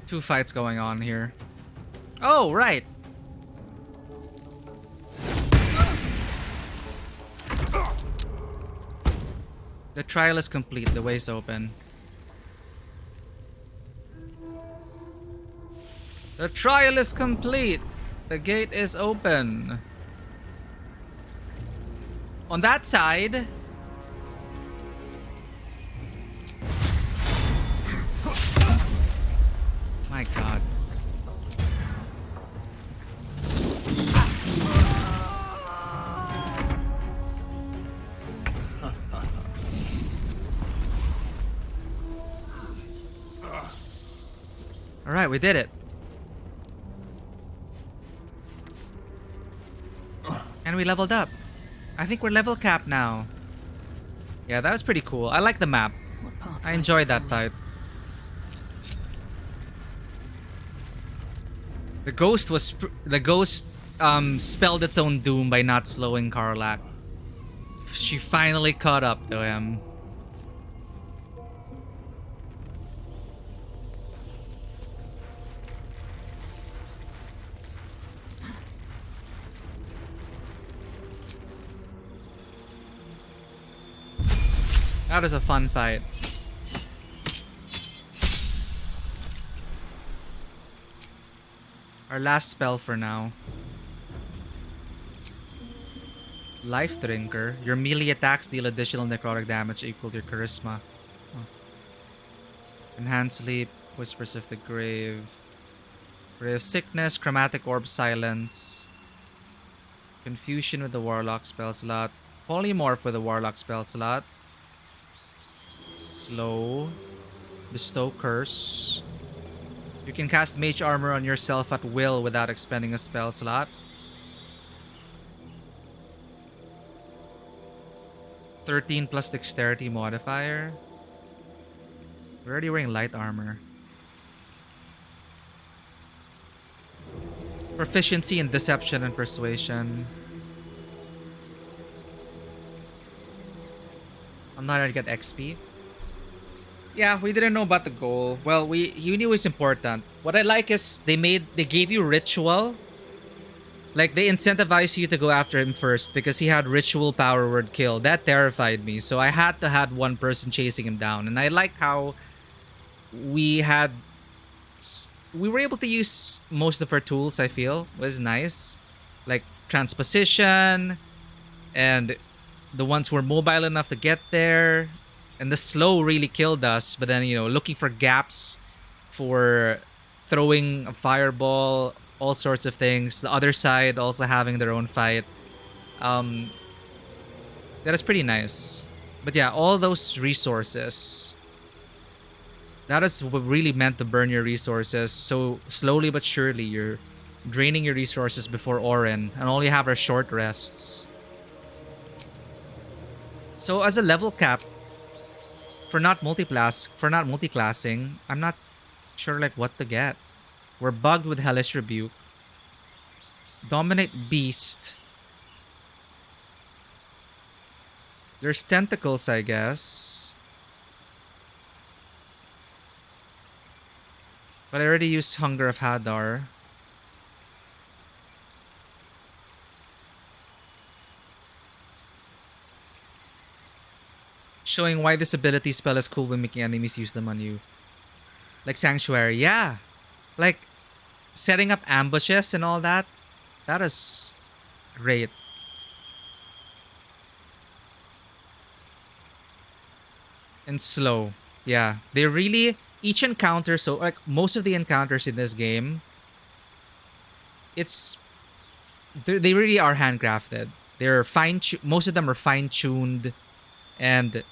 Two fights going on here. Oh, right. The trial is complete. The way's open. The trial is complete. The gate is open. On that side. My God. All right, we did it. And we leveled up. I think we're level capped now. Yeah, that was pretty cool. I like the map. I enjoyed that fight. The ghost spelled its own doom by not slowing Karlak. She finally caught up to him. That was a fun fight. Our last spell for now. Life Drinker. Your melee attacks deal additional necrotic damage equal to your charisma. Oh. Enhanced Sleep. Whispers of the Grave. Ray of Sickness. Chromatic Orb Silence. Confusion with the Warlock spell slot. Polymorph with the Warlock spell slot. Slow. Bestow Curse. You can cast Mage Armor on yourself at will without expending a spell slot. 13 plus Dexterity modifier. We're already wearing light armor. Proficiency in Deception and Persuasion. I'm not gonna get XP. Yeah, we didn't know about the goal. Well, he knew it's important. What I like is they gave you ritual. Like they incentivized you to go after him first because he had ritual power word kill. That terrified me. So I had to have one person chasing him down. And I like how we were able to use most of our tools, I feel. It was nice. Like transposition and the ones who were mobile enough to get there. And the slow really killed us, but then, you know, looking for gaps for throwing a fireball, all sorts of things. The other side also having their own fight. That is pretty nice. But yeah, all those resources. That is what really meant to burn your resources. So slowly but surely, you're draining your resources before Orin, and all you have are short rests. So as a level cap, for not multiclassing, I'm not sure like what to get. We're bugged with Hellish Rebuke. Dominate Beast. There's Tentacles, I guess. But I already used Hunger of Hadar. Showing why this ability spell is cool when making enemies use them on you. Like Sanctuary, yeah. Like, setting up ambushes and all that. That is great. And slow. Yeah. They really... Each encounter, so like most of the encounters in this game, it's... They really are handcrafted. They're most of them are fine-tuned and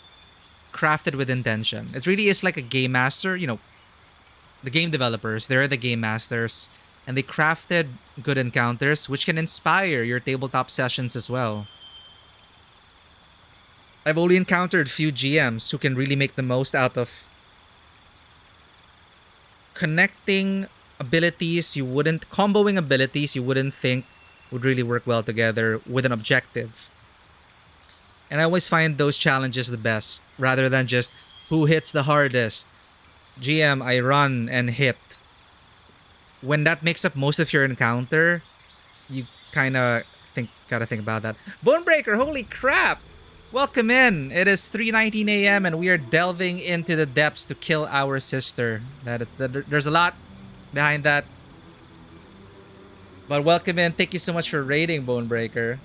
crafted with intention. It really is like a game master, you know, the game developers, they're the game masters, and they crafted good encounters which can inspire your tabletop sessions as well. I've only encountered few GMs who can really make the most out of connecting abilities comboing abilities you wouldn't think would really work well together with an objective. And I always find those challenges the best, rather than just who hits the hardest. GM, I run and hit. When that makes up most of your encounter, you kind of gotta think about that. Bonebreaker, holy crap! Welcome in. It is 3:19 a.m. and we are delving into the depths to kill our sister. There's a lot behind that. But welcome in. Thank you so much for raiding, Bonebreaker.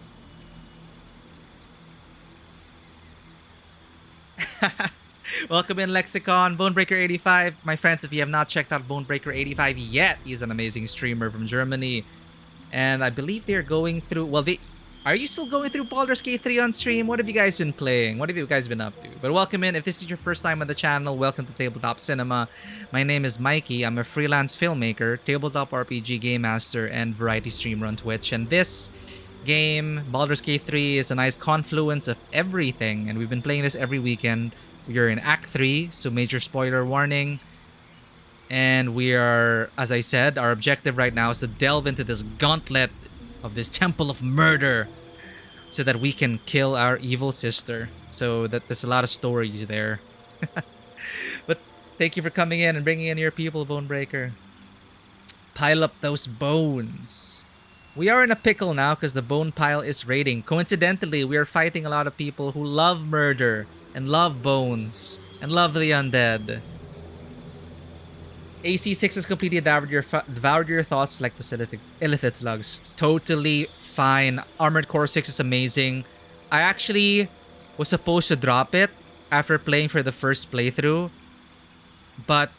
Welcome in, Lexicon. Bonebreaker85. My friends, if you have not checked out Bonebreaker85 yet, he's an amazing streamer from Germany. And I believe they're going through... Well, are you still going through Baldur's Gate 3 on stream? What have you guys been playing? What have you guys been up to? But welcome in. If this is your first time on the channel, welcome to Tabletop Cinema. My name is Mikey. I'm a freelance filmmaker, tabletop RPG game master, and variety streamer on Twitch. And this game, Baldur's Gate 3, is a nice confluence of everything. And we've been playing this every weekend. We are in Act 3, so major spoiler warning. And we are, as I said, our objective right now is to delve into this gauntlet of this temple of murder so that we can kill our evil sister. So that there's a lot of story there. But thank you for coming in and bringing in your people, Bonebreaker. Pile up those bones. We are in a pickle now because the bone pile is raiding. Coincidentally, we are fighting a lot of people who love murder and love bones and love the undead. AC6 has completely devoured your thoughts like the illithid slugs. Totally fine. Armored Core 6 is amazing. I actually was supposed to drop it after playing for the first playthrough, but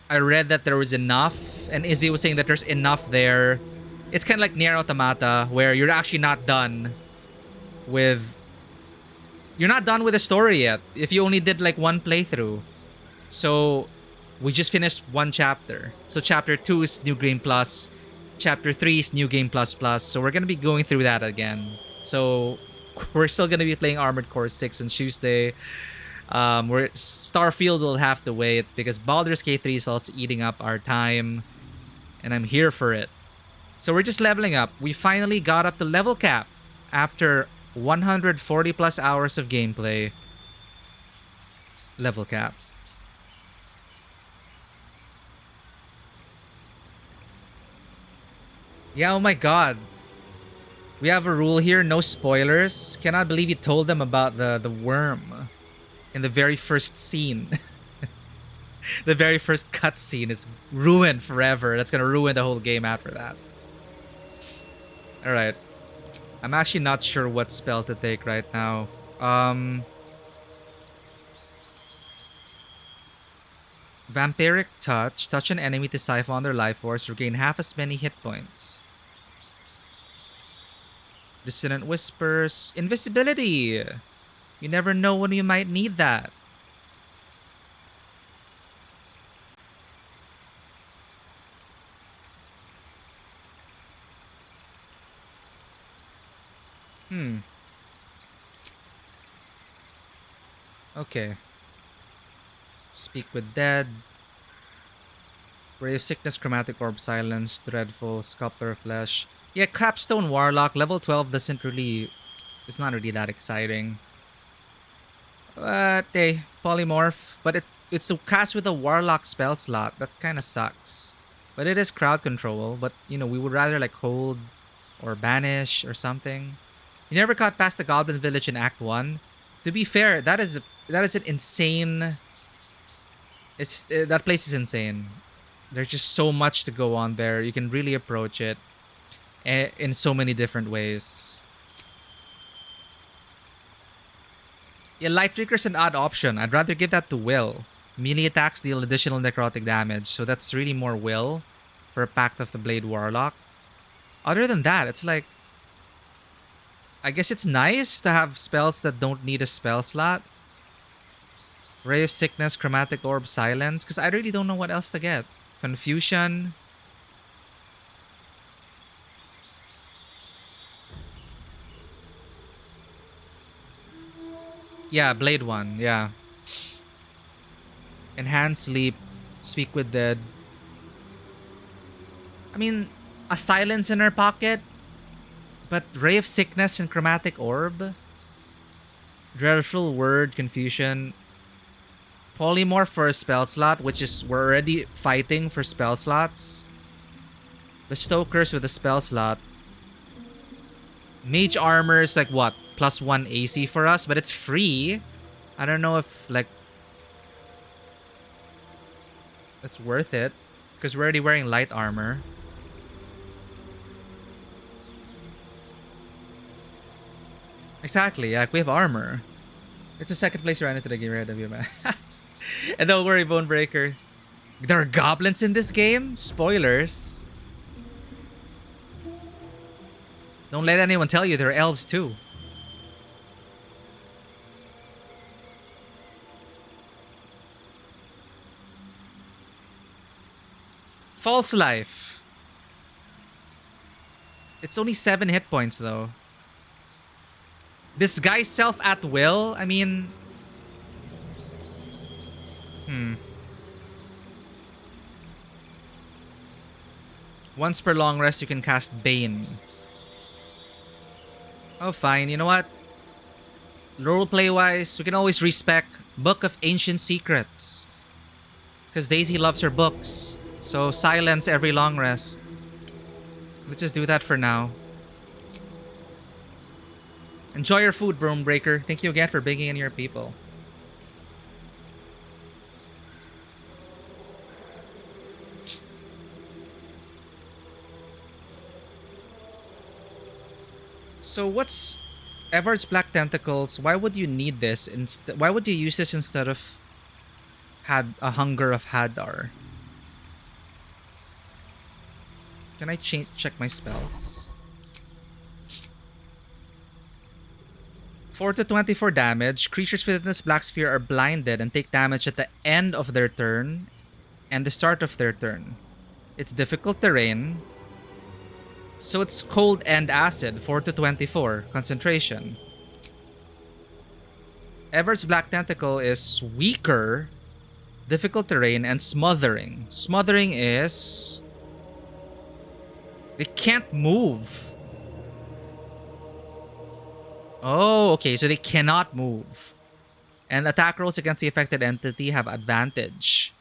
I read that there was enough, and Izzy was saying that there's enough there. It's kind of like Nier Automata, where you're actually not done with... You're not done with the story yet, if you only did like one playthrough. So... we just finished one chapter. So chapter 2 is New Game Plus. Chapter 3 is New Game Plus Plus. So we're going to be going through that again. So we're still going to be playing Armored Core 6 on Tuesday. Starfield will have to wait because Baldur's Gate 3 is also eating up our time. And I'm here for it. So we're just leveling up. We finally got up to level cap after 140 plus hours of gameplay. Level cap. Yeah, oh my god. We have a rule here, no spoilers. Cannot believe you told them about the worm in the very first scene. The very first cutscene is ruined forever. That's gonna ruin the whole game after that. Alright. I'm actually not sure what spell to take right now. Vampiric Touch. Touch an enemy to siphon their life force. Regain half as many hit points. Dissonant Whispers. Invisibility. You never know when you might need that. Okay. Speak with Dead. Brave Sickness, Chromatic Orb, Silence, Dreadful, Sculptor of Flesh. Yeah, Capstone Warlock, level 12 doesn't really... It's not really that exciting. But, hey, Polymorph. But it's a cast with a Warlock spell slot. That kind of sucks. But it is crowd control. But, you know, we would rather like hold or banish or something. You never got past the Goblin Village in Act 1. To be fair, that is that is an insane. It's that place is insane. There's just so much to go on there. You can really approach it in so many different ways. Yeah, Life Trigger's an odd option. I'd rather give that to Will. Melee attacks deal additional necrotic damage, so that's really more Will for Pact of the Blade Warlock. Other than that, it's like, I guess it's nice to have spells that don't need a spell slot. Ray of Sickness, Chromatic Orb, Silence, because I really don't know what else to get. Confusion. Yeah, Blade 1, yeah. Enhance Sleep, Speak with Dead. I mean, a Silence in her pocket, but Ray of Sickness and Chromatic Orb. Dreadful Word, Confusion. Polymorph for a spell slot, which is, we're already fighting for spell slots. Bestow Curse with a spell slot. Mage Armor is like what? +1 AC for us, but it's free. I don't know if like it's worth it because we're already wearing light armor. Exactly, yeah, we have armor. It's the second place around into the game ahead of you, man. And don't worry, Bonebreaker. There are goblins in this game? Spoilers. Don't let anyone tell you there are elves too. False Life. It's only 7 hit points though. Disguise Self at will? I mean... Once per long rest you can cast Bane. Oh fine, you know what? Roleplay wise, we can always respec Book of Ancient Secrets. Because Daisy loves her books. So silence every long rest. Let's just do that for now. Enjoy your food, Bonebreaker. Thank you again for bringing in your people. So what's Everard's Black Tentacles? Why would you need this? Why would you use this instead of a Hunger of Hadar? Can I check my spells? 4 to 24 damage. Creatures within this black sphere are blinded and take damage at the end of their turn and the start of their turn. It's difficult terrain. So it's cold and acid. 4 to 24. Concentration. Ever's Black Tentacle is weaker, difficult terrain, and smothering. Smothering is... they can't move. Oh, okay. So they cannot move. And attack rolls against the affected entity have advantage.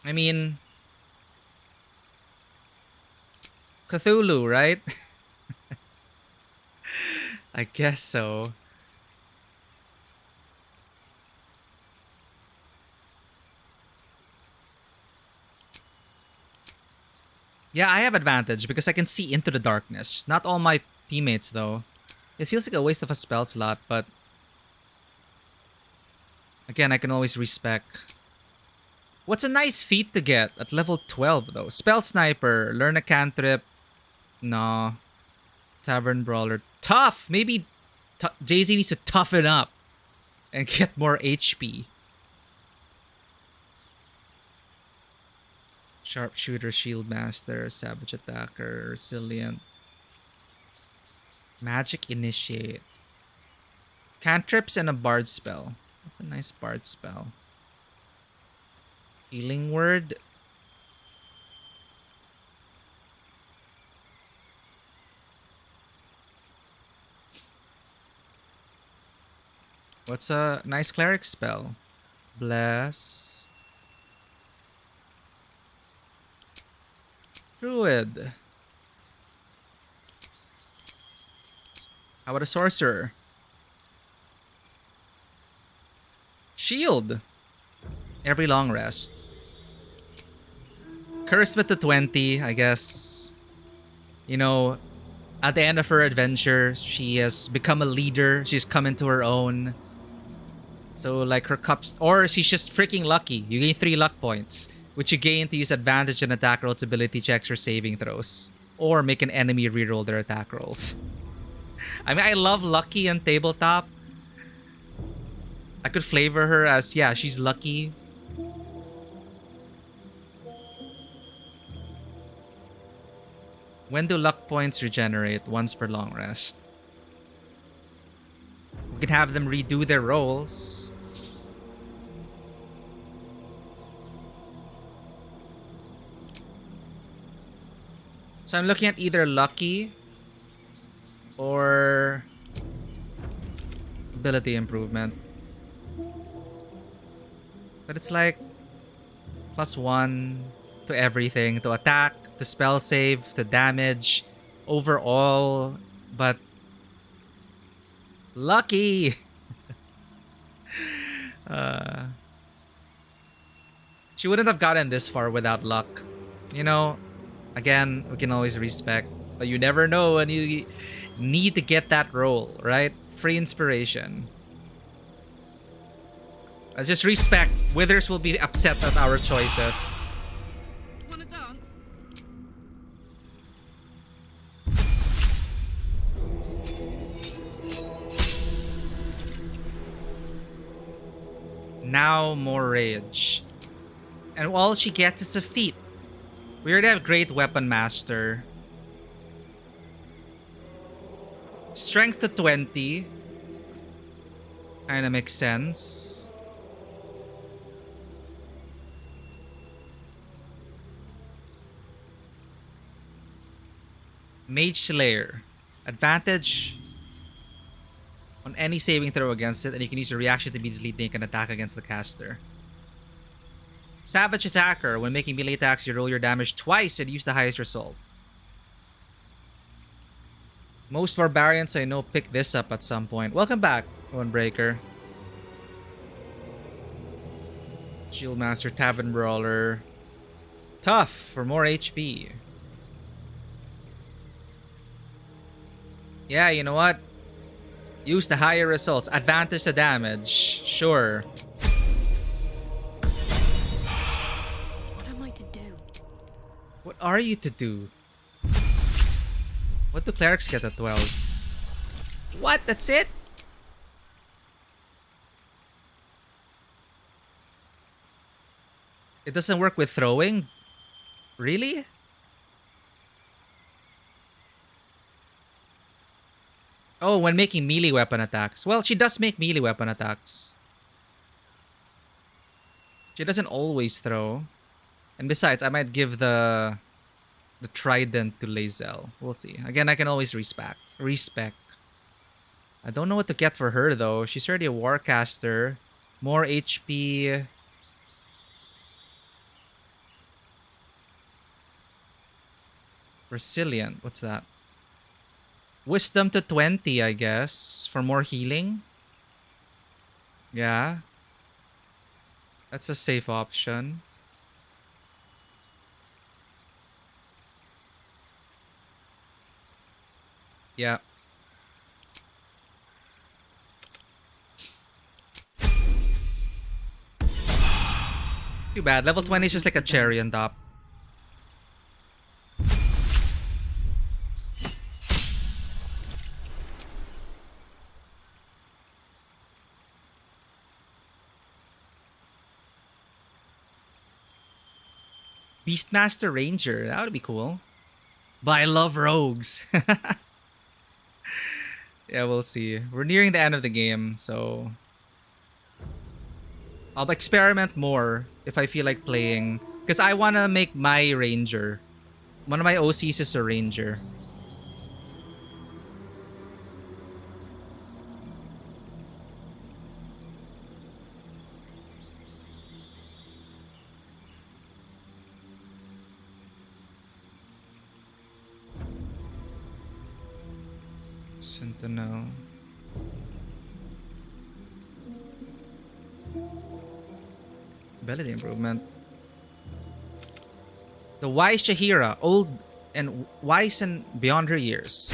I mean... Cthulhu, right? I guess so. Yeah, I have advantage because I can see into the darkness. Not all my teammates, though. It feels like a waste of a spell slot, but... again, I can always respec. What's a nice feat to get at level 12, though? Spell Sniper, Learn a Cantrip. No. Tavern Brawler. Tough! Maybe Jay-Z needs to toughen up and get more HP. Sharpshooter, Shield Master, Savage Attacker, Resilient. Magic Initiate. Cantrips and a Bard spell. That's a nice Bard spell. Healing Word. What's a nice Cleric spell? Bless. Druid. How about a sorcerer? Shield. Every long rest. Charisma to 20, I guess. You know, at the end of her adventure, she has become a leader. She's come into her own. So like her cups, or she's just freaking lucky. You gain 3 luck points, which you gain to use advantage and attack rolls, ability checks, or saving throws. Or make an enemy reroll their attack rolls. I mean, I love lucky on tabletop. I could flavor her as, yeah, she's lucky. When do luck points regenerate? Once per long rest. We can have them redo their rolls. So I'm looking at either lucky or ability improvement. But it's like +1 to everything, to attack, to spell save, to damage, overall, but lucky. She wouldn't have gotten this far without luck. You know, again, we can always respect, but you never know when you need to get that roll, right? Free inspiration. Let's just respect. Withers will be upset at our choices. Wanna dance? Now more rage. And all she gets is a feat. We already have Great Weapon Master. Strength to 20. Kinda makes sense. Mage Slayer. Advantage on any saving throw against it, and you can use your reaction to immediately make an attack against the caster. Savage Attacker. When making melee attacks, you roll your damage twice and use the highest result. Most barbarians I know pick this up at some point. Welcome back, Onebreaker. Shieldmaster, Tavern Brawler. Tough for more HP. Yeah, you know what? Use the higher results. Advantage to damage. Sure. What am I to do? What are you to do? What do clerics get at 12? What? That's it? It doesn't work with throwing? Really? Oh, when making melee weapon attacks. Well, she does make melee weapon attacks. She doesn't always throw. And besides, I might give the trident to Lae'zel. We'll see. Again, I can always respec. I don't know what to get for her though. She's already a warcaster. More HP. Resilient. What's that? Wisdom to 20, I guess. For more healing. Yeah. That's a safe option. Yeah. Too bad. Level 20 is just like a cherry on top. Beastmaster Ranger. That would be cool. But I love rogues. Yeah, we'll see. We're nearing the end of the game, so I'll experiment more if I feel like playing. Because I want to make my ranger. One of my OCs is a ranger. Sentinel. Ability improvement. The wise Shahira, old and wise and beyond her years.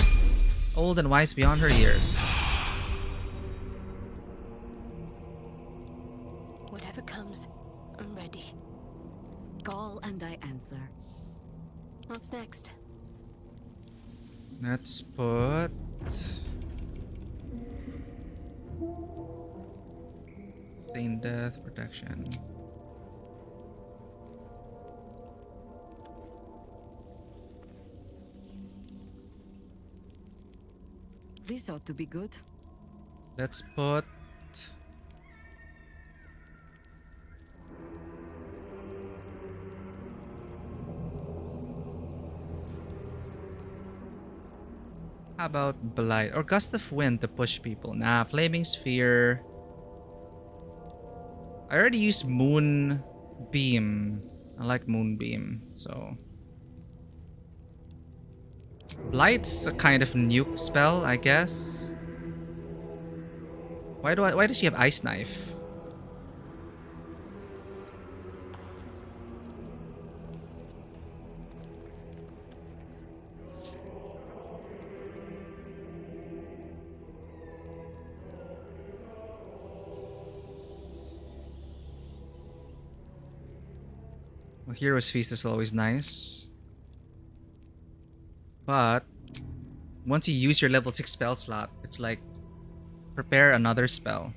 Old and wise beyond her years. Whatever comes, I'm ready. Call and I answer. What's next? Let's put Feign death protection. This ought to be good. Let's put how about Blight or Gust of Wind to push people? Nah, Flaming Sphere. I already used Moonbeam. I like Moonbeam, so Blight's a kind of nuke spell, I guess. Why does she have Ice Knife? Well, Hero's Feast is always nice. But once you use your level 6 spell slot, it's like prepare another spell.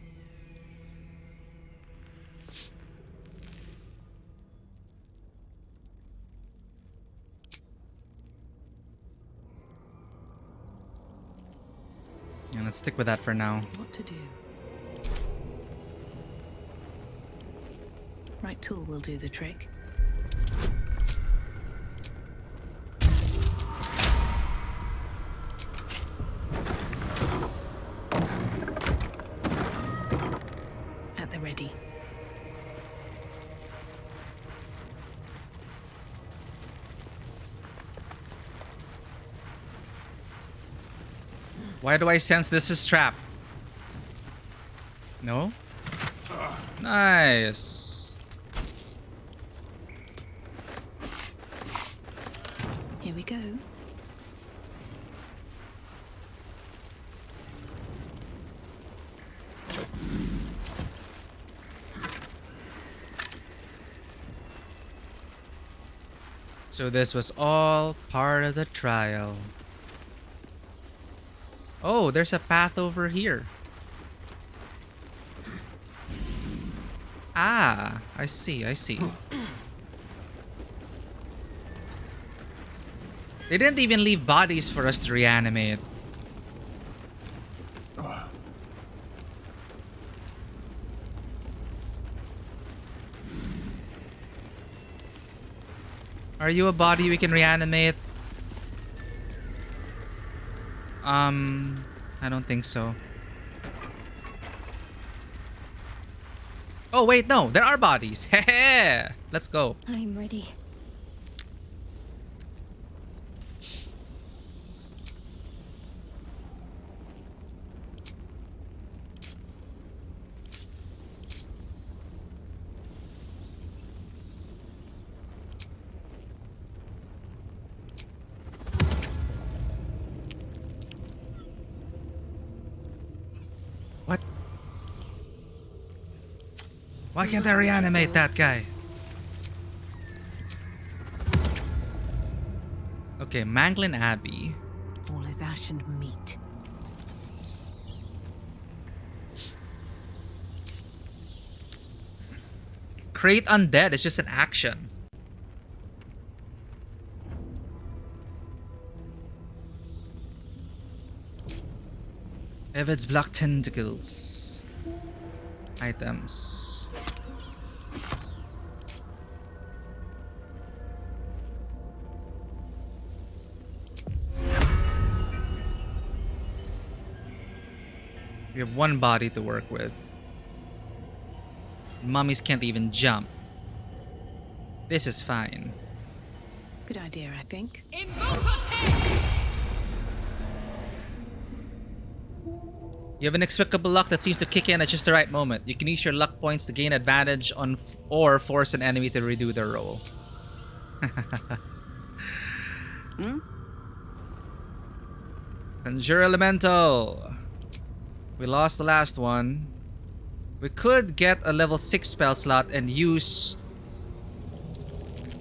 And let's stick with that for now. What to do? Right tool will do the trick. At the ready. Why do I sense this is trap? No? Nice. Here we go. So this was all part of the trial. Oh, there's a path over here. Ah, I see, I see. They didn't even leave bodies for us to reanimate. Are you a body we can reanimate? I don't think so. Oh wait, no, there are bodies. Heh. Let's go. I'm ready. What? Why can't I reanimate that guy? Okay, Manglin Abbey. All is ash and meat. Create undead is just an action. Evid's Black Tentacles. Items. We have one body to work with. Mummies can't even jump. This is fine. Good idea, I think. You have inexplicable luck that seems to kick in at just the right moment. You can use your luck points to gain advantage on or force an enemy to redo their roll. Conjure Elemental. We lost the last one. We could get a level 6 spell slot and use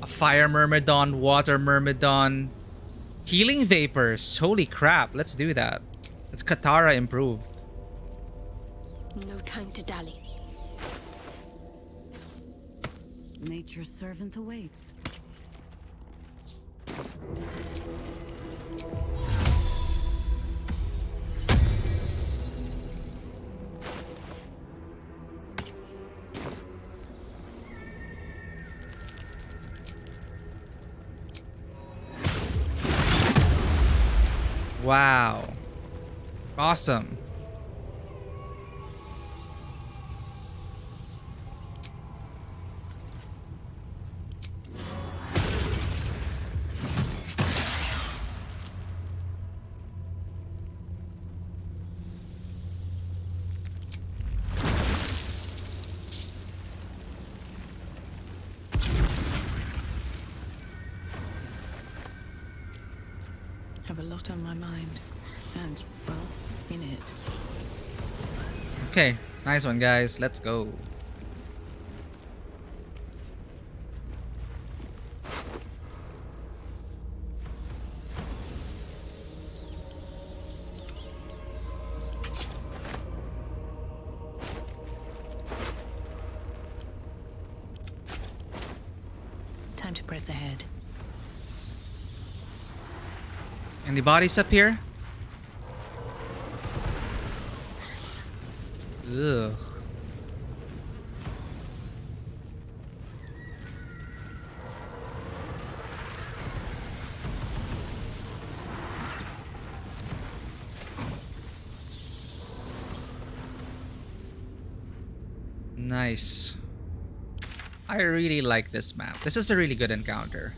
a Fire Myrmidon, Water Myrmidon, Healing Vapors. Holy crap, let's do that. It's Katara improved. No time to dally. Nature's servant awaits. Wow. Awesome. Have a lot on my mind. And, well, in it. Okay, nice one, guys. Let's go. Time to press ahead. Any bodies up here? Ugh. Nice. I really like this map. This is a really good encounter.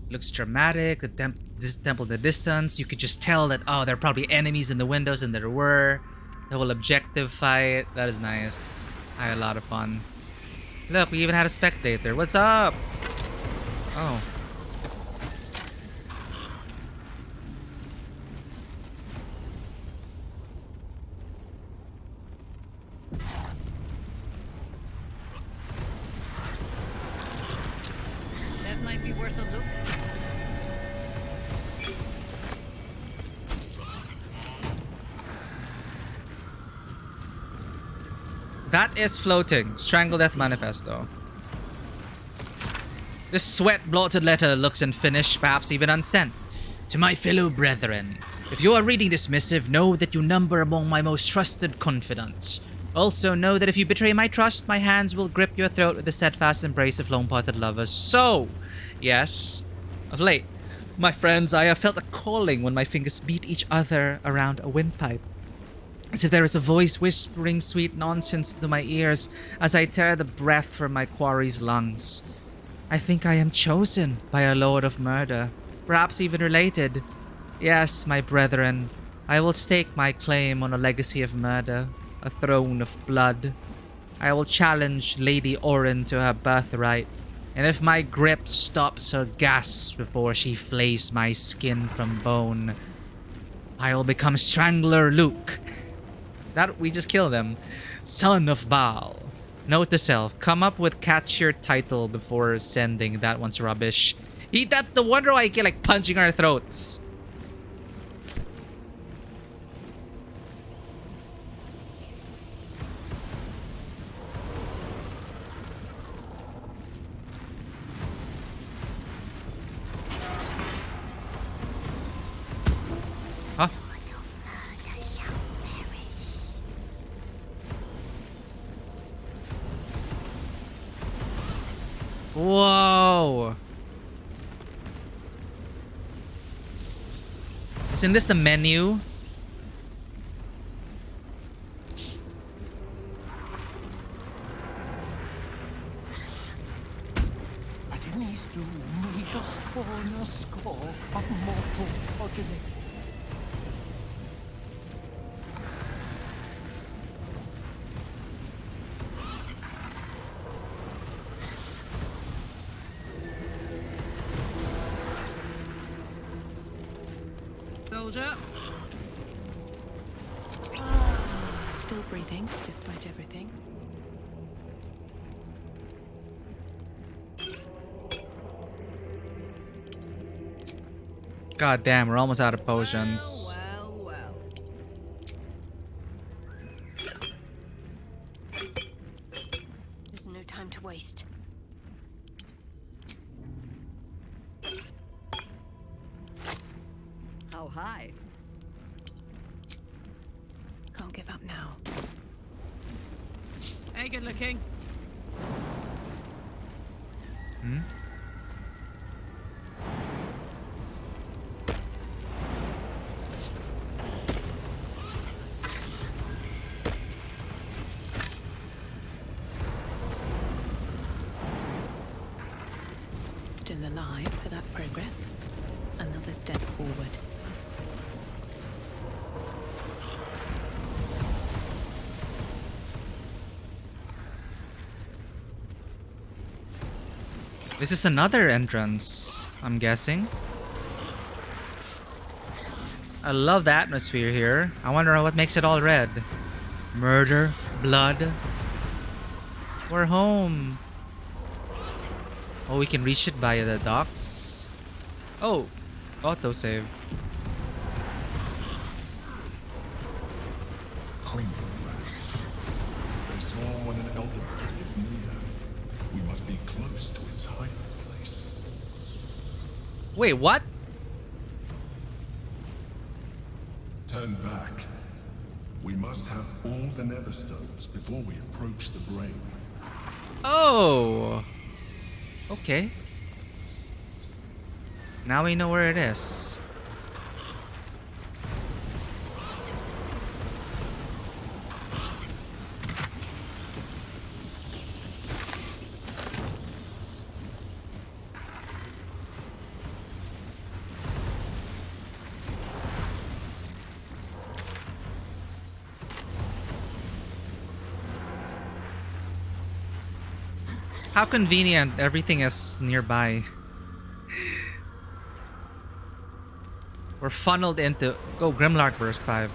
Looks dramatic. This temple in the distance. You could just tell that, oh, there are probably enemies in the windows, and there were. The whole objective fight. That is nice. I had a lot of fun. Look, we even had a spectator. What's up? Oh. That might be worth a look. That is floating. Strangle Death Manifesto. This sweat-blotted letter looks unfinished, perhaps even unsent. To my fellow brethren, if you are reading this missive, know that you number among my most trusted confidants. Also know that if you betray my trust, my hands will grip your throat with the steadfast embrace of lone-parted lovers. So, yes, of late, my friends, I have felt a calling when my fingers beat each other around a windpipe. As if there is a voice whispering sweet nonsense into my ears as I tear the breath from my quarry's lungs. I think I am chosen by a lord of murder, perhaps even related. Yes, my brethren, I will stake my claim on a legacy of murder, a throne of blood. I will challenge Lady Orin to her birthright, and if my grip stops her gasps before she flays my skin from bone, I will become Strangler Luke. That we just killed him. Son of Baal. Note to self, come up with catchier title before sending. That one's rubbish. Eat that. The wonder why I get like punching our throats. Huh? Whoa. Isn't this the menu? soldier. Still breathing, despite everything. God damn, we're almost out of potions. There's no time to waste. How high? Can't give up now. Hey, good looking. Hmm? Still alive, so that's progress. Another step forward. This is another entrance, I'm guessing. I love the atmosphere here. I wonder what makes it all red. Murder, blood. We're home. Oh, we can reach it via the docks. Oh, autosave. Criminals. They swarm when an elder bird is near. We must be close to its hiding place. Wait, what? Turn back. We must have all the nether stones before we approach the brain. Oh. Okay. Now we know where it is. How convenient, everything is nearby. We're funneled into... Go, Grimlark Burst 5.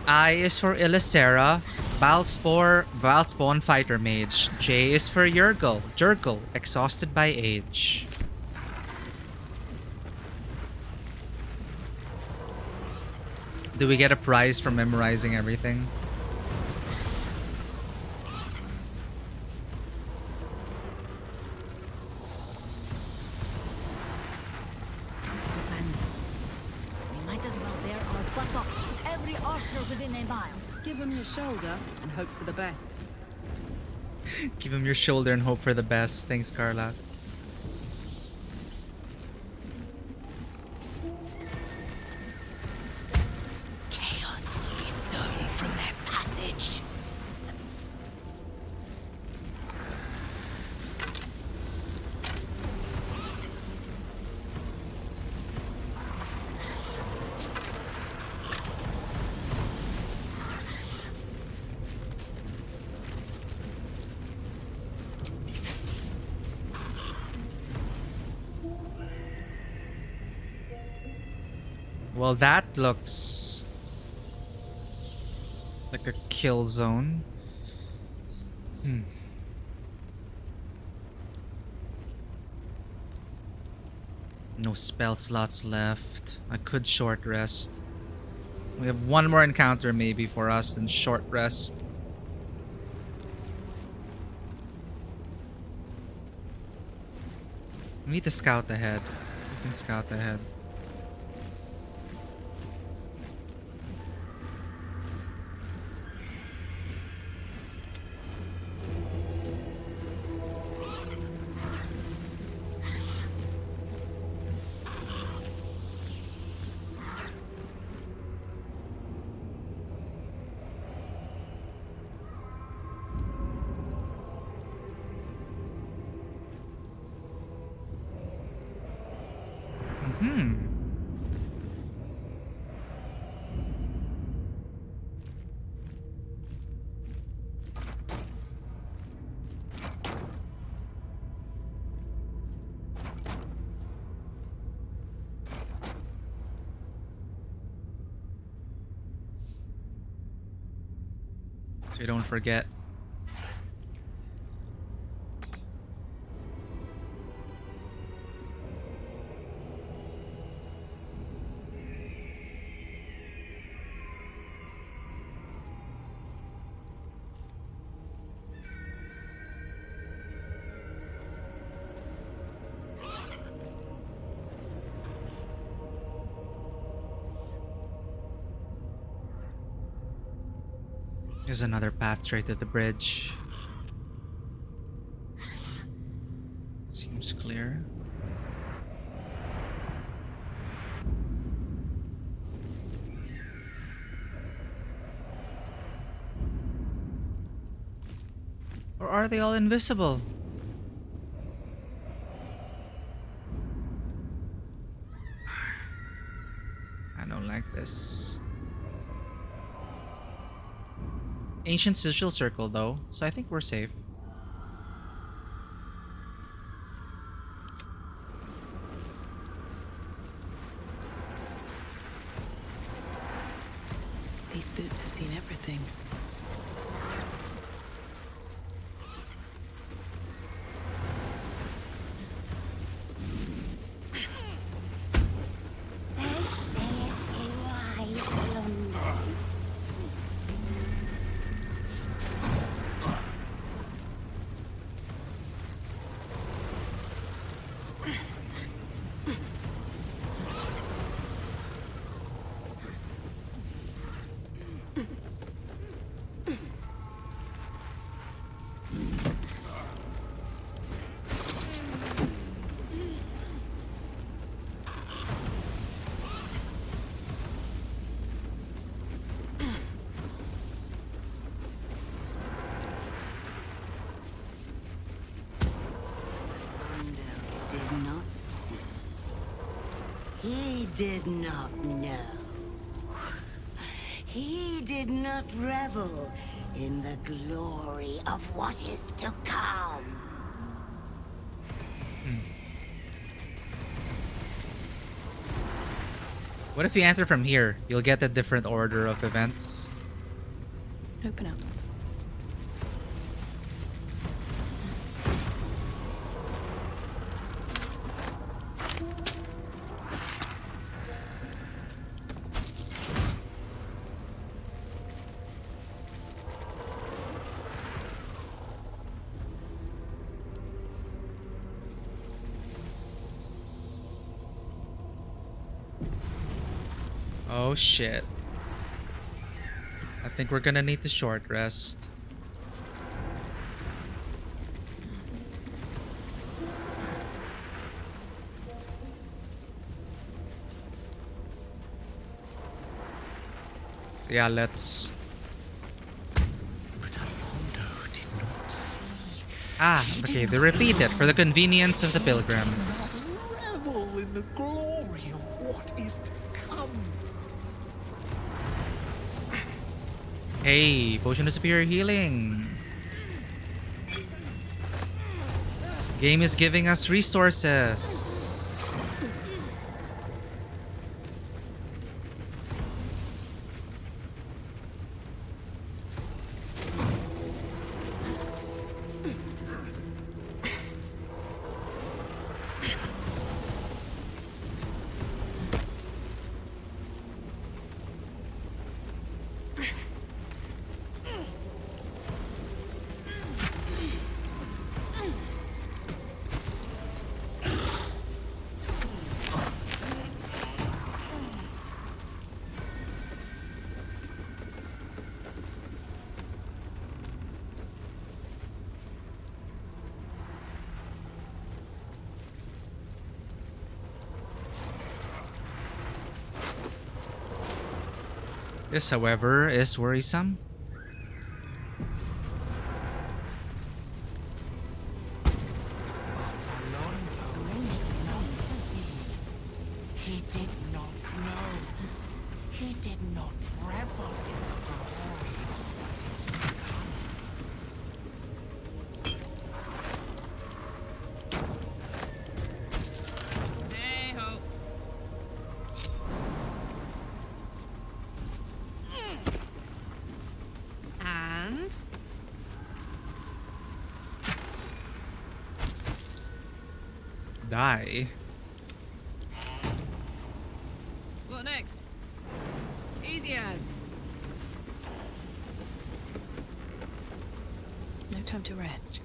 I is for Illicera, Valspawn Fighter Mage. J is for Jurgle, exhausted by age. Do we get a prize for memorizing everything? Give him your shoulder and hope for the best. Give him your shoulder and hope for the best. Thanks, Carla. Chaos will be sown from their passage. Well, that looks like a kill zone. No spell slots left. I could short rest. We have one more encounter maybe for us, then short rest. We need to scout ahead. We can scout ahead. So you don't forget. There's another path straight to the bridge. Seems clear. Or are they all invisible? I don't like this. Ancient sigil circle though, so I think we're safe. These boots have seen everything. He did not know. He did not revel in the glory of what is to come. What if you enter from here? You'll get a different order of events. Open up. Oh shit. I think we're gonna need the short rest. Yeah, let's... Ah, okay, they repeat it for the convenience of the pilgrims. Revel in the glory of what is to come. Hey, potion of superior healing. Game is giving us resources. This, however, is worrisome. He did not know. He did not revel in the glory of what is to come. And die. What next? Easy as. No time to rest.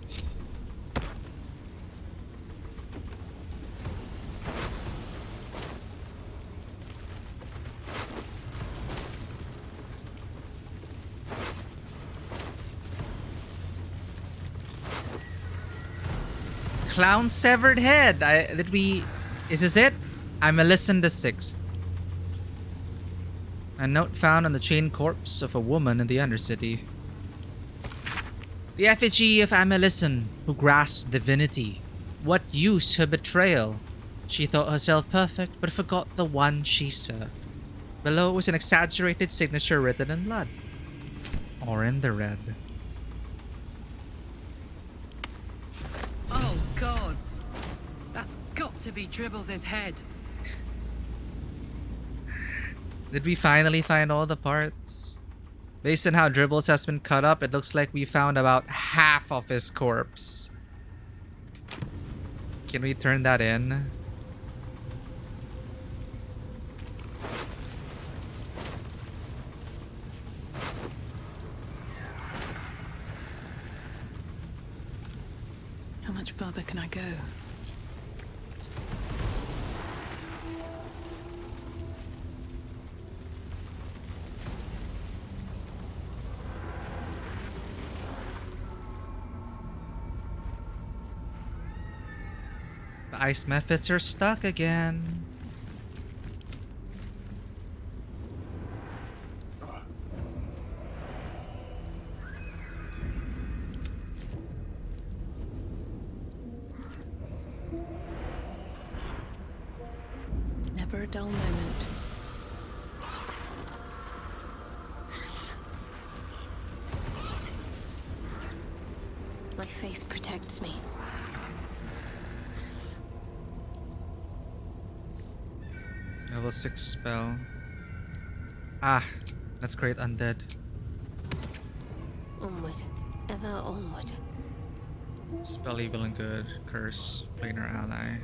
Clown severed head. Is this it? I'm Alyson the Sixth. A note found on the chained corpse of a woman in the Undercity. The effigy of Amelison, who grasped divinity. What use her betrayal? She thought herself perfect, but forgot the one she served. Below was an exaggerated signature written in blood. Or in the red. Oh, gods. That's got to be Dribbles' head. Did we finally find all the parts? Based on how Dribbles has been cut up, it looks like we found about half of his corpse. Can we turn that in? How much further can I go? The ice methods are stuck again. Never a dull moment. My faith protects me. Level 6 spell. Ah, let's create undead. Onward. Ever onward. Spell evil and good. Curse. Planar ally.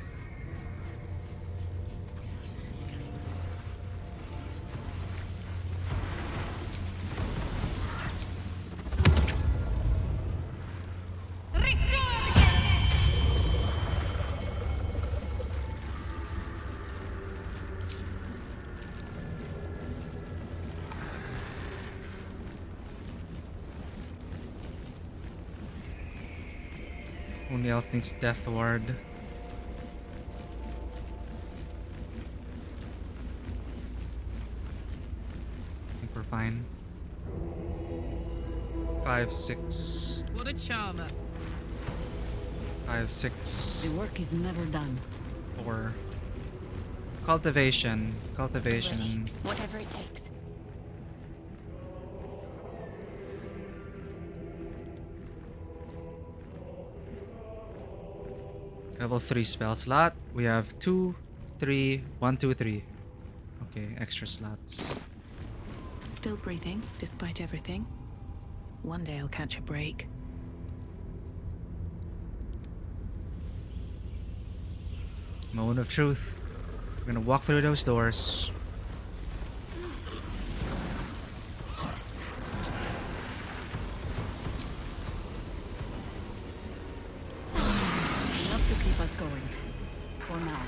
Who else needs Death Ward? I think we're fine. 5, 6. What a charmer. 5, 6. The work is never done. 4. Cultivation. Cultivation. Ready. Whatever it takes. Level 3 spell slot. We have 2, 3, 1, 2, 3. Okay, extra slots. Still breathing, despite everything. One day I'll catch a break. Moment of truth. We're gonna walk through those doors. Enough to keep us going. For now.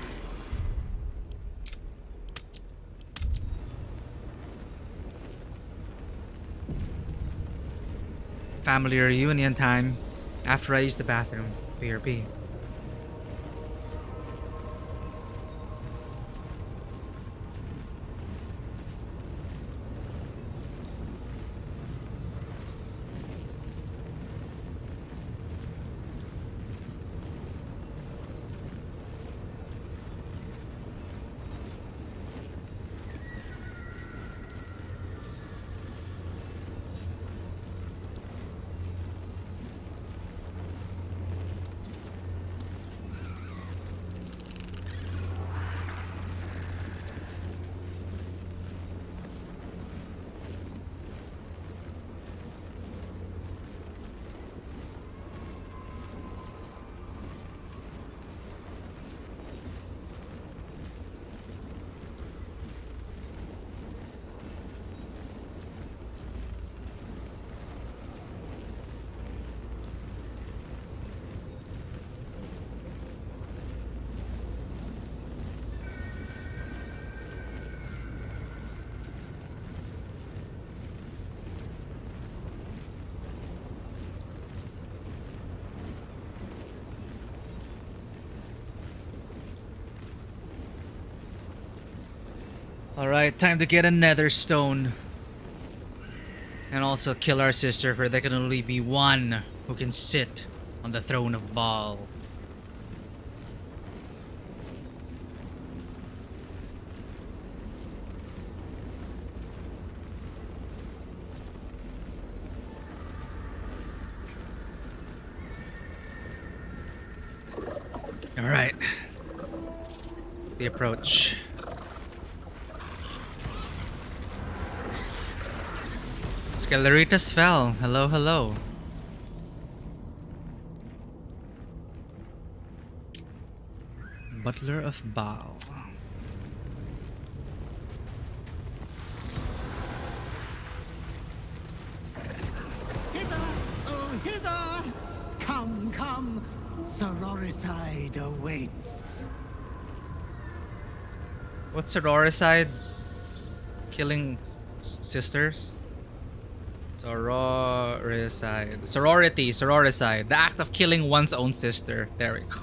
Family reunion time. After I use the bathroom. BRB. Alright, time to get a nether stone. And also kill our sister, for there can only be one who can sit on the throne of Baal. Alright. The approach. Skeleritas fell. Hello, hello. Butler of Baal. Hither! Oh, hither! Come, come! Sororicide awaits. What's sororicide? Killing sisters? Sororicide. Sororicide. The act of killing one's own sister. There we go.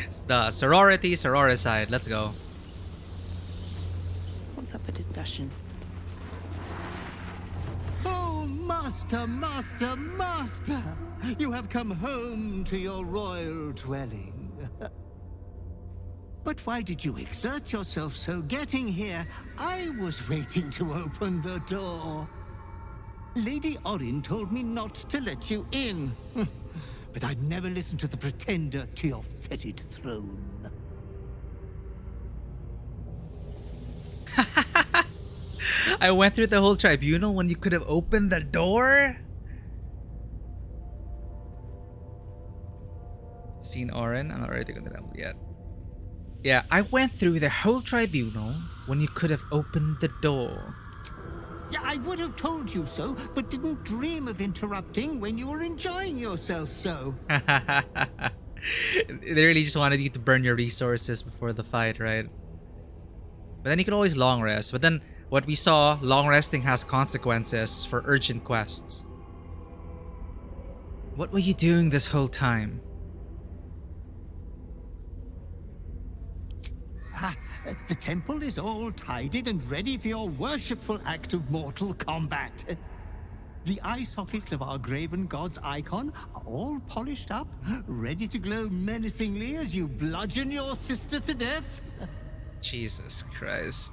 It's the sororicide. Let's go. What's up for discussion? Oh, master, master, master! You have come home to your royal dwelling. But why did you exert yourself so getting here? I was waiting to open the door. Lady Orin told me not to let you in. But I'd never listen to the pretender to your fetid throne. I went through the whole tribunal when you could have opened the door? Seen Orin? I'm not ready to go to that yet. Yeah, I went through the whole tribunal when you could have opened the door. Yeah, I would have told you so, but didn't dream of interrupting when you were enjoying yourself so. They really just wanted you to burn your resources before the fight, right? But then you can always long rest. But then what we saw, long resting has consequences for urgent quests. What were you doing this whole time? The temple is all tidied and ready for your worshipful act of mortal combat. The eye sockets of our graven god's icon are all polished up, ready to glow menacingly as you bludgeon your sister to death. Jesus Christ.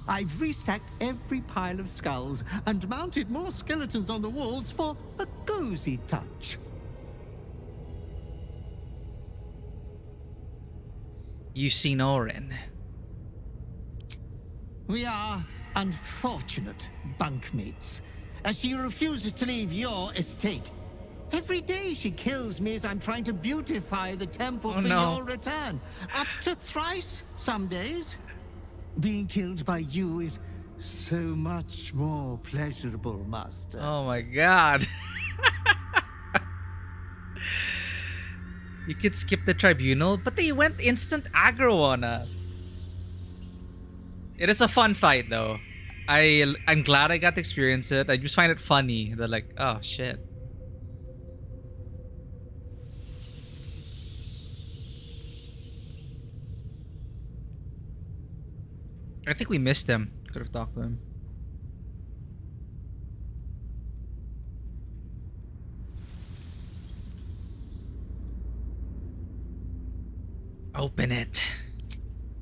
I've restacked every pile of skulls and mounted more skeletons on the walls for a cozy touch. You've seen Orin. We are unfortunate bunkmates, as she refuses to leave your estate. Every day she kills me as I'm trying to beautify the temple for your return. Up to thrice some days. Being killed by you is so much more pleasurable, master. Oh my god. You could skip the tribunal, but they went instant aggro on us. It is a fun fight though. I'm glad I got to experience it. I just find it funny. They're like, oh shit. I think we missed him. Could have talked to him. Open it.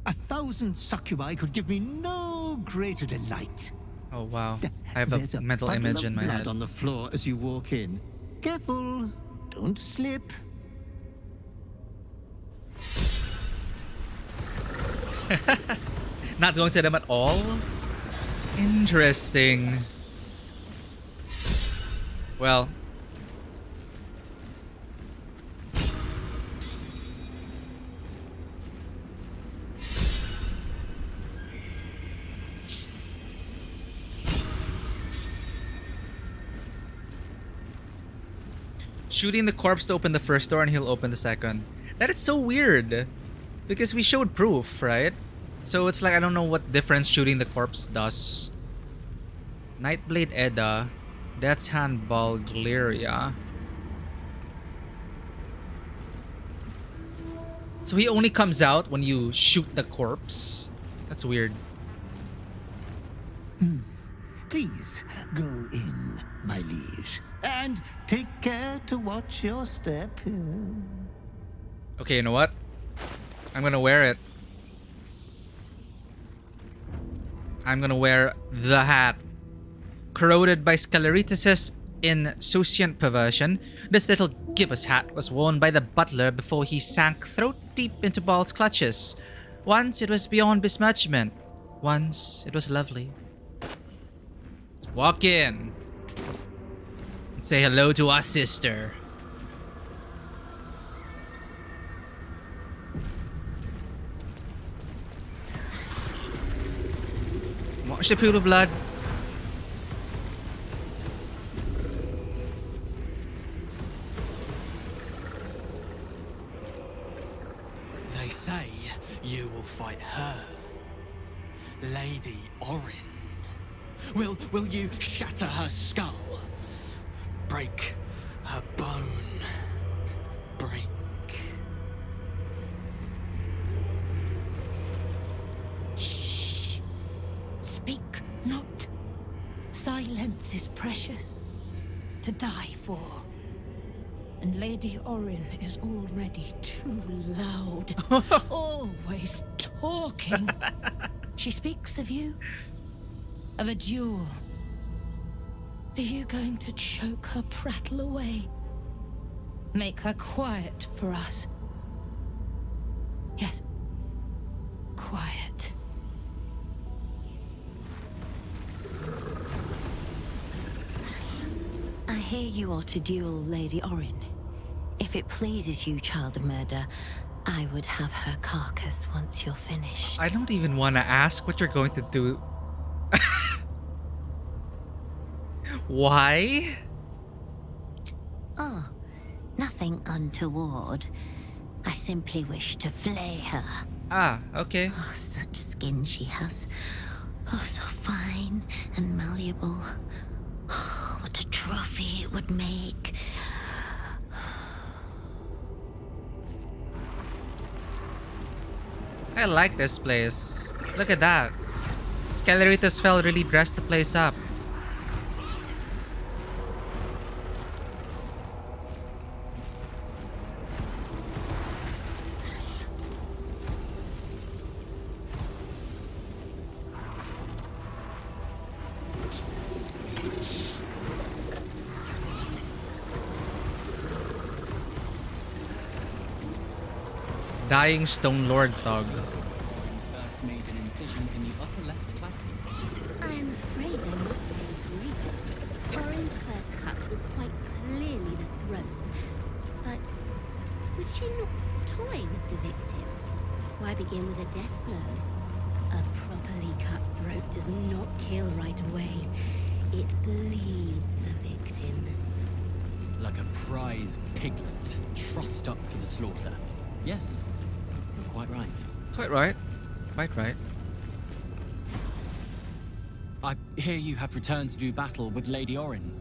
1,000 succubi could give me no greater delight. Oh wow. I have a mental image in my head. On the floor as you walk in. Careful, don't slip. Not going to them at all? Interesting. Well. Shooting the corpse to open the first door and he'll open the second. That is so weird. Because we showed proof, right? So it's like I don't know what difference shooting the corpse does. Nightblade Edda. Death's Hand Bulgaria. So he only comes out when you shoot the corpse. That's weird. Please, go in, my liege. And take care to watch your step. Okay, you know what? I'm gonna wear it. I'm gonna wear the hat. Corroded by scleritis insouciant perversion, this little gibbous hat was worn by the butler before he sank throat deep into Baal's clutches. Once it was beyond besmirchment. Once it was lovely. Let's walk in and say hello to our sister. Watch the pool of blood. They say you will fight her, Lady Orin. Will you shatter her skull? Break her bone? Break... Shh! Speak not. Silence is precious to die for. And Lady Orin is already too loud. Always talking. She speaks of you. Of a duel. Are you going to choke her prattle away? Make her quiet for us? Yes. Quiet. I hear you are to duel Lady Orin. If it pleases you, child of murder, I would have her carcass once you're finished. I don't even want to ask what you're going to do. Why? Oh, nothing untoward. I simply wish to flay her. Ah, okay. Oh, such skin she has. Oh, so fine and malleable. Oh, what a trophy it would make. I like this place. Look at that. Scaleritas fell really dressed the place up. Dying Stone Lord Thug. First made an incision in the upper left clavicle. I am afraid I must disagree. Orin's first cut was quite clearly the throat. But was she not toying with the victim? Why begin with a death blow? A properly cut throat does not kill right away. It bleeds the victim. Like a prize piglet, trussed up for the slaughter. Yes, you're quite right. Quite right. Quite right. I hear you have returned to do battle with Lady Orin.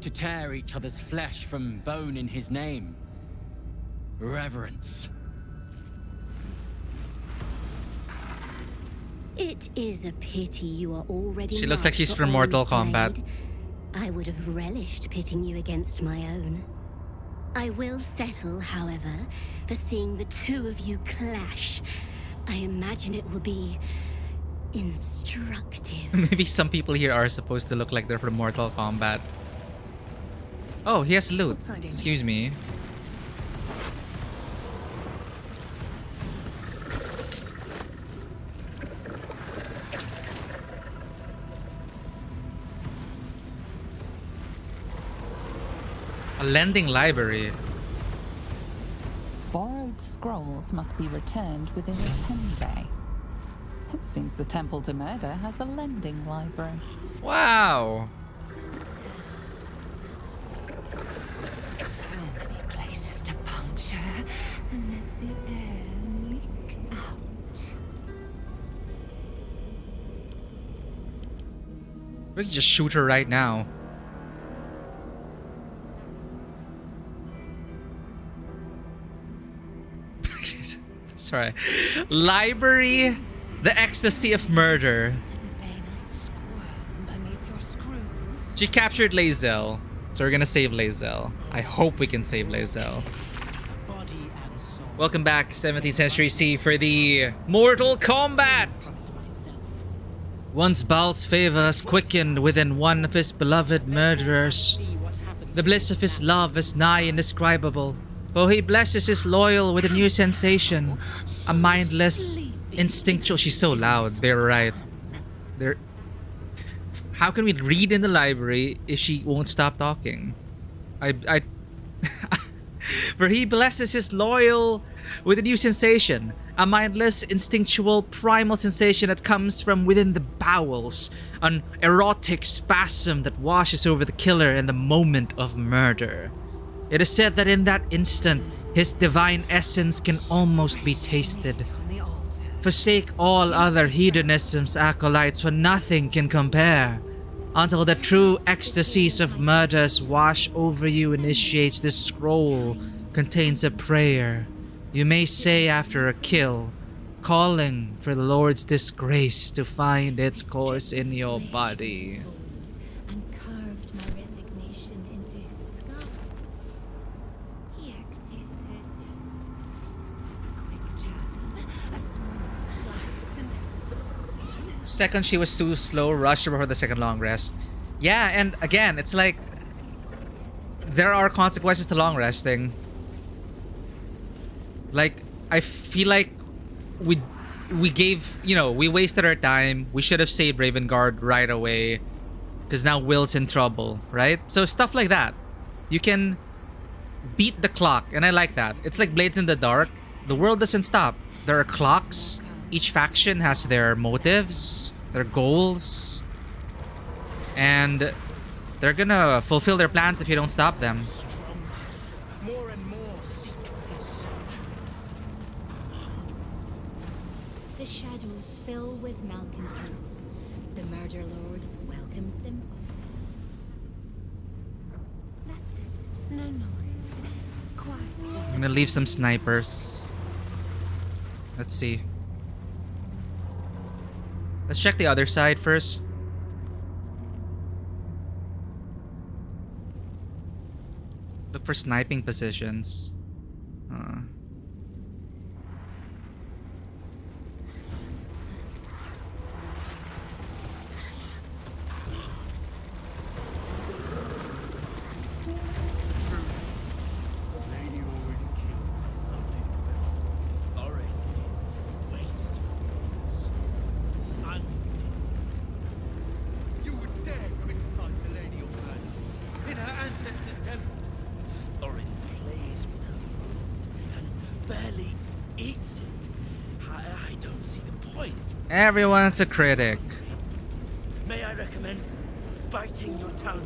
To tear each other's flesh from bone in his name. Reverence. It is a pity you are already. She looks like she's from Mortal Kombat. I would have relished pitting you against my own. I will settle, however, for seeing the two of you clash. I imagine it will be instructive. Maybe some people here are supposed to look like they're from Mortal Kombat. Oh, he has loot. Excuse me. A lending library. Borrowed scrolls must be returned within a 10-day. It seems the Temple to Murder has a lending library. Wow. So many places to puncture and let the air leak out. We can just shoot her right now. Sorry. Library, the ecstasy of murder. Beneath She captured Lae'zel, so we're gonna save Lae'zel. I hope we can save Lae'zel. Welcome back, 17th Century C, for the Mortal Kombat! Once Baal's favors quickened within one of his beloved murderers, the bliss of his love is nigh indescribable, for he blesses his loyal with a new sensation, a mindless, instinctual... She's so loud, they're right. They're... How can we read in the library if she won't stop talking? For he blesses his loyal with a new sensation, a mindless, instinctual, primal sensation that comes from within the bowels, an erotic spasm that washes over the killer in the moment of murder. It is said that in that instant, his divine essence can almost be tasted. Forsake all other hedonism's acolytes, for nothing can compare. Until the true ecstasies of murders wash over you initiates this scroll, contains a prayer. You may say after a kill, calling for the Lord's disgrace to find its course in your body. And carved my resignation into his skull. He accepted. A quick jab, a small slice, and... Second, she was too slow, rushed before the second long rest. Yeah, and again, it's like there are consequences to long resting. Like, I feel like we gave, you know, we wasted our time. We should have saved Ravengard right away, because now Will's in trouble, right? So stuff like that. You can beat the clock, and I like that. It's like Blades in the Dark. The world doesn't stop. There are clocks. Each faction has their motives, their goals, and they're gonna fulfill their plans if you don't stop them. More and more seek his search. The shadows fill with malcontents. The Murder Lord welcomes them all. That's it. No noise. Quiet. I'm gonna leave some snipers. Let's see. Let's check the other side first. Look for sniping positions. Lady always kills us something to behold. Orin is wasteful, undisciplined. You would dare criticize the Lady of Murder in her ancestors' temple. Orin plays with her food and barely eats it. I don't see the point. Everyone's a critic. May I recommend biting your tongue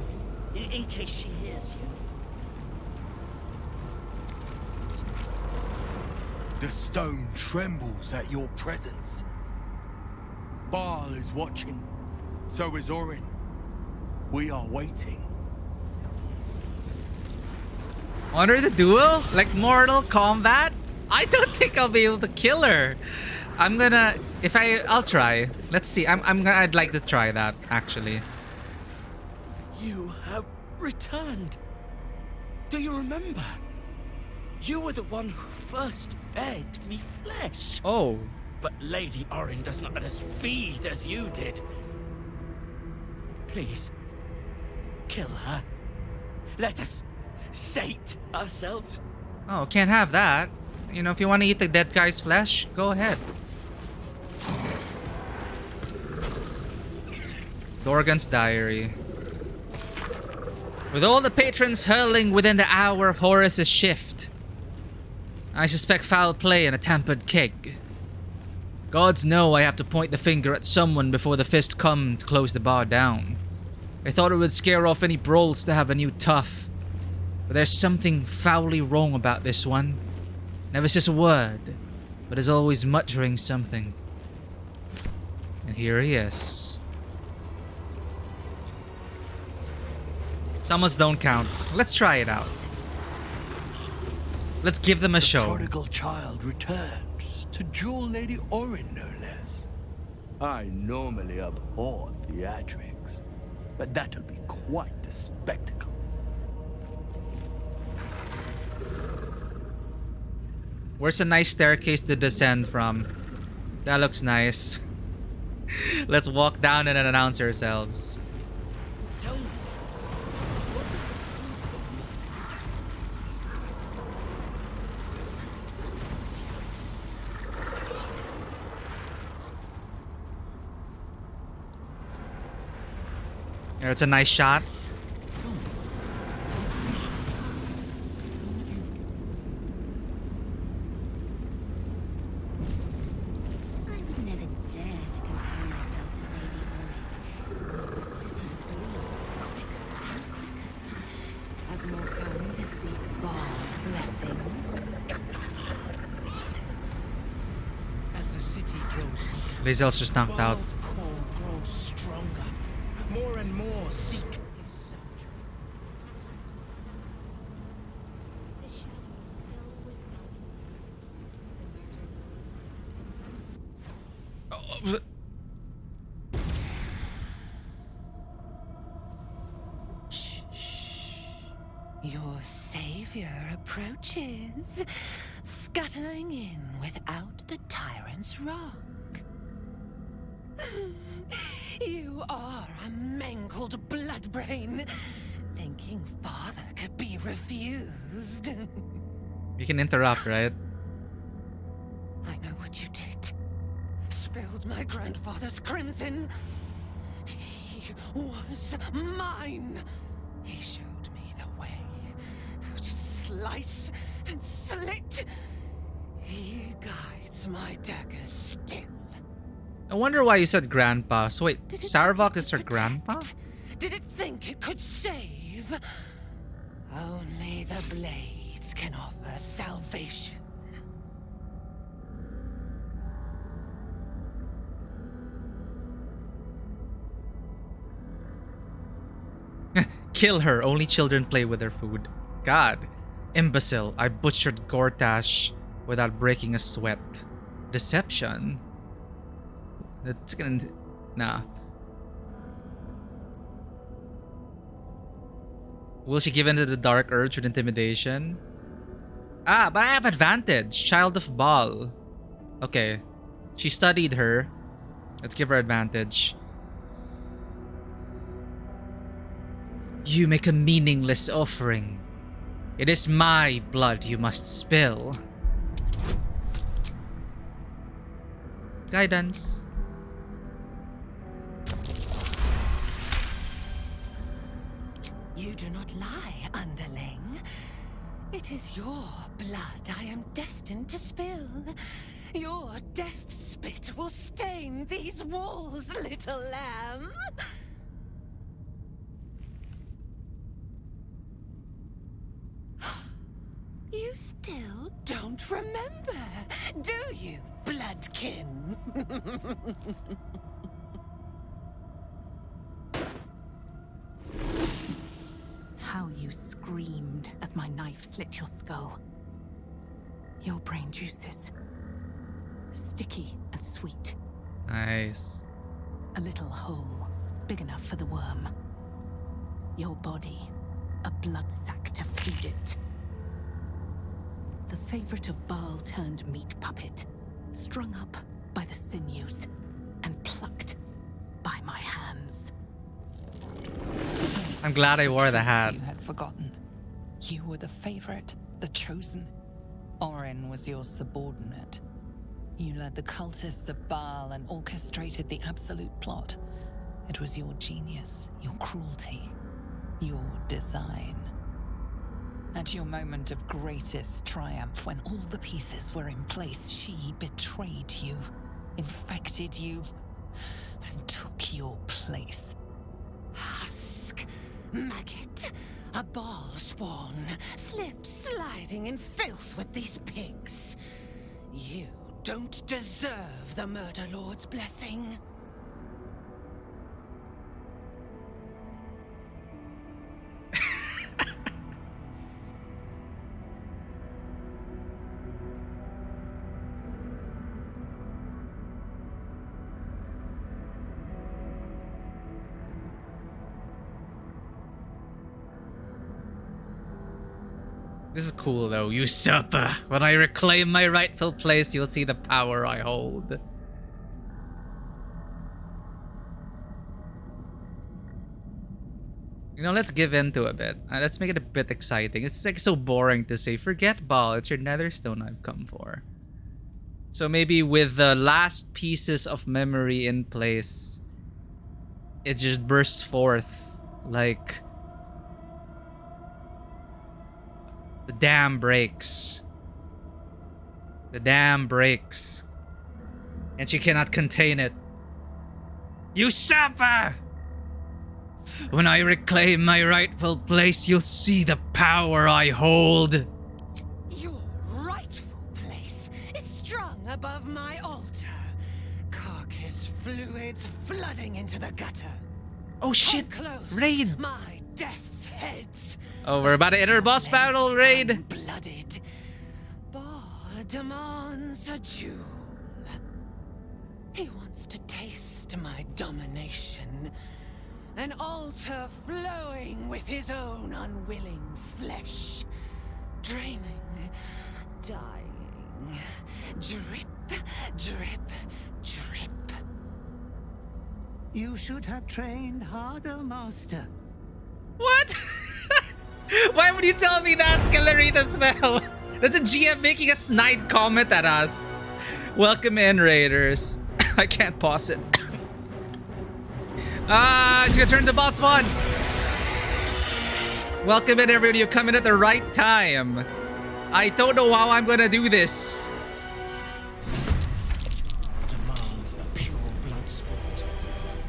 in case she hears you? The stone trembles at your presence. Baal is watching. So is Orin. We are waiting. Honor the duel? Like Mortal Kombat? I don't think I'll be able to kill her. I'm gonna... I'll try. Let's see. I'd like to try that, actually. You have returned. Do you remember? You were the one who first fed me flesh. Oh. But Lady Orin does not let us feed as you did. Please, kill her. Let us sate ourselves. Oh, can't have that. You know, if you want to eat the dead guy's flesh, go ahead. Dorgan's diary. With all the patrons hurling within the hour of Horus's shift, I suspect foul play and a tampered keg. Gods know I have to point the finger at someone before the fist come to close the bar down. I thought it would scare off any brawls to have a new tough, but there's something foully wrong about this one. Never says a word, but is always muttering something. And here he is. Summons don't count. Let's try it out. Let's give them a show. The prodigal child returns to jewel Lady Orin, no less. I normally abhor theatrics, but that'll be quite the spectacle. Where's a nice staircase to descend from? That looks nice. Let's walk down and announce ourselves. There, it's a nice shot. I would never dare to compare myself to Lady Orin. The city bleeds quicker and quicker. Have more come to seek Baal's blessing. As the city grows weaker, Lazel's just knocked out. Baal's core grows stronger. More and more seek. Your savior approaches, scuttling in without the tyrant's rock. You are a mangled bloodbrain, thinking father could be refused. You can interrupt, right? I know what you did. Spilled my grandfather's crimson. He was mine. He showed me the way to slice and slit. He guides my daggers still. I wonder why you said grandpa. So wait, Sarvok is her grandpa? Did it think it could save? Only the blades can offer salvation. Kill her. Only children play with their food. God. Imbecile. I butchered Gortash without breaking a sweat. Deception? That's gonna... Nah. Will she give in to the dark urge with intimidation? Ah, but I have advantage. Child of Baal. Okay. She studied her. Let's give her advantage. You make a meaningless offering. It is my blood you must spill. Guidance. You do not lie, underling. It is your blood I am destined to spill. Your death spit will stain these walls, little lamb. You still don't remember, do you, bloodkin? How you screamed as my knife slit your skull. Your brain juices. Sticky and sweet. Nice. A little hole, big enough for the worm. Your body, a blood sac to feed it. The favorite of Baal turned meat puppet, strung up by the sinews and plucked by my hands. I'm glad I wore the hat. You had forgotten. You were the favorite, the chosen. Orin was your subordinate. You led the cultists of Baal and orchestrated the absolute plot. It was your genius, your cruelty, your design. At your moment of greatest triumph, when all the pieces were in place, she betrayed you, infected you, and took your place. Husk, maggot, a Baal spawn, slip sliding in filth with these pigs. You don't deserve the Murder Lord's blessing. This is cool though. Usurper. When I reclaim my rightful place, you'll see the power I hold. You know, let's give in to a bit. Let's make it a bit exciting. It's like so boring to say, forget Ball, it's your netherstone I've come for. So maybe with the last pieces of memory in place, it just bursts forth like the dam breaks. The dam breaks. And she cannot contain it. Usurper! When I reclaim my rightful place, you'll see the power I hold. Your rightful place is strung above my altar. Carcass fluids flooding into the gutter. Oh shit! Close, Raid! my death's heads. Oh, we're about to enter a boss battle, Raid! Blooded. Baal demands a jewel. He wants to taste my domination. An altar flowing with his own unwilling flesh. Draining, dying. Drip, drip, drip. You should have trained harder, Master. What? Why would you tell me that, Scalarita Spell? That's a GM making a snide comment at us. Welcome in, Raiders. I can't pause it. She's gonna turn to boss spawn. Welcome in, everybody. You come in at the right time. I don't know how I'm gonna do this. Demands a pure blood sport.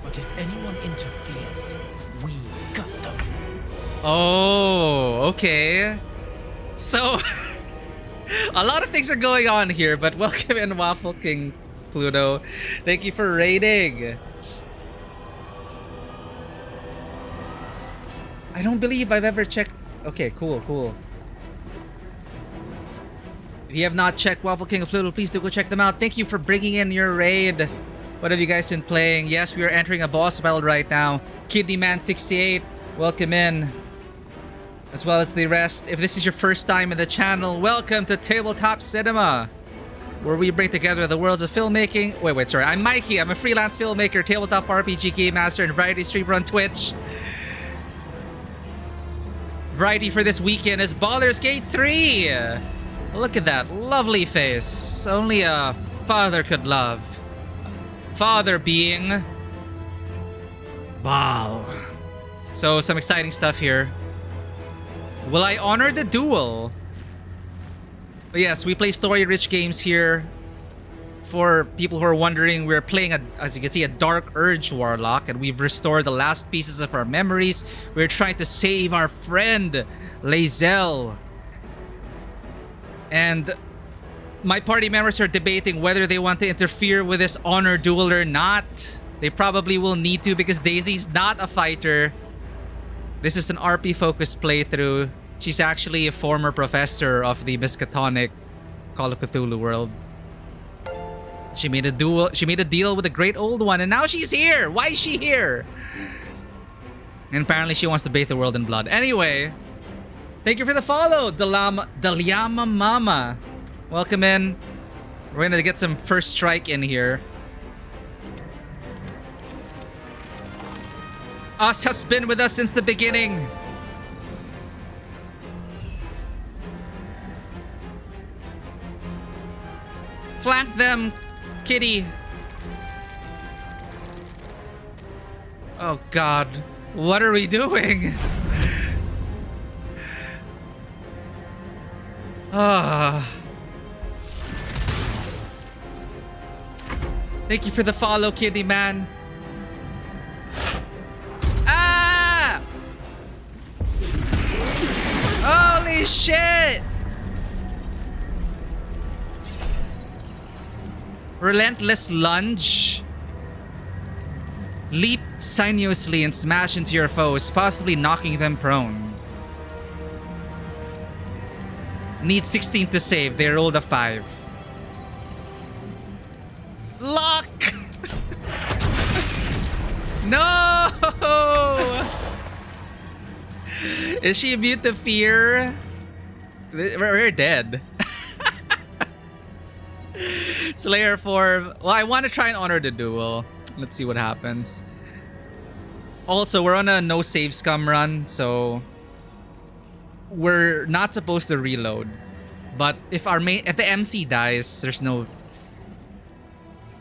But if anyone interferes, we gut them. Oh, okay. So, a lot of things are going on here, but welcome in, Waffle King Pluto. Thank you for raiding. I don't believe I've ever checked. Okay, cool, cool. If you have not checked Waffle King of Pluto, please do go check them out. Thank you for bringing in your raid. What have you guys been playing? Yes, we are entering a boss battle right now. Kidney Man 68, welcome in. As well as the rest. If this is your first time in the channel, welcome to Tabletop Cinema, where we bring together the worlds of filmmaking. Wait, sorry. I'm Mikey. I'm a freelance filmmaker, tabletop RPG game master, and variety streamer on Twitch. Variety for this weekend is Baldur's Gate 3. Look at that lovely face. Only a father could love. Father being Baal. So some exciting stuff here. Will I honor the duel? But yes, we play story-rich games here. For people who are wondering, we're playing, as you can see, a Dark Urge Warlock, and we've restored the last pieces of our memories. We're trying to save our friend, Lae'zel. And my party members are debating whether they want to interfere with this honor duel or not. They probably will need to because Daisy's not a fighter. This is an RP-focused playthrough. She's actually a former professor of the Miskatonic Call of Cthulhu world. She made a deal with the Great Old One, and now she's here. Why is she here? And apparently she wants to bathe the world in blood. Anyway, thank you for the follow, Dalyama Mama. Welcome in. We're gonna get some first strike in here. Us has been with us since the beginning. Flank them, kitty. Oh God, what are we doing? Thank you for the follow, kitty man. Ah! Holy shit! Relentless lunge. Leap sinuously and smash into your foes, possibly knocking them prone. Need 16 to save. They rolled a 5. Lock! No! Is she immune to fear? We're dead. Slayer form. Well, I want to try and honor the duel. Let's see what happens. Also, we're on a no save scum run, so we're not supposed to reload. But if the MC dies, there's no.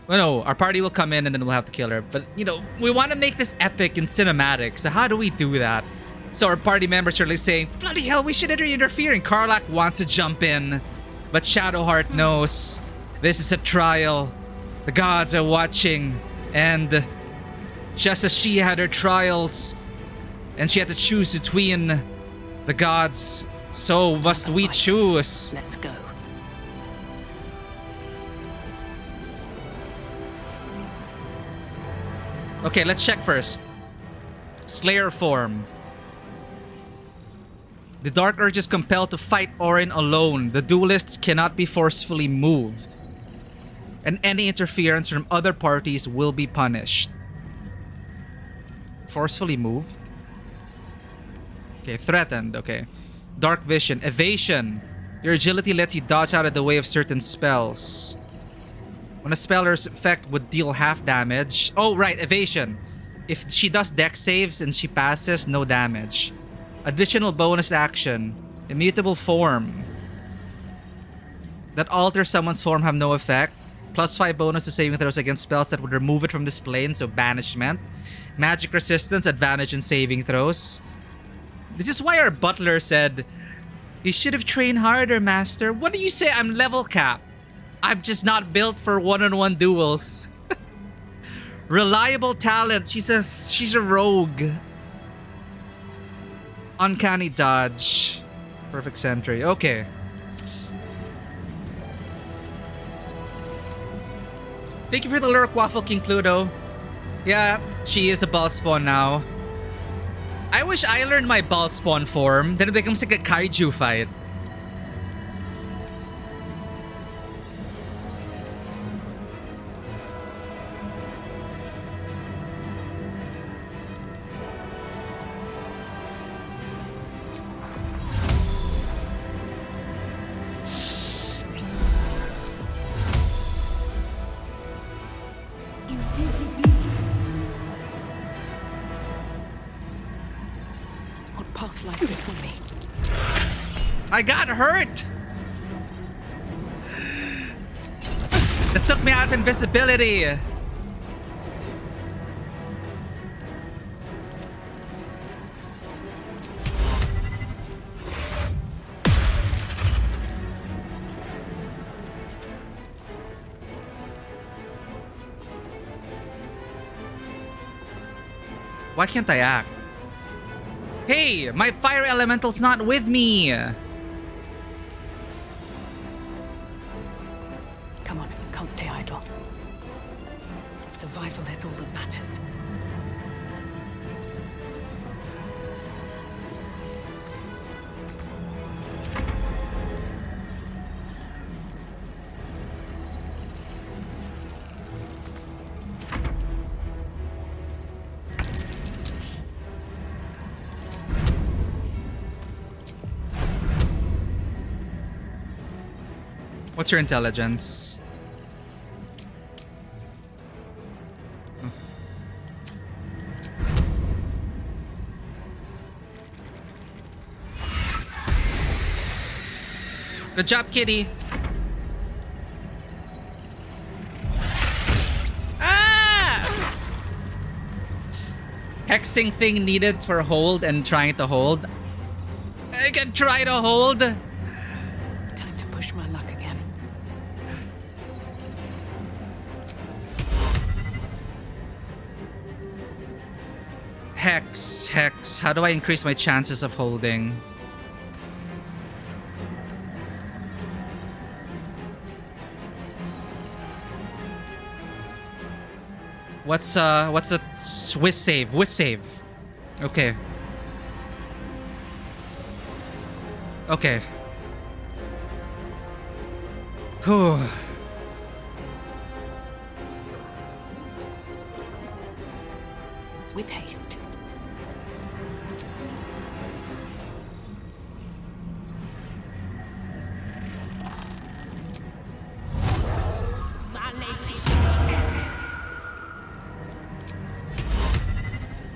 Well, no, our party will come in and then we'll have to kill her. But you know, we want to make this epic and cinematic. So how do we do that? So our party members are like saying, "Bloody hell, we should interfere." And Karlach wants to jump in, but Shadowheart knows this is a trial. The gods are watching, and just as she had her trials, and she had to choose between the gods, so must we choose. Let's go. Okay, let's check first. Slayer form. The Dark Urge is compelled to fight Orin alone. The duelists cannot be forcefully moved. And any interference from other parties will be punished. Forcefully moved? Okay, threatened. Okay. Dark vision. Evasion. Your agility lets you dodge out of the way of certain spells. When a speller's effect would deal half damage. Oh, right. Evasion. If she does dex saves and she passes, no damage. Additional bonus action. Immutable form. That alters someone's form have no effect. +5 bonus to saving throws against spells that would remove it from this plane, so banishment. Magic resistance, advantage in saving throws. This is why our butler said, "You should have trained harder, master." What do you say? I'm level cap. I'm just not built for one-on-one duels. Reliable talent. She's a rogue. Uncanny dodge. Perfect sentry. Okay. Thank you for the lurk, Waffle King Pluto. Yeah, she is a ball spawn now. I wish I learned my ball spawn form. Then it becomes like a kaiju fight. I got hurt! It took me out of invisibility! Why can't I act? Hey, my fire elemental's not with me! Come on, can't stay idle. Survival is all that matters. What's your intelligence? Good job, kitty. Ah! Hexing thing needed for hold and trying to hold. I can try to hold. Time to push my luck again. Hex. How do I increase my chances of holding? What's a Swiss save? Whiz save. Okay. Okay. Whew. With haste.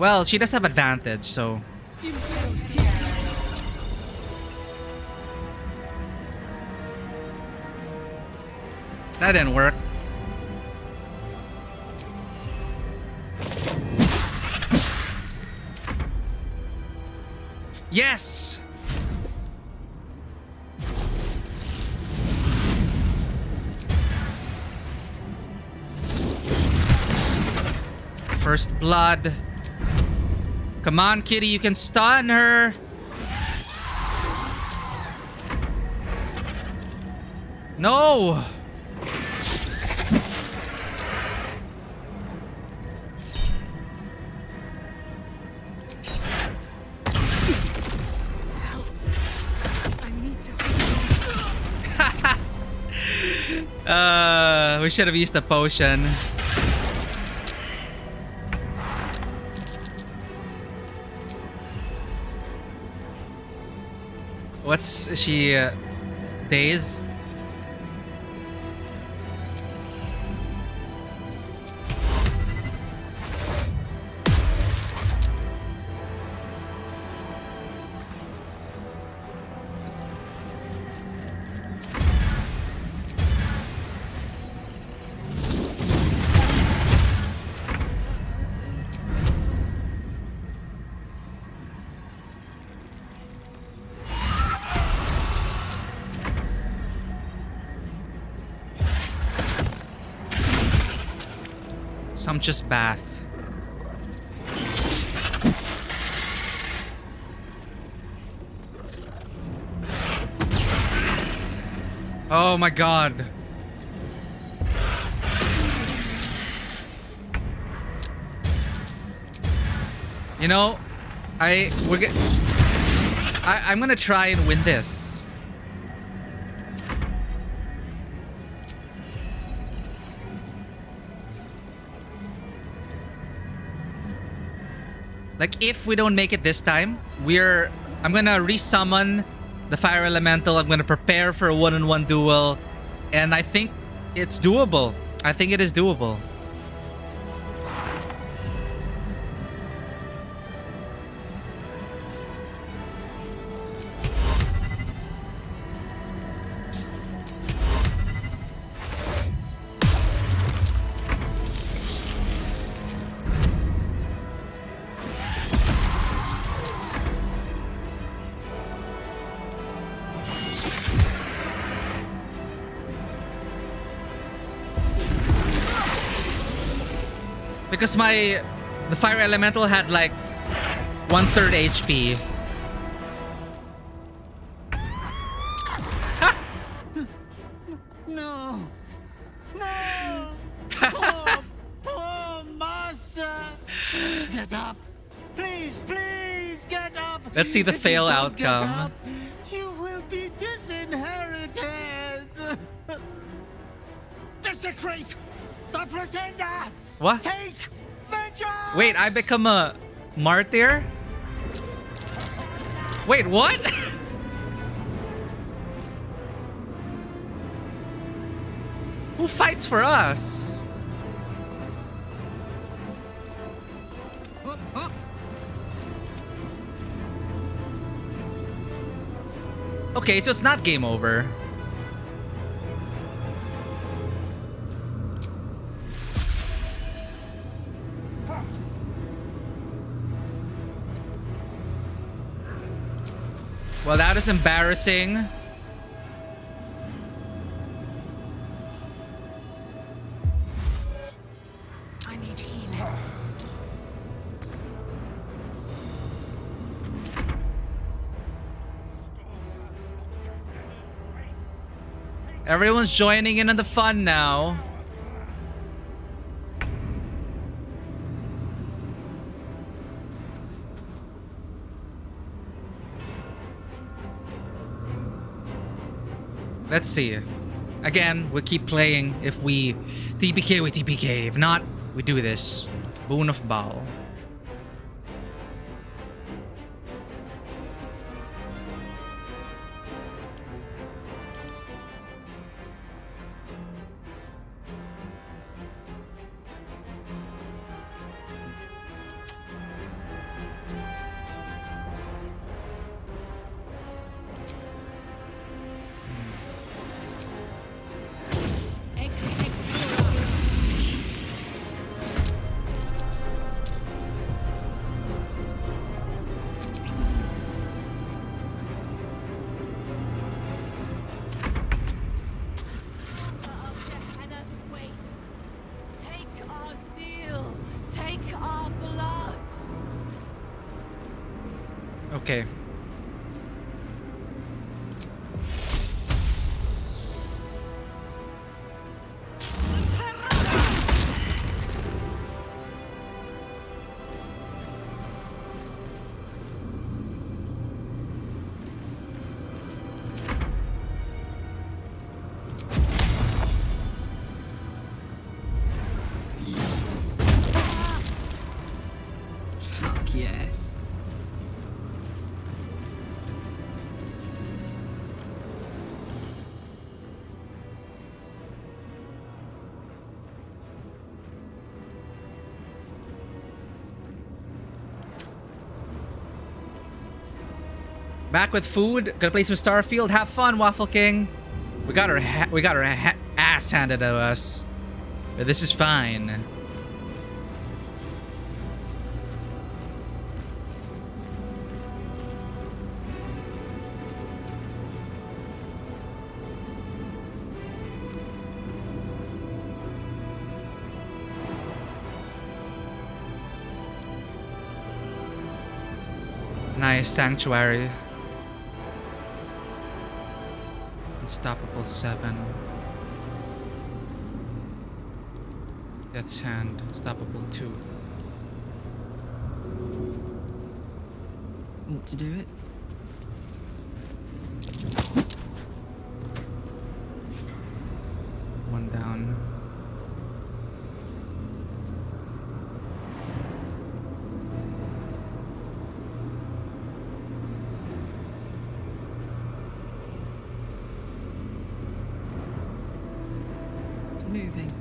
Well, she does have advantage, so... That didn't work. Yes! First blood. Come on, kitty, you can stun her. No! We should have used the potion. Is she dazed? Sumptuous bath. Oh my god. You know, I'm gonna try and win this. Like, if we don't make it this time, I'm gonna resummon the fire elemental. I'm gonna prepare for a one-on-one duel, and I think it's doable. I think it is doable. Because the fire elemental had like 1/3 HP. No! No! Poor master! Get up! Please, please get up! Let's see the fail outcome. Up, you will be disinherited! Desecrate the pretender! What? Take vengeance! Wait, I become a martyr? Wait, what? Who fights for us? Okay, so it's not game over. Well, that is embarrassing. I need healing. Everyone's joining in on the fun now. Let's see. Again, we'll keep playing. If we TPK, we TPK. If not, we do this. Boon of Baal. Okay. Fuck yes. Back with food. Gonna play some Starfield. Have fun, Waffle King. We got our ass handed to us, but this is fine. Nice sanctuary. Unstoppable 7. Death's Hand. Unstoppable 2. Want to do it? One down. Moving.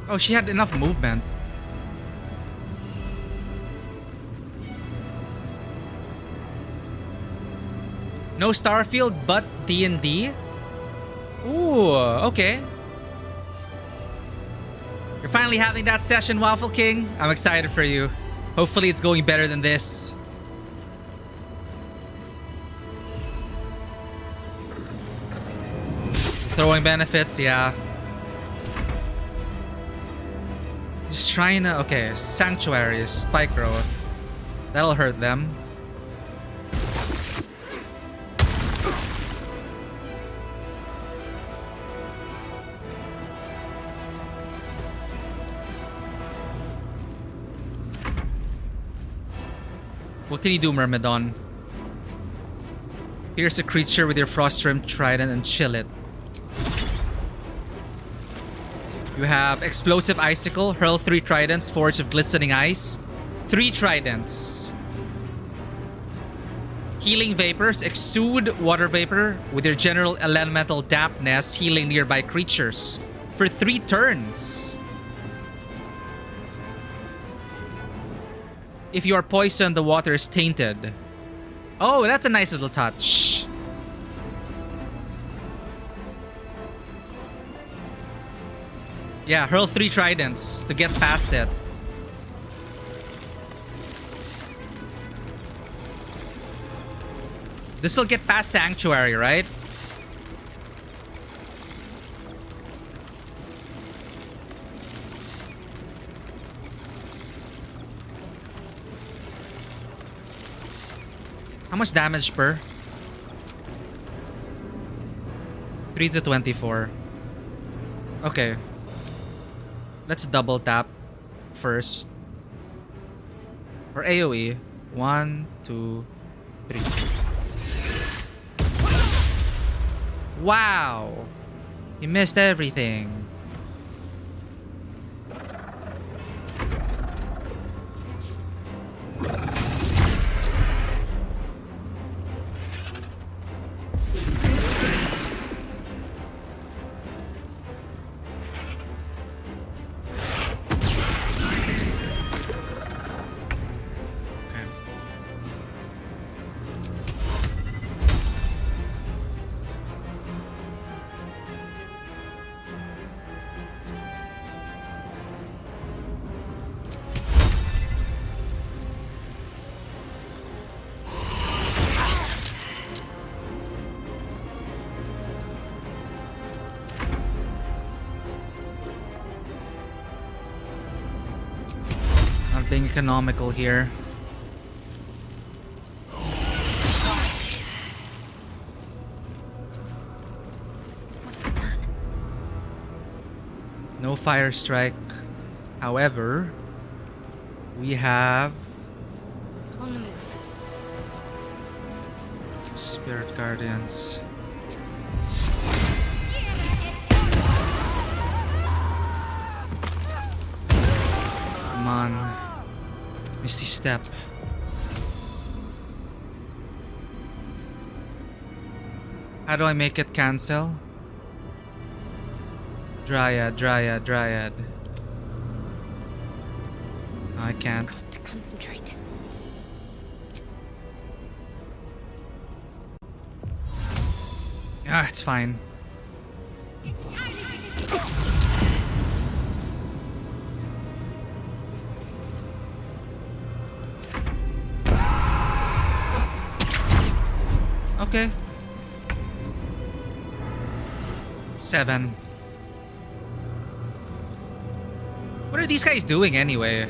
Oh, she had enough movement. No Starfield, but D&D? Ooh, okay. You're finally having that session, Waffle King. I'm excited for you. Hopefully it's going better than this. Throwing benefits, yeah. Just trying to... Okay, Sanctuary, Spike Growth. That'll hurt them. What can you do, Myrmidon? Pierce a creature with your Frost-Rimmed Trident and chill it. You have Explosive Icicle, hurl 3 tridents, Forge of Glistening Ice. 3 tridents. Healing Vapors, exude water vapor with your general elemental dampness, healing nearby creatures for 3 turns. If you are poisoned, the water is tainted. Oh, that's a nice little touch. Yeah, hurl 3 tridents to get past it. This will get past Sanctuary, right? How much damage per? 3 to 24. Okay. Let's double tap first. Or AoE. 1, 2, 3. Wow! You missed everything. being economical here. No fire strike. However, we have On the move. Spirit Guardians. Come on. Misty Step. How do I make it cancel? Dryad. I can't. Got to concentrate. Ah, it's fine. Okay. 7. What are these guys doing anyway?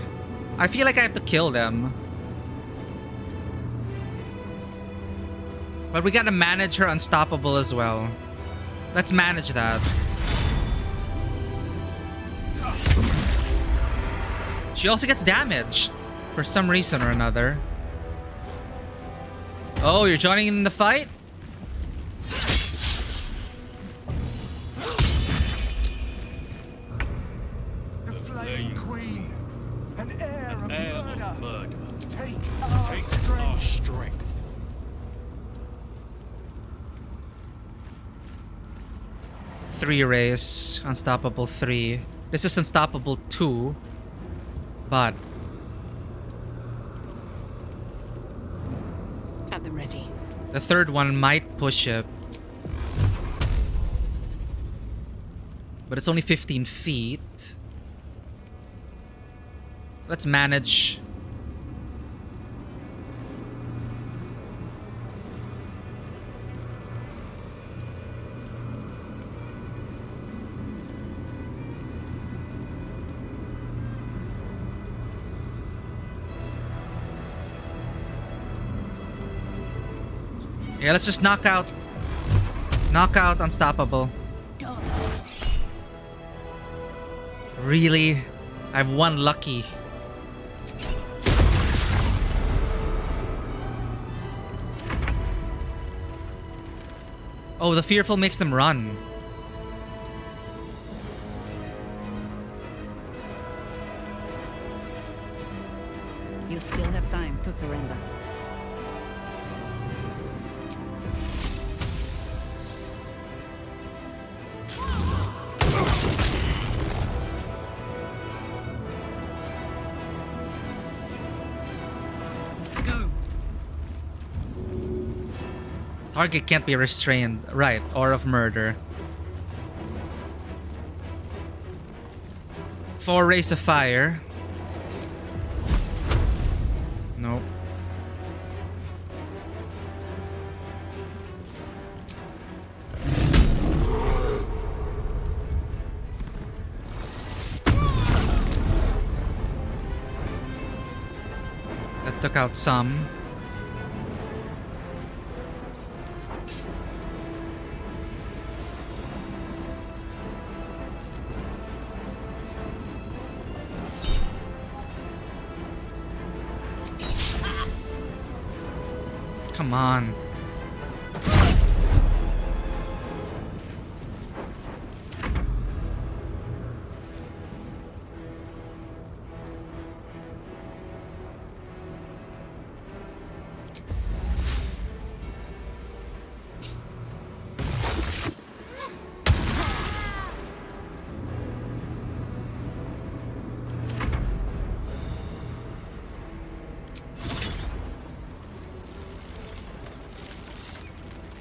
I feel like I have to kill them. But we gotta manage her unstoppable as well. Let's manage that. She also gets damaged for some reason or another. Oh, you're joining in the fight? The Flame Queen, an heir of murder. Take our strength. Three race, unstoppable 3. This is unstoppable 2, but At the ready. the third one might push it. But it's only 15 feet. Let's manage. Yeah, let's just knock out unstoppable. Really? I have one lucky. Oh, the fearful makes them run. You still have time to surrender. Target can't be restrained. Right, or of murder. 4 rays of fire. Nope. That took out some. Come on.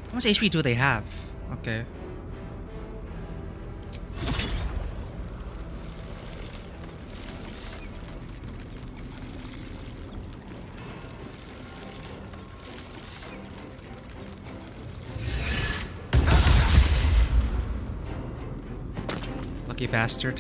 How much HP do they have? Okay. Lucky bastard.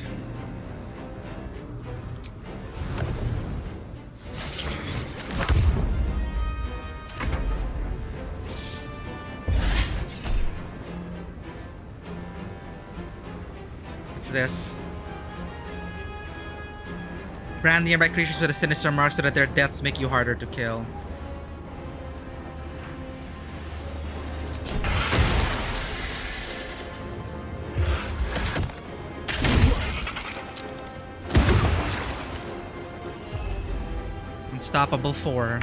It's this. Brand nearby creatures with a sinister mark so that their deaths make you harder to kill. Unstoppable 4.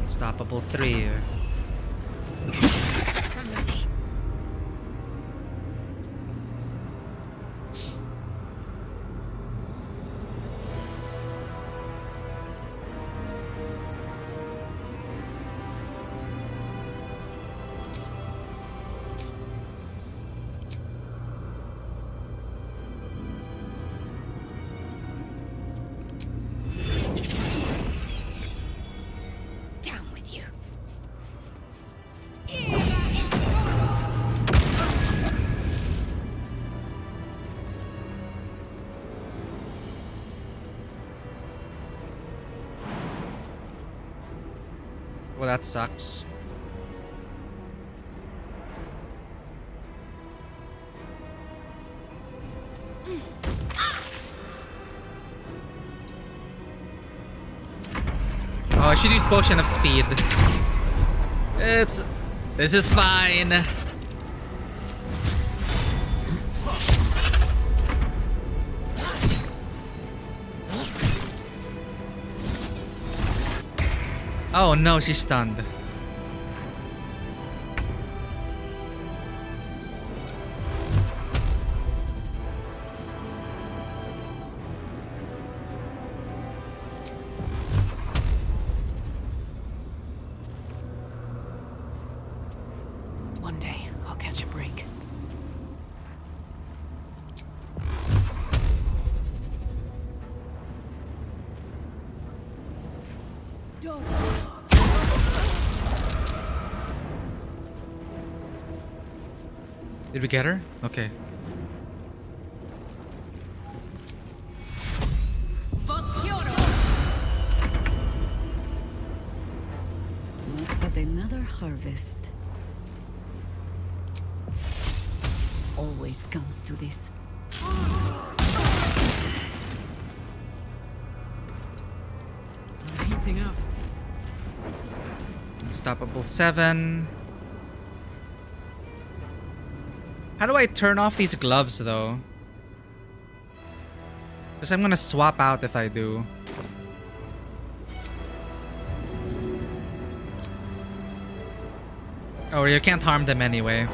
Unstoppable 3. Well, that sucks. Oh, I should use Potion of Speed. This is fine. Oh no, she's stunned. One day, I'll catch a break. Did we get her? Okay. But another harvest always comes to this. I'm heating up. Unstoppable 7. How do I turn off these gloves though? Because I'm gonna swap out if I do. Oh, you can't harm them anyway.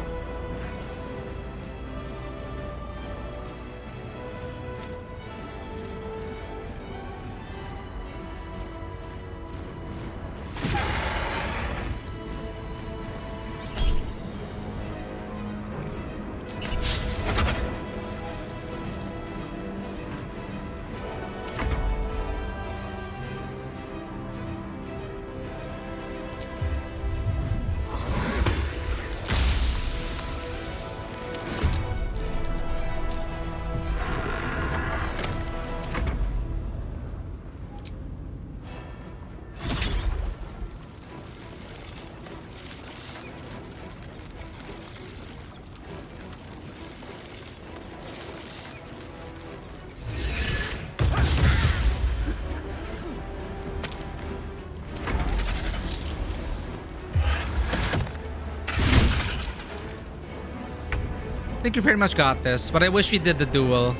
I think we pretty much got this, but I wish we did the duel.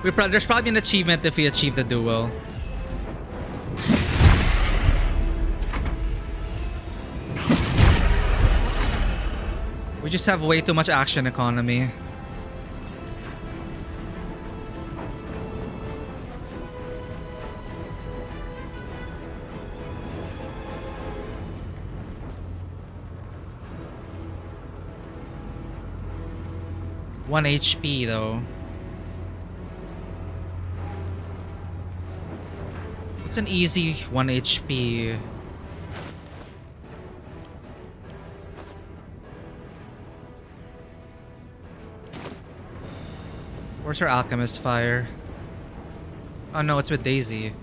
There's probably an achievement if we achieve the duel. We just have way too much action economy. One HP though. What's an easy 1 HP? Where's her alchemist fire? Oh no, it's with Daisy.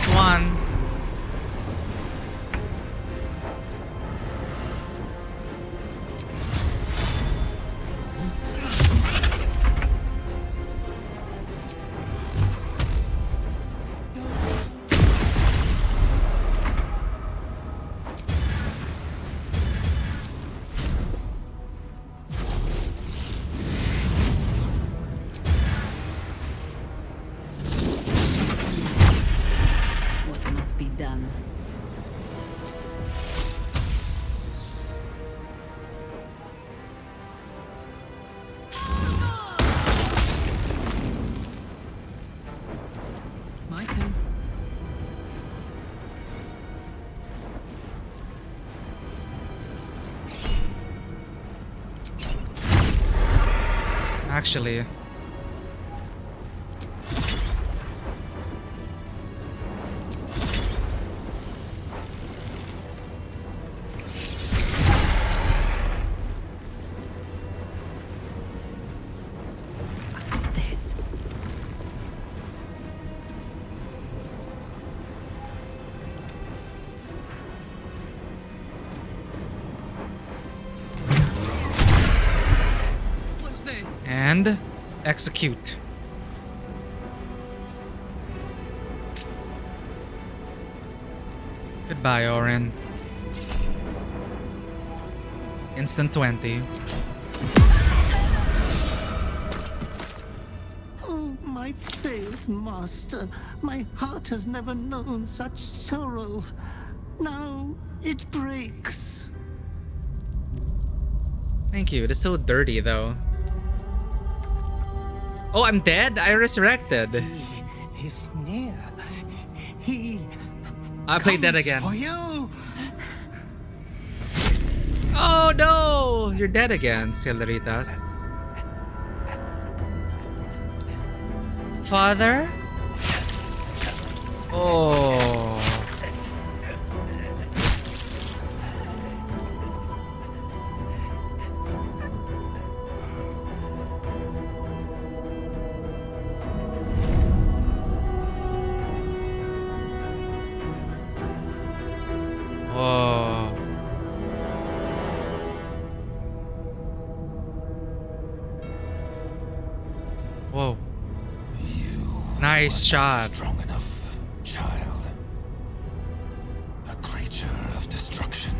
Last one. What must be done? My turn. Actually. This. What's this? And execute. Goodbye, Orin. Instant 20. Oh, my failed master. My heart has never known such sorrow. Now it breaks. Thank you. It is so dirty, though. Oh, I'm dead? I resurrected. He's near. He I played that comes again. for you. Oh no! You're dead again, Celeritas. Father? Oh. Oh. Whoa. Nice shot. Strong enough, child. A creature of destruction,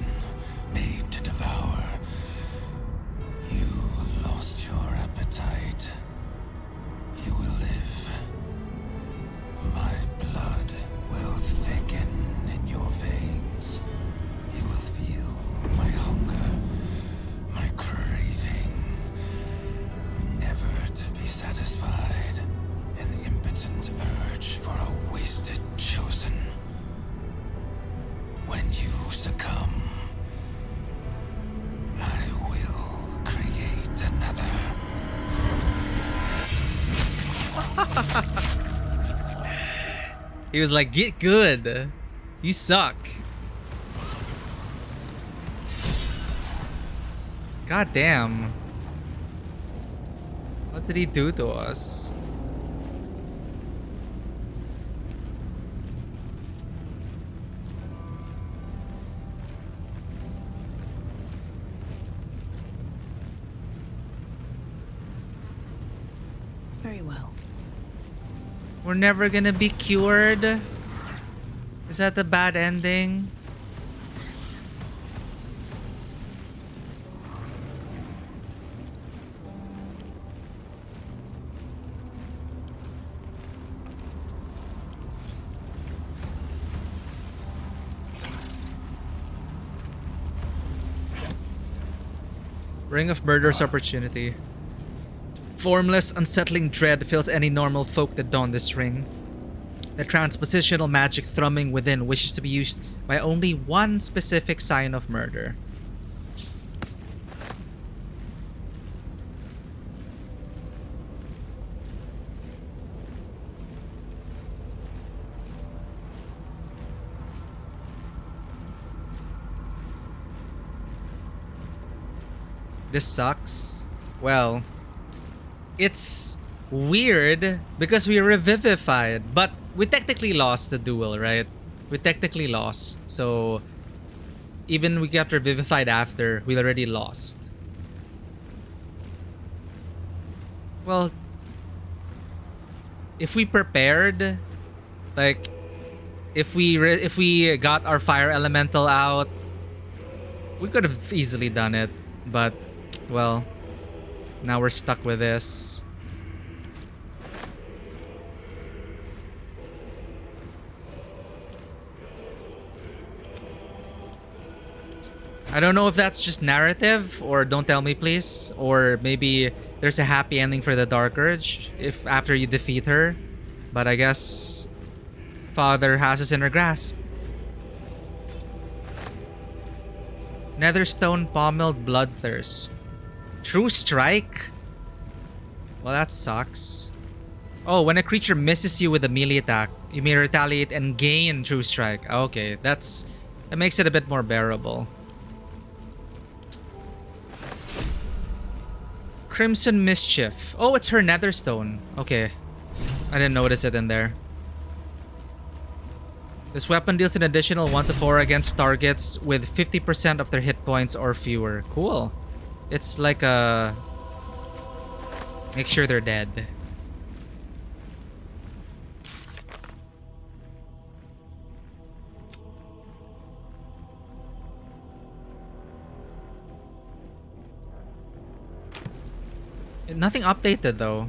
made to devour. You lost your appetite. You will live. My blood will thicken in your veins. You will feel my hunger, my craving. Never to be satisfied. An impotent urge for a wasted chosen. When you succumb, I will create another. He was like, get good. You suck. God damn. What did he do to us? Very well. We're never gonna be cured? Is that the bad ending? Ring of Murder's Opportunity. Formless, unsettling dread fills any normal folk that don this ring. The transpositional magic thrumming within wishes to be used by only one specific sign of murder. This sucks. Well, it's weird because we revivified, but we technically lost the duel, right? We technically lost. So even we got revivified after, we already lost. Well, if we prepared, like if we got our fire elemental out, we could have easily done it. But well, now we're stuck with this. I don't know if that's just narrative, or don't tell me please, or maybe there's a happy ending for the Dark Urge if after you defeat her. But I guess Father has us in her grasp. Netherstone pommeled bloodthirst. True strike? Well, that sucks. Oh, when a creature misses you with a melee attack, you may retaliate and gain true strike. Okay, that makes it a bit more bearable. Crimson Mischief. Oh, it's her Netherstone. Okay. I didn't notice it in there. This weapon deals an additional 1-4 against targets with 50% of their hit points or fewer. Cool. It's like a... make sure they're dead. Nothing updated though.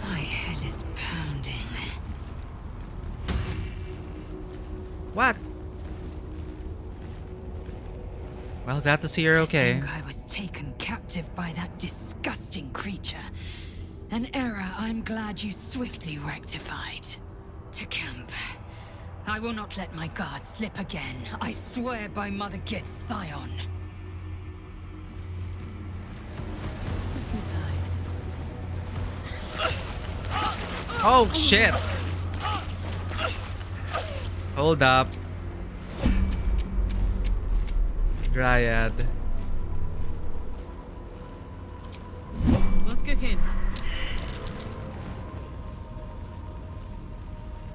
My head is pounding. What? Well, glad to see you're okay. To think I was taken captive by that disgusting creature. An error I'm glad you swiftly rectified. To camp. I will not let my guard slip again. I swear by Mother Gith's Scion. What's inside? Oh, shit. Hold up. Dryad. What's cooking?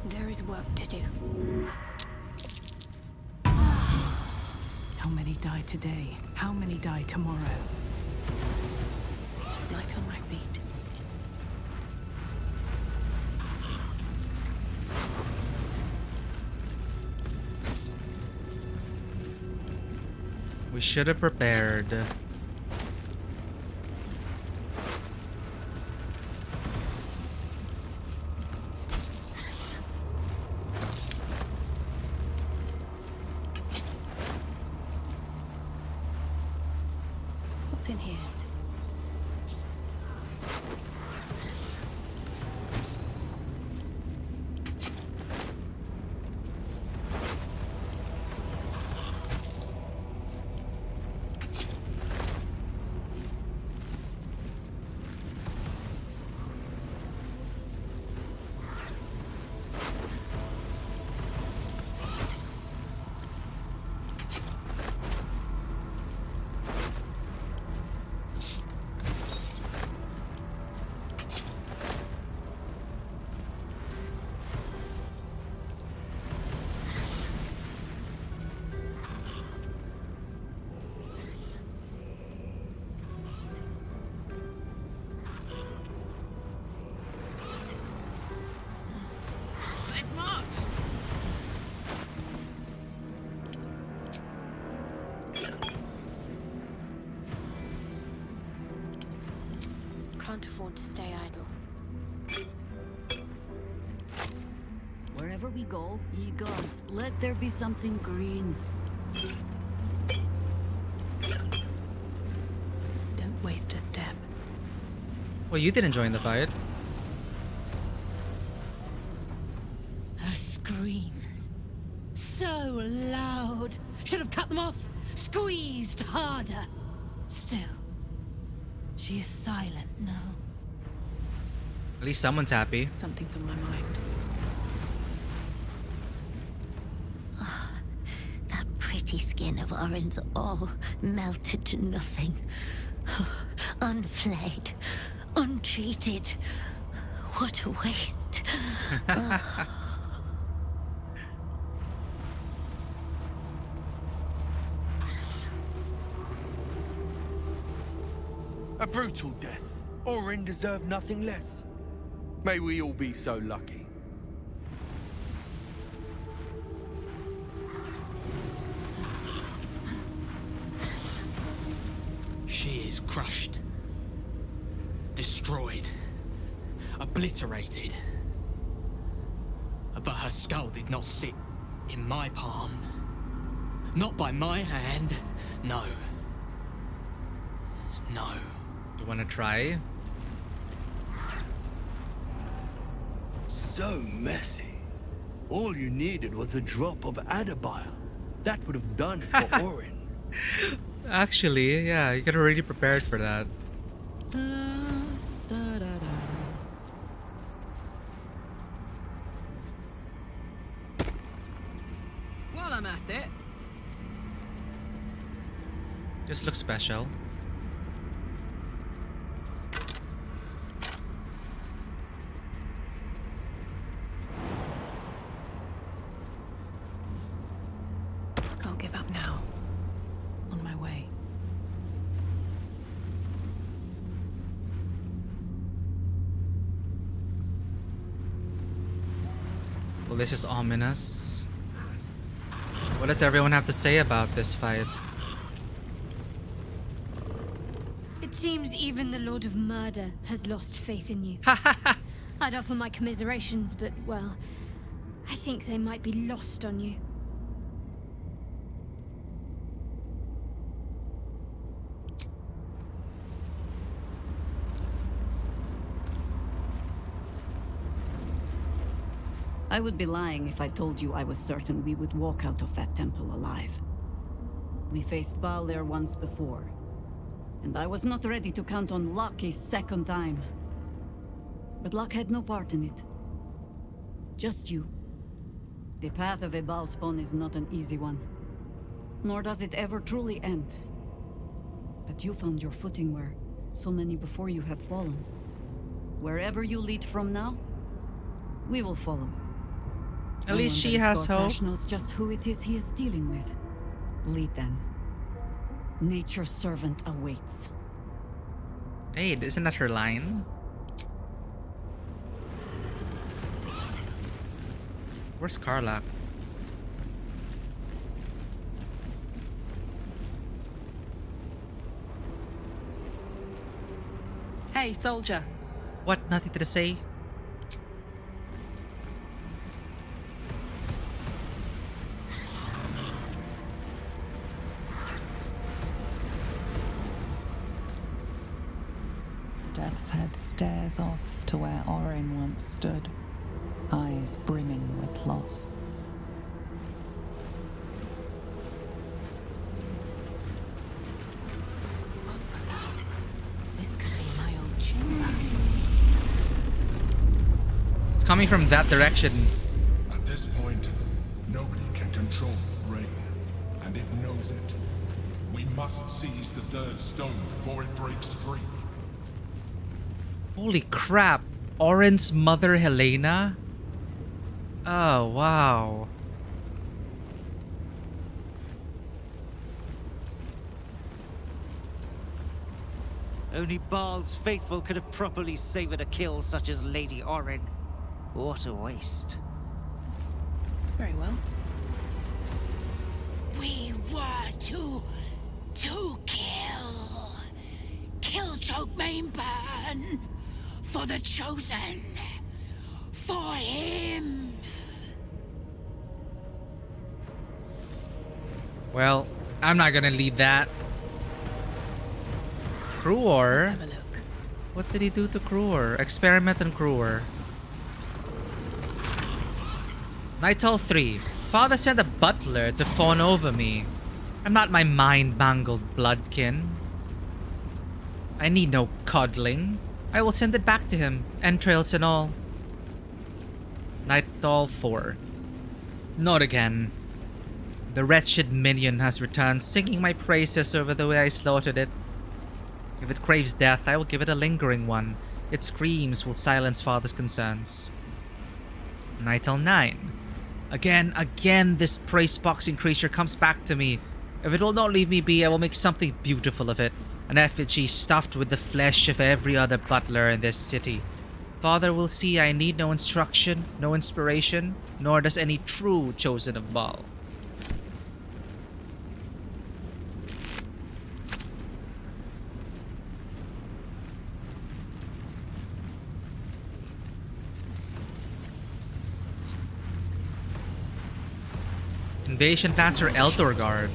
There is work to do. How many die today? How many die tomorrow? Light on my feet. We should have prepared. What's in here? Can't afford to stay idle. Wherever we go, ye gods, let there be something green. Don't waste a step. Well, you didn't join the fight. Her screams. So loud. Should have cut them off. Squeezed harder. Still. She is silent now. At least someone's happy. Something's on my mind. That pretty pretty skin of Orin's all melted to nothing. Unflayed, untreated. What a waste. A brutal death. Orin deserved nothing less. May we all be so lucky. She is crushed, destroyed, obliterated. But her skull did not sit in my palm. Not by my hand. No. No. You wanna try? So messy. All you needed was a drop of adabile. That would have done for Orin. Actually, yeah, you got already prepared for that. While I'm at it. Just looks special. Can't give up now. On my way. Well, this is ominous. What does everyone have to say about this fight? It seems even the Lord of Murder has lost faith in you. I'd offer my commiserations, but, well, I think they might be lost on you. I would be lying if I told you I was certain we would walk out of that temple alive. We faced Baldur once before, and I was not ready to count on luck a second time. But luck had no part in it. Just you. The path of a Balspawn is not an easy one, nor does it ever truly end. But you found your footing where so many before you have fallen. Wherever you lead from now, we will follow. At least she has hope. Gortash knows just who it is he is dealing with. Lead then. Nature's servant awaits. Hey, isn't that her line? Where's Karlach? Hey, soldier. What? Nothing to say? Death's Head stares off to where Orin once stood, eyes brimming with loss. This could be my own chamber. It's coming from that direction. At this point, nobody can control rain, and it knows it. We must seize the third stone before it breaks free. Holy crap. Orin's mother Helena? Oh, wow. Only Baal's faithful could have properly savored a kill such as Lady Orin. What a waste. Very well. We were to kill. Kill choke main burn. For the chosen. For him. Well, I'm not gonna lead that. Kruor? Have a look. What did he do to Kruor? Experiment on Kruor. Nightall 3. Father sent a butler to fawn over me. I'm not my mind-mangled bloodkin. I need no coddling. I will send it back to him, entrails and all. Nightall 4. Not again. The wretched minion has returned, singing my praises over the way I slaughtered it. If it craves death, I will give it a lingering one. Its screams will silence father's concerns. Nightel 9. Again, this praise-boxing creature comes back to me. If it will not leave me be, I will make something beautiful of it. An effigy stuffed with the flesh of every other butler in this city. Father will see I need no instruction, no inspiration, nor does any true chosen of Baal. Invasion plans for Eldorgard.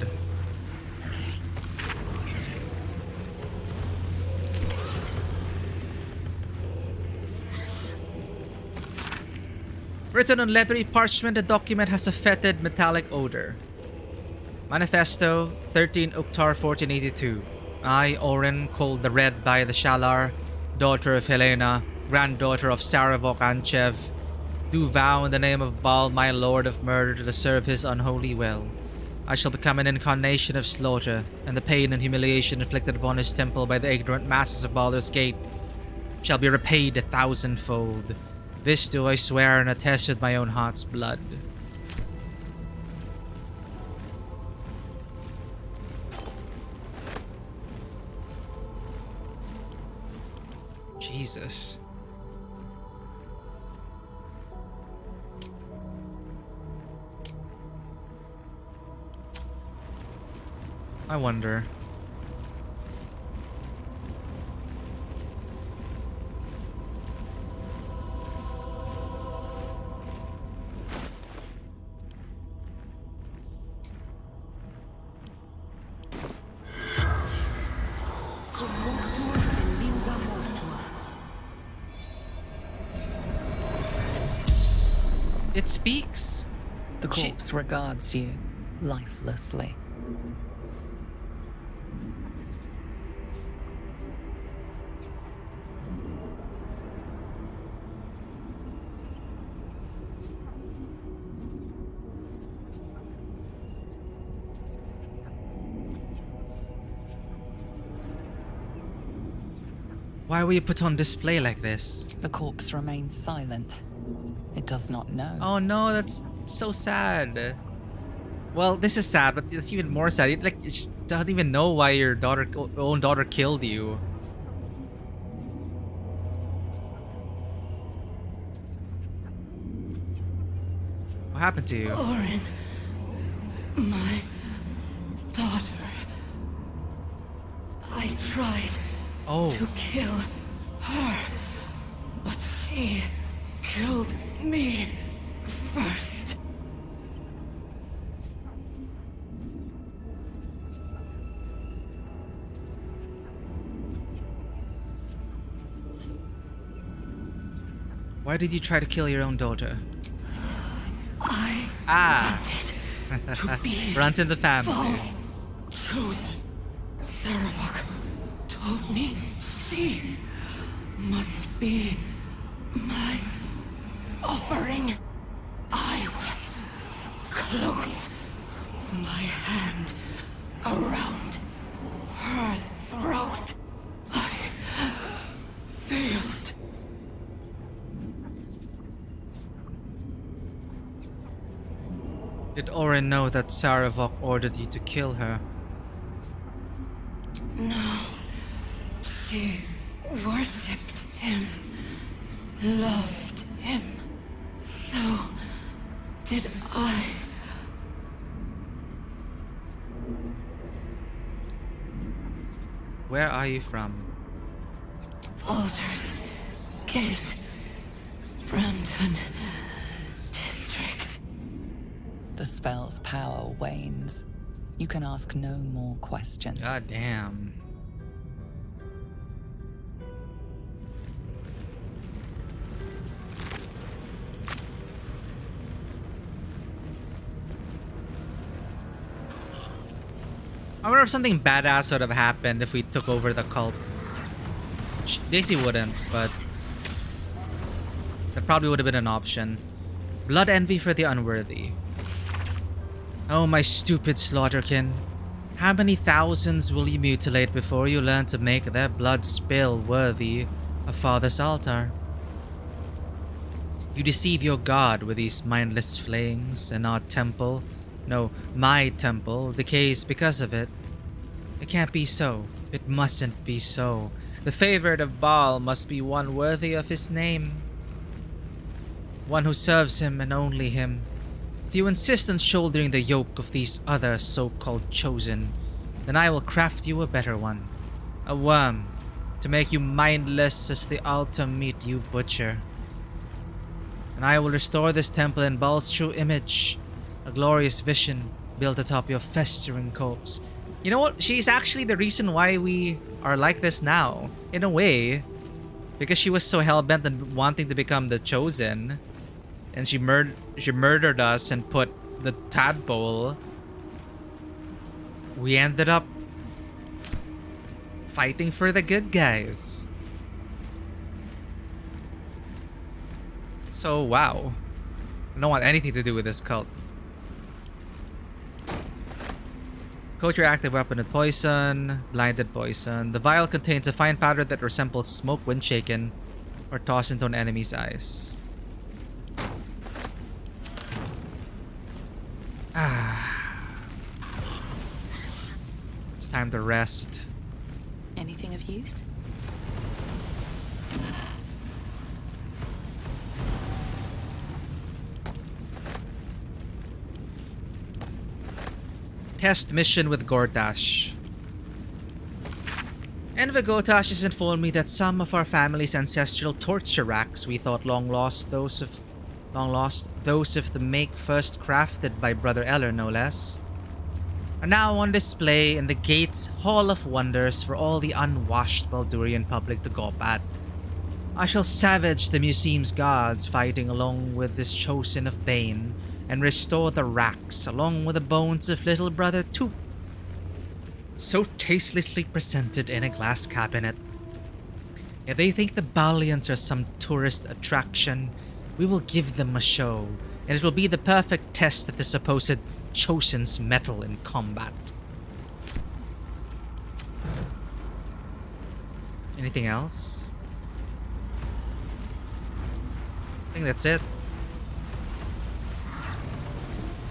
Written on leathery parchment, the document has a fetid metallic odor. Manifesto, 13 Uktar 1482. I, Orin, called the Red by the Shalar, daughter of Helena, granddaughter of Saravok Anchev, do vow in the name of Baal, my lord of murder, to serve his unholy will. I shall become an incarnation of slaughter, and the pain and humiliation inflicted upon his temple by the ignorant masses of Baldur's Gate shall be repaid 1,000-fold. This do I swear and attest with my own heart's blood. Jesus. I wonder. It speaks. The corpse regards you lifelessly. Why were you put on display like this? The corpse remains silent. It does not know. Oh no, that's so sad. Well, this is sad, but it's even more sad. It just doesn't even know why your own daughter killed you. What happened to you? Orin, my daughter. I tried to kill her, but she killed me first. Why did you try to kill your own daughter? I wanted to be runs in the family. Bal's chosen. Saravok told me she must be my offering. I was close, my hand around her throat. I failed. Did Orin know that Saravok ordered you to kill her? No. She worshipped him, loved him. So did I. Where are you from? Baldur's Gate, Brandon District. The spell's power wanes. You can ask no more questions. God damn. I wonder if something badass would have happened if we took over the cult. Daisy wouldn't, but that probably would have been an option. Blood envy for the unworthy. Oh, my stupid slaughterkin. How many thousands will you mutilate before you learn to make their blood spill worthy of Father's altar? You deceive your god with these mindless flayings, and our temple, no, my temple, decays because of it. It can't be so. It mustn't be so. The favorite of Baal must be one worthy of his name. One who serves him and only him. If you insist on shouldering the yoke of these other so-called chosen, then I will craft you a better one. A worm, to make you mindless as the altar meat you butcher. And I will restore this temple in Baal's true image, a glorious vision built atop your festering corpse. You know what? She's actually the reason why we are like this now, in a way. Because she was so hell-bent on wanting to become the chosen. And she murdered us and put the tadpole. We ended up fighting for the good guys. So, wow. I don't want anything to do with this cult. Coat your active weapon with poison. Blinded poison. The vial contains a fine powder that resembles smoke when shaken or tossed into an enemy's eyes. It's time to rest. Anything of use? Test mission with Gortash. And Vigotash has informed me that some of our family's ancestral torture racks we thought long lost, those of the make first crafted by Brother Eller no less, are now on display in the Gate's Hall of Wonders for all the unwashed Baldurian public to gawp at. I shall savage the museum's guards fighting along with this chosen of Bane, and restore the racks along with the bones of little brother too. So tastelessly presented in a glass cabinet. If they think the Valiant are some tourist attraction, we will give them a show, and it will be the perfect test of the supposed chosen's mettle in combat. Anything else? I think that's it.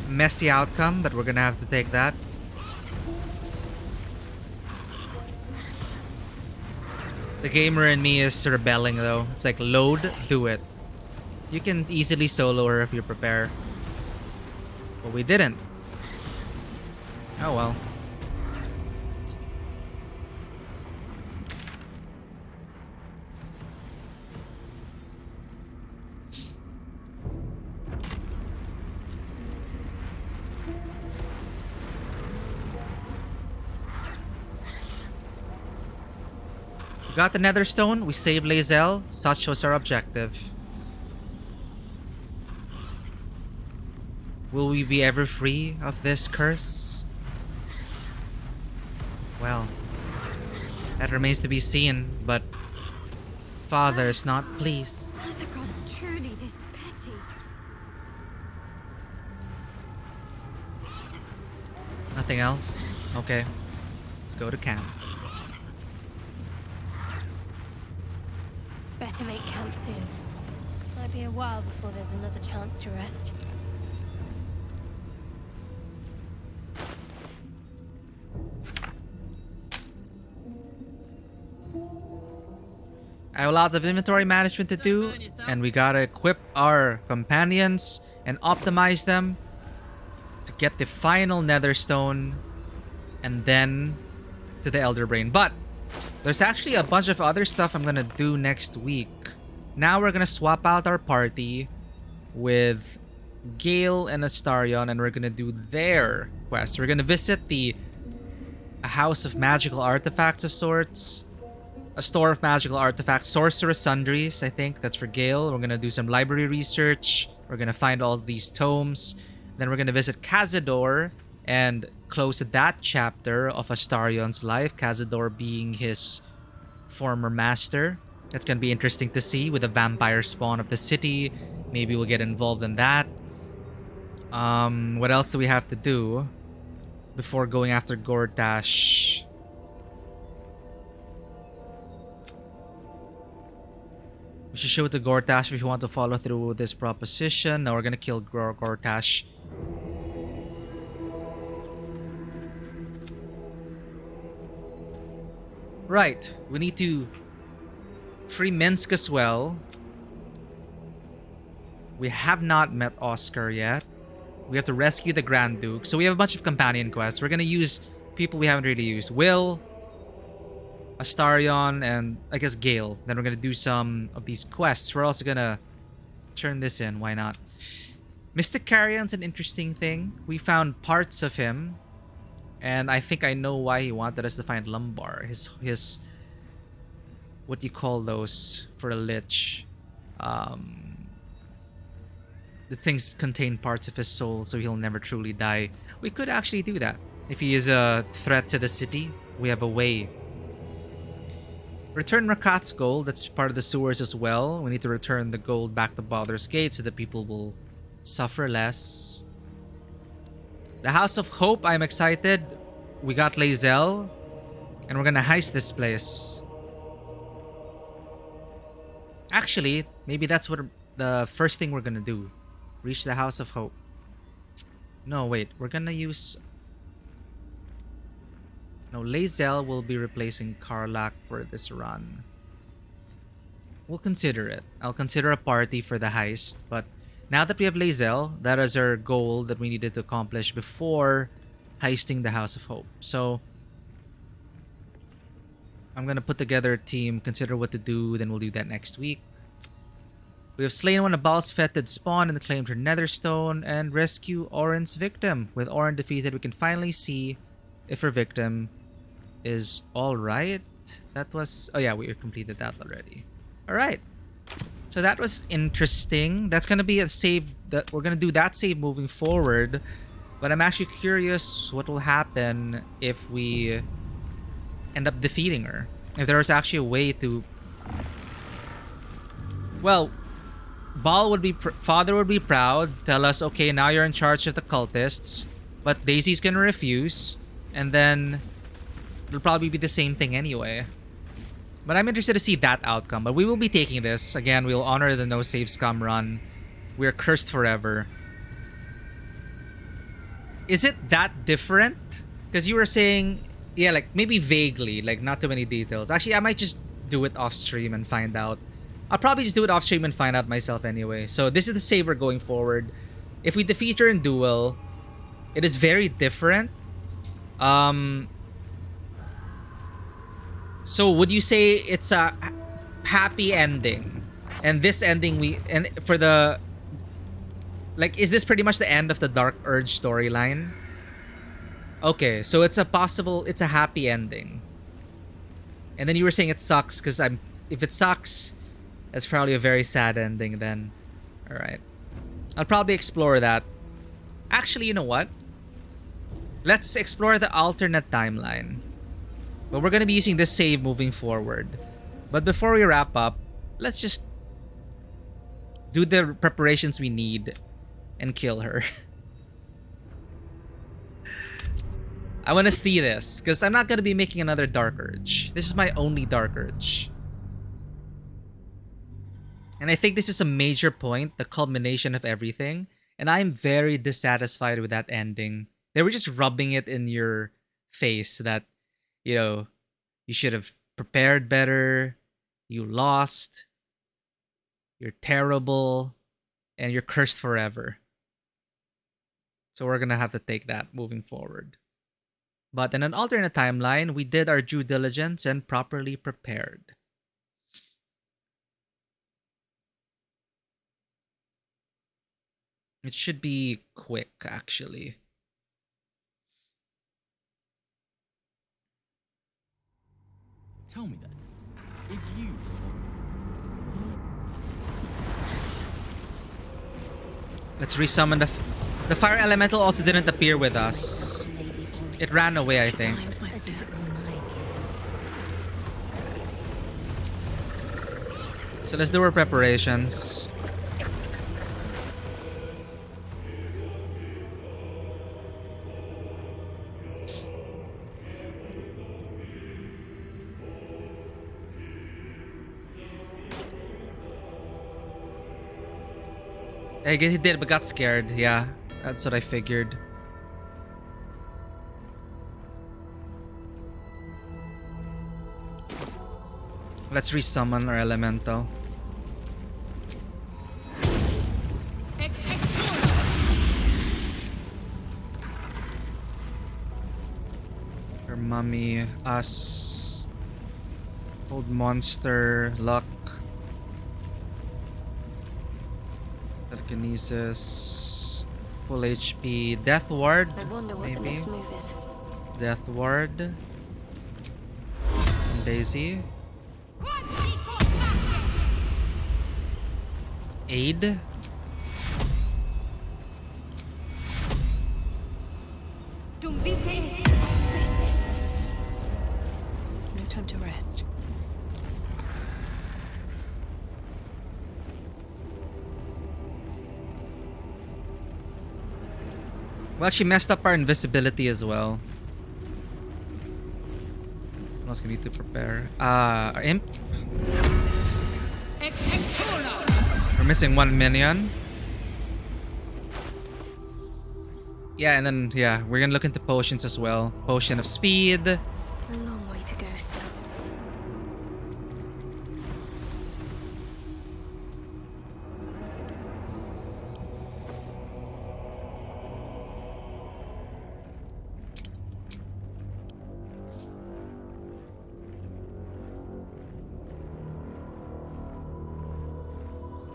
Messy outcome, but we're gonna have to take that. The gamer in me is rebelling though. It's like, load, do it. You can easily solo her if you prepare. But we didn't. Oh well. Got the nether stone, we saved Lae'zel, such was our objective. Will we be ever free of this curse? Well, that remains to be seen, but Father is not pleased. Are the gods truly this petty? Nothing else? Okay. Let's go to camp. Better make camp soon. Might be a while before there's another chance to rest. I have a lot of inventory management to do, and we gotta equip our companions and optimize them to get the final nether stone and then to the Elder Brain. But there's actually a bunch of other stuff I'm gonna do next week. Now we're gonna swap out our party with Gale and Astarion, and we're gonna do their quest. We're gonna visit a house of magical artifacts of sorts. A store of magical artifacts, sorceress sundries, I think. That's for Gale. We're gonna do some library research. We're gonna find all these tomes. Then we're gonna visit Cazador and close that chapter of Astarion's life. Cazador being his former master. That's gonna be interesting to see with the vampire spawn of the city. Maybe we'll get involved in that. What else do we have to do before going after Gortash? We should show it to Gortash if you want to follow through with this proposition. No, we're gonna kill Gortash. Right, we need to free Minsk as well. We have not met Oscar yet. We have to rescue the Grand Duke. So we have a bunch of companion quests. We're gonna use people we haven't really used. Will, Astarion, and I guess Gale. Then we're gonna do some of these quests. We're also gonna turn this in. Why not? Mystic Carrion's an interesting thing. We found parts of him, and I think I know why he wanted us to find Lumbar. His what do you call those for a lich? The things contain parts of his soul, so he'll never truly die. We could actually do that. If he is a threat to the city, we have a way. Return Rakat's gold. That's part of the sewers as well. We need to return the gold back to Baldur's Gate so that people will suffer less. The House of Hope, I'm excited. We got Lae'zel, and we're gonna heist this place. Actually, maybe that's what the first thing we're gonna do. Reach the House of Hope. No, wait. We're gonna use... No, Lae'zel will be replacing Karlach for this run. We'll consider it. I'll consider a party for the heist, but now that we have Lae'zel, that is our goal that we needed to accomplish before heisting the House of Hope. So I'm gonna put together a team, consider what to do, then we'll do that next week. We have slain one of Baal's fetid spawn and claimed her netherstone, and rescue Orin's victim. With Orin defeated, we can finally see if her victim is alright. That was... Oh yeah, we completed that already. Alright. So that was interesting. That's gonna be a save... that we're gonna do that save moving forward. But I'm actually curious what will happen if we end up defeating her. If there was actually a way to... Well... Baal would be... Father would be proud. Tell us, okay, now you're in charge of the cultists. But Daisy's gonna refuse. And then... It'll probably be the same thing anyway. But I'm interested to see that outcome. But we will be taking this. Again, we'll honor the no save scum run. We're cursed forever. Is it that different? Because you were saying... Yeah, like, maybe vaguely. Like, not too many details. Actually, I might just do it off stream and find out. I'll probably just do it off stream and find out myself anyway. So this is the saver going forward. If we defeat her in duel, it is very different. So would you say it's a happy ending? And this ending for the... Like, is this pretty much the end of the Dark Urge storyline? Okay, so it's a happy ending. And then you were saying it sucks because if it sucks, that's probably a very sad ending then. Alright. I'll probably explore that. Actually, you know what? Let's explore the alternate timeline. But we're going to be using this save moving forward. But before we wrap up, let's just do the preparations we need and kill her. I want to see this, because I'm not going to be making another Dark Urge. This is my only Dark Urge. And I think this is a major point, the culmination of everything. And I'm very dissatisfied with that ending. They were just rubbing it in your face that, you know, you should have prepared better, you lost, you're terrible, and you're cursed forever. So we're going to have to take that moving forward. But in an alternate timeline, we did our due diligence and properly prepared. It should be quick, actually. Tell me then, if you... Let's resummon the fire elemental also didn't appear with us. It ran away, I think. So let's do our preparations. I guess he did, but got scared. Yeah, that's what I figured. Let's resummon our elemental. Her mummy, us, old monster, luck, telekinesis, full HP, death ward, I wonder what the maybe. next move is. Death ward, and Daisy. Aid. No time to rest. Well, she messed up our invisibility as well. What else can we do to prepare? Our imp. We're missing one minion. Yeah, and then yeah, we're gonna look into potions as well. Potion of speed. A long way to go still.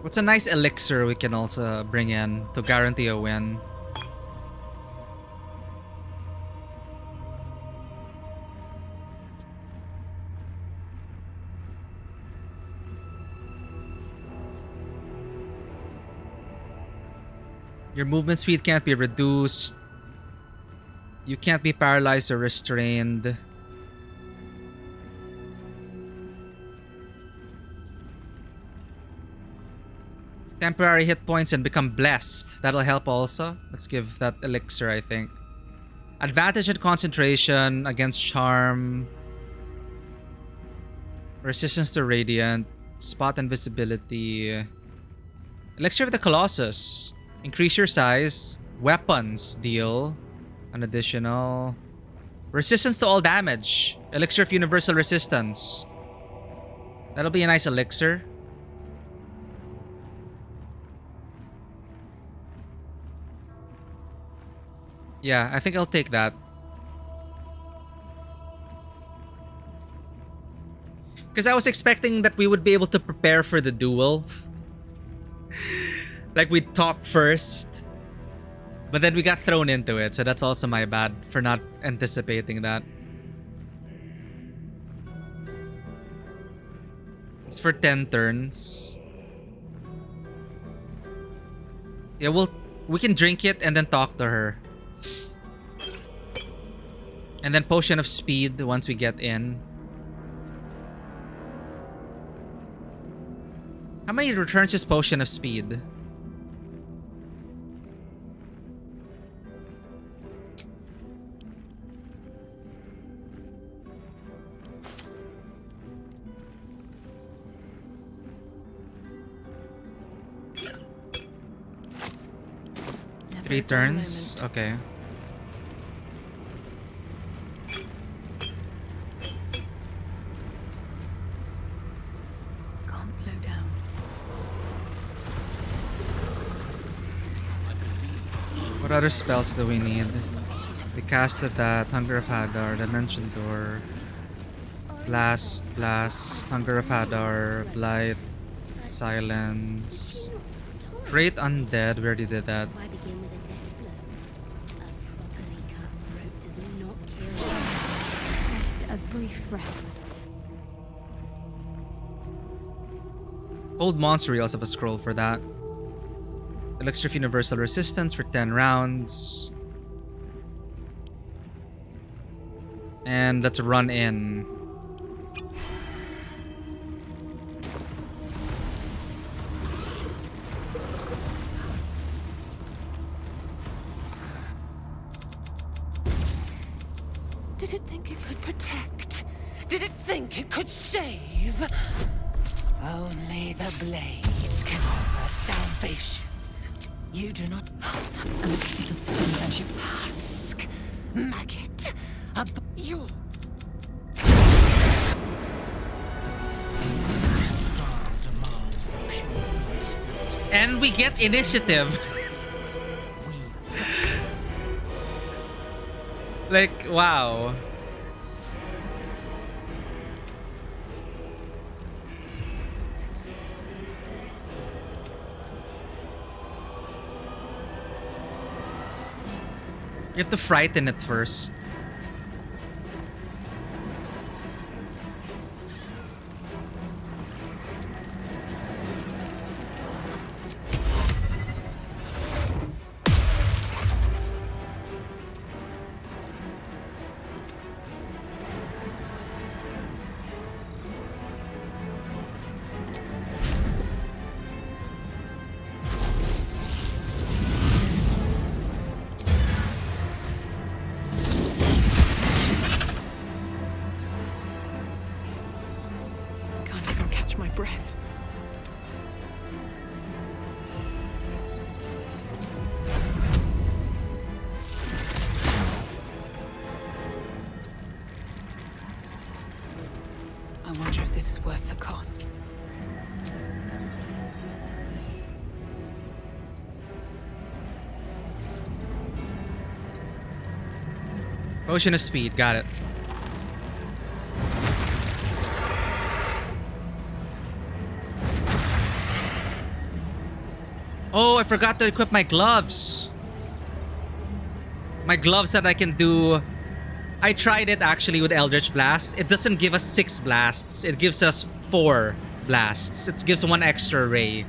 What's a nice elixir we can also bring in to guarantee a win? Your movement speed can't be reduced. You can't be paralyzed or restrained. Temporary hit points and become blessed. That'll help also. Let's give that elixir, I think. Advantage and concentration against charm. Resistance to radiant. Spot invisibility. Elixir of the Colossus. Increase your size. Weapons deal an additional. Resistance to all damage. Elixir of universal resistance. That'll be a nice elixir. Yeah, I think I'll take that. Because I was expecting that we would be able to prepare for the duel. Like we'd talk first. But then we got thrown into it, so that's also my bad for not anticipating that. It's for 10 turns. Yeah, we can drink it and then talk to her. And then potion of speed once we get in. How many returns is potion of speed? Never 3 a dull turns? moment. Okay. Can't slow down. What other spells do we need? We casted that. Hunger of Hadar, Dimension Door. Blast, Hunger of Hadar, Blight, Silence. Great Undead, we already did that. Why begin with a death blow? A properly cut throat does not kill. Just a brief rest. Old Monster, we also have a scroll for that. Elixir of Universal Resistance for 10 rounds. And let's run in. Did it think it could protect? Did it think it could save? Only the blades can offer salvation. You do not... Husk. Maggot. You... And we get initiative. Like, wow. You have to frighten it first. Potion of speed, got it. Oh, I forgot to equip my gloves. My gloves that I can do. I tried it actually with Eldritch Blast. It doesn't give us 6 blasts. It gives us 4 blasts. It gives 1 extra ray.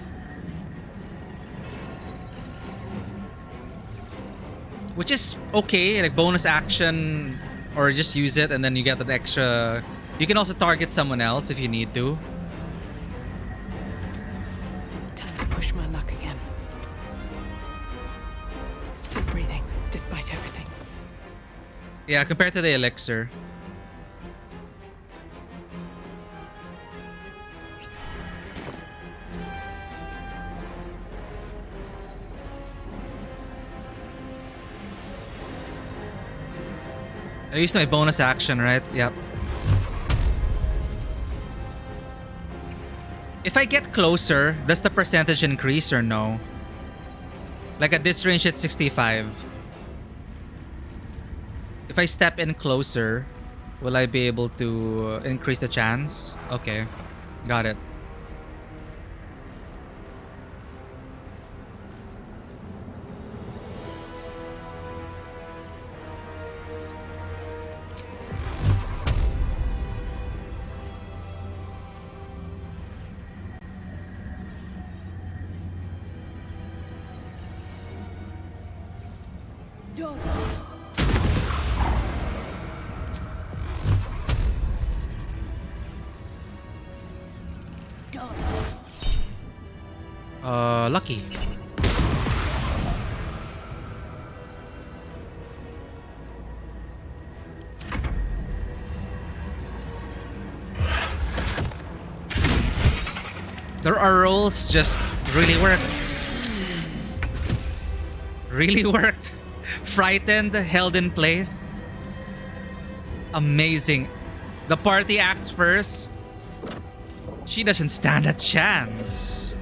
Which is okay, like bonus action, or just use it and then you get an extra. You can also target someone else if you need to. Time to push my luck again. Still breathing, despite everything. Yeah, compared to the elixir. I used my bonus action, right? Yep. If I get closer, does the percentage increase or no? Like at this range, it's 65. If I step in closer, will I be able to increase the chance? Okay, got it. Lucky. There are rolls just really worked. Really worked. Frightened, held in place. Amazing. The party acts first. She doesn't stand a chance.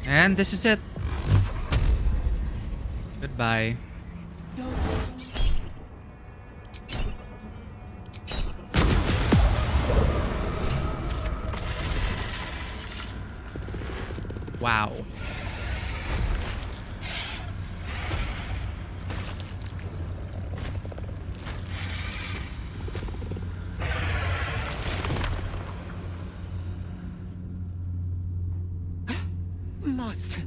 And this is it. Goodbye. Wow. Master,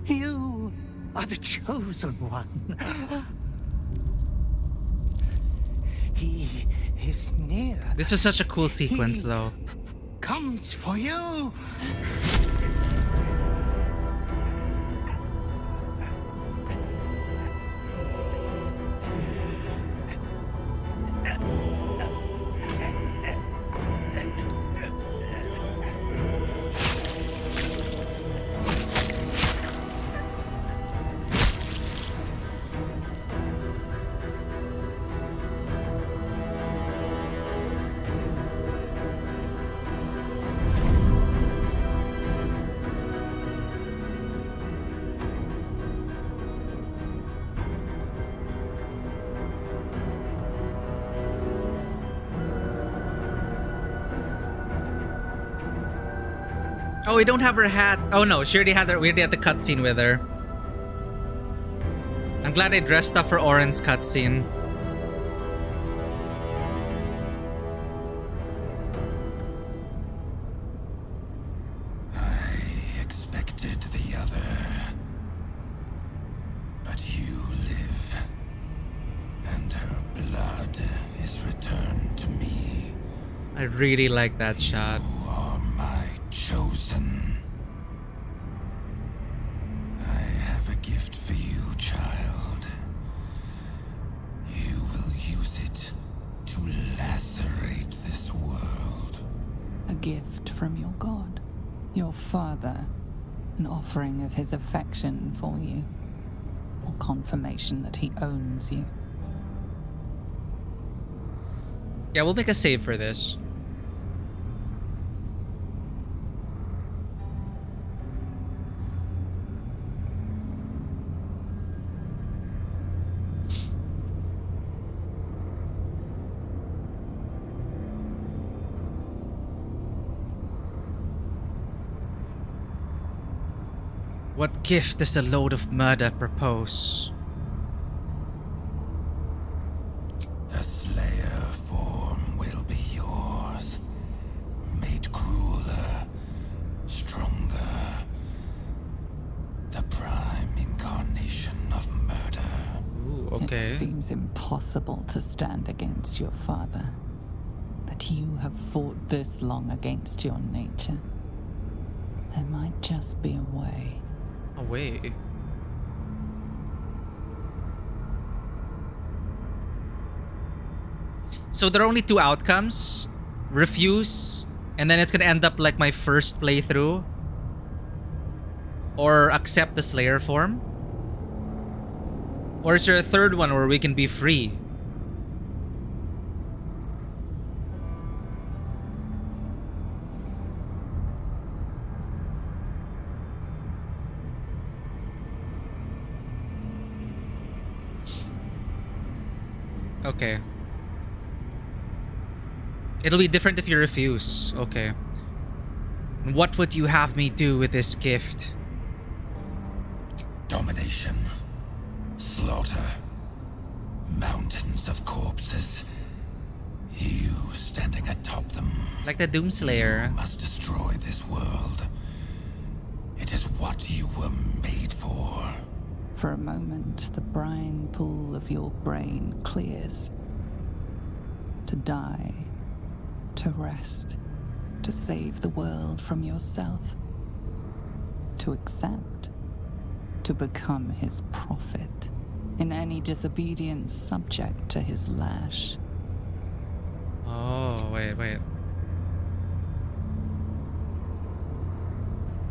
you are the chosen one. He is near. This is such a cool sequence, though. Comes for you. Oh, we don't have her hat. Oh no, she already had her. We already had the cutscene with her. I'm glad I dressed up for Oren's cutscene. I expected the other, but you live, and her blood is returned to me. I really like that shot. Chosen. I have a gift for you, child. You will use it to lacerate this world. A gift from your god, your father, an offering of his affection for you, or confirmation that he owns you. Yeah, we'll make a save for this. What gift does the Lord of Murder propose? The Slayer form will be yours. Made crueler, stronger. The prime incarnation of murder. Ooh, okay. It seems impossible to stand against your father. That you have fought this long against your nature. There might just be a way. Away. So there are only two outcomes. Refuse, and then it's gonna end up like my first playthrough. Or accept the Slayer form. Or is there a third one where we can be free? Okay. It'll be different if you refuse. Okay. What would you have me do with this gift? Domination. Slaughter. Mountains of corpses. You standing atop them. Like the Doomslayer. You must destroy this world. It is what you were made for. For a moment, the brine pool of your brain clears. To die, to rest, to save the world from yourself. To accept, to become his prophet. In any disobedience, subject to his lash. Oh, wait.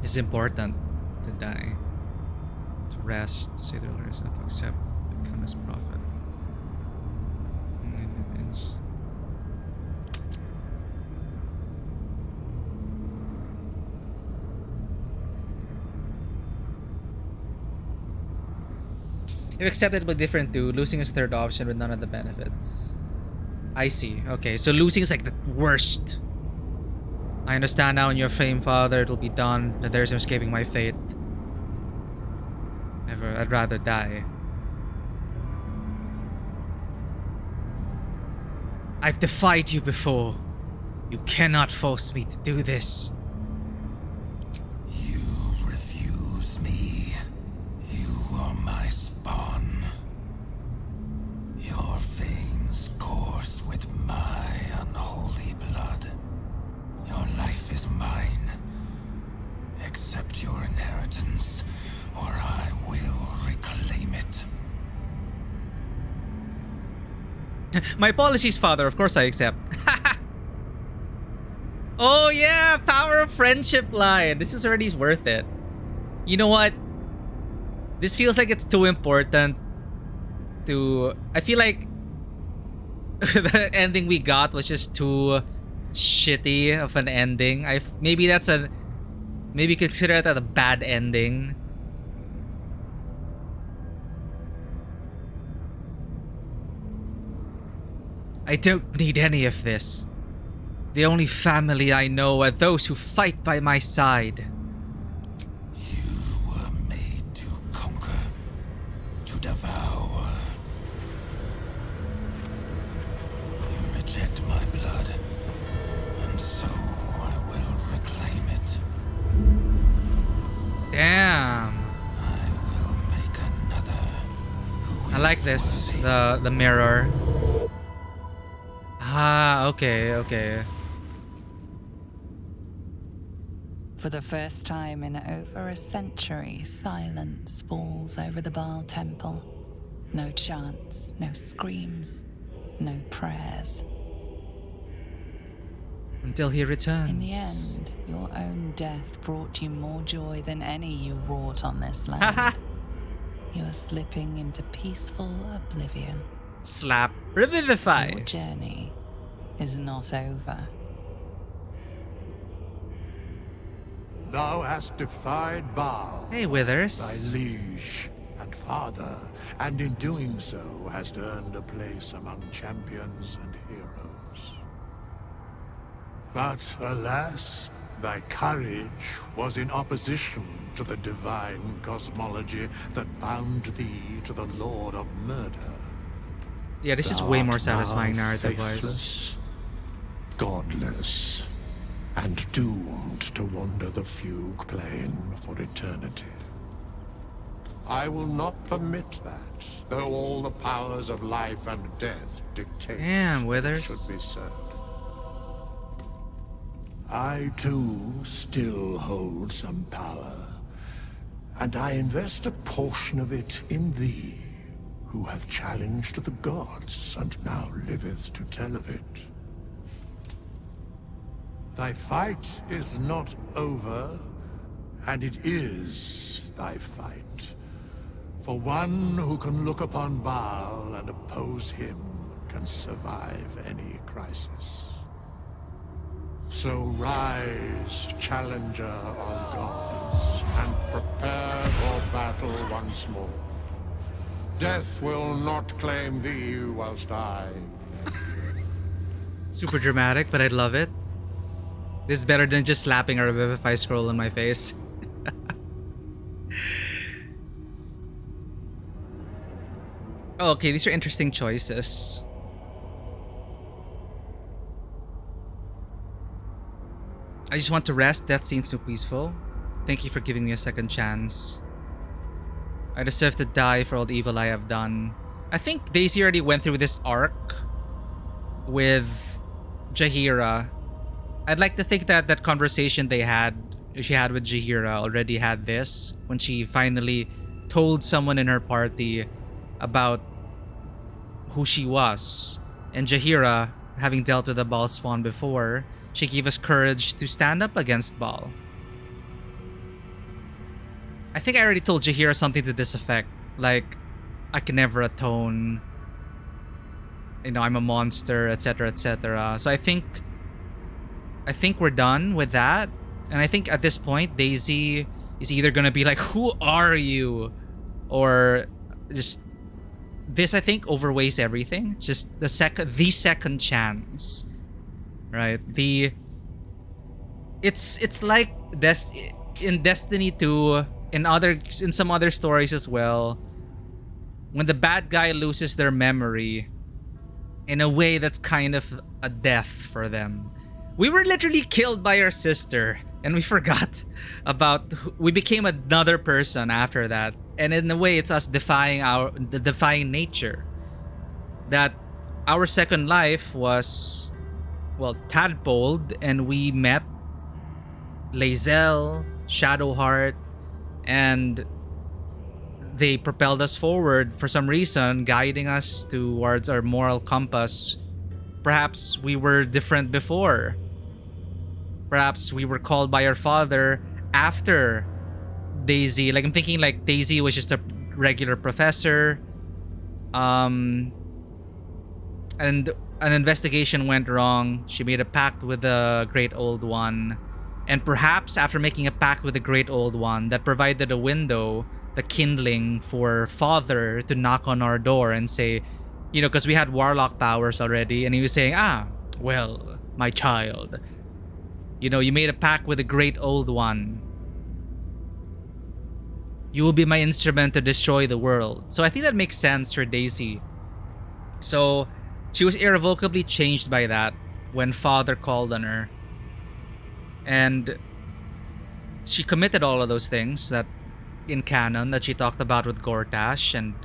It's important to die. To rest, to say the Lord is not to accept, become his prophet. If accepted, it will be different too. Losing is a third option with none of the benefits. I see. Okay, so losing is like the worst. I understand now in your fame, Father, it'll be done. That there's no escaping my fate. I'd rather die. I've defied you before. You cannot force me to do this. You refuse me. You are my spawn. Your veins course with my unholy blood. Your life is mine. Accept your inheritance, or I will reclaim it. My apologies, Father. Of course I accept. Oh yeah, power of friendship line. This is already worth it. You know what? This feels like it's too important to... I feel like the ending we got was just too shitty of an ending. Maybe that's a... Maybe consider it as a bad ending. I don't need any of this. The only family I know are those who fight by my side. You were made to conquer, to devour. You reject my blood, and so I will reclaim it. Damn. I will make another who I like this, the mirror. Ah, okay, okay. For the first time in over a century, silence falls over the Baal temple. No chants, no screams, no prayers. Until he returns. In the end, your own death brought you more joy than any you wrought on this land. You are slipping into peaceful oblivion. Slap. Revivify. Your journey is not over. Thou hast defied Baal, Hey, Withers. thy liege and father, and in doing so hast earned a place among champions and heroes. But alas, thy courage was in opposition to the divine cosmology that bound thee to the Lord of Murder. Yeah, this is way more satisfying narrative-wise. Faithless, godless, and doomed to wander the fugue plane for eternity. I will not permit that, though all the powers of life and death dictate Damn, Withers. should be so. I too still hold some power, and I invest a portion of it in thee, who hath challenged the gods and now liveth to tell of it. Thy fight is not over, and it is thy fight. For one who can look upon Baal and oppose him can survive any crisis. So rise, challenger of gods, and prepare for battle once more. Death will not claim thee whilst I... Super dramatic, but I love it. This is better than just slapping a Revivify scroll in my face. Oh, okay, these are interesting choices. I just want to rest. That seems so peaceful. Thank you for giving me a second chance. I deserve to die for all the evil I have done. I think Daisy already went through this arc with Jaheira. I'd like to think that that conversation she had with Jaheira already had this when she finally told someone in her party about who she was. And Jaheira, having dealt with the Baal spawn before, she gave us courage to stand up against Baal. I think I already told Jaheira something to this effect. Like, I can never atone. You know, I'm a monster, etc., etc. So I think we're done with that. And I think at this point, Daisy is either gonna be like, who are you? Or just... This, I think, overweighs everything. Just the second chance. Right? it's like in Destiny 2, in some other stories as well, when the bad guy loses their memory, in a way that's kind of a death for them. We were literally killed by our sister, and we forgot about, we became another person after that. And in a way, it's us defying defying nature. That our second life was, well, tadpoled, and we met Lae'zel, Shadowheart, and they propelled us forward for some reason, guiding us towards our moral compass. Perhaps we were different before. Perhaps we were called by our father after Daisy. Like, I'm thinking like Daisy was just a regular professor. And an investigation went wrong. She made a pact with the Great Old One. And perhaps after making a pact with the Great Old One, that provided a window, the kindling, for Father to knock on our door and say, you know, because we had warlock powers already, and he was saying, well, my child, you know, you made a pact with the Great Old One. You will be my instrument to destroy the world. So I think that makes sense for Daisy. So she was irrevocably changed by that when Father called on her. And she committed all of those things that in canon that she talked about with Gortash, and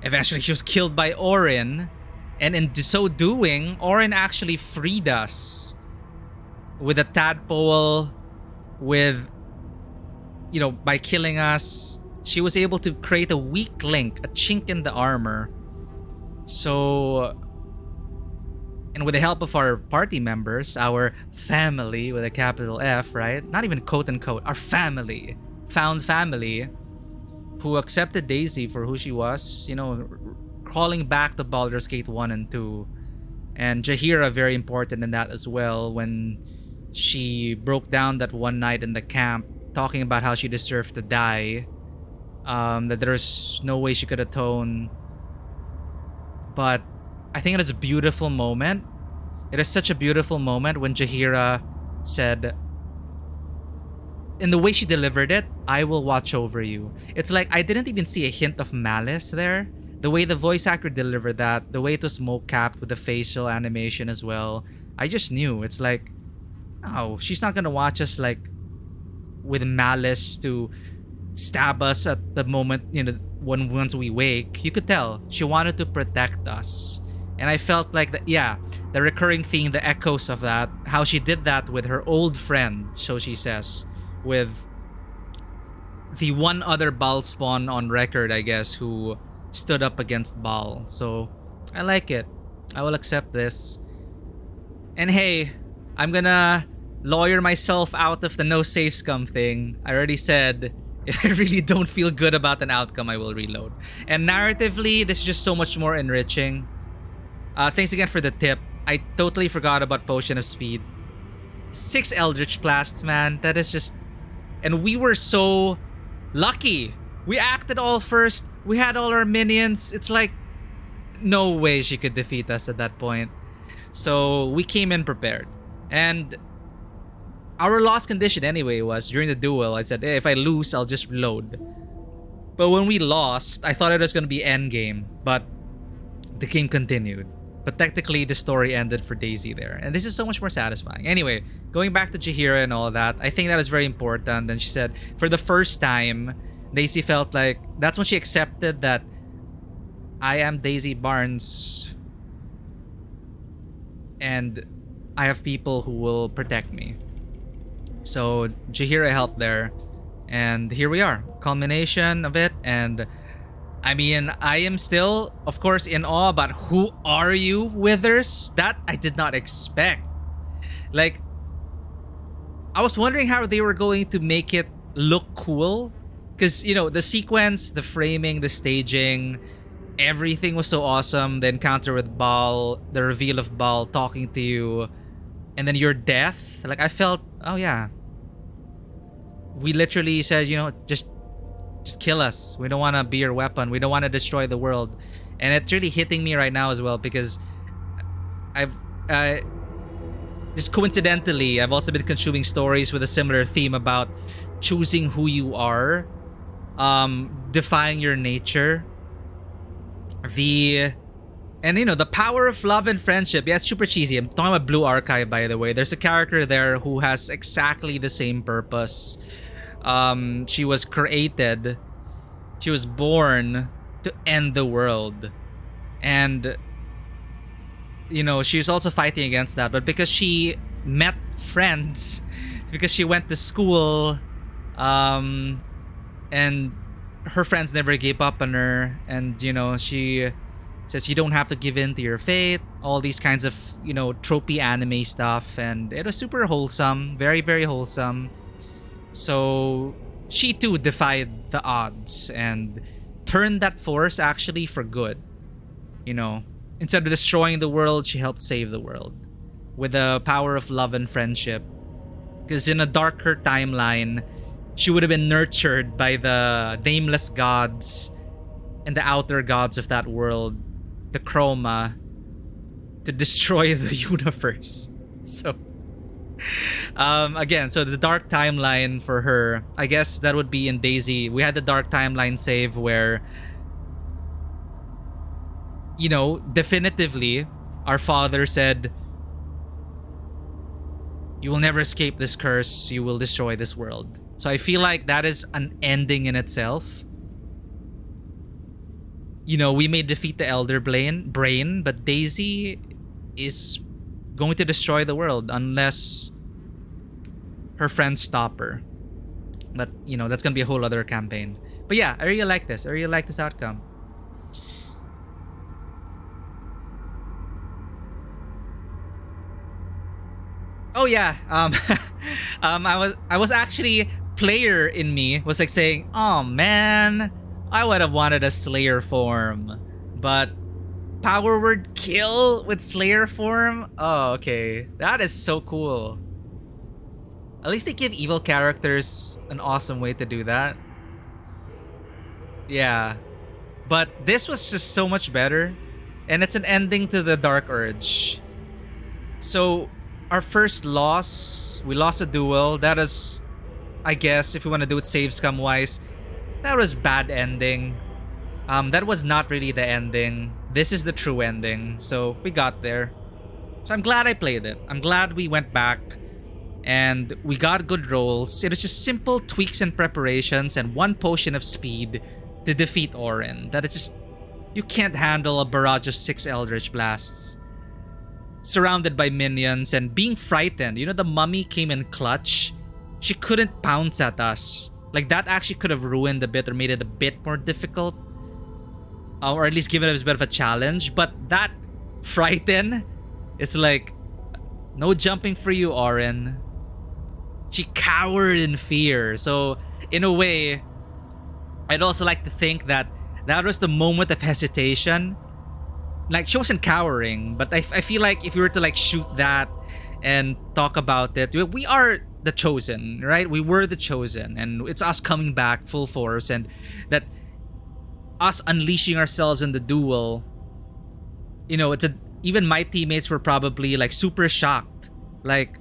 eventually she was killed by Orin. And in so doing, Orin actually freed us with a tadpole, with, you know, by killing us. She was able to create a weak link, a chink in the armor. So, and with the help of our party members, our family with a capital F, right? Not even quote unquote, our family, found family, who accepted Daisy for who she was, you know, crawling back to Baldur's Gate 1 and 2. And Jaheira, very important in that as well, when she broke down that one night in the camp, talking about how she deserved to die, that there's no way she could atone. But I think it is a beautiful moment. It is such a beautiful moment when Jaheira said, in the way she delivered it, I will watch over you. It's like I didn't even see a hint of malice there. The way the voice actor delivered that, the way it was mo-capped with the facial animation as well, I just knew. It's like, oh, she's not gonna watch us like with malice to stab us at the moment, you know, once we wake. You could tell she wanted to protect us. And I felt like that, yeah, the recurring theme, the echoes of that, how she did that with her old friend, so she says, with the one other Baal spawn on record, I guess, who stood up against Baal. So I like it. I will accept this. And hey, I'm gonna lawyer myself out of the no safe scum thing. I already said, if I really don't feel good about an outcome, I will reload. And narratively, this is just so much more enriching. Thanks again for the tip. I totally forgot about Potion of Speed. 6 Eldritch Blasts, man. That is just... And we were so lucky. We acted all first. We had all our minions. It's like, no way she could defeat us at that point. So we came in prepared. And our lost condition anyway was, during the duel, I said, hey, if I lose, I'll just reload. But when we lost, I thought it was going to be endgame. But the game continued. But technically, the story ended for Daisy there. And this is so much more satisfying. Anyway, going back to Jaheira and all that, I think that is very important. And she said, for the first time, Daisy felt like, that's when she accepted that I am Daisy Barnes. And I have people who will protect me. So Jaheira helped there. And here we are. Culmination of it. And I mean, I am still, of course, in awe about who are you, Withers? That I did not expect. Like, I was wondering how they were going to make it look cool. Because, you know, the sequence, the framing, the staging, everything was so awesome. The encounter with Baal, the reveal of Baal talking to you, and then your death. Like, I felt, oh yeah. We literally said, you know, just kill us. We don't want to be your weapon. We don't want to destroy the world. And it's really hitting me right now as well, because just coincidentally, I've also been consuming stories with a similar theme about choosing who you are, defying your nature. And you know, the power of love and friendship. Yeah, it's super cheesy. I'm talking about Blue Archive, by the way. There's a character there who has exactly the same purpose. She was created, she was born to end the world. And you know, she was also fighting against that, but because she met friends, because she went to school, and her friends never gave up on her, and you know, she says you don't have to give in to your fate, all these kinds of, you know, tropey anime stuff, and it was super wholesome, very, very wholesome. So she too defied the odds and turned that force actually for good. You know, instead of destroying the world, she helped save the world with the power of love and friendship. Because in a darker timeline, she would have been nurtured by the nameless gods and the outer gods of that world, the Chroma, to destroy the universe. So, again, so the dark timeline for her, I guess that would be in Daisy. We had the dark timeline save where, you know, definitively, our father said, you will never escape this curse, you will destroy this world. So I feel like that is an ending in itself. You know, we may defeat the Elder Brain, but Daisy is going to destroy the world unless her friends stop her. But, you know, that's going to be a whole other campaign. But yeah, I really like this. I really like this outcome. Oh yeah, I was actually, player in me was like saying, oh man, I would have wanted a Slayer form, but power word kill with Slayer form? Oh, okay, that is so cool. At least they give evil characters an awesome way to do that. Yeah, but this was just so much better, and it's an ending to the Dark Urge. So our first loss, we lost a duel. That is, I guess, if we want to do it save scum wise, that was bad ending. That was not really the ending. This is the true ending. So we got there. So I'm glad I played it. I'm glad we went back and we got good rolls. It was just simple tweaks and preparations and one potion of speed to defeat Orin. That is just, you can't handle a barrage of 6 Eldritch Blasts surrounded by minions and being frightened. You know, the mummy came in clutch. She couldn't pounce at us. Like, that actually could have ruined a bit or made it a bit more difficult. Or at least given it a bit of a challenge. But that frighten, it's like, no jumping for you, Orin. She cowered in fear. So, in a way, I'd also like to think that that was the moment of hesitation. Like, she wasn't cowering, but I feel like if we were to like shoot that and talk about it, we are the chosen, right? We were the chosen, and it's us coming back full force, and that us unleashing ourselves in the duel. You know, even my teammates were probably like super shocked. Like,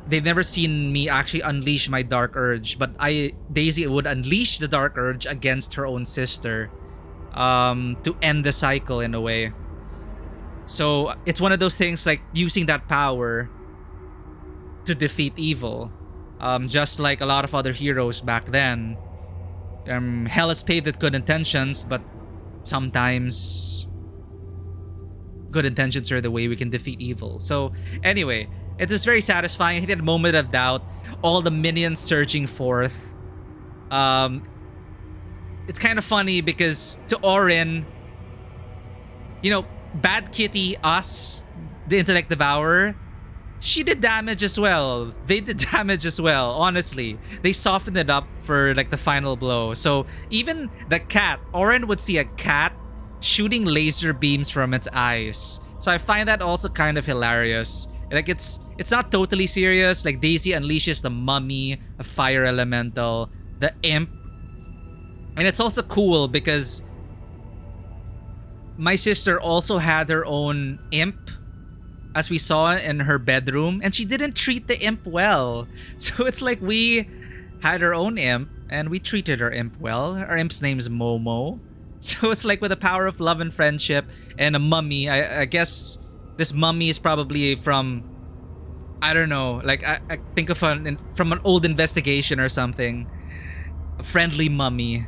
they've never seen me actually unleash my Dark Urge, but Daisy would unleash the Dark Urge against her own sister, to end the cycle in a way. So it's one of those things, like using that power to defeat evil, just like a lot of other heroes back then. Hell is paved with good intentions, but sometimes good intentions are the way we can defeat evil. So anyway, it was very satisfying. I hit that moment of doubt, all the minions surging forth. It's kind of funny because to Orin, you know, Bad Kitty, us, the Intellect Devourer, she did damage as well. They did damage as well, honestly. They softened it up for like the final blow. So even the cat, Orin would see a cat shooting laser beams from its eyes. So I find that also kind of hilarious. Like, it's not totally serious. Like, Daisy unleashes the mummy, a fire elemental, the imp. And it's also cool because my sister also had her own imp. as we saw in her bedroom, and she didn't treat the imp well. So it's like we had our own imp, and we treated our imp well. Our imp's name's Momo. So it's like with the power of love and friendship and a mummy. I guess this mummy is probably from, I don't know, like I think of from an old investigation or something. A friendly mummy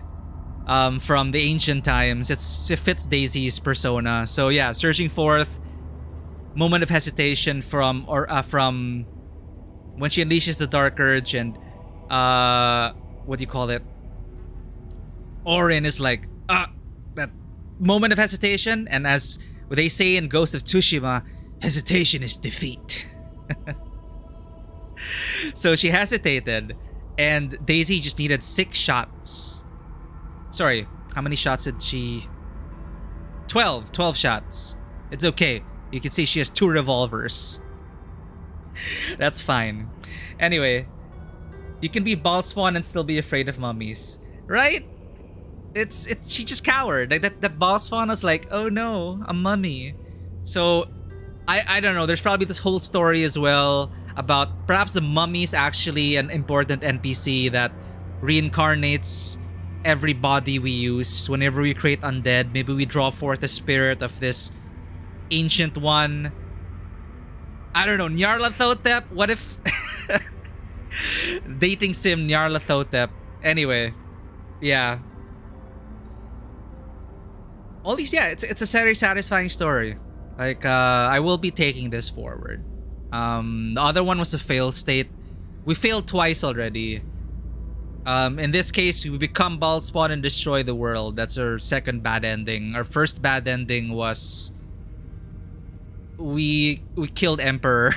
from the ancient times. It fits Daisy's persona. So yeah, surging forth, moment of hesitation from when she unleashes the dark urge, and what do you call it? Orin is like that moment of hesitation, and as they say in Ghost of Tsushima, hesitation is defeat. So she hesitated, and Daisy just needed 6 shots. Sorry, how many shots did she? 12 shots. It's okay. You can see she has 2 revolvers. That's fine. Anyway, you can be Baldspawn and still be afraid of mummies, right? She just cowered. Like that Baldspawn was like, oh no, a mummy. So I don't know. There's probably this whole story as well about perhaps the mummy is actually an important NPC that reincarnates every body we use. Whenever we create undead, maybe we draw forth the spirit of this ancient one. I don't know, Nyarlathotep? What if dating sim Nyarlathotep? Anyway, yeah. All these, yeah, it's a very satisfying story. Like, I will be taking this forward. The other one was a fail state. We failed twice already. In this case, we become Baldspawn and destroy the world. That's our second bad ending. Our first bad ending was we killed Emperor.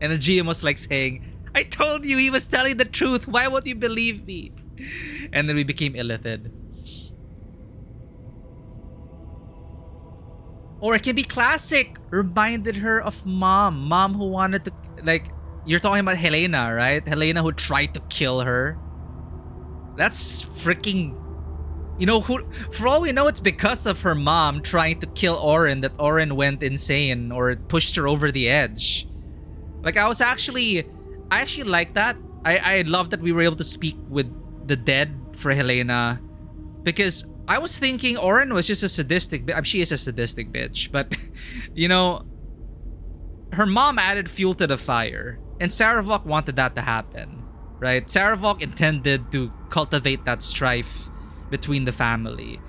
And the GM was like saying, I told you he was telling the truth. Why won't you believe me? And then we became Illithid. Or it can be classic. Reminded her of mom. Mom who wanted to, like, you're talking about Helena, right? Helena who tried to kill her. That's freaking, you know, who, for all we know, it's because of her mom trying to kill Orin that Orin went insane or pushed her over the edge. Like, I actually like that. I love that we were able to speak with the dead for Helena, because I was thinking Orin was just a sadistic, she is a sadistic bitch, but you know, her mom added fuel to the fire, and Saravok wanted that to happen, right? Saravok intended to cultivate that strife between the family.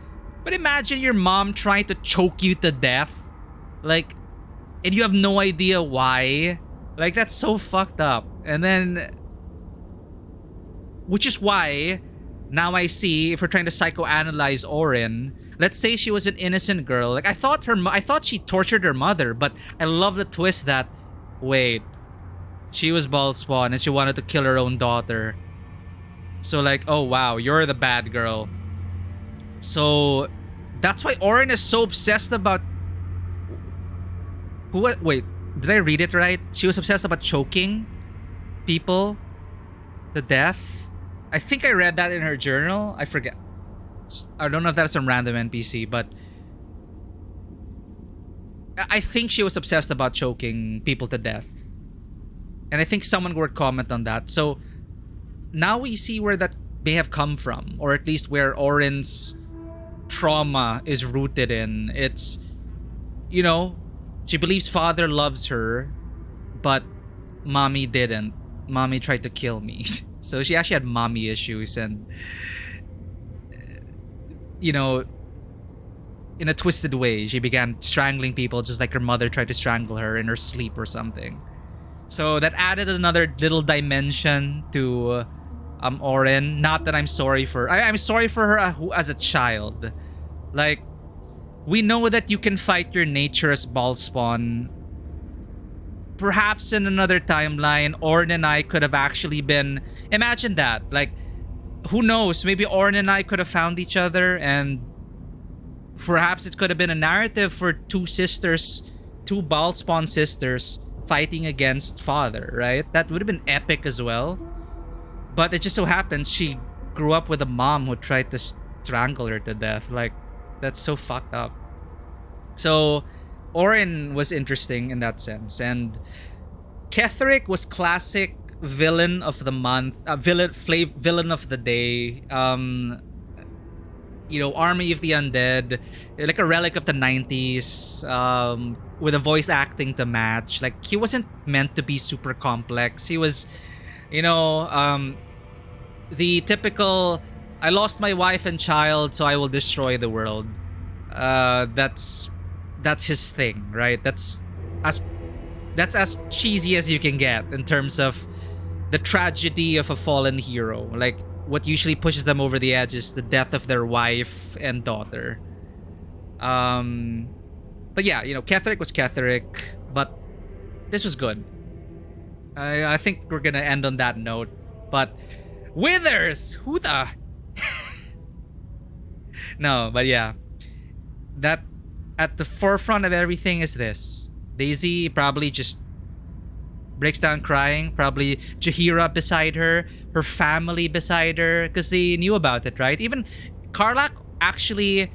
But imagine your mom trying to choke you to death, like, and you have no idea why. Like, that's so fucked up. And then, which is why now I see, if we're trying to psychoanalyze Orin, let's say she was an innocent girl. Like, I thought she tortured her mother, but I love the twist that, wait, she was Baldspawn and she wanted to kill her own daughter. So like, oh wow, you're the bad girl. So that's why Orin is so obsessed about wait, did I read it right? She was obsessed about choking people to death. I think I read that in her journal. I forget. I don't know if that's some random NPC, but I think she was obsessed about choking people to death. And I think someone would comment on that. So now we see where that may have come from, or at least where Orin's trauma is rooted in. It's, you know, she believes father loves her, but mommy didn't. Mommy tried to kill me. So she actually had mommy issues, and you know, in a twisted way, she began strangling people just like her mother tried to strangle her in her sleep or something. So that added another little dimension to Orin. Not that I'm sorry for her. I'm sorry for her as a child. Like, we know that you can fight your nature as Baldspawn. Perhaps in another timeline, Orin and I could have actually been... Imagine that. Like, who knows? Maybe Orin and I could have found each other, and perhaps it could have been a narrative for two Baldspawn sisters fighting against father, right? That would have been epic as well. But it just so happened she grew up with a mom who tried to strangle her to death. Like, that's so fucked up. So Orin was interesting in that sense, and Ketheric was classic villain of the month, villain of the day. Army of the Undead, like a relic of the 90s, with a voice acting to match. Like, he wasn't meant to be super complex. He was, the typical, I lost my wife and child, so I will destroy the world. That's his thing, right? That's as cheesy as you can get in terms of the tragedy of a fallen hero. Like, what usually pushes them over the edge is the death of their wife and daughter. But yeah, Ketheric was Ketheric, but this was good. I think we're gonna end on that note. But Withers, who the? No, but yeah, that at the forefront of everything is this. Daisy probably just breaks down crying, probably Jaheira beside her family beside her, because they knew about it, right? Even Karlach actually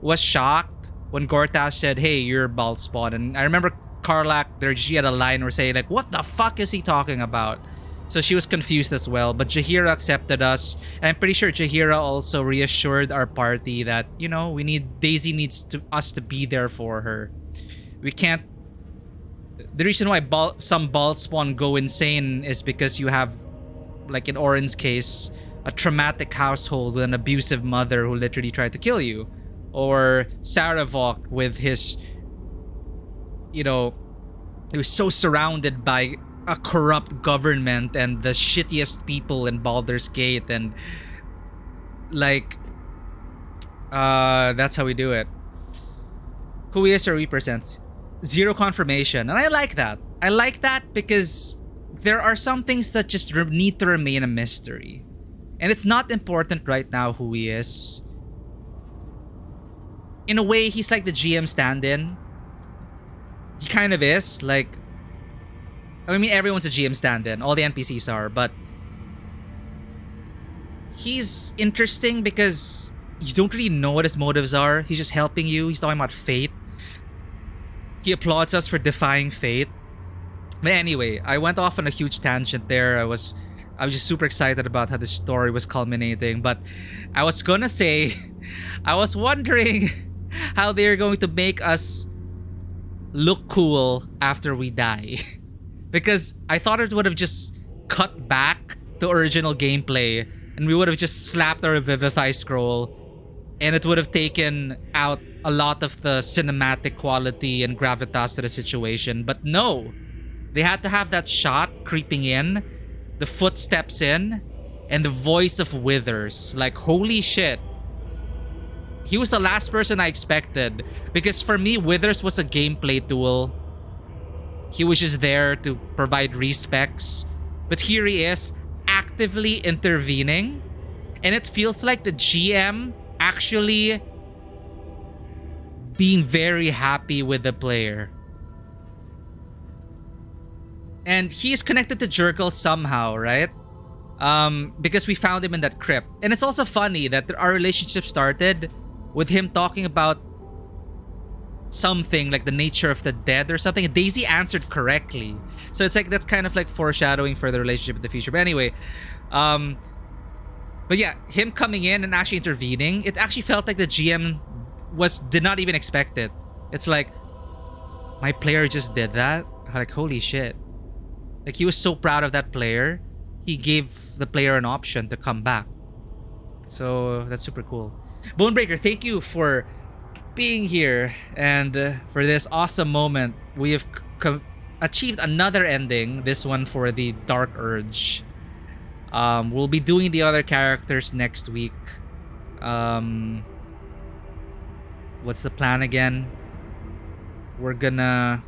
was shocked when Gortash said, hey, you're Baldspawn. And I remember Karlach, she had a line where saying, like, what the fuck is he talking about? So she was confused as well, but Jaheira accepted us. And I'm pretty sure Jaheira also reassured our party that, Daisy needs us to be there for her. We can't. The reason why some Baldspawn go insane is because you have, like in Orin's case, a traumatic household with an abusive mother who literally tried to kill you. Or Saravok with his, he was so surrounded by a corrupt government and the shittiest people in Baldur's Gate, and like, that's how we do it. Who is or represents? Zero confirmation, and I like that. I like that because there are some things that just need to remain a mystery, and it's not important right now who he is. In a way, he's like the GM stand-in. He kind of is. Like, I mean, everyone's a GM stand-in. All the NPCs are, but he's interesting because you don't really know what his motives are. He's just helping you. He's talking about fate. He applauds us for defying fate. But anyway, I went off on a huge tangent there. I was just super excited about how the story was culminating. But I was gonna say, I was wondering how they're going to make us look cool after we die. Because I thought it would have just cut back to original gameplay and we would have just slapped a Revivify scroll and it would have taken out a lot of the cinematic quality and gravitas to the situation. But no, they had to have that shot creeping in, the footsteps in, and the voice of Withers. Like, holy shit. He was the last person I expected, because for me, Withers was a gameplay tool. He was just there to provide respecs. But here he is, actively intervening, and it feels like the GM actually being very happy with the player. And he's connected to Jurgle somehow, right? Because we found him in that crypt. And it's also funny that our relationship started with him talking about something like the nature of the dead or something. And Daisy answered correctly. So it's like, that's kind of like foreshadowing for the relationship in the future. But anyway, but yeah, him coming in and actually intervening, it actually felt like the GM did not even expect it. It's like, my player just did that? Like, holy shit. Like, he was so proud of that player, he gave the player an option to come back. So that's super cool. Bonebreaker, thank you for being here and for this awesome moment. We have achieved another ending, this one for the Dark Urge. We'll be doing the other characters next week. What's the plan again? We're gonna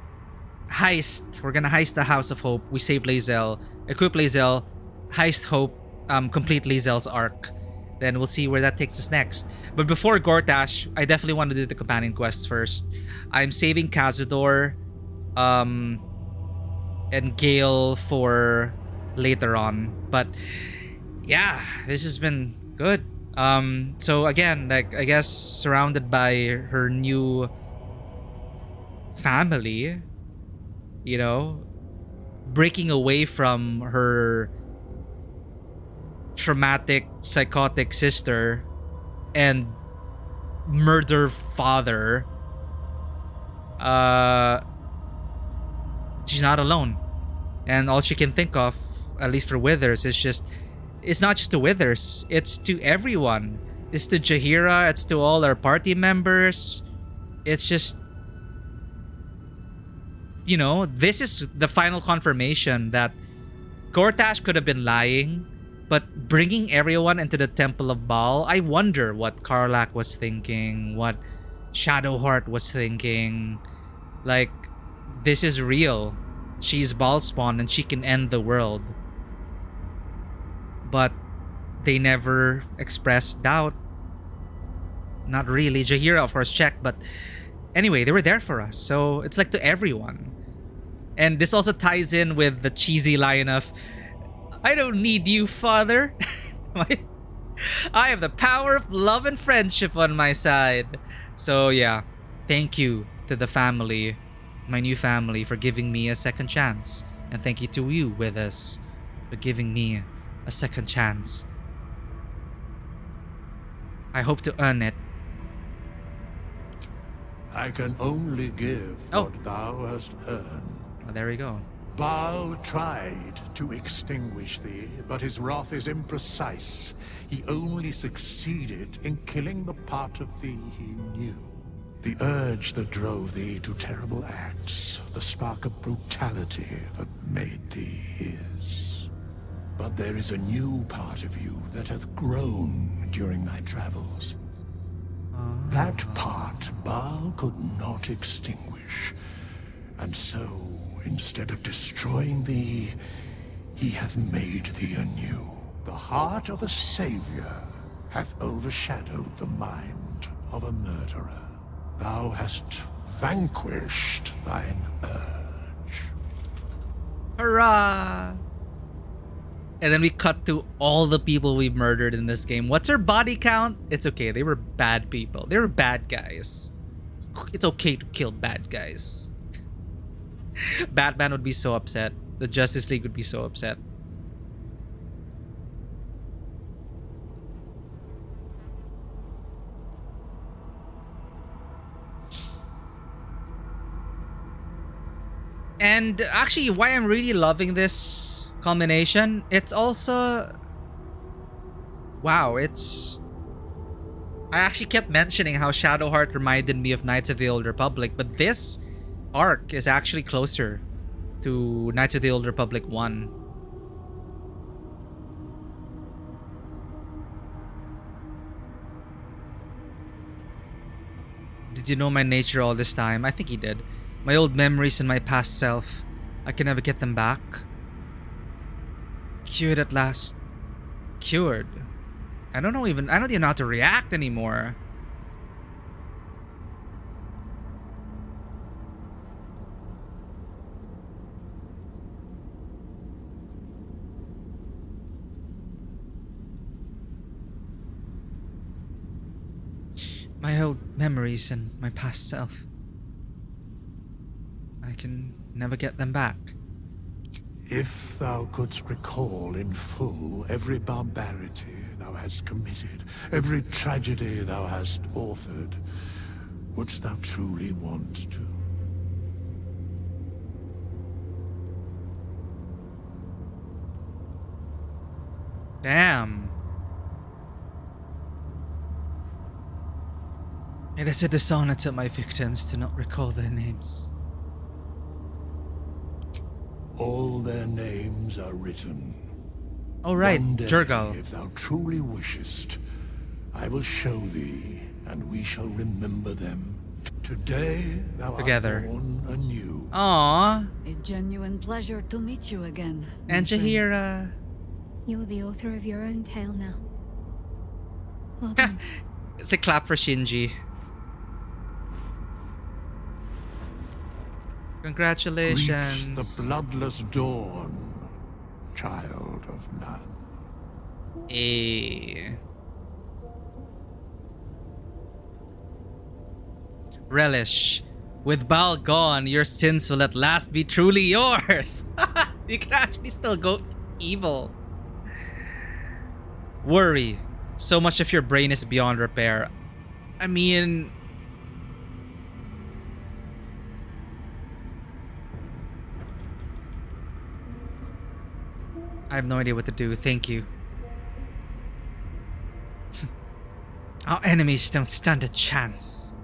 heist. We're gonna heist the House of Hope. We save Lae'zel, equip Lae'zel, heist Hope, complete Lae'zel's arc. Then we'll see where that takes us next. But before Gortash, I definitely want to do the companion quests first. I'm saving Cazador and Gale for later on. But yeah, this has been good. So again, like, I guess surrounded by her new family, you know, breaking away from her traumatic, psychotic sister and murder father, she's not alone. And all she can think of, at least for Withers, is just, it's not just to Withers, it's to everyone. It's to Jaheira, it's to all our party members. It's just, you know, this is the final confirmation that Gortash could have been lying, but bringing everyone into the Temple of Baal, I wonder what Karlach was thinking, what Shadowheart was thinking. Like, this is real. She's Baal spawn and she can end the world. But they never expressed doubt. Not really. Jaheira, of course, checked, but anyway, they were there for us. So it's like to everyone. And this also ties in with the cheesy line of, I don't need you, father. I have the power of love and friendship on my side. So yeah, thank you to the family, my new family, for giving me a second chance. And thank you to you, Withers, for giving me a second chance. I hope to earn it. I can only give what thou hast earned. Oh, there we go. Baal tried to extinguish thee, but his wrath is imprecise. He only succeeded in killing the part of thee he knew. The urge that drove thee to terrible acts, the spark of brutality that made thee his. But there is a new part of you that hath grown during thy travels. That part Baal could not extinguish, and so, instead of destroying thee, he hath made thee anew. The heart of a savior hath overshadowed the mind of a murderer. Thou hast vanquished thine urge. Hurrah! And then we cut to all the people we've murdered in this game. What's her body count? It's okay, they were bad people. They were bad guys. It's okay to kill bad guys. Batman would be so upset. The Justice League would be so upset. And actually, why I'm really loving this culmination, it's also... Wow, it's... I actually kept mentioning how Shadowheart reminded me of Knights of the Old Republic, but this arc is actually closer to Knights of the Old Republic 1. Did you know my nature all this time? I think he did. My old memories and my past self. I can never get them back. Cured at last. Cured. I don't even know how to react anymore. My old memories and my past self. I can never get them back. If thou couldst recall in full every barbarity thou hast committed, every tragedy thou hast authored, wouldst thou truly want to? Damn. It is a dishonor to my victims to not recall their names. All their names are written. Oh right, One day, Jurgal. if thou truly wishest, I will show thee, and we shall remember them. Today thou Together. art born anew. Aww. A genuine pleasure to meet you again. And Jaheira. You're the author of your own tale now. Well done. It's a clap for Shinji. Congratulations. Greet the bloodless dawn, child of none. Relish. With Baal gone, your sins will at last be truly yours. You can actually still go evil. Worry. So much of your brain is beyond repair. I mean... I have no idea what to do. Thank you. Our enemies don't stand a chance.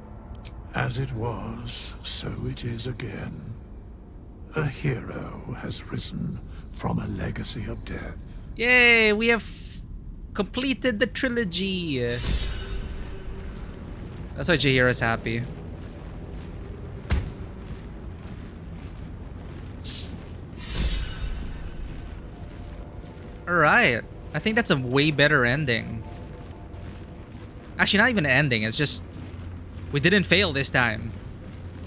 As it was, so it is again. A hero has risen from a legacy of death. Yay, we have completed the trilogy. That's why Jaheira's happy. Alright. I think that's a way better ending. Actually, not even an ending. It's just... we didn't fail this time.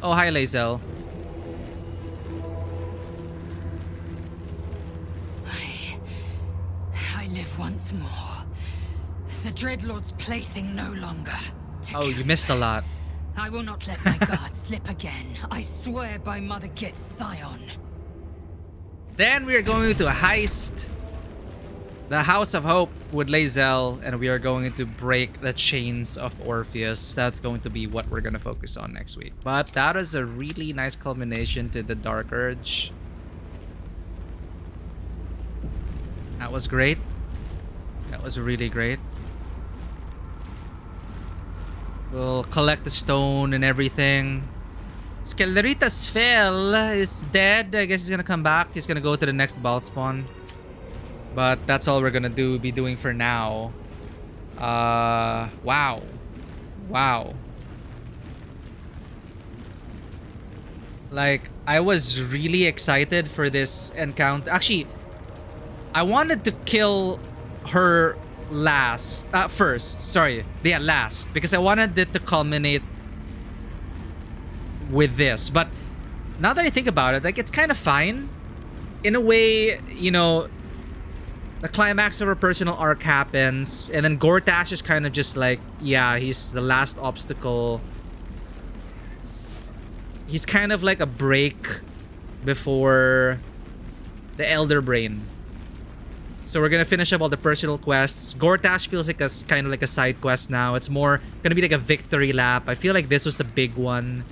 Oh, hi, Lae'zel. I live once more. The Dreadlord's plaything no longer. Oh, you missed a lot. I will not let my guard slip again. I swear by Mother Gith's Scion. Then we are going to heist the House of Hope with Lae'zel, and we are going to break the chains of Orpheus. That's going to be what we're going to focus on next week. But that is a really nice culmination to the Dark Urge. That was great. That was really great. We'll collect the stone and everything. Skelerita's Fell is dead. I guess he's gonna come back. He's gonna go to the next Balt spawn. But that's all we're gonna be doing for now. Wow. Wow. Like, I was really excited for this encounter. Actually, I wanted to kill her first. Sorry. Yeah, last. Because I wanted it to culminate with this. But now that I think about it, like, it's kind of fine. In a way, you know, the climax of her personal arc happens, and then Gortash is kind of just like, yeah, he's the last obstacle. He's kind of like a break before the Elder Brain. So we're gonna finish up all the personal quests. Gortash feels like a kind of like a side quest now. It's more gonna be like a victory lap. I feel like this was a big one,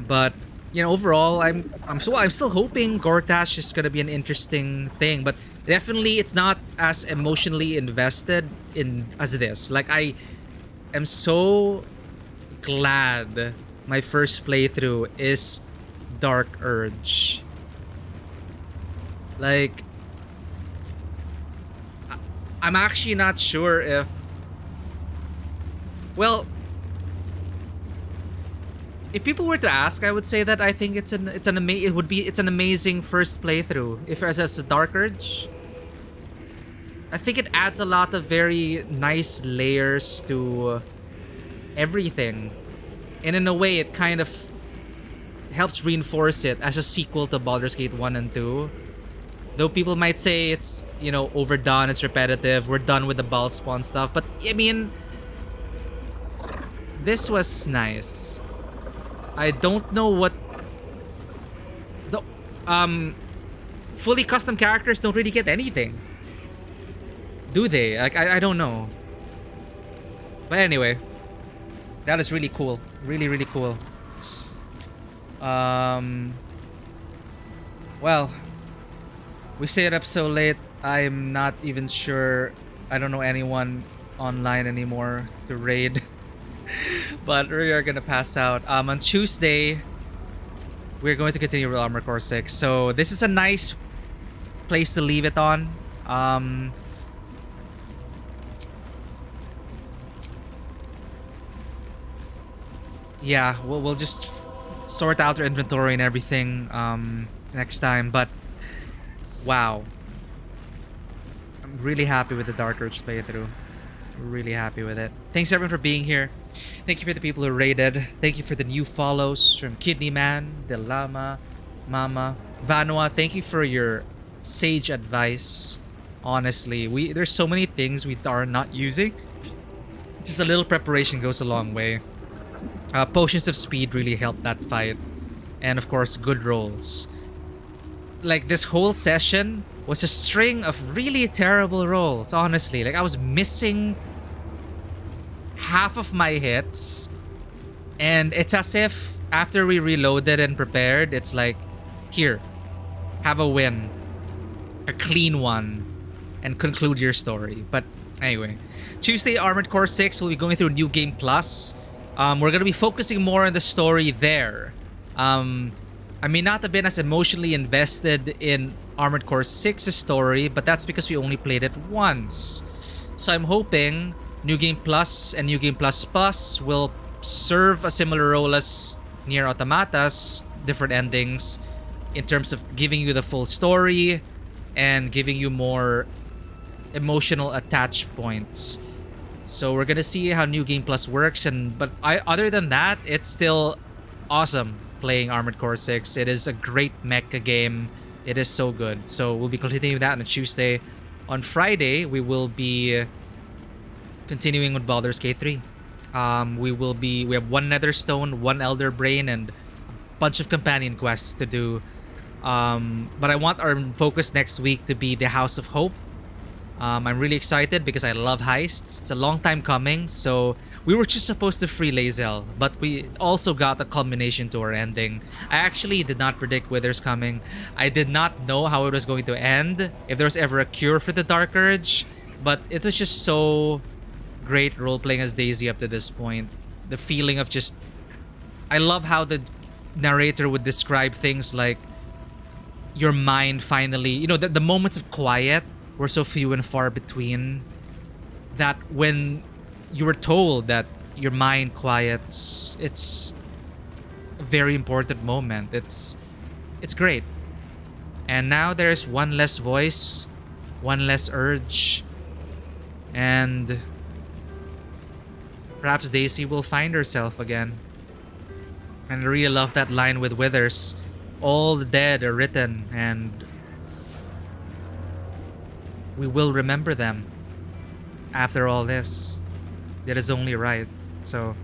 but you know, overall, I'm still hoping Gortash is gonna be an interesting thing. But definitely, it's not as emotionally invested in as this. Like, I am so glad my first playthrough is Dark Urge. Like, I'm actually not sure if... Well, if people were to ask, I would say that I think it's an amazing first playthrough. If as a Dark Urge, I think it adds a lot of very nice layers to everything, and in a way, it kind of helps reinforce it as a sequel to Baldur's Gate 1 and 2. Though people might say it's, you know, overdone, it's repetitive, we're done with the Balt spawn stuff. But, I mean, this was nice. I don't know what... The, fully custom characters don't really get anything. Do they? Like, I don't know. But anyway, that is really cool. Really, really cool. Well... We stayed up so late, I'm not even sure. I don't know anyone online anymore to raid. But we are gonna pass out. On Tuesday, we're going to continue with Armor Core 6. So this is a nice place to leave it on. Yeah, we'll just sort out our inventory and everything next time. But wow, I'm really happy with the Dark Urge playthrough. Really happy with it. Thanks everyone for being here. Thank you for the people who raided. Thank you for the new follows from Kidney Man, Delama, Mama, Vanua. Thank you for your sage advice. Honestly, there's so many things we are not using. Just a little preparation goes a long way. Potions of speed really helped that fight. And of course, good rolls. Like, this whole session was a string of really terrible rolls, honestly. Like, I was missing half of my hits. And it's as if after we reloaded and prepared, it's like, here, have a win. A clean one. And conclude your story. But anyway. Tuesday, Armored Core 6, we'll be going through New Game Plus. We're going to be focusing more on the story there. I may not have been as emotionally invested in Armored Core 6's story, but that's because we only played it once. So I'm hoping New Game Plus and New Game Plus Plus will serve a similar role as Nier Automata's different endings in terms of giving you the full story and giving you more emotional attach points. So we're gonna see how New Game Plus works, but other than that, it's still awesome playing Armored Core 6. It is a great mecha game. It is so good. So we'll be continuing that on a Tuesday. On Friday, we will be continuing with Baldur's Gate 3. We have one Nether Stone, one Elder Brain, and a bunch of companion quests to do. But I want our focus next week to be the House of Hope. I'm really excited because I love heists. It's a long time coming, so we were just supposed to free Lae'zel, but we also got a culmination to our ending. I actually did not predict Wither's coming. I did not know how it was going to end, if there was ever a cure for the Dark Urge, but it was just so great role-playing as Daisy up to this point. The feeling of just... I love how the narrator would describe things like your mind finally... You know, the moments of quiet were so few and far between that when you were told that your mind quiets, it's a very important moment. It's great. And now there's one less voice, one less urge, and perhaps Daisy will find herself again. And I really love that line with Withers. All the dead are written, and we will remember them after all this. That is only right. So,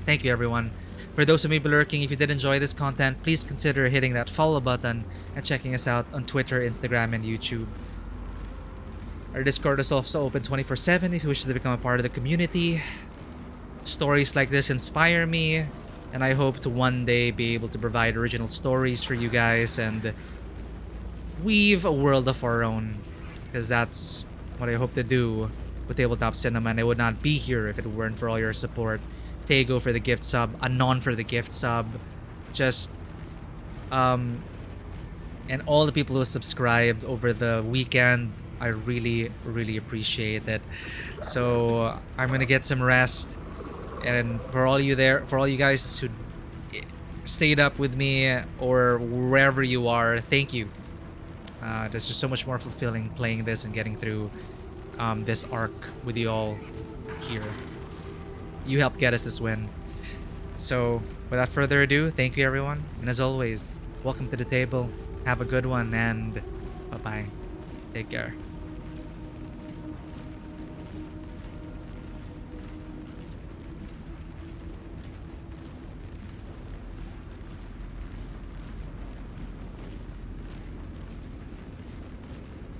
thank you everyone. For those who may be lurking, if you did enjoy this content, please consider hitting that follow button and checking us out on Twitter, Instagram, and YouTube. Our Discord is also open 24/7 if you wish to become a part of the community. Stories like this inspire me, and I hope to one day be able to provide original stories for you guys and weave a world of our own. Because that's what I hope to do with Tabletop Cinema, and I would not be here if it weren't for all your support. Tego for the gift sub, Anon for the gift sub, just and all the people who subscribed over the weekend. I really, really appreciate it. So I'm gonna get some rest, and for all you guys who stayed up with me or wherever you are, thank you. There's just so much more fulfilling playing this and getting through this arc with you all here. You helped get us this win. So without further ado, thank you everyone, and as always, welcome to the table. Have a good one, and bye-bye. Take care.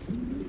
You